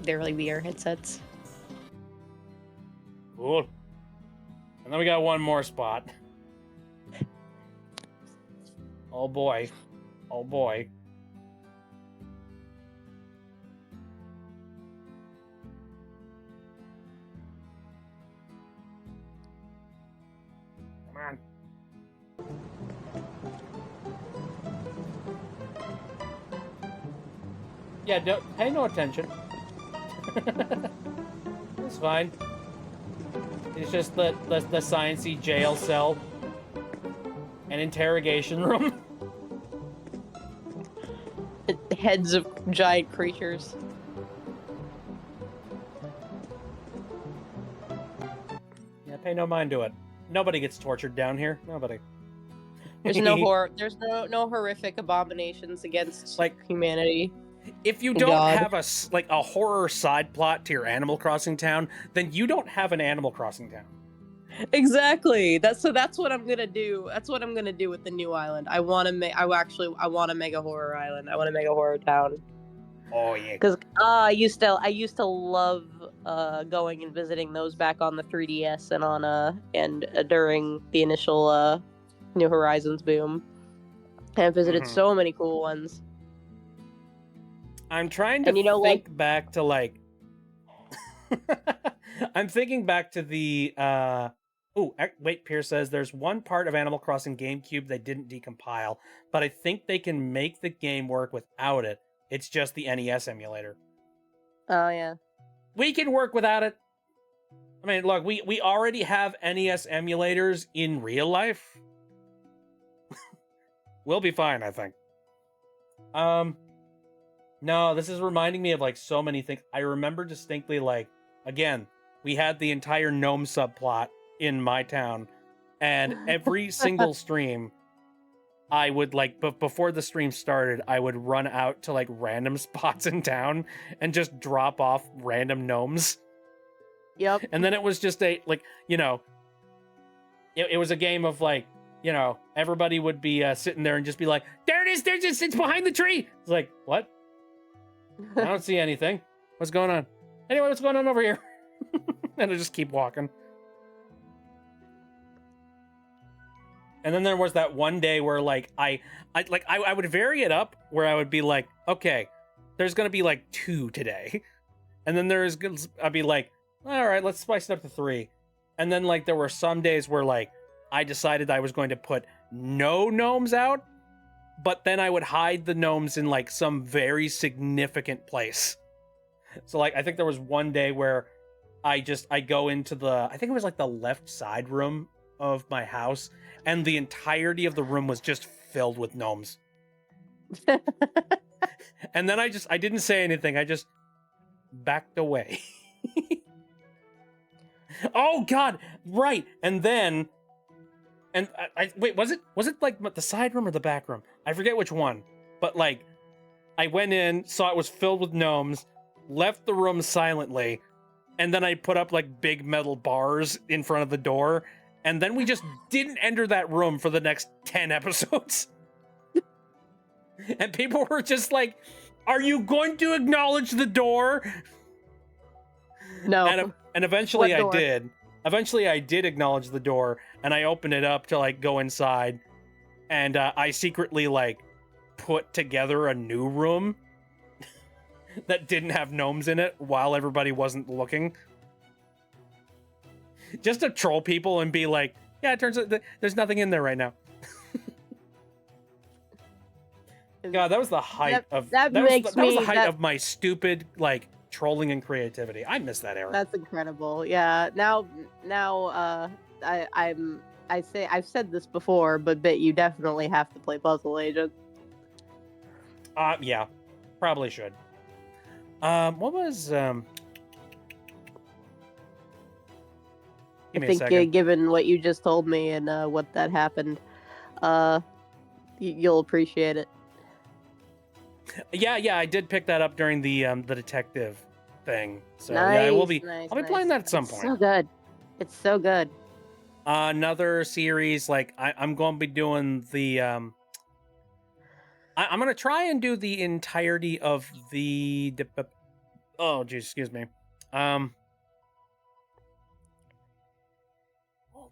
They're like VR headsets. Cool. And then we got one more spot. Oh boy. Oh boy. Come on. Yeah, don't pay no attention. It's fine. It's just the sciencey jail cell. An interrogation room. Heads of giant creatures. Yeah, pay no mind to it. Nobody gets tortured down here. Nobody. There's no horror. There's no horrific abominations against Like- humanity. If you don't God. have a horror side plot to your Animal Crossing town, then you don't have an Animal Crossing town. Exactly. That's what I'm gonna do. That's what I'm gonna do with the new island. I want to make. I want to make a horror island. I want to make a horror town. Oh yeah. Because I used to love going and visiting those back on the 3DS and on during the initial New Horizons boom. And I visited Mhm. so many cool ones. I'm trying to And you know, think back to like I'm thinking back to the wait, Pierce says there's one part of Animal Crossing GameCube they didn't decompile, but I think they can make the game work without it. It's just the NES emulator. Oh yeah. We can work without it. I mean, look, we already have NES emulators in real life. We'll be fine, I think. No, this is reminding me of like so many things. I remember distinctly, like, again, we had the entire gnome subplot in my town, And every single stream, I would like, but before the stream started, I would run out to like random spots in town and just drop off random gnomes. Yep. And then it was just a, like, you know, it was a game of like, you know, everybody would be sitting there and just be like, there it is, it's behind the tree. It's like, what? I don't see anything. What's going on? Anyway, what's going on over here? And I just keep walking. And then there was that one day where like I would vary it up where I would be like, okay, there's gonna be like 2 today. And then I'd be like, all right, let's spice it up to 3. And then like there were some days where like I decided I was going to put no gnomes out, but then I would hide the gnomes in like some very significant place. So like I think there was one day where I go into I think it was like the left side room of my house, and the entirety of the room was just filled with gnomes. And then I didn't say anything. I just backed away. Oh God, right. And then, and I wait, was it like the side room or the back room? I forget which one. But like, I went in, saw it was filled with gnomes, left the room silently, and then I put up like big metal bars in front of the door, and then we just didn't enter that room for the next 10 episodes. And people were just like, are you going to acknowledge the door? No. And eventually What I door? did. Eventually I did acknowledge the door, and I opened it up to like go inside, and I secretly like put together a new room that didn't have gnomes in it while everybody wasn't looking. Just to troll people and be like, yeah, it turns out there's nothing in there right now. God, that was the height of that was makes the me- height that- of my stupid like trolling and creativity. I miss that era. That's incredible. Yeah. Now, I've said this before, but you definitely have to play Puzzle Agent. Yeah, probably should. What was Give I me a think second. given what you just told me and what that happened, you'll appreciate it. Yeah, I did pick that up during the detective thing. So yeah, I will be. Nice, I'll be playing that at some It's point. so good. It's so good. Another series like I'm going to be doing the. I'm going to try and do the entirety of the. Oh, geez, excuse me. Hold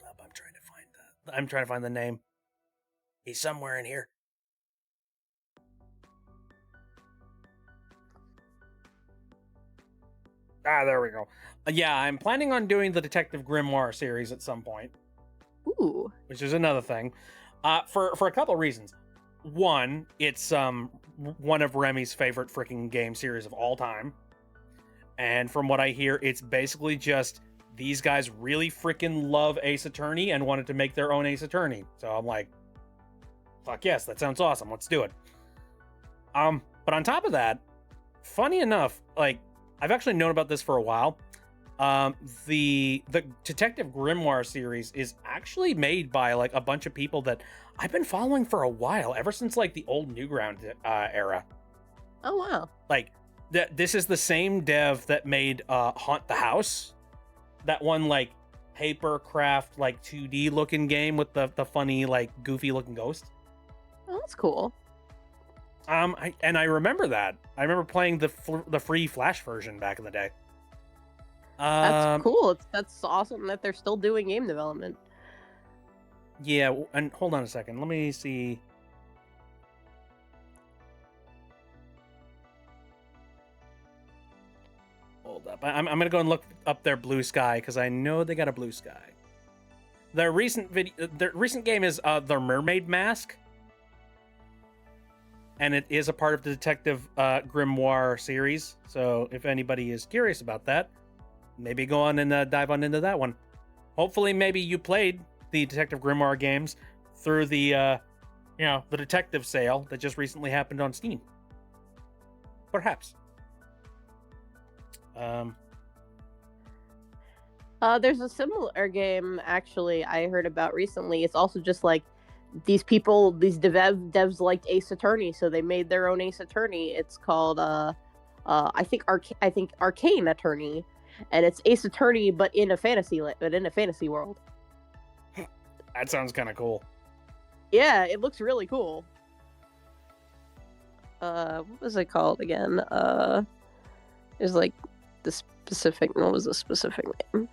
up, I'm trying to find the name. He's somewhere in here. Ah, there we go. Yeah, I'm planning on doing the Detective Grimoire series at some point, Ooh. which is another thing. For a couple of reasons. One, it's one of Remy's favorite freaking game series of all time. And from what I hear, it's basically just these guys really freaking love Ace Attorney and wanted to make their own Ace Attorney. So I'm like, fuck yes, that sounds awesome. Let's do it. But on top of that, funny enough, like I've actually known about this for a while. The Detective Grimoire series is actually made by like a bunch of people that I've been following for a while, ever since like the old Newground era. Oh wow. Like this is the same dev that made Haunt the House, that one like papercraft like 2D looking game with the funny like goofy looking ghost. Oh, that's cool. I remember that. I remember playing the free Flash version back in the day. That's cool. That's awesome that they're still doing game development. Yeah, and hold on a second. Let me see. Hold up. I'm gonna go and look up their Blue Sky because I know they got a Blue Sky. Their recent game is the Mermaid Mask, and it is a part of the Detective Grimoire series. So if anybody is curious about that, maybe go on and dive on into that one. Hopefully, maybe you played the Detective Grimoire games through the the detective sale that just recently happened on Steam. Perhaps. There's a similar game actually I heard about recently. It's also just like these people, these devs liked Ace Attorney, so they made their own Ace Attorney. It's called I think Arcane Attorney, and it's Ace Attorney but in a fantasy world. That sounds kind of cool. Yeah, it looks really cool. What was it called again? There's like the specific. What was the specific name?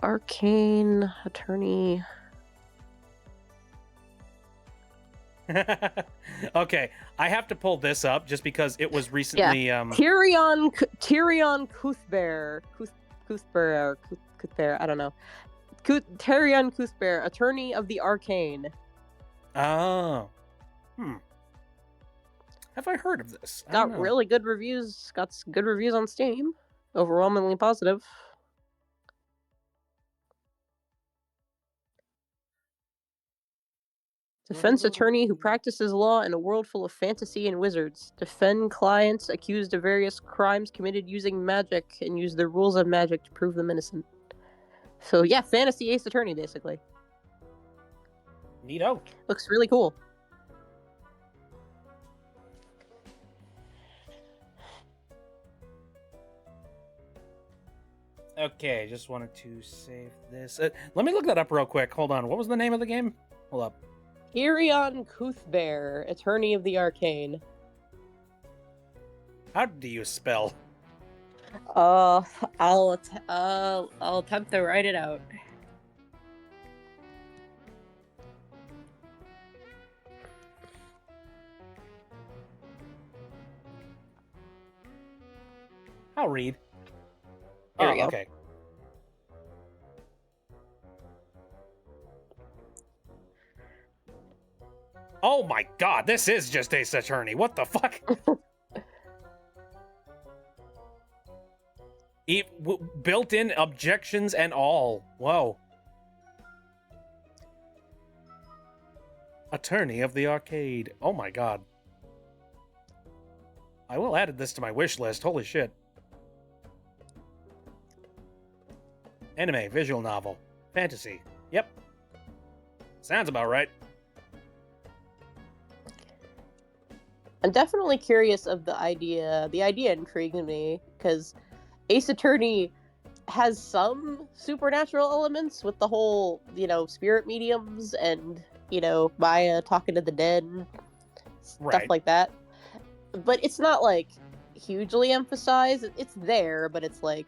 Arcane Attorney. Okay, I have to pull this up just because it was recently. Tyrion Cuthbert. Cuthbert. I don't know. Tyrion Cuthbert, Attorney of the Arcane. Oh. Have I heard of this? Got really good reviews. Got good reviews on Steam. Overwhelmingly positive. Defense attorney who practices law in a world full of fantasy and wizards. Defend clients accused of various crimes committed using magic and use the rules of magic to prove them innocent. So yeah, fantasy Ace Attorney basically. Neato. Looks really cool. Okay, just wanted to save this. Let me look that up real quick. Hold on. What was the name of the game? Hold up. Tyrion Cuthbert, Attorney of the Arcane. How do you spell? I'll attempt to write it out. I'll read. There we go. Okay. Oh my god, this is just Ace Attorney. What the fuck? Built-in objections and all. Whoa. Attorney of the Arcade. Oh my god. I will add this to my wish list. Holy shit. Anime, visual novel, fantasy. Yep. Sounds about right. I'm definitely curious of the idea. The idea intrigues me because Ace Attorney has some supernatural elements with the whole, spirit mediums and, Maya talking to the dead, stuff like that. But it's not like hugely emphasized. It's there, but it's like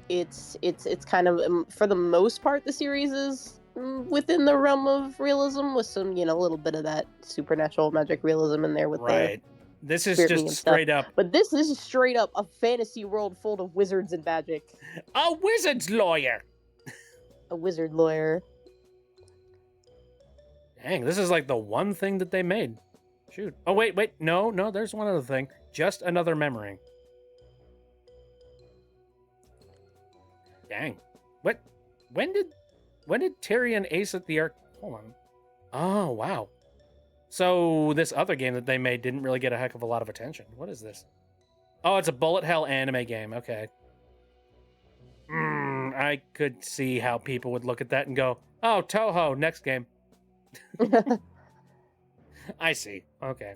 it's kind of, for the most part, the series is within the realm of realism with some, a little bit of that supernatural magic realism in there with This is just straight up. But this is straight up a fantasy world full of wizards and magic. A wizard's lawyer. A wizard lawyer. Dang, this is like the one thing that they made. Shoot. Oh, wait. No, there's one other thing. Just another memory. Dang. What? When did Tyrion Ace at the Arc... Hold on. Oh, wow. So this other game that they made didn't really get a heck of a lot of attention. What is this? Oh, it's a bullet hell anime game. Okay. I could see how people would look at that and go, oh, Toho, next game. I see. Okay.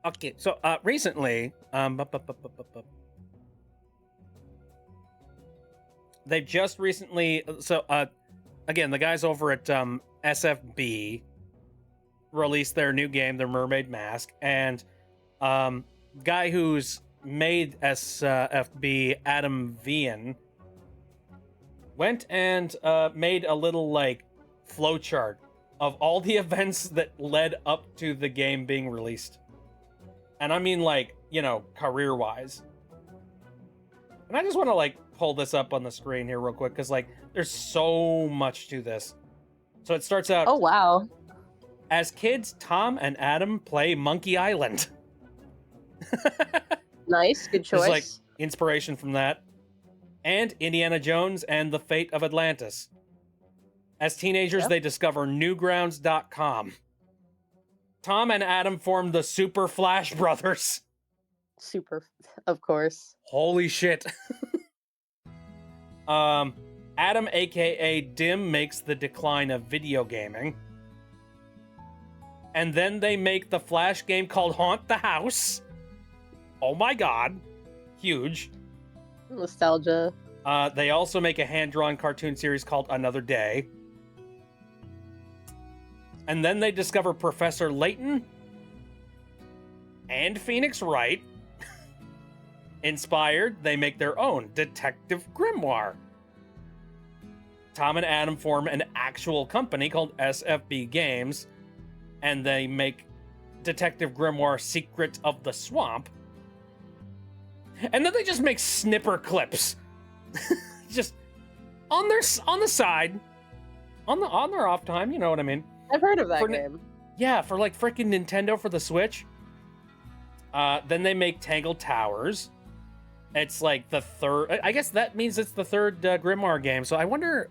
Okay, so recently, they just recently, again, the guys over at SFB released their new game, their Mermaid Mask, and guy who's made SFB, Adam Vian, went and made a little flowchart of all the events that led up to the game being released. And I mean career-wise. And I just want to pull this up on the screen here real quick because there's so much to this. So it starts out. Oh wow! As kids, Tom and Adam play Monkey Island. Nice, good choice. There's inspiration from that, and Indiana Jones and the Fate of Atlantis. As teenagers, they discover Newgrounds.com. Tom and Adam formed the Super Flash Brothers. Super, of course. Holy shit. Adam, aka Dim, makes the decline of video gaming. And then they make the Flash game called Haunt the House. Oh my god. Huge. Nostalgia. They also make a hand-drawn cartoon series called Another Day. And then they discover Professor Layton and Phoenix Wright. Inspired, they make their own Detective Grimoire. Tom and Adam form an actual company called SFB Games, and they make Detective Grimoire Secret of the Swamp. And then they just make snipper clips. Just on the side. On their off time, you know what I mean? I've heard of that For game. Yeah, for like freaking Nintendo for the Switch. Then they make Tangled Towers. It's like the third. I guess that means it's the third Grimoire game. So I wonder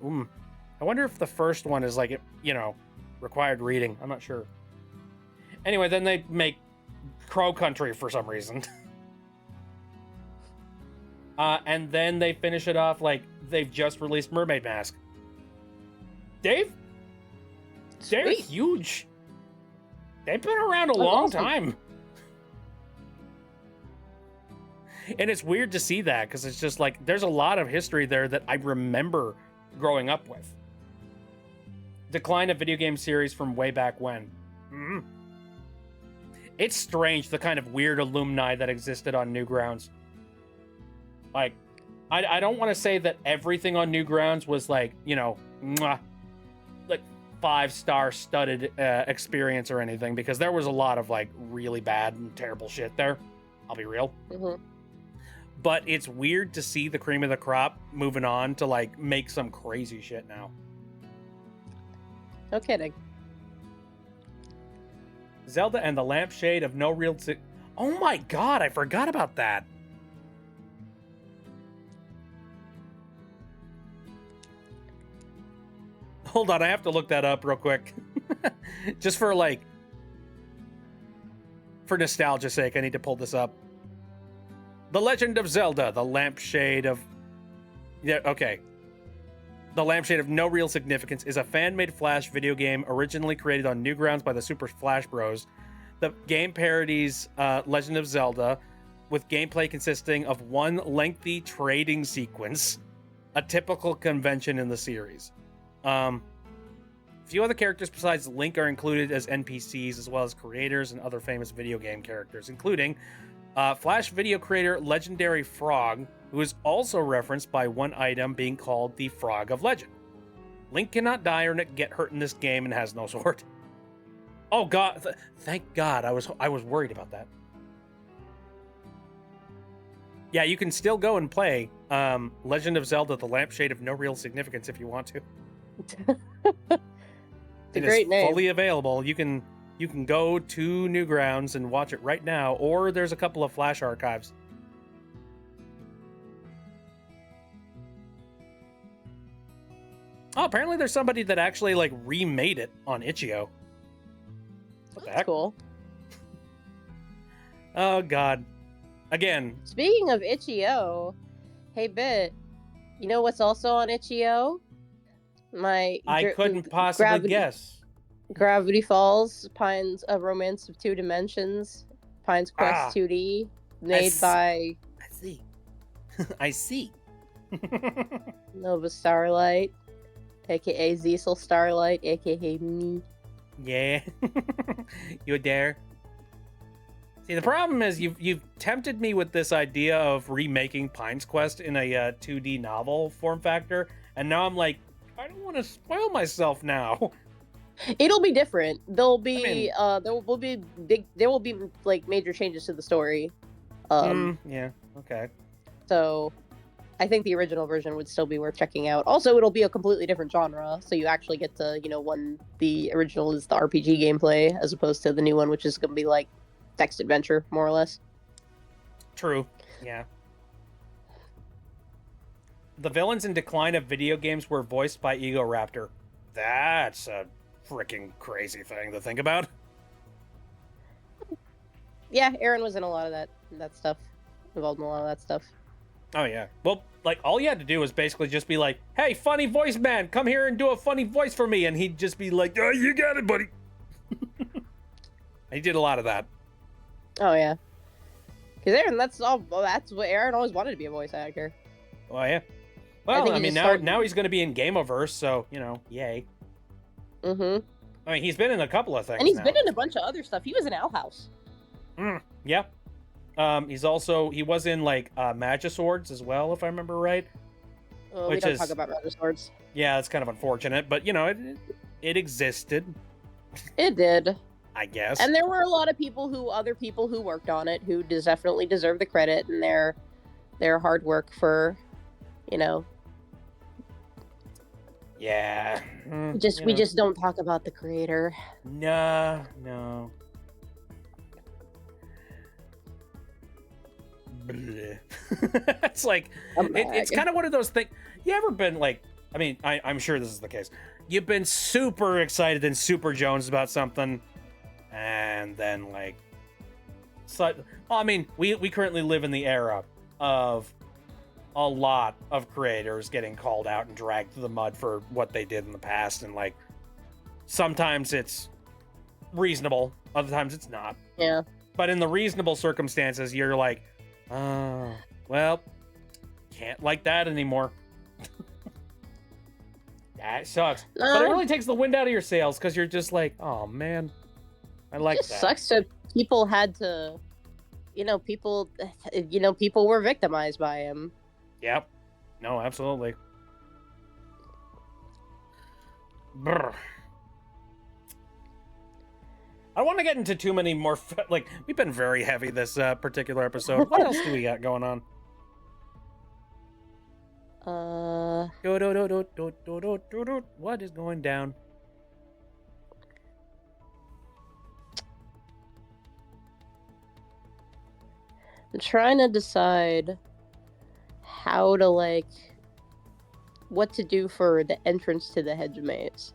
if the first one is like, you know, required reading. I'm not sure. Anyway, then they make Crow Country for some reason. And then they finish it off like they've just released Mermaid Mask. Dave? They're Sweet. huge. They've been around a That's long awesome. time. And it's weird to see that because it's just like there's a lot of history there that I remember growing up with. Decline of video game series from way back when. Mhm. It's strange the kind of weird alumni that existed on Newgrounds. Like, I don't want to say that everything on Newgrounds was like, you know, mwah, like 5-star studded experience or anything, because there was a lot of like really bad and terrible shit there. I'll be real. Mm-hmm. But it's weird to see the cream of the crop moving on to like make some crazy shit now. No kidding. Zelda and the Lampshade of No Real... Oh my god, I forgot about that. Hold on, I have to look that up real quick. Just for like... For nostalgia's sake, I need to pull this up. The Legend of Zelda, the Lampshade of... Yeah, okay. The Lampshade of No Real Significance is a fan-made Flash video game originally created on Newgrounds by the Super Flash Bros. The game parodies Legend of Zelda, with gameplay consisting of one lengthy trading sequence, a typical convention in the series. A few other characters besides Link are included as NPCs, as well as creators and other famous video game characters, including Flash video creator Legendary Frog, who is also referenced by one item being called the Frog of Legend. Link cannot die or get hurt in this game and has no sword. Oh god, thank god, I was worried about that. Yeah, you can still go and play Legend of Zelda: The Lampshade of No Real Significance if you want to. It's a great name. Fully available. You can go to Newgrounds and watch it right now, or there's a couple of Flash archives. Oh, apparently there's somebody that actually like remade it on Itch.io. What the That's heck? cool. Oh god. Again, Speaking of Itch.io, hey Bit, you know what's also on Itch.io? I couldn't possibly Gravity- guess. Gravity Falls, Pines: A Romance of Two Dimensions, Pines Quest Ah. 2D, made s- by I see. I see. Nova Starlight, aka Cecil Starlight, aka me. Yeah. You dare? See, the problem is you've tempted me with this idea of remaking Pines Quest in a 2D novel form factor, and now I'm like, I don't want to spoil myself now. It'll be different. There'll be mean- there will be like major changes to the story. Yeah, okay. So I think the original version would still be worth checking out. Also, it'll be a completely different genre, so you actually get to, when the original is the RPG gameplay as opposed to the new one, which is going to be like text adventure, more or less. True. Yeah. The villains in Decline of video games were voiced by Ego Raptor. That's a freaking crazy thing to think about. Yeah, Aaron was in a lot of that stuff. Involved in a lot of that stuff. Oh yeah. Well, like all you had to do was basically just be like, "Hey, funny voice man, come here and do a funny voice for me," and he'd just be like, "Oh, you got it, buddy." He did a lot of that. Oh yeah. Because Aaron, that's what Aaron always wanted to be, a voice actor. Oh yeah. Well, think I he mean, just now started- now he's going to be in Gameoverse, so yay. Mm-hmm. I mean, he's been in a couple of things. And he's now. been in a bunch of other stuff. He was in Owl House. Yeah. He was in like Magiswords as well, if I remember right. We Which don't is- talk about Magic Swords. Yeah, it's kind of unfortunate, but it existed, It did. I guess. And there were a lot of other people who worked on it who definitely deserve the credit and their hard work for, Yeah. we just don't talk about the creator. No. Bleh. It's like it's kind of one of those things. You ever been like? I mean, I'm sure this is the case. You've been super excited and super Jones about something, and then like, so I mean, we currently live in the era of a lot of creators getting called out and dragged through the mud for what they did in the past, and like sometimes it's reasonable, other times it's not. Yeah. But in the reasonable circumstances, you're like, oh, well, can't like that anymore. That sucks. But it No. really takes the wind out of your sails because you're just like, oh man, I like It just that. sucks that people had to, people were victimized by him. Yep. No, absolutely. Brr. I don't want to get into too many more. Like, we've been very heavy this particular episode. What else do we got going on? What is going down? I'm trying to decide how to what to do for the entrance to the hedge maze,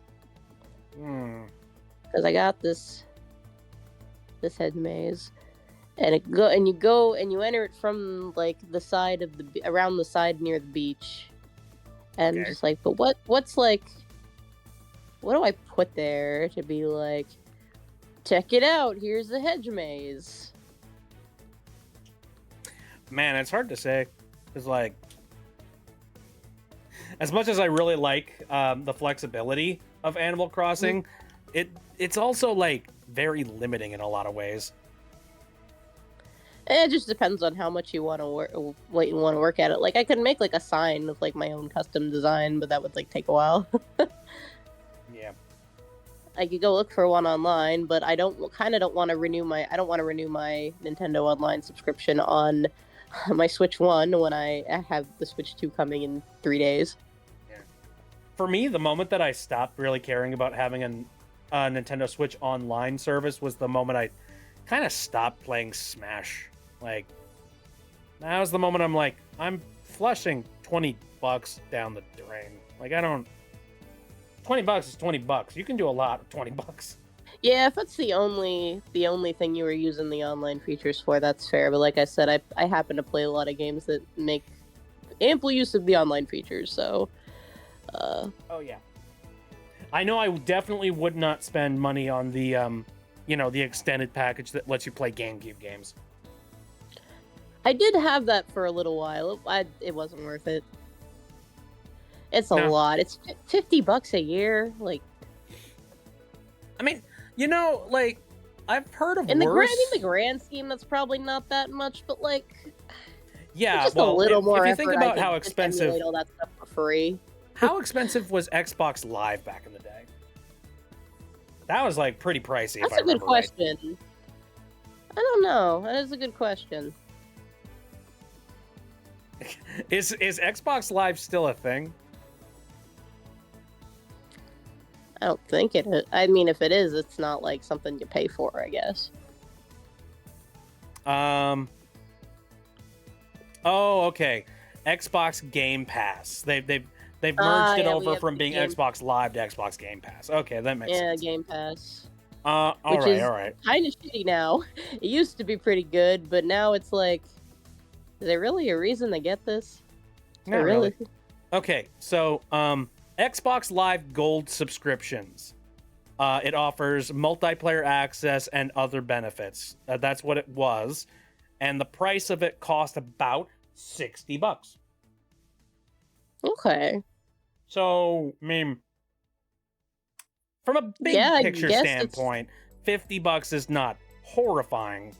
because I got this hedge maze, and you enter it from the side of around the side near the beach, and I'm Okay. just like, but what's what do I put there to be like, check it out, here's the hedge maze. Man, it's hard to say. Because, like, as much as I really like the flexibility of Animal Crossing, it's also, like, very limiting in a lot of ways. It just depends on how much you want to work at it. Like, I could make a sign with my own custom design, but that would take a while. Yeah. I could go look for one online, but I don't want to renew my Nintendo Online subscription on my Switch 1 when I have the Switch 2 coming in 3 days. For me, the moment that I stopped really caring about having a Nintendo Switch Online service was the moment I kind of stopped playing Smash. Like, that was the moment I'm like, I'm flushing $20 down the drain. Like, I don't... $20 is $20. You can do a lot with $20. Yeah, if that's the only thing you were using the online features for, that's fair. But like I said, I happen to play a lot of games that make ample use of the online features, so Oh yeah. I know I definitely would not spend money on the the extended package that lets you play GameCube games. I did have that for a little while. It wasn't worth it. It's a No. lot. It's $50 a year. I mean, like, I've heard of In the worse. the grand scheme, that's probably not that much. But yeah, just well, a little if, more. if you think effort, I about could how just expensive, emulate all that stuff for free. how expensive was Xbox Live back in the day? That was like pretty pricey. That's if I a good remember right. question. I don't know. That is a good question. Is Xbox Live still a thing? I don't think it is. I mean, if it is, it's not something you pay for, I guess. Oh, okay. Xbox Game Pass. They've merged it yeah, we over have from the being Game- Xbox Live to Xbox Game Pass. Okay, that makes Yeah, sense. Game Pass. All Which right, is all right. kind of shitty now. It used to be pretty good, but now it's like, is there really a reason to get this? Not really. Okay, so Xbox Live Gold subscriptions. It offers multiplayer access and other benefits. That's what it was, and the price of it cost about $60. Okay. So, I mean, from a big Yeah, I picture guess standpoint, $50 is not horrifying,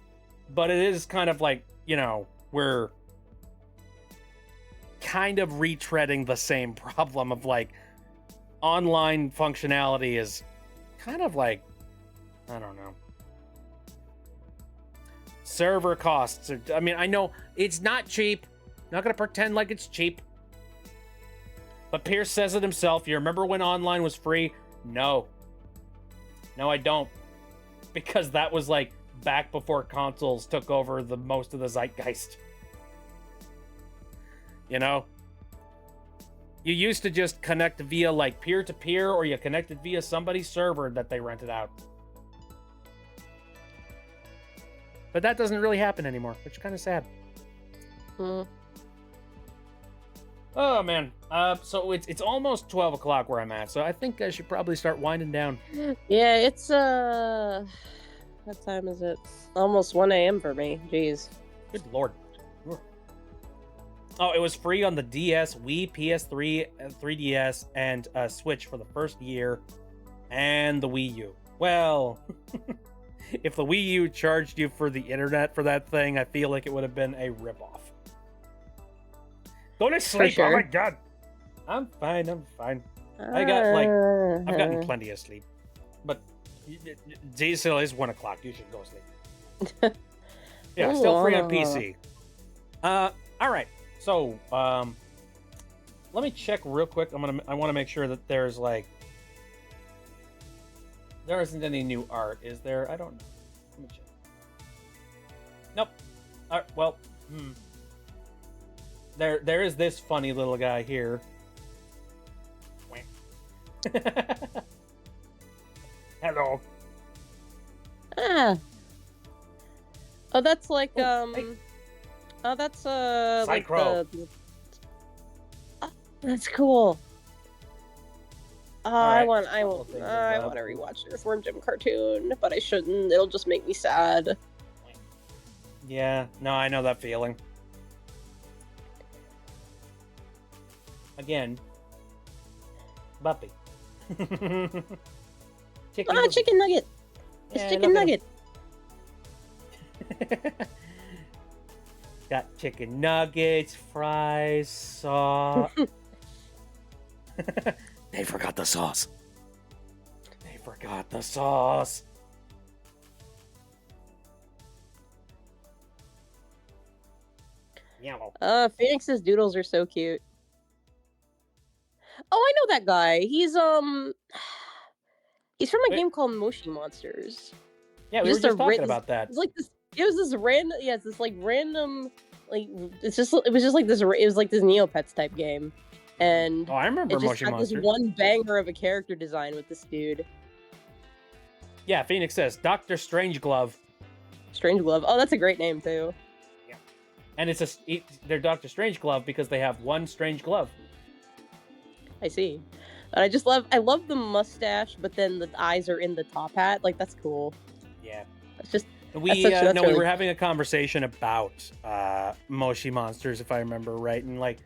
but it is kind of like, you know, we're kind of retreading the same problem of like online functionality is kind of like, I don't know. Server costs are, I mean, I know it's not cheap. Not gonna pretend like it's cheap. But Pierce says it himself. You remember when online was free? No. No, I don't. Because that was like back before consoles took over the most of the zeitgeist. You know? You used to just connect via like peer-to-peer, or you connected via somebody's server that they rented out. But that doesn't really happen anymore, which is kind of sad. Hmm. Oh man, so it's almost 12 o'clock where I'm at, so I think I should probably start winding down. Yeah, it's what time is it? Almost 1 a.m. for me. Jeez. Good lord. Oh, it was free on the DS, Wii, PS3, 3DS, and Switch for the first year, and the Wii U. Well, if the Wii U charged you for the internet for that thing, I feel like it would have been a ripoff. Go to sleep. sure. Oh my god. I'm fine. I've gotten plenty of sleep. But it still is 1 o'clock. You should go sleep. Yeah, still free on PC. All right. So, let me check real quick. I want to make sure that there's like there isn't any new art, is there? I don't know. Let me check. Nope. All right, well, There is this funny little guy here. Hello. Ah. Oh, that's like Oh, hey. Oh, that's like Psychro. Oh, that's cool. Oh, Alright, I want couple things I about- want to rewatch the Reform Gym cartoon, but I shouldn't. It'll just make me sad. Yeah, no, I know that feeling. Again, Buffy. Chicken Ah, nugget. chicken nugget. It's Yeah, chicken look at nugget. Got chicken nuggets, fries, sauce. They forgot the sauce. They forgot the sauce. Yellow. Phoenix's doodles are so cute. Oh, I know that guy. He's from a Wait. game called Moshi Monsters. Yeah, we were Just a just talking written- about that. It's like this. It was this random. Yeah, it's this like random. Like it's just. It was just like this. It was like this Neopets type game, and Oh, I remember it just Moshi had Monsters. this one banger of a character design with this dude. Yeah, Phoenix says Dr. Strangeglove, Strange Glove. Oh, that's a great name too. and they're Dr. Strangeglove because they have one strange glove. I see. And I love the mustache, but then the eyes are in the top hat. Like that's cool. Yeah. It's just We that's we really- were having a conversation about Moshi Monsters, if I remember right, and like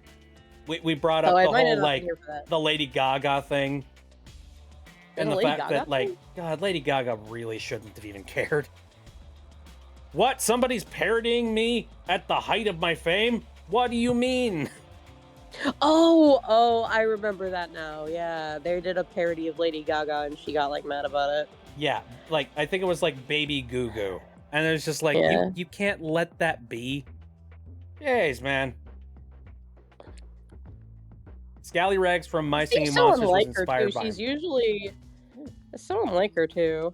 we brought up I the might whole not like be here for that. the Lady Gaga thing, and The the Lady fact Gaga that like thing? God, Lady Gaga really shouldn't have even cared. What? Somebody's parodying me at the height of my fame? What do you mean? Oh, I remember that now. Yeah, they did a parody of Lady Gaga, and she got like mad about it. Yeah, like I think it was like Baby Goo Goo, and it was just like Yeah. you can't let that be. Jeez, man. Scallyrags from My I think Singing someone Monsters was like her inspired too. by She's him. usually someone like her too.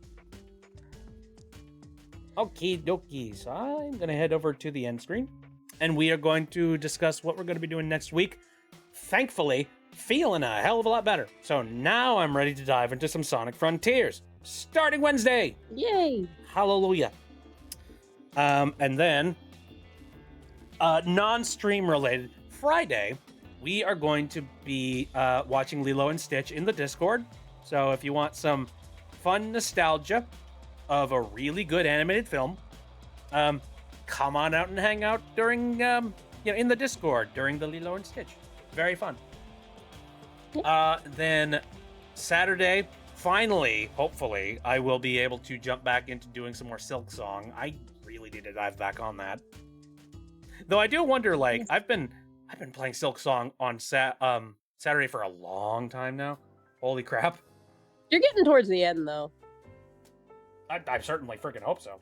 Okie dokie. So I'm going to head over to the end screen, and we are going to discuss what we're going to be doing next week. Thankfully, feeling a hell of a lot better. So now I'm ready to dive into some Sonic Frontiers. starting Wednesday. Yay! Hallelujah. And then, non-stream related, Friday, we are going to be watching Lilo and Stitch in the Discord. So if you want some fun nostalgia of a really good animated film, come on out and hang out during, in the Discord during the Lilo and Stitch. Very fun. Then Saturday, finally, hopefully, I will be able to jump back into doing some more Silk Song. I really need to dive back on that. Though I do wonder, like, I've been playing Silk Song on Saturday for a long time now. Holy crap. You're getting towards the end, though. I certainly freaking hope so.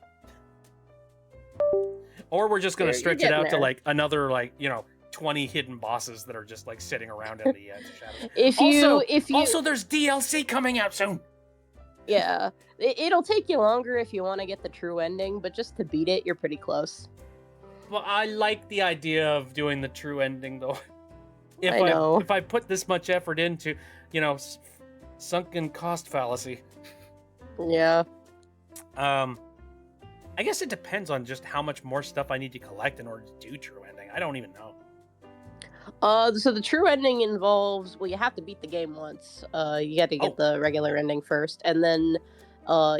Or we're just gonna You're stretch it getting out to there. like another 20 hidden bosses that are just like sitting around in the shadows. If you Also, there's DLC coming out soon. yeah, it'll take you longer if you want to get the true ending, but just to beat it, you're pretty close. Well, I like the idea of doing the true ending though. I know. If I put this much effort into, sunken cost fallacy. Yeah. I guess it depends on just how much more stuff I need to collect in order to do true ending. I don't even know. So the true ending involves, well, you have to beat the game once. You got to get the regular ending first, and then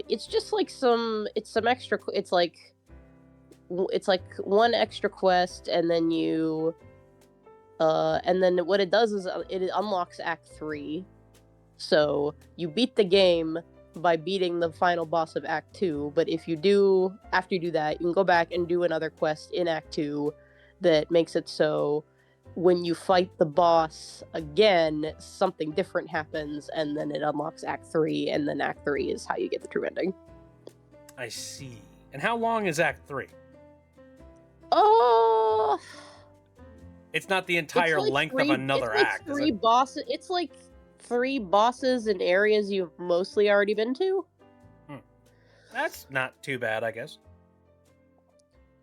it's just like some extra. It's like one extra quest, and then and then what it does is it unlocks Act 3. So you beat the game by beating the final boss of Act 2, but after you do that, you can go back and do another quest in Act 2 that makes it so when you fight the boss again, something different happens, and then it unlocks Act 3, and then Act 3 is how you get the true ending. I see. And how long is Act 3? Oh, It's not the entire length of another act. Is it? Bosses. It's like 3 bosses in areas you've mostly already been to. That's not too bad, I guess.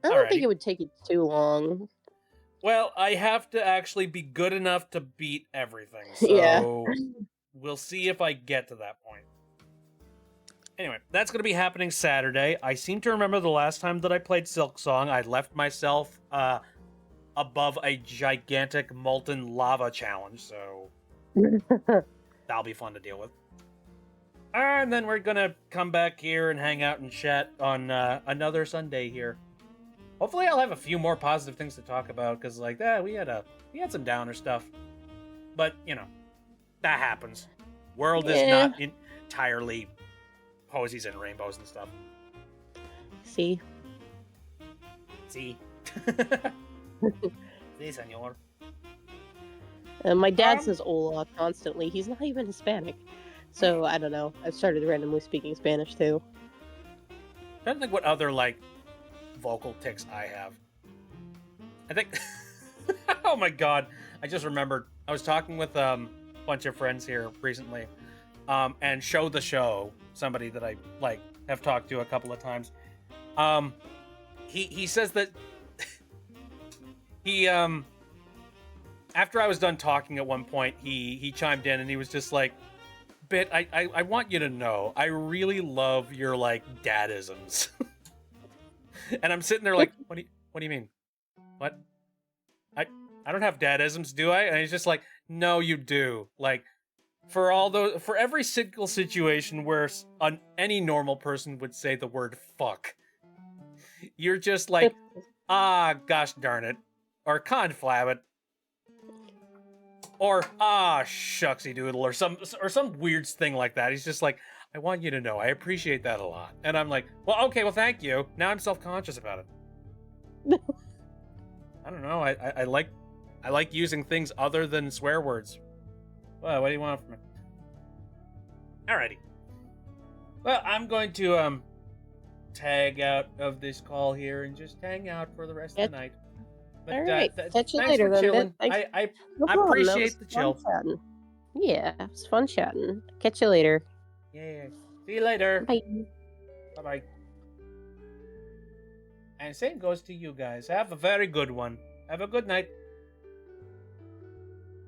I don't think Alrighty. it would take you too long. Well, I have to actually be good enough to beat everything, so Yeah. we'll see if I get to that point. Anyway, that's going to be happening Saturday. I seem to remember the last time that I played Silk Song, I left myself above a gigantic molten lava challenge, so that'll be fun to deal with. And then we're going to come back here and hang out and chat on another Sunday here. Hopefully I'll have a few more positive things to talk about, because we had some downer stuff. But, that happens. World is not entirely posies and rainbows and stuff. See? See? See, senor. My dad says hola constantly. He's not even Hispanic. So, I don't know. I've started randomly speaking Spanish, too. I don't think what other, vocal tics I have. I think... Oh my god. I just remembered. I was talking with a bunch of friends here recently. And Show the Show, somebody that I, have talked to a couple of times. He says that... he, after I was done talking at one point, he chimed in and he was just like, Bit, I want you to know, I really love your, dadisms. And I'm sitting there like, what do you mean? What? I don't have dadisms, do I? And he's just like, no, you do. For every single situation where any normal person would say the word fuck, you're just like, gosh darn it. Or conflab it. Or shucksy doodle, or some weird thing like that. He's just like, I want you to know, I appreciate that a lot. And I'm like, well, okay, well, thank you. Now I'm self-conscious about it. I don't know. I like using things other than swear words. Well, what do you want from me? Alrighty. Well, I'm going to tag out of this call here and just hang out for the rest of the night. But, All right. Catch you thanks later, for then. chilling. Thanks. I No problem. That appreciate was the fun chill. chatting. Yeah, it was fun chatting. Catch you later. Yeah. See you later. Bye. Bye-bye. And same goes to you guys. Have a very good one. Have a good night.